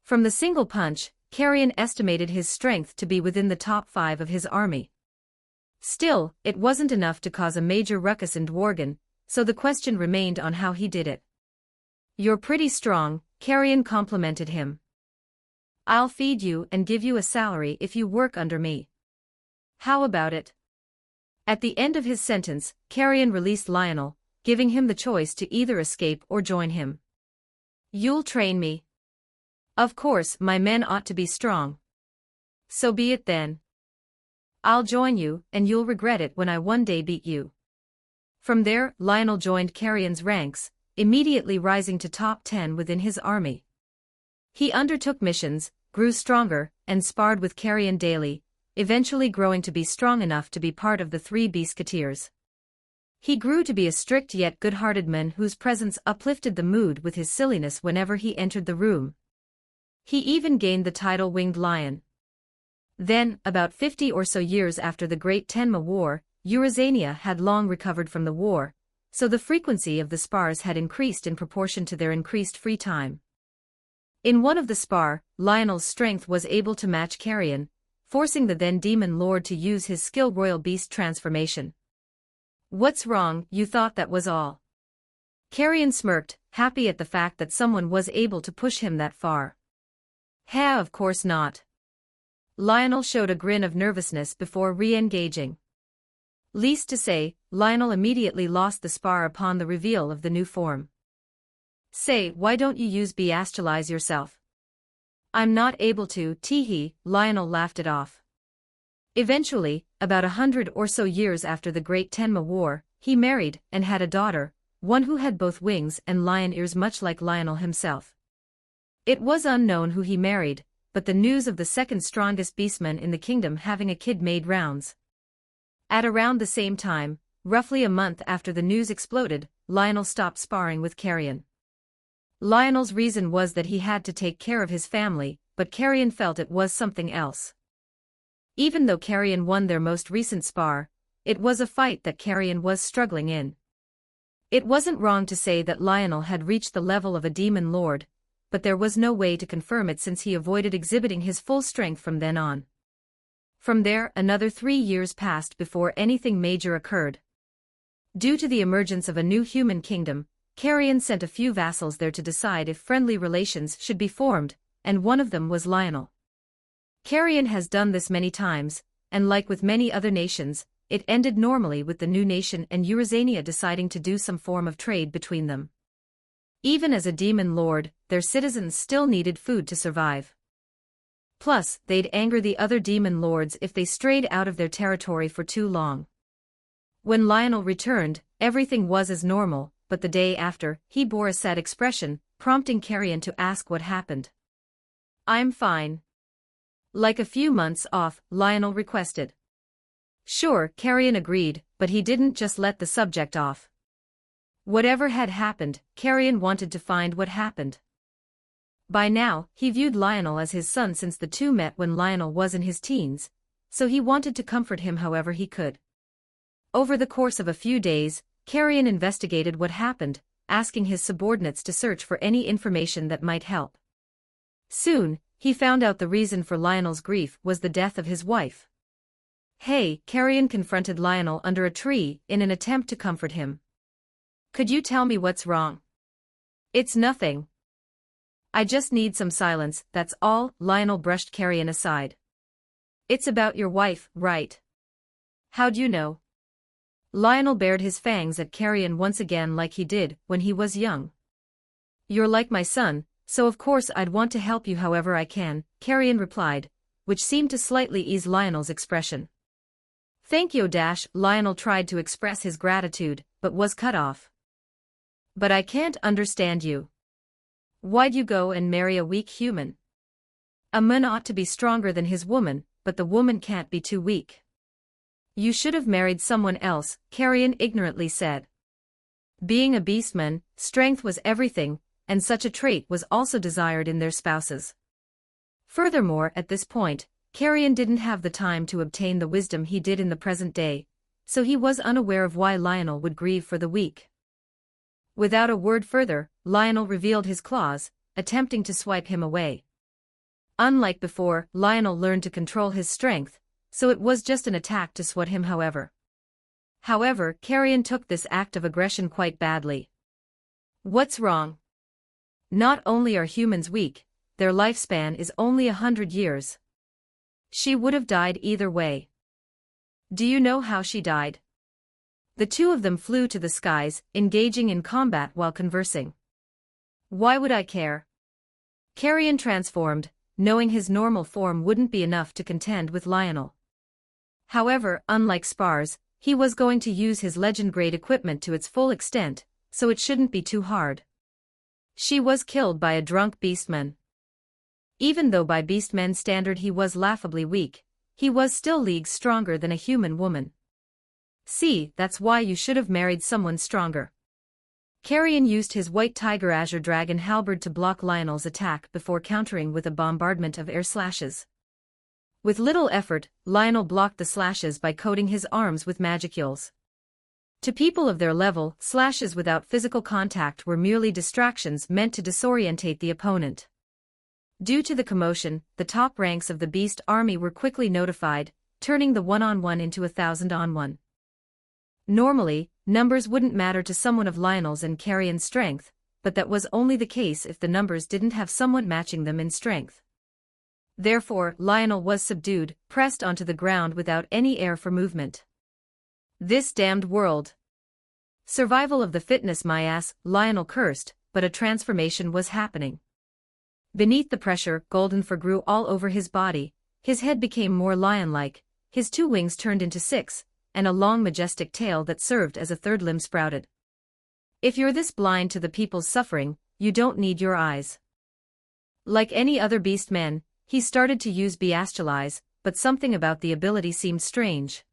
From the single punch, Carrion estimated his strength to be within the top 5 of his army. Still, it wasn't enough to cause a major ruckus in Dworgen, so the question remained on how he did it. "You're pretty strong," Carrion complimented him. "I'll feed you and give you a salary if you work under me. How about it?" At the end of his sentence, Carrion released Lionel, giving him the choice to either escape or join him. "You'll train me." "Of course, my men ought to be strong." "So be it then. I'll join you, and you'll regret it when I one day beat you." From there, Lionel joined Carrion's ranks, immediately rising to top 10 within his army. He undertook missions, grew stronger, and sparred with Carrion daily, eventually growing to be strong enough to be part of the 3 Beastketeers. He grew to be a strict yet good-hearted man whose presence uplifted the mood with his silliness whenever he entered the room. He even gained the title Winged Lion. Then, about 50 or so years after the Great Tenma War, Eurasania had long recovered from the war, so the frequency of the spars had increased in proportion to their increased free time. In one of the spar, Lionel's strength was able to match Carrion, forcing the then Demon Lord to use his skill Royal Beast transformation. "What's wrong, you thought that was all?" Carrion smirked, happy at the fact that someone was able to push him that far. "Ha, of course not." Lionel showed a grin of nervousness before re-engaging. Least to say, Lionel immediately lost the spar upon the reveal of the new form. "Say, why don't you use Beastralize yourself?" "I'm not able to, teehee," Lionel laughed it off. Eventually, about 100 or so years after the Great Tenma War, he married and had a daughter, one who had both wings and lion ears much like Lionel himself. It was unknown who he married, but the news of the second strongest beastman in the kingdom having a kid made rounds. At around the same time, roughly a month after the news exploded, Lionel stopped sparring with Carrion. Lionel's reason was that he had to take care of his family, but Carrion felt it was something else. Even though Carrion won their most recent spar, it was a fight that Carrion was struggling in. It wasn't wrong to say that Lionel had reached the level of a demon lord, but there was no way to confirm it since he avoided exhibiting his full strength from then on. From there, another 3 years passed before anything major occurred. Due to the emergence of a new human kingdom, Carrion sent a few vassals there to decide if friendly relations should be formed, and one of them was Lionel. Carrion has done this many times, and like with many other nations, it ended normally with the new nation and Eurasania deciding to do some form of trade between them. Even as a demon lord, their citizens still needed food to survive. Plus, they'd anger the other demon lords if they strayed out of their territory for too long. When Lionel returned, everything was as normal, but the day after, he bore a sad expression, prompting Carrion to ask what happened. "I'm fine." "Like a few months off," Lionel requested. Sure, Carrion agreed, but he didn't just let the subject off. Whatever had happened, Carrion wanted to find what happened. By now, he viewed Lionel as his son since the two met when Lionel was in his teens, so he wanted to comfort him however he could. Over the course of a few days, Carrion investigated what happened, asking his subordinates to search for any information that might help. Soon, he found out the reason for Lionel's grief was the death of his wife. "Hey," Carrion confronted Lionel under a tree in an attempt to comfort him. "Could you tell me what's wrong?" "It's nothing. I just need some silence, that's all," Lionel brushed Carrion aside. "It's about your wife, right?" "How'd you know?" Lionel bared his fangs at Carrion once again like he did when he was young. "You're like my son, so of course I'd want to help you however I can," Carrion replied, which seemed to slightly ease Lionel's expression. "Thank you." Lionel tried to express his gratitude, but was cut off. "But I can't understand you. Why'd you go and marry a weak human? A man ought to be stronger than his woman, but the woman can't be too weak." "You should have married someone else," Carrion ignorantly said. Being a beastman, strength was everything, and such a trait was also desired in their spouses. Furthermore, at this point, Carrion didn't have the time to obtain the wisdom he did in the present day, so he was unaware of why Lionel would grieve for the weak. Without a word further, Lionel revealed his claws, attempting to swipe him away. Unlike before, Lionel learned to control his strength, so it was just an attack to swat him however. Carrion took this act of aggression quite badly. "What's wrong? Not only are humans weak, their lifespan is only 100 years. She would have died either way." "Do you know how she died?" The two of them flew to the skies, engaging in combat while conversing. "Why would I care?" Carrion transformed, knowing his normal form wouldn't be enough to contend with Lionel. However, unlike spars, he was going to use his legend-grade equipment to its full extent, so it shouldn't be too hard. She was killed by a drunk beastman. Even though by beastman's standard he was laughably weak, he was still leagues stronger than a human woman. "See, that's why you should have married someone stronger." Carrion used his white tiger azure dragon halberd to block Lionel's attack before countering with a bombardment of air slashes. With little effort, Lionel blocked the slashes by coating his arms with magicules. To people of their level, slashes without physical contact were merely distractions meant to disorientate the opponent. Due to the commotion, the top ranks of the beast army were quickly notified, turning the one-on-one into 1,000-on-1. Normally, numbers wouldn't matter to someone of Lionel's and Carrion's strength, but that was only the case if the numbers didn't have someone matching them in strength. Therefore, Lionel was subdued, pressed onto the ground without any air for movement. "This damned world. Survival of the fittest, my ass," Lionel cursed, but a transformation was happening. Beneath the pressure, golden fur grew all over his body, his head became more lion-like, his two wings turned into 6, and a long majestic tail that served as a third limb sprouted. "If you're this blind to the people's suffering, you don't need your eyes." Like any other beast man, he started to use Beastialize, but something about the ability seemed strange.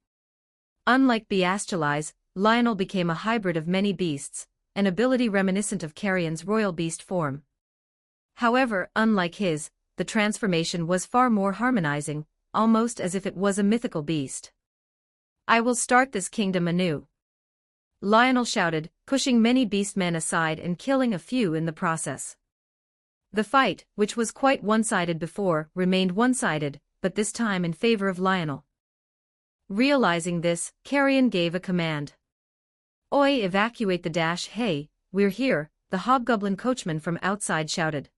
Unlike Beastialize, Lionel became a hybrid of many beasts, an ability reminiscent of Carrion's royal beast form. However, unlike his, the transformation was far more harmonizing, almost as if it was a mythical beast. "I will start this kingdom anew," Lionel shouted, pushing many beastmen aside and killing a few in the process. The fight, which was quite one-sided before, remained one-sided, but this time in favor of Lionel. Realizing this, Carrion gave a command. "Oi, evacuate the dash." "Hey, we're here," the hobgoblin coachman from outside shouted.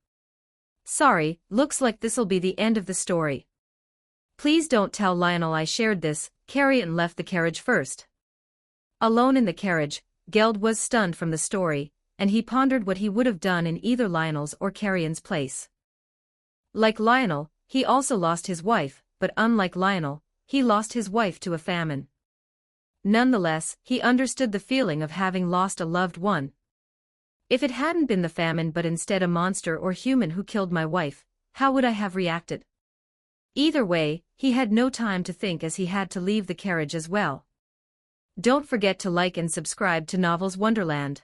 "Sorry, looks like this'll be the end of the story. Please don't tell Lionel I shared this." Carrion left the carriage first. Alone in the carriage, Geld was stunned from the story, and he pondered what he would have done in either Lionel's or Carrion's place. Like Lionel, he also lost his wife, but unlike Lionel, he lost his wife to a famine. Nonetheless, he understood the feeling of having lost a loved one. If it hadn't been the famine but instead a monster or human who killed my wife, how would I have reacted? Either way, he had no time to think as he had to leave the carriage as well. Don't forget to like and subscribe to Novels Wonderland.